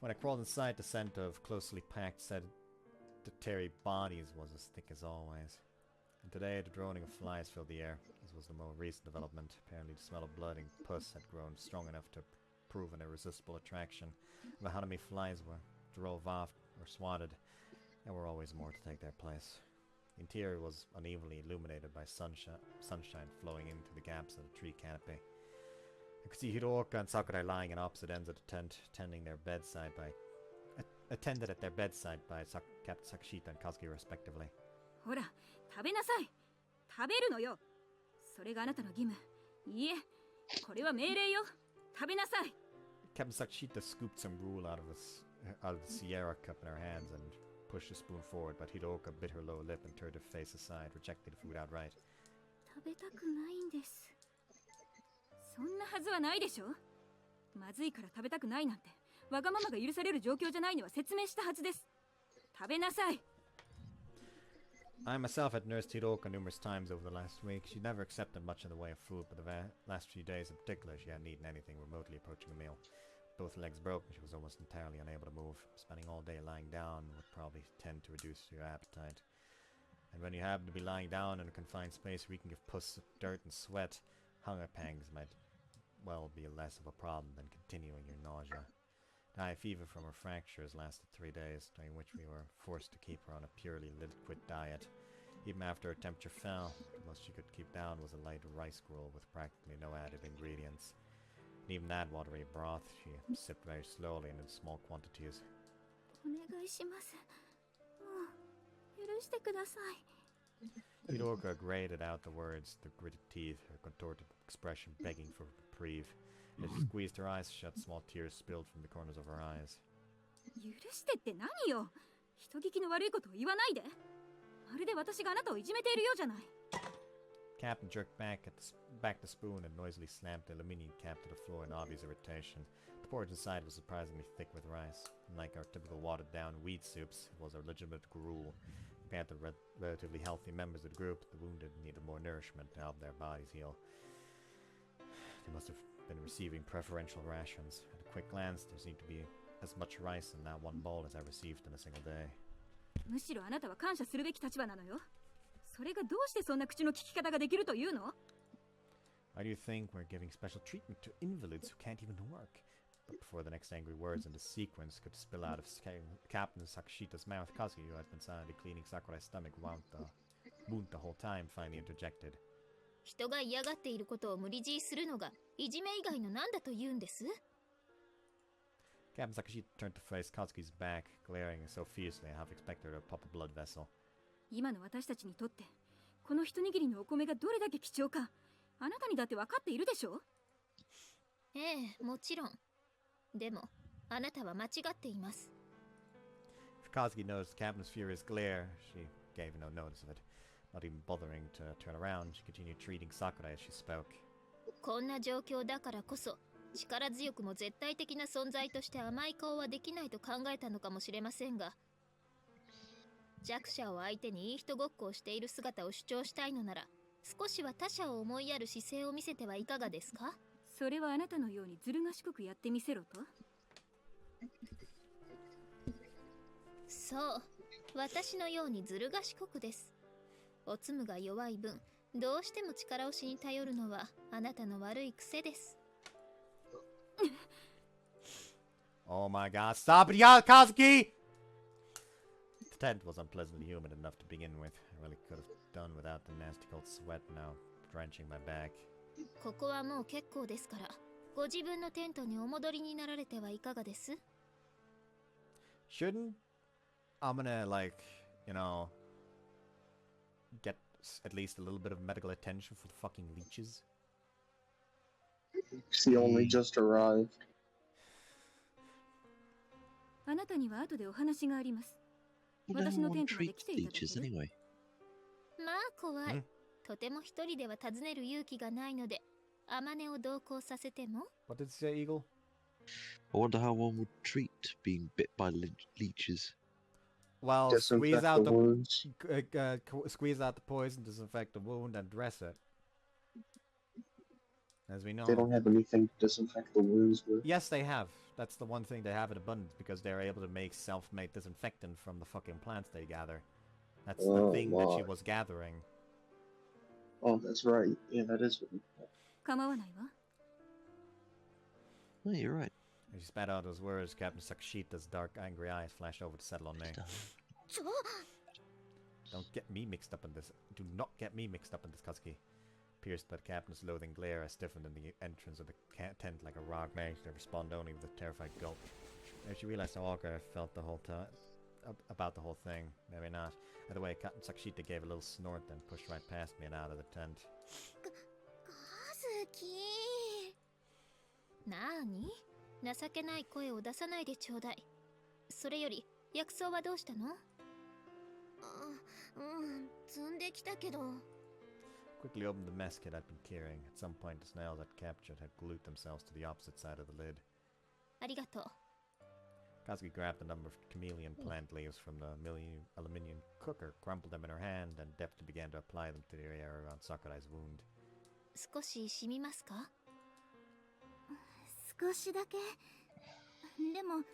When I crawled inside, the scent of closely packed, sedentary bodies was as thick as always. And today, the droning of flies filled the air. This was the more recent development. Apparently, the smell of blood and pus had grown strong enough to prove an irresistible attraction. But how many flies were drove off or swatted, there were always more to take their place. The interior was unevenly illuminated by sunshine flowing in through the gaps of the tree canopy. I could see Hiroka and Sakurai lying in opposite ends of the tent, attended at their bedside by Captain Sakashita and Kazuki respectively. ほら、食べなさい。食べるのよ。それがあなたの義務。いいえ、これは命令よ。食べなさい。Captain Sakashita scooped some gruel out of the Sierra cup in her hands and pushed a spoon forward, but Hiroka bit her lower lip and turned her face aside, rejecting the food outright. 食べたくないんです。そんなはずはないでしょ。まずいから食べたくないなんて、わがままが許される状況じゃないのは説明したはずです。食べなさい。I myself had nursed Hiroka numerous times over the last week. She never accepted much in the way of food, but the last few days in particular, she hadn't eaten anything remotely approaching a meal. Both legs broken, she was almost entirely unable to move. Spending all day lying down would probably tend to reduce your appetite. And when you happen to be lying down in a confined space where you can give pus, dirt, and sweat, hunger pangs might well be less of a problem than continuing your nausea. The high fever from her fractures lasted 3 days, during which we were forced to keep her on a purely liquid diet. Even after her temperature fell, the most she could keep down was a light rice gruel with practically no added ingredients. And even that watery broth she sipped very slowly and in small quantities. お願いします。もう許してください。Hiroka grated out the words, the gritted teeth, her contorted expression begging for reprieve. As she squeezed her eyes shut, small tears spilled from the corners of her eyes. 許してって何よ。人聞きの悪いことを言わないで。まるで私があなたをいじめているようじゃない。Captain jerked back the spoon and noisily slammed the aluminium cap to the floor in obvious irritation. The porridge inside was surprisingly thick with rice. Unlike our typical watered-down wheat soups, it was a legitimate gruel. Compared to relatively healthy members of the group, the wounded needed more nourishment to help their bodies heal. They must have been receiving preferential rations. At a quick glance, there seemed to be as much rice in that one bowl as I received in a single day. むしろあなたは感謝するべき立場なのよ。それがどうしてそんな口の利き方ができるというの？ Why do you think we're giving special treatment to invalids who can't even work? But before the next angry words in the sequence could spill out of Captain Sakashita's mouth, Kazuki, who had been silently cleaning Sakurai's stomach wound the whole time, finally interjected. 人が嫌がっていることを無理強いするのがいじめ以外の何だと言うんです？ Captain Sakashita turned to face Kazuki's back, glaring so fiercely I half expected her to pop a blood vessel. 今の私たちにとってこの一握りのお米がどれだけ貴重かあなたにだって分かっているでしょ？ええ、もちろん。でもあなたは間違っています。 If Kazuki noticed the captain's furious glare, she gave no notice of it. Not even bothering to turn around, she continued treating Sakurai as she spoke. こんな状況だからこそ力強くも絶対的な存在として甘い顔はできないと考えたのかもしれませんが、弱者を相手にいい人ごっこをしている姿を主張したいのなら、少しは他者を思いやる姿勢を見せてはいかがですか？それはあなたのようにずる賢くやってみせろと？そう、私のようにずる賢くです。おつむが弱い分、どうしても力押しに頼るのはあなたの悪い癖です。Oh my god, stop it, Kazuki! The tent was unpleasantly humid enough to begin with. I really could have done without the nasty cold sweat now drenching my back. ここはもう結構ですから、ご自分のテントにお戻りになられてはいかがです？ Shouldn't I'm gonna, like, you know, get at least a little bit of medical attention for the fucking leeches? She only just arrived. あなたには後でお話があります。 You know 私 who のテ want ントまで treat 来ていただ leeches ける？ anyway? まあ怖い。ん？とても一人では訪ねる勇気がないので、アマネを同行させても？ What did it say, Eagle? I wonder how one would treat being bit by leeches. Well, Disinfect squeeze out the the wounds. squeeze out the poison, disinfect the wound, and dress it. As we know. They don't have anything to disinfect the wounds with. Yes, they have. That's the one thing they have in abundance because they're able to make self-made disinfectant from the fucking plants they gather. That's the Oh, thing that she my. was gathering. Oh, that's right. Yeah, that is really cool. 構わないわ。 Oh, you're right. As she spat out those words, Captain Sakashita's dark, angry eyes flashed over to settle on me. Don't get me mixed up in this. Do not get me mixed up in this, Kazuki. Pierced by the captain's loathing glare, I stiffened in the entrance of the tent like a rock mage to respond only with a terrified gulp. Maybe she realized how awkward I felt the whole time about the whole thing. Maybe not. Either way, Captain Sakashita gave a little snort, then pushed right past me and out of the tent. カズキ。なーに？情けない声を出さないでちょうだい。それより、薬草はどうしたの？積んできたけど。 Quickly opened the mess kit I'd been carrying. At some point, the snails I'd captured had glued themselves to the opposite side of the lid. ありがとう。 Kazuki grabbed a number of chameleon plant leaves from the aluminium cooker, crumpled them in her hand, and deftly began to apply them to the area around Sakurai's wound. 少し染みますか？少しだけ。でも、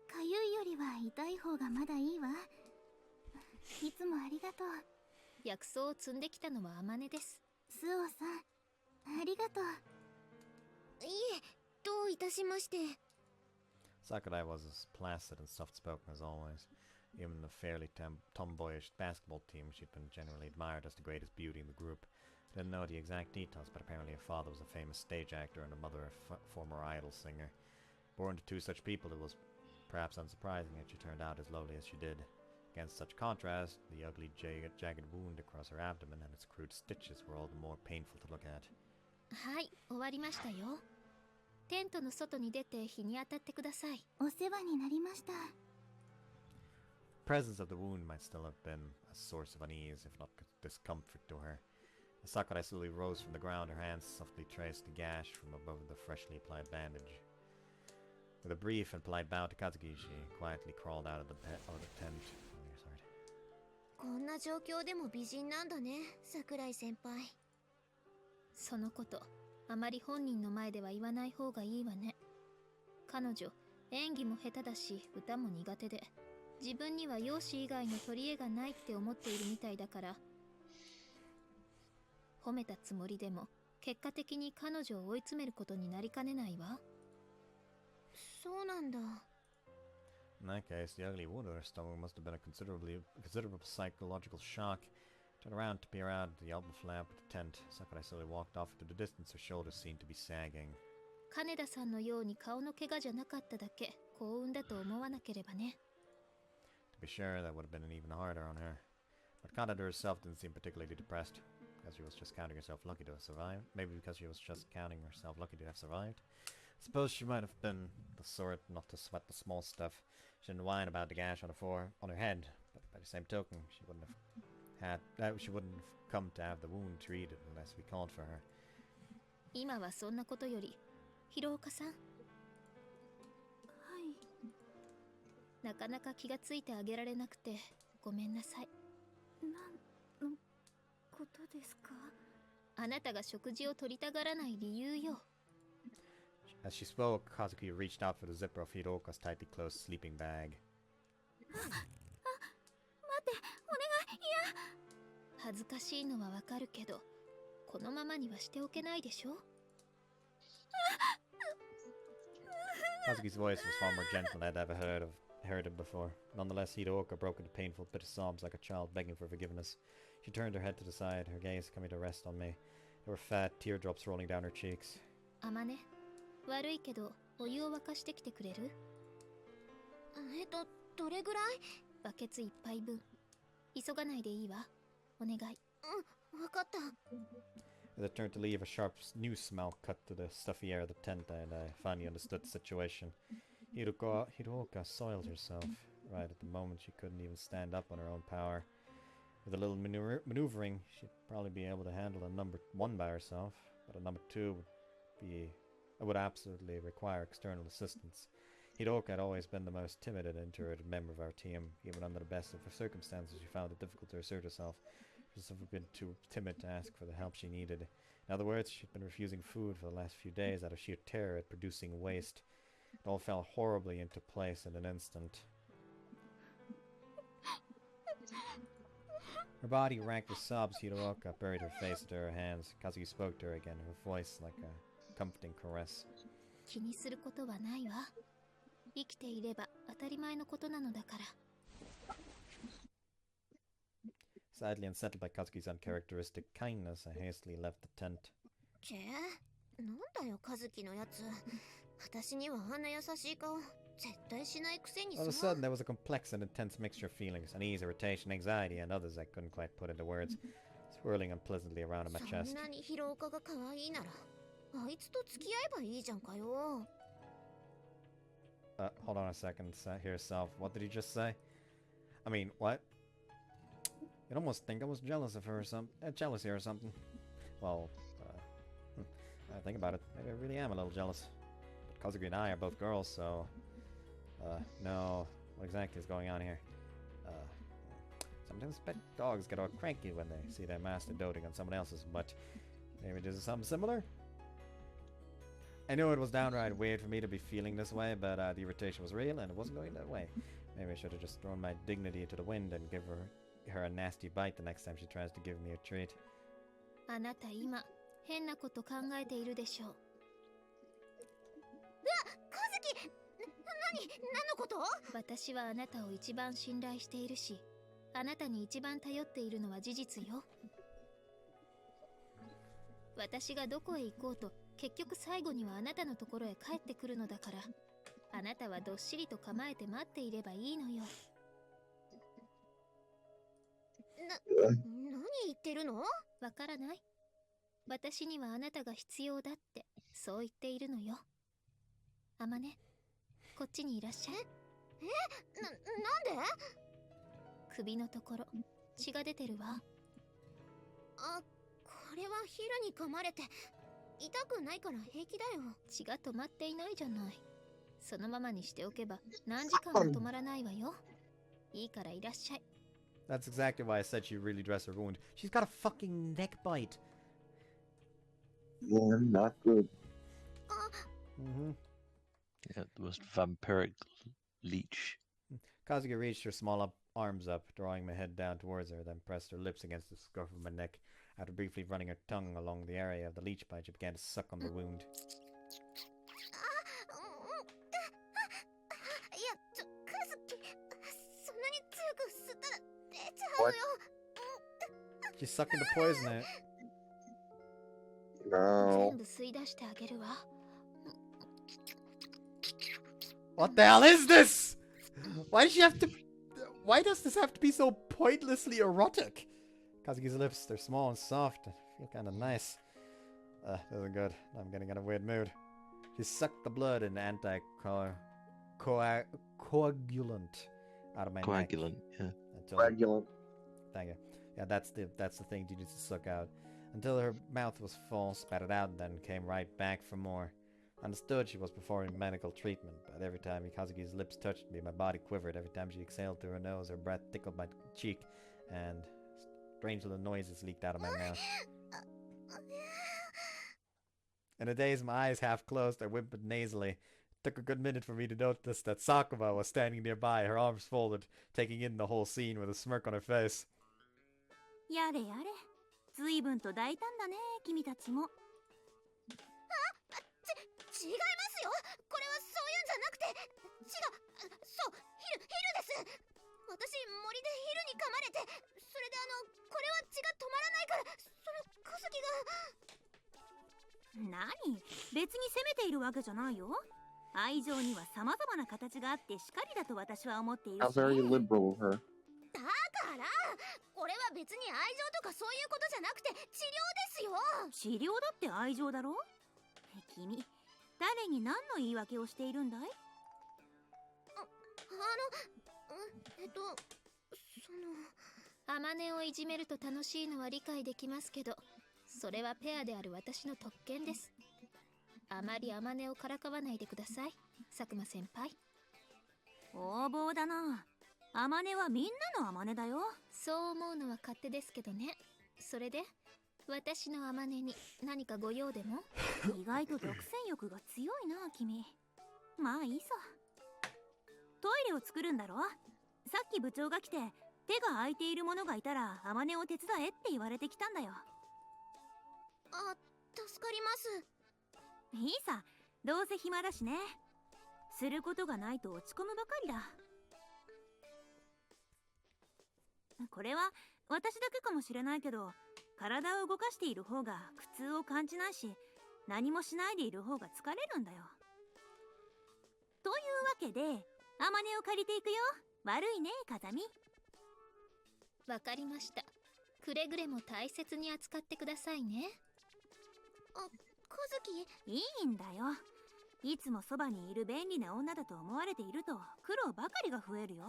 かゆいよりは痛い方がまだいいわ。いつもありがとう。薬草を積んできたのはアマネです。スオさん、ありがとう。いえ、どういたしまして。 Sakurai was as placid and soft-spoken as always. Even the fairly tomboyish basketball team she'd been generally admired as the greatest beauty in the group. Didn't know the exact details, but apparently her father was a famous stage actor and her mother a former idol singer. Born to two such people, it was perhaps unsurprising that she turned out as lovely as she did. Against such contrast, the ugly jagged wound across her abdomen and its crude stitches were all the more painful to look at. はい、終わりましたよ。テントの外に出て日に当たってください。お世話になりました。The presence of the wound might still have been a source of unease, if not discomfort to her. As Sakurai slowly rose from the ground, her hands softly traced the gash from above the freshly applied bandage. With a brief and polite bow to Kazuki, she quietly crawled out of the tent. Oh, sorry. こんな状況でも美人なんだね、桜井先輩。そのこと、あまり本人の前では言わない方がいいわね。彼女、演技も下手だし、歌も苦手で、自分には容姿以外の取り柄がないって思っているみたいだから、褒めたつもりでも、結果的に彼女を追い詰めることになりかねないわ。そうなんだ。In that case, the ugly wound on her stomach must have been a considerable psychological shock. Turned around to peer out the elbow flap of the tent. Sakurai slowly walked off into the distance. Her shoulders seemed to be sagging. 金田さんのように顔の怪我じゃなかっただけ幸運だと思わなければね。To be sure, that would have been even harder on her. But Kaneda herself didn't seem particularly depressed. Because she was just counting herself lucky to have survived. Maybe because she was just counting herself lucky to have survived. Suppose she might have been the sort not to sweat the small stuff. She didn't whine about the gash on her head, but by the same token, she wouldn't have come to have the wound treated unless we called for her. 今はそんなことより、広岡さん。はい。なかなか気がついてあげられなくてごめんなさい。なんのことですか？あなたが食事を取りたがらない理由よ。As she spoke, Kazuki reached out for the zipper of Hiroka's tightly closed sleeping bag. 待って、お願い、いや。恥ずかしいのはわかるけど、このままにはしておけないでしょ。Kazuki's voice was far more gentle than I'd ever heard it before. Nonetheless, Hidooka broke into painful bitter sobs like a child begging for forgiveness. She turned her head to the side, her gaze coming to rest on me. There were fat teardrops rolling down her cheeks. あまね、悪いけどお湯を沸かしてきてくれる？どれぐらい？バケツ一杯分。急がないでいいわ。お願い。わかった。As I turned to leave, a sharp new smell cut through the stuffy air of the tent, and I finally understood the situation. Hidooka soiled herself. Right at the moment, she couldn't even stand up on her own power. With a little maneuvering, she'd probably be able to handle a number 1 by herself, but a number 2 would absolutely require external assistance. Hidooka had always been the most timid and introverted member of our team. Even under the best of circumstances, she found it difficult to assert herself. She's never been too timid to ask for the help she needed. In other words, she'd been refusing food for the last few days out of sheer terror at producing waste. It all fell horribly into place in an instant. Her body racked with sobs. Hidooka buried her face into her hands. Kazuki spoke to her again, her voice like a comforting caress. 気にすることはないわ。生きていれば当たり前のことなのだから。Sadly unsettled by Kazuki's uncharacteristic kindness, I hastily left the tent. なんだよ、カズキのやつ。私にはあんな優しい顔、絶対しないくせにさ。All of a sudden, there was a complex and intense mixture of feelings, unease, irritation, anxiety, and others I couldn't quite put into words, swirling unpleasantly around in my chest. そんなにヒロオカが可愛いなら、あいつと付き合えばいいじゃんかよ。Hold on a second, here, Self. What did you just say? I mean, what? You'd almost think I was jealous of her or jealousy or something. Well, I think about it, maybe I really am a little jealous. But Kazuki and I are both girls, so... no, what exactly is going on here? Sometimes pet dogs get all cranky when they see their master doting on someone else's, but maybe this is something similar? I knew it was downright weird for me to be feeling this way, but the irritation was real and it wasn't going that way. Maybe I should have just thrown my dignity to the wind and give her a nasty bite the next time she tries to give me a treat. あなた今変なこと考えているでしょう。カズキ、何のこと？私はあなたを一番信頼しているし、あなたに一番頼っているのは事実よ。私がどこへ行こうと、結局最後にはあなたのところへ帰ってくるのだから、あなたはどっしりと構えて待っていればいいのよ。何言ってるの？わからない？私にはあなたが必要だって、そう言っているのよ。あまね、こっちにいらっしゃい。なんで？首のところ、血が出てるわ。これはヒルに噛まれて、痛くないから平気だよ。血が止まっていないじゃない。そのままにしておけば何時間も止まらないわよ。いいからいらっしゃい。That's exactly why I said she'd really dress her wound. She's got a fucking neck bite. Yeah, not good. Yeah, the most vampiric leech. Kazuki reached her small arms up, drawing my head down towards her, then pressed her lips against the scruff of my neck. After briefly running her tongue along the area of the leech bite, she began to suck on the wound. What? She's sucking the poison out. No. 全部吸い出してあげるわ。What the hell is this? Why does she have to... Why does this have to be so pointlessly erotic? Kazuki's lips, they're small and soft and feel kind of nice. This isn't good. I'm getting in a weird mood. She sucked the blood and anti-coagulant out of my neck. Yeah. Coagulant. Thank you. Yeah, that's the thing you need to suck out. Until her mouth was full, spat it out, and then came right back for more. Understood she was performing medical treatment, but every time Kazuki's lips touched me, my body quivered. Every time she exhaled through her nose, her breath tickled my cheek, and strange little noises leaked out of my mouth. In a daze, my eyes half closed, I whimpered nasally. It took a good minute for me to notice that Sakuma was standing nearby, her arms folded, taking in the whole scene with a smirk on her face. やれやれ、随分と大胆だね、君たちも。違いますよ。これはそういうんじゃそうヒルです。私森でヒルに噛まれて、それでこれは血が止まらないから、そのカズキが。何、別に責めているわけじゃないよ。愛情には様々な形があってしかりだと私は思っている How し、 very liberal of her. だからこれは別に愛情とかそういうことじゃなくて治療ですよ。治療だって愛情だろ。君、誰に何の言い訳をしているんだい？アマネをいじめると楽しいのは理解できますけど、それはペアである私の特権です。あまりアマネをからかわないでください、佐久間先輩。横暴だな。アマネはみんなのアマネだよ。そう思うのは勝手ですけどね。それで私のアマネに何かご用でも？意外と独占欲が強いな君。まあいいさ。トイレを作るんだろ。さっき部長が来て、手が空いているものがいたらアマネを手伝えって言われてきたんだよ。あ、助かります。いいさ、どうせ暇だしね。することがないと落ち込むばかりだ。これは私だけかもしれないけど、体を動かしている方が苦痛を感じないし、何もしないでいる方が疲れるんだよ。というわけで、アマネを借りていくよ。悪いね、風見。わかりました。くれぐれも大切に扱ってくださいね。あ、カズキ。いいんだよ。いつもそばにいる便利な女だと思われていると苦労ばかりが増えるよ。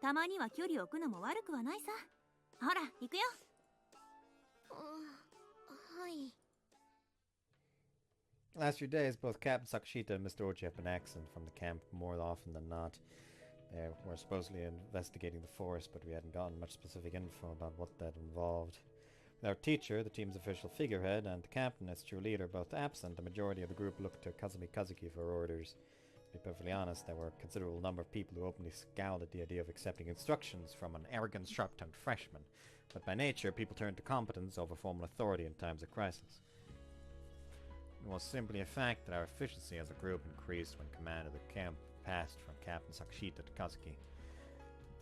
たまには距離を置くのも悪くはないさ。ほら、行くよ。はい。Last few days, both Captain Sakashita and Mr. Ochi have been absent from the camp more often than not. They were supposedly investigating the forest, but we hadn't gotten much specific info about what that involved. With our teacher, the team's official figurehead, and the captain as true leader both absent, the majority of the group looked to Kazumi Kazuki for orders. To be perfectly honest, there were a considerable number of people who openly scowled at the idea of accepting instructions from an arrogant, sharp-tongued freshman. But by nature, people turn to competence over formal authority in times of crisis. It was simply a fact that our efficiency as a group increased when command of the camp passed from Captain Sakashita to Kazuki.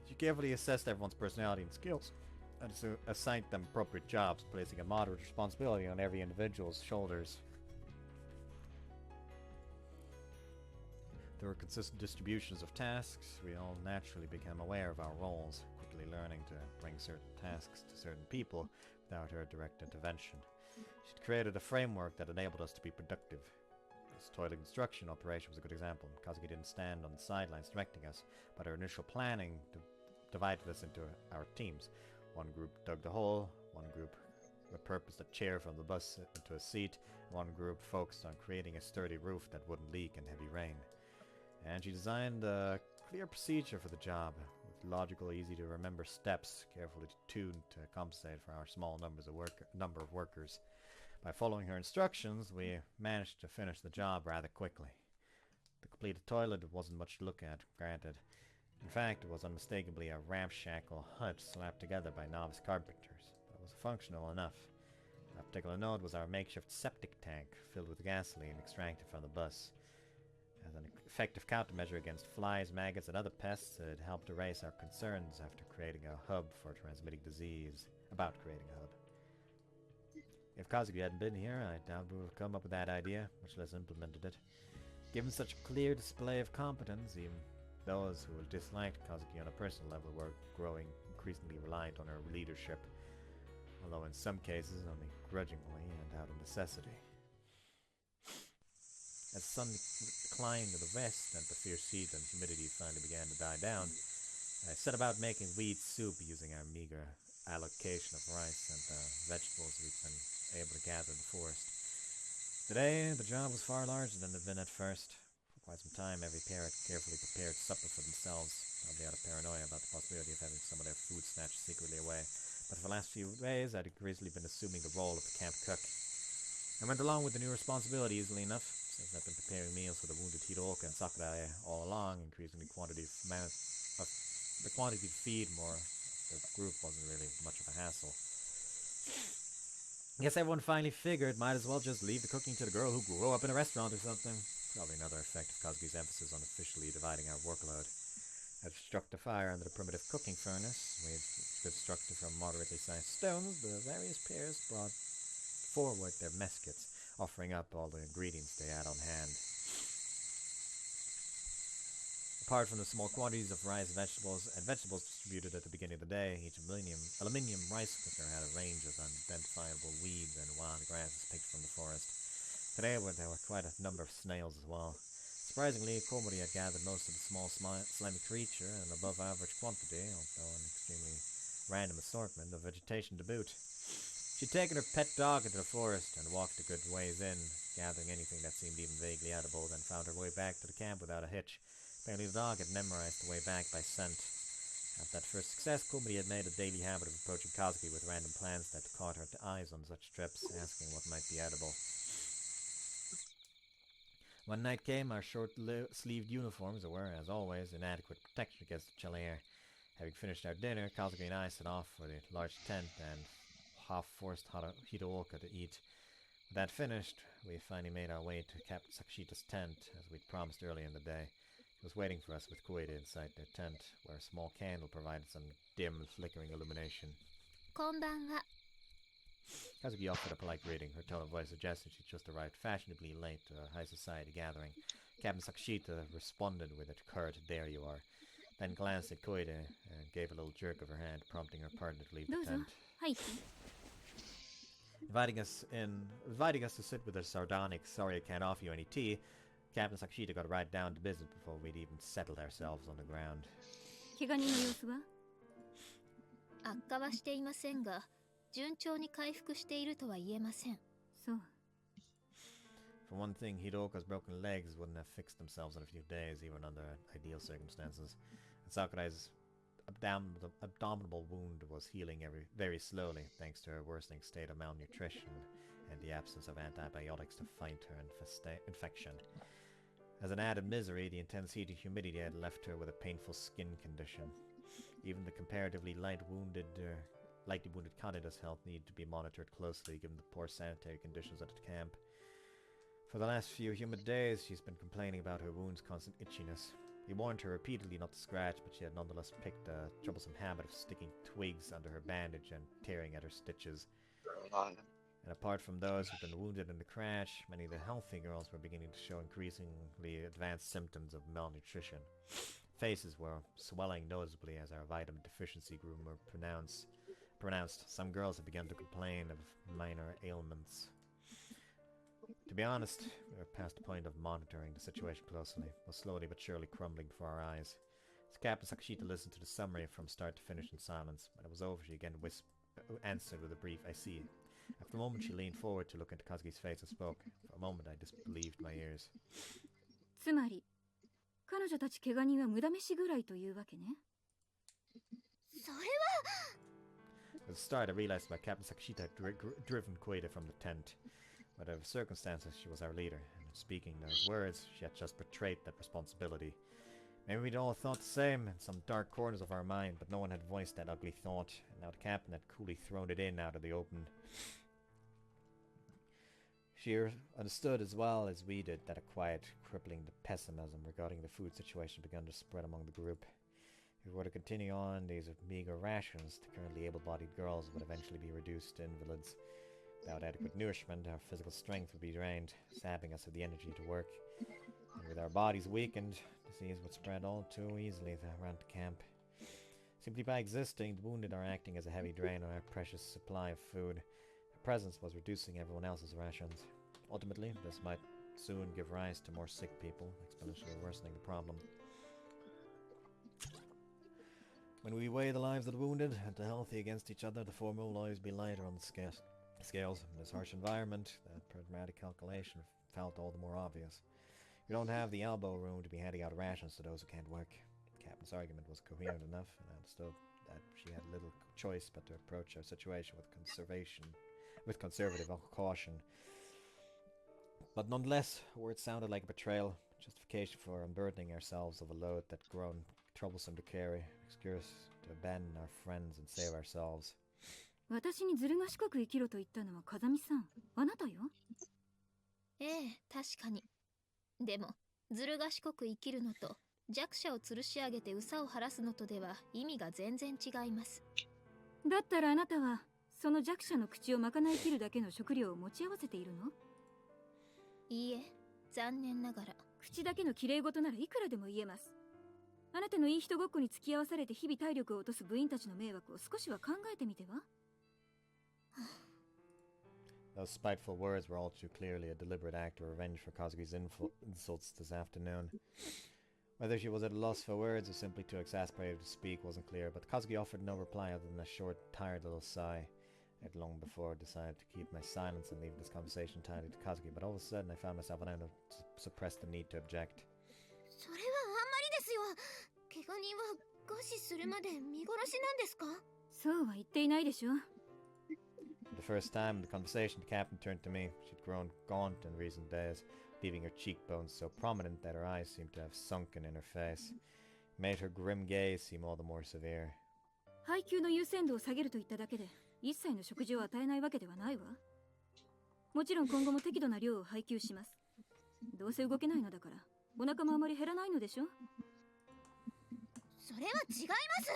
She carefully assessed everyone's personality and skills, and assigned them appropriate jobs, placing a moderate responsibility on every individual's shoulders. There were consistent distributions of tasks. We all naturally became aware of our roles, quickly learning to bring certain tasks to certain people without her direct intervention. She'd created a framework that enabled us to be productive. This toilet construction operation was a good example. Kazuki didn't stand on the sidelines directing us, but our initial planning divided us into our teams. One group dug the hole, one group repurposed a chair from the bus into a seat, and one group focused on creating a sturdy roof that wouldn't leak in heavy rain. And she designed a clear procedure for the job, with logical, easy-to-remember steps carefully tuned to compensate for our small number of workers. By following her instructions, we managed to finish the job rather quickly. The completed toilet wasn't much to look at, granted. In fact, it was unmistakably a ramshackle hut slapped together by novice carpenters, but it was functional enough. Of particular note was our makeshift septic tank, filled with gasoline extracted from the bus. As an effective countermeasure against flies, maggots, and other pests, it helped erase our concerns after creating a hub for transmitting disease. If Kazuki hadn't been here, I doubt we would have come up with that idea, much less implemented it. Given such a clear display of competence, even those who disliked Kazuki on a personal level were growing increasingly reliant on her leadership, although in some cases only grudgingly and out of necessity. As the sun declined to the west and the fierce heat and humidity finally began to die down, I set about making weed soup using our meager allocation of rice and vegetables we'd been able to gather in the forest. Today, the job was far larger than it had been at first. For quite some time, every pair had carefully prepared supper for themselves, probably out of paranoia about the possibility of having some of their food snatched secretly away. But for the last few days, I'd increasingly been assuming the role of the camp cook. I went along with the new responsibility easily enough, since I've been preparing meals for the wounded Hiroka and Sakurai all along, increasing the quantity to feed more. The group wasn't really much of a hassle. I guess everyone finally figured might as well just leave the cooking to the girl who grew up in a restaurant or something. Probably another effect of Kazuki's emphasis on officially dividing our workload. I've struck the fire under the primitive cooking furnace. We've constructed from moderately sized stones. The various peers brought forward their mess kits, offering up all the ingredients they had on hand. Apart from the small quantities of rice and vegetables distributed at the beginning of the day, each aluminium rice cooker had a range of unidentifiable weeds and wild grasses picked from the forest. Today there were quite a number of snails as well. Surprisingly, Komori had gathered most of the small, slimy creature and an above-average quantity, although an extremely random assortment, of vegetation to boot. She'd taken her pet dog into the forest and walked a good ways in, gathering anything that seemed even vaguely edible, then found her way back to the camp without a hitch. Apparently the dog had memorized the way back by scent. After that first success, Komori had made a daily habit of approaching Kazuki with random plants that caught her eyes on such trips, asking what might be edible. When night came, our short-sleeved uniforms were, as always, inadequate protection against the chill air. Having finished our dinner, Kazuki and I set off for the large tent and half-forced Hitooka to eat. With that finished, we finally made our way to Captain Sakashita's tent, as we'd promised earlier in the day. He was waiting for us with Koide inside their tent, where a small candle provided some dim, flickering illumination. Konbanwa. Kazuki offered a polite greeting. Her tone of voice suggested she'd just arrived fashionably late to a high society gathering. Captain Sakashita responded with a curt, "There you are," then glanced at Koide and gave a little jerk of her hand, prompting her partner to leave the tent. Inviting us to sit with a sardonic, "Sorry I can't offer you any tea," Captain Sakashita got right down to business before we'd even settled ourselves on the ground. 怪我人の様子は？悪化はしていませんが、順調に回復しているとは言えません。そう。For one thing, Hitooka's broken legs wouldn't have fixed themselves in a few days, even under ideal circumstances. And Sakurai's abdominal wound was healing very slowly, thanks to her worsening state of malnutrition and the absence of antibiotics to fight her infection. As an added misery, the intense heat and humidity had left her with a painful skin condition. Even the comparatively lightly wounded Kaneda's health needed to be monitored closely, given the poor sanitary conditions at the camp. For the last few humid days, she's been complaining about her wound's constant itchiness. He warned her repeatedly not to scratch, but she had nonetheless picked a troublesome habit of sticking twigs under her bandage and tearing at her stitches. And apart from those who'd been wounded in the crash, many of the healthy girls were beginning to show increasingly advanced symptoms of malnutrition. Faces were swelling noticeably as our vitamin deficiency grew more pronounced. Some girls had begun to complain of minor ailments. To be honest, we were past the point of monitoring the situation closely, was slowly but surely crumbling before our eyes. As Captain Sakashita listened to the summary from start to finish in silence. When it was over, she again answered with a brief, "I see." After a moment, she leaned forward to look into Kazuki's face and spoke. For a moment, I disbelieved my ears. つまり、彼女たち怪我人は無駄飯ぐらいというわけね。それは。 At the start, I realized that Captain Sakashita had driven Koide from the tent. Whatever circumstances, she was our leader, and in speaking those words, she had just betrayed that responsibility. Maybe we'd all thought the same in some dark corners of our mind, but no one had voiced that ugly thought, and now the captain had coolly thrown it in out of the open. She understood as well as we did that a quiet, crippling pessimism regarding the food situation began to spread among the group. If we were to continue on these meager rations, the currently able-bodied girls would eventually be reduced to invalids. Without adequate nourishment, our physical strength would be drained, sapping us of the energy to work. And with our bodies weakened, disease would spread all too easily around the camp. Simply by existing, the wounded are acting as a heavy drain on our precious supply of food. Our presence was reducing everyone else's rations. Ultimately, this might soon give rise to more sick people, exponentially worsening the problem. When we weigh the lives of the wounded and the healthy against each other, the former will always be lighter on the scales. In this harsh environment, that pragmatic calculation felt all the more obvious. We don't have the elbow room to be handing out rations to those who can't work. The captain's argument was coherent enough, and I understood that she had little choice but to approach our situation with conservative caution. But nonetheless, words sounded like a betrayal, justification for unburdening ourselves of a load that grown troublesome to carry, excuse to abandon our friends and save ourselves. 私にずる賢く生きろと言ったのは風見さん。あなたよ。ええ、確かに。でもずる賢く生きるのと弱者を吊るし上げて憂を晴らすのとでは意味が全然違います。だったらあなたはその弱者の口をまかない切るだけの食料を持ち合わせているの？いいえ、残念ながら。口だけの綺麗事ならいくらでも言えます。あなたのいい人ごっこに付き合わされて日々体力を落とす部員たちの迷惑を少しは考えてみては？Those spiteful words were all too clearly a deliberate act of revenge for Kazuki's insults this afternoon. Whether she was at a loss for words or simply too exasperated to speak wasn't clear, but Kazuki offered no reply other than a short, tired little sigh. I'd long before decided to keep my silence and leave this conversation entirely to Kazuki, but all of a sudden I found myself unable to suppress the need to object. それはあんまりですよ。怪我人は餓死するまで見殺しなんですか？そうは言っていないでしょ。For the first time in the conversation, the captain turned to me. She'd grown gaunt in recent days, leaving her cheekbones so prominent that her eyes seemed to have sunken in her face. It made her grim gaze seem all the more severe. 配給の優先度を下げると言っただけで一切の食事を与えないわけではないわ。もちろん今後も適度な量を配給します。どうせ動けないのだからお腹もあまり減らないのでしょ。それは違いま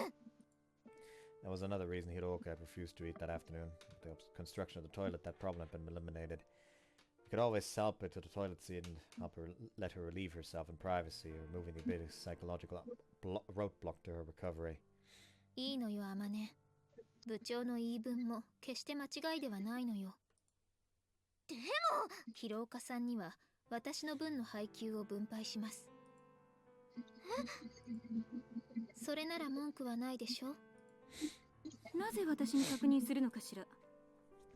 す。 That was another reason Hiroka had refused to eat that afternoon. With the construction of the toilet, that problem had been eliminated. He could always help her to the toilet seat and let her relieve herself in privacy, removing the big psychological roadblock to her recovery. いいのよ、アマネ。部長の言い分も決して間違いではないのよ。でも広岡さんには私の分の配給を分配します。それなら文句はないでしょ。なぜ私に確認するのかしら。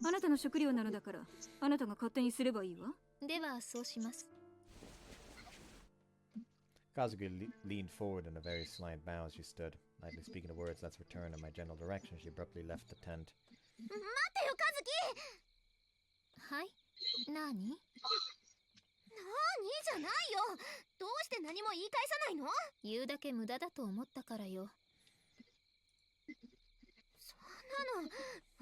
あなたの食料なのだからあなたが勝手にすればいいわ。ではそうします。Kazuki leaned forward in a very slight bow as she stood. Lightly speaking the words, "Let's return" in my general direction, she abruptly left the tent. 待ってよ、カズキ。はい、なに？なーにじゃないよ。どうして何も言い返さないの？言うだけ無駄だと思ったからよ。そんなの、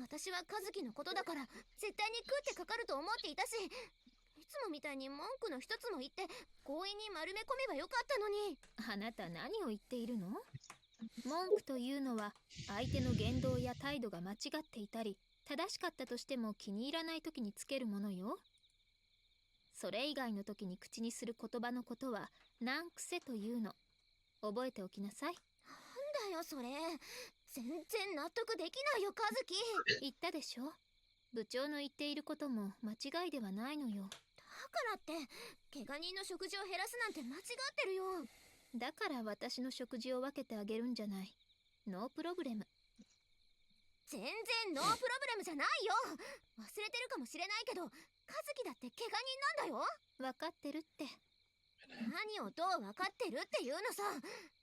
私はカズキのことだから絶対に食ってかかると思っていたし、いつもみたいに文句の一つも言って強引に丸め込めばよかったのに。あなた何を言っているの？文句というのは相手の言動や態度が間違っていたり正しかったとしても気に入らない時につけるものよ。それ以外の時に口にする言葉のことは難癖というの。覚えておきなさい。なんだよそれ。全然納得できないよ、カズキ。言ったでしょ。部長の言っていることも間違いではないのよ。だからって怪我人の食事を減らすなんて間違ってるよ。だから私の食事を分けてあげるんじゃない。ノープロブレム。全然ノープロブレムじゃないよ。忘れてるかもしれないけどカズキだって怪我人なんだよ。分かってるって。何をどう分かってるっていうのさ。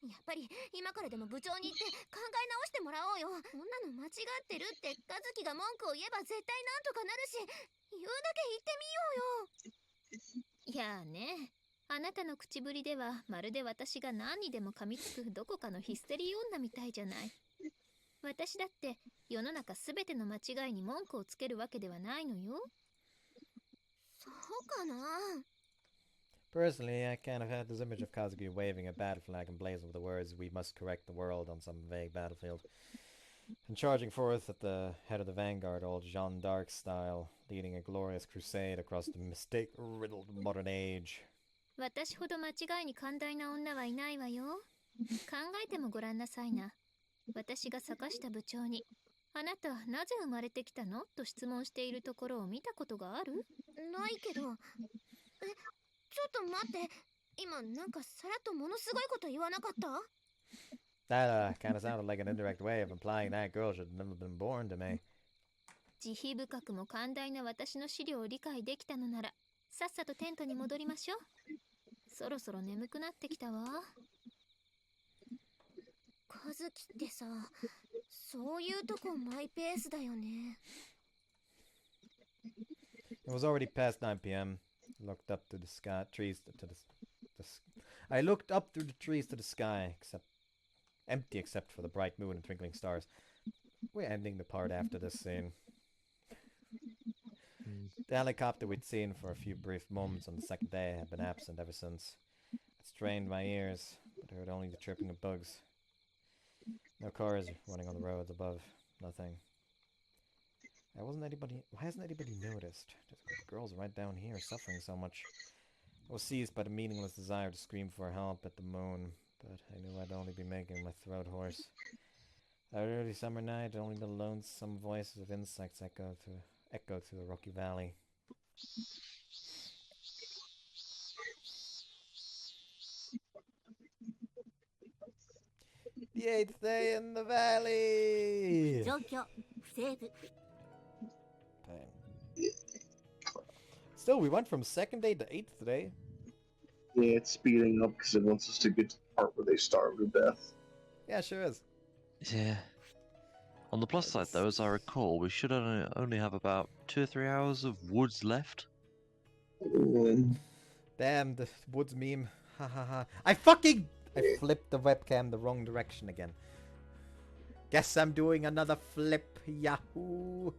やっぱり今からでも部長に言って考え直してもらおうよ。こんなの間違ってるってカズキが文句を言えば絶対なんとかなるし、言うだけ言ってみようよ。いやあね、あなたの口ぶりではまるで私が何にでも噛みつくどこかのヒステリー女みたいじゃない。私だって世の中すべての間違いに文句をつけるわけではないのよ。そうかな。Personally, I kind of had this image of Kazuki waving a battle flag emblazoned with the words, "We must correct the world" on some vague battlefield, and charging forth at the head of the vanguard, all Jeanne d'Arc style, leading a glorious crusade across the mistake-riddled modern age. 私ほど間違いに寛大な女はいないわよ。考えてもごらんなさいな。私が坂下部長に、あなたなぜ生まれてきたのと質問しているところを見たことがある？ないけど。ちょっと待って。今なんかさらっとものすごいこと言わなかった？ That kind of sounded like an indirect way of implying that girl should have never been born to me. 慈悲深くも寛大な私の資料を理解できたのなら、さっさとテントに戻りましょう。そろそろ眠くなってきたわ。カズキってさ、そういうとこマイペースだよね。It was already past 9 p.m. I looked up through the sky, trees to I looked up through the trees to the sky, empty except for the bright moon and twinkling stars. We're ending the part after this scene. The helicopter we'd seen for a few brief moments on the second day had been absent ever since. I strained my ears, but heard only the chirping of bugs. No cars running on the roads above. Nothing. Why hasn't anybody noticed? There's girls right down here suffering so much. I was seized by the meaningless desire to scream for help at the moon, but I knew I'd only be making my throat hoarse. That early summer night, only the lonesome voices of insects echoed through the rocky valley. The 8th day in the valley! 状況不セーブ Dang. Still, we went from 2nd day to 8th day. Yeah, it's speeding up because it wants us to get to the part where they starve to death. Yeah, sure is. Yeah. On the plus side, though, as I recall, we should only have about 2 or 3 hours of woods left. Damn, the woods meme. Ha ha ha. I flipped the webcam the wrong direction again. Guess I'm doing another flip. Yahoo!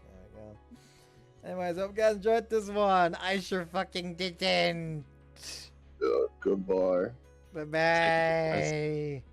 There we go. Anyways, hope you guys enjoyed this one. I sure fucking didn't. Goodbye. Bye bye.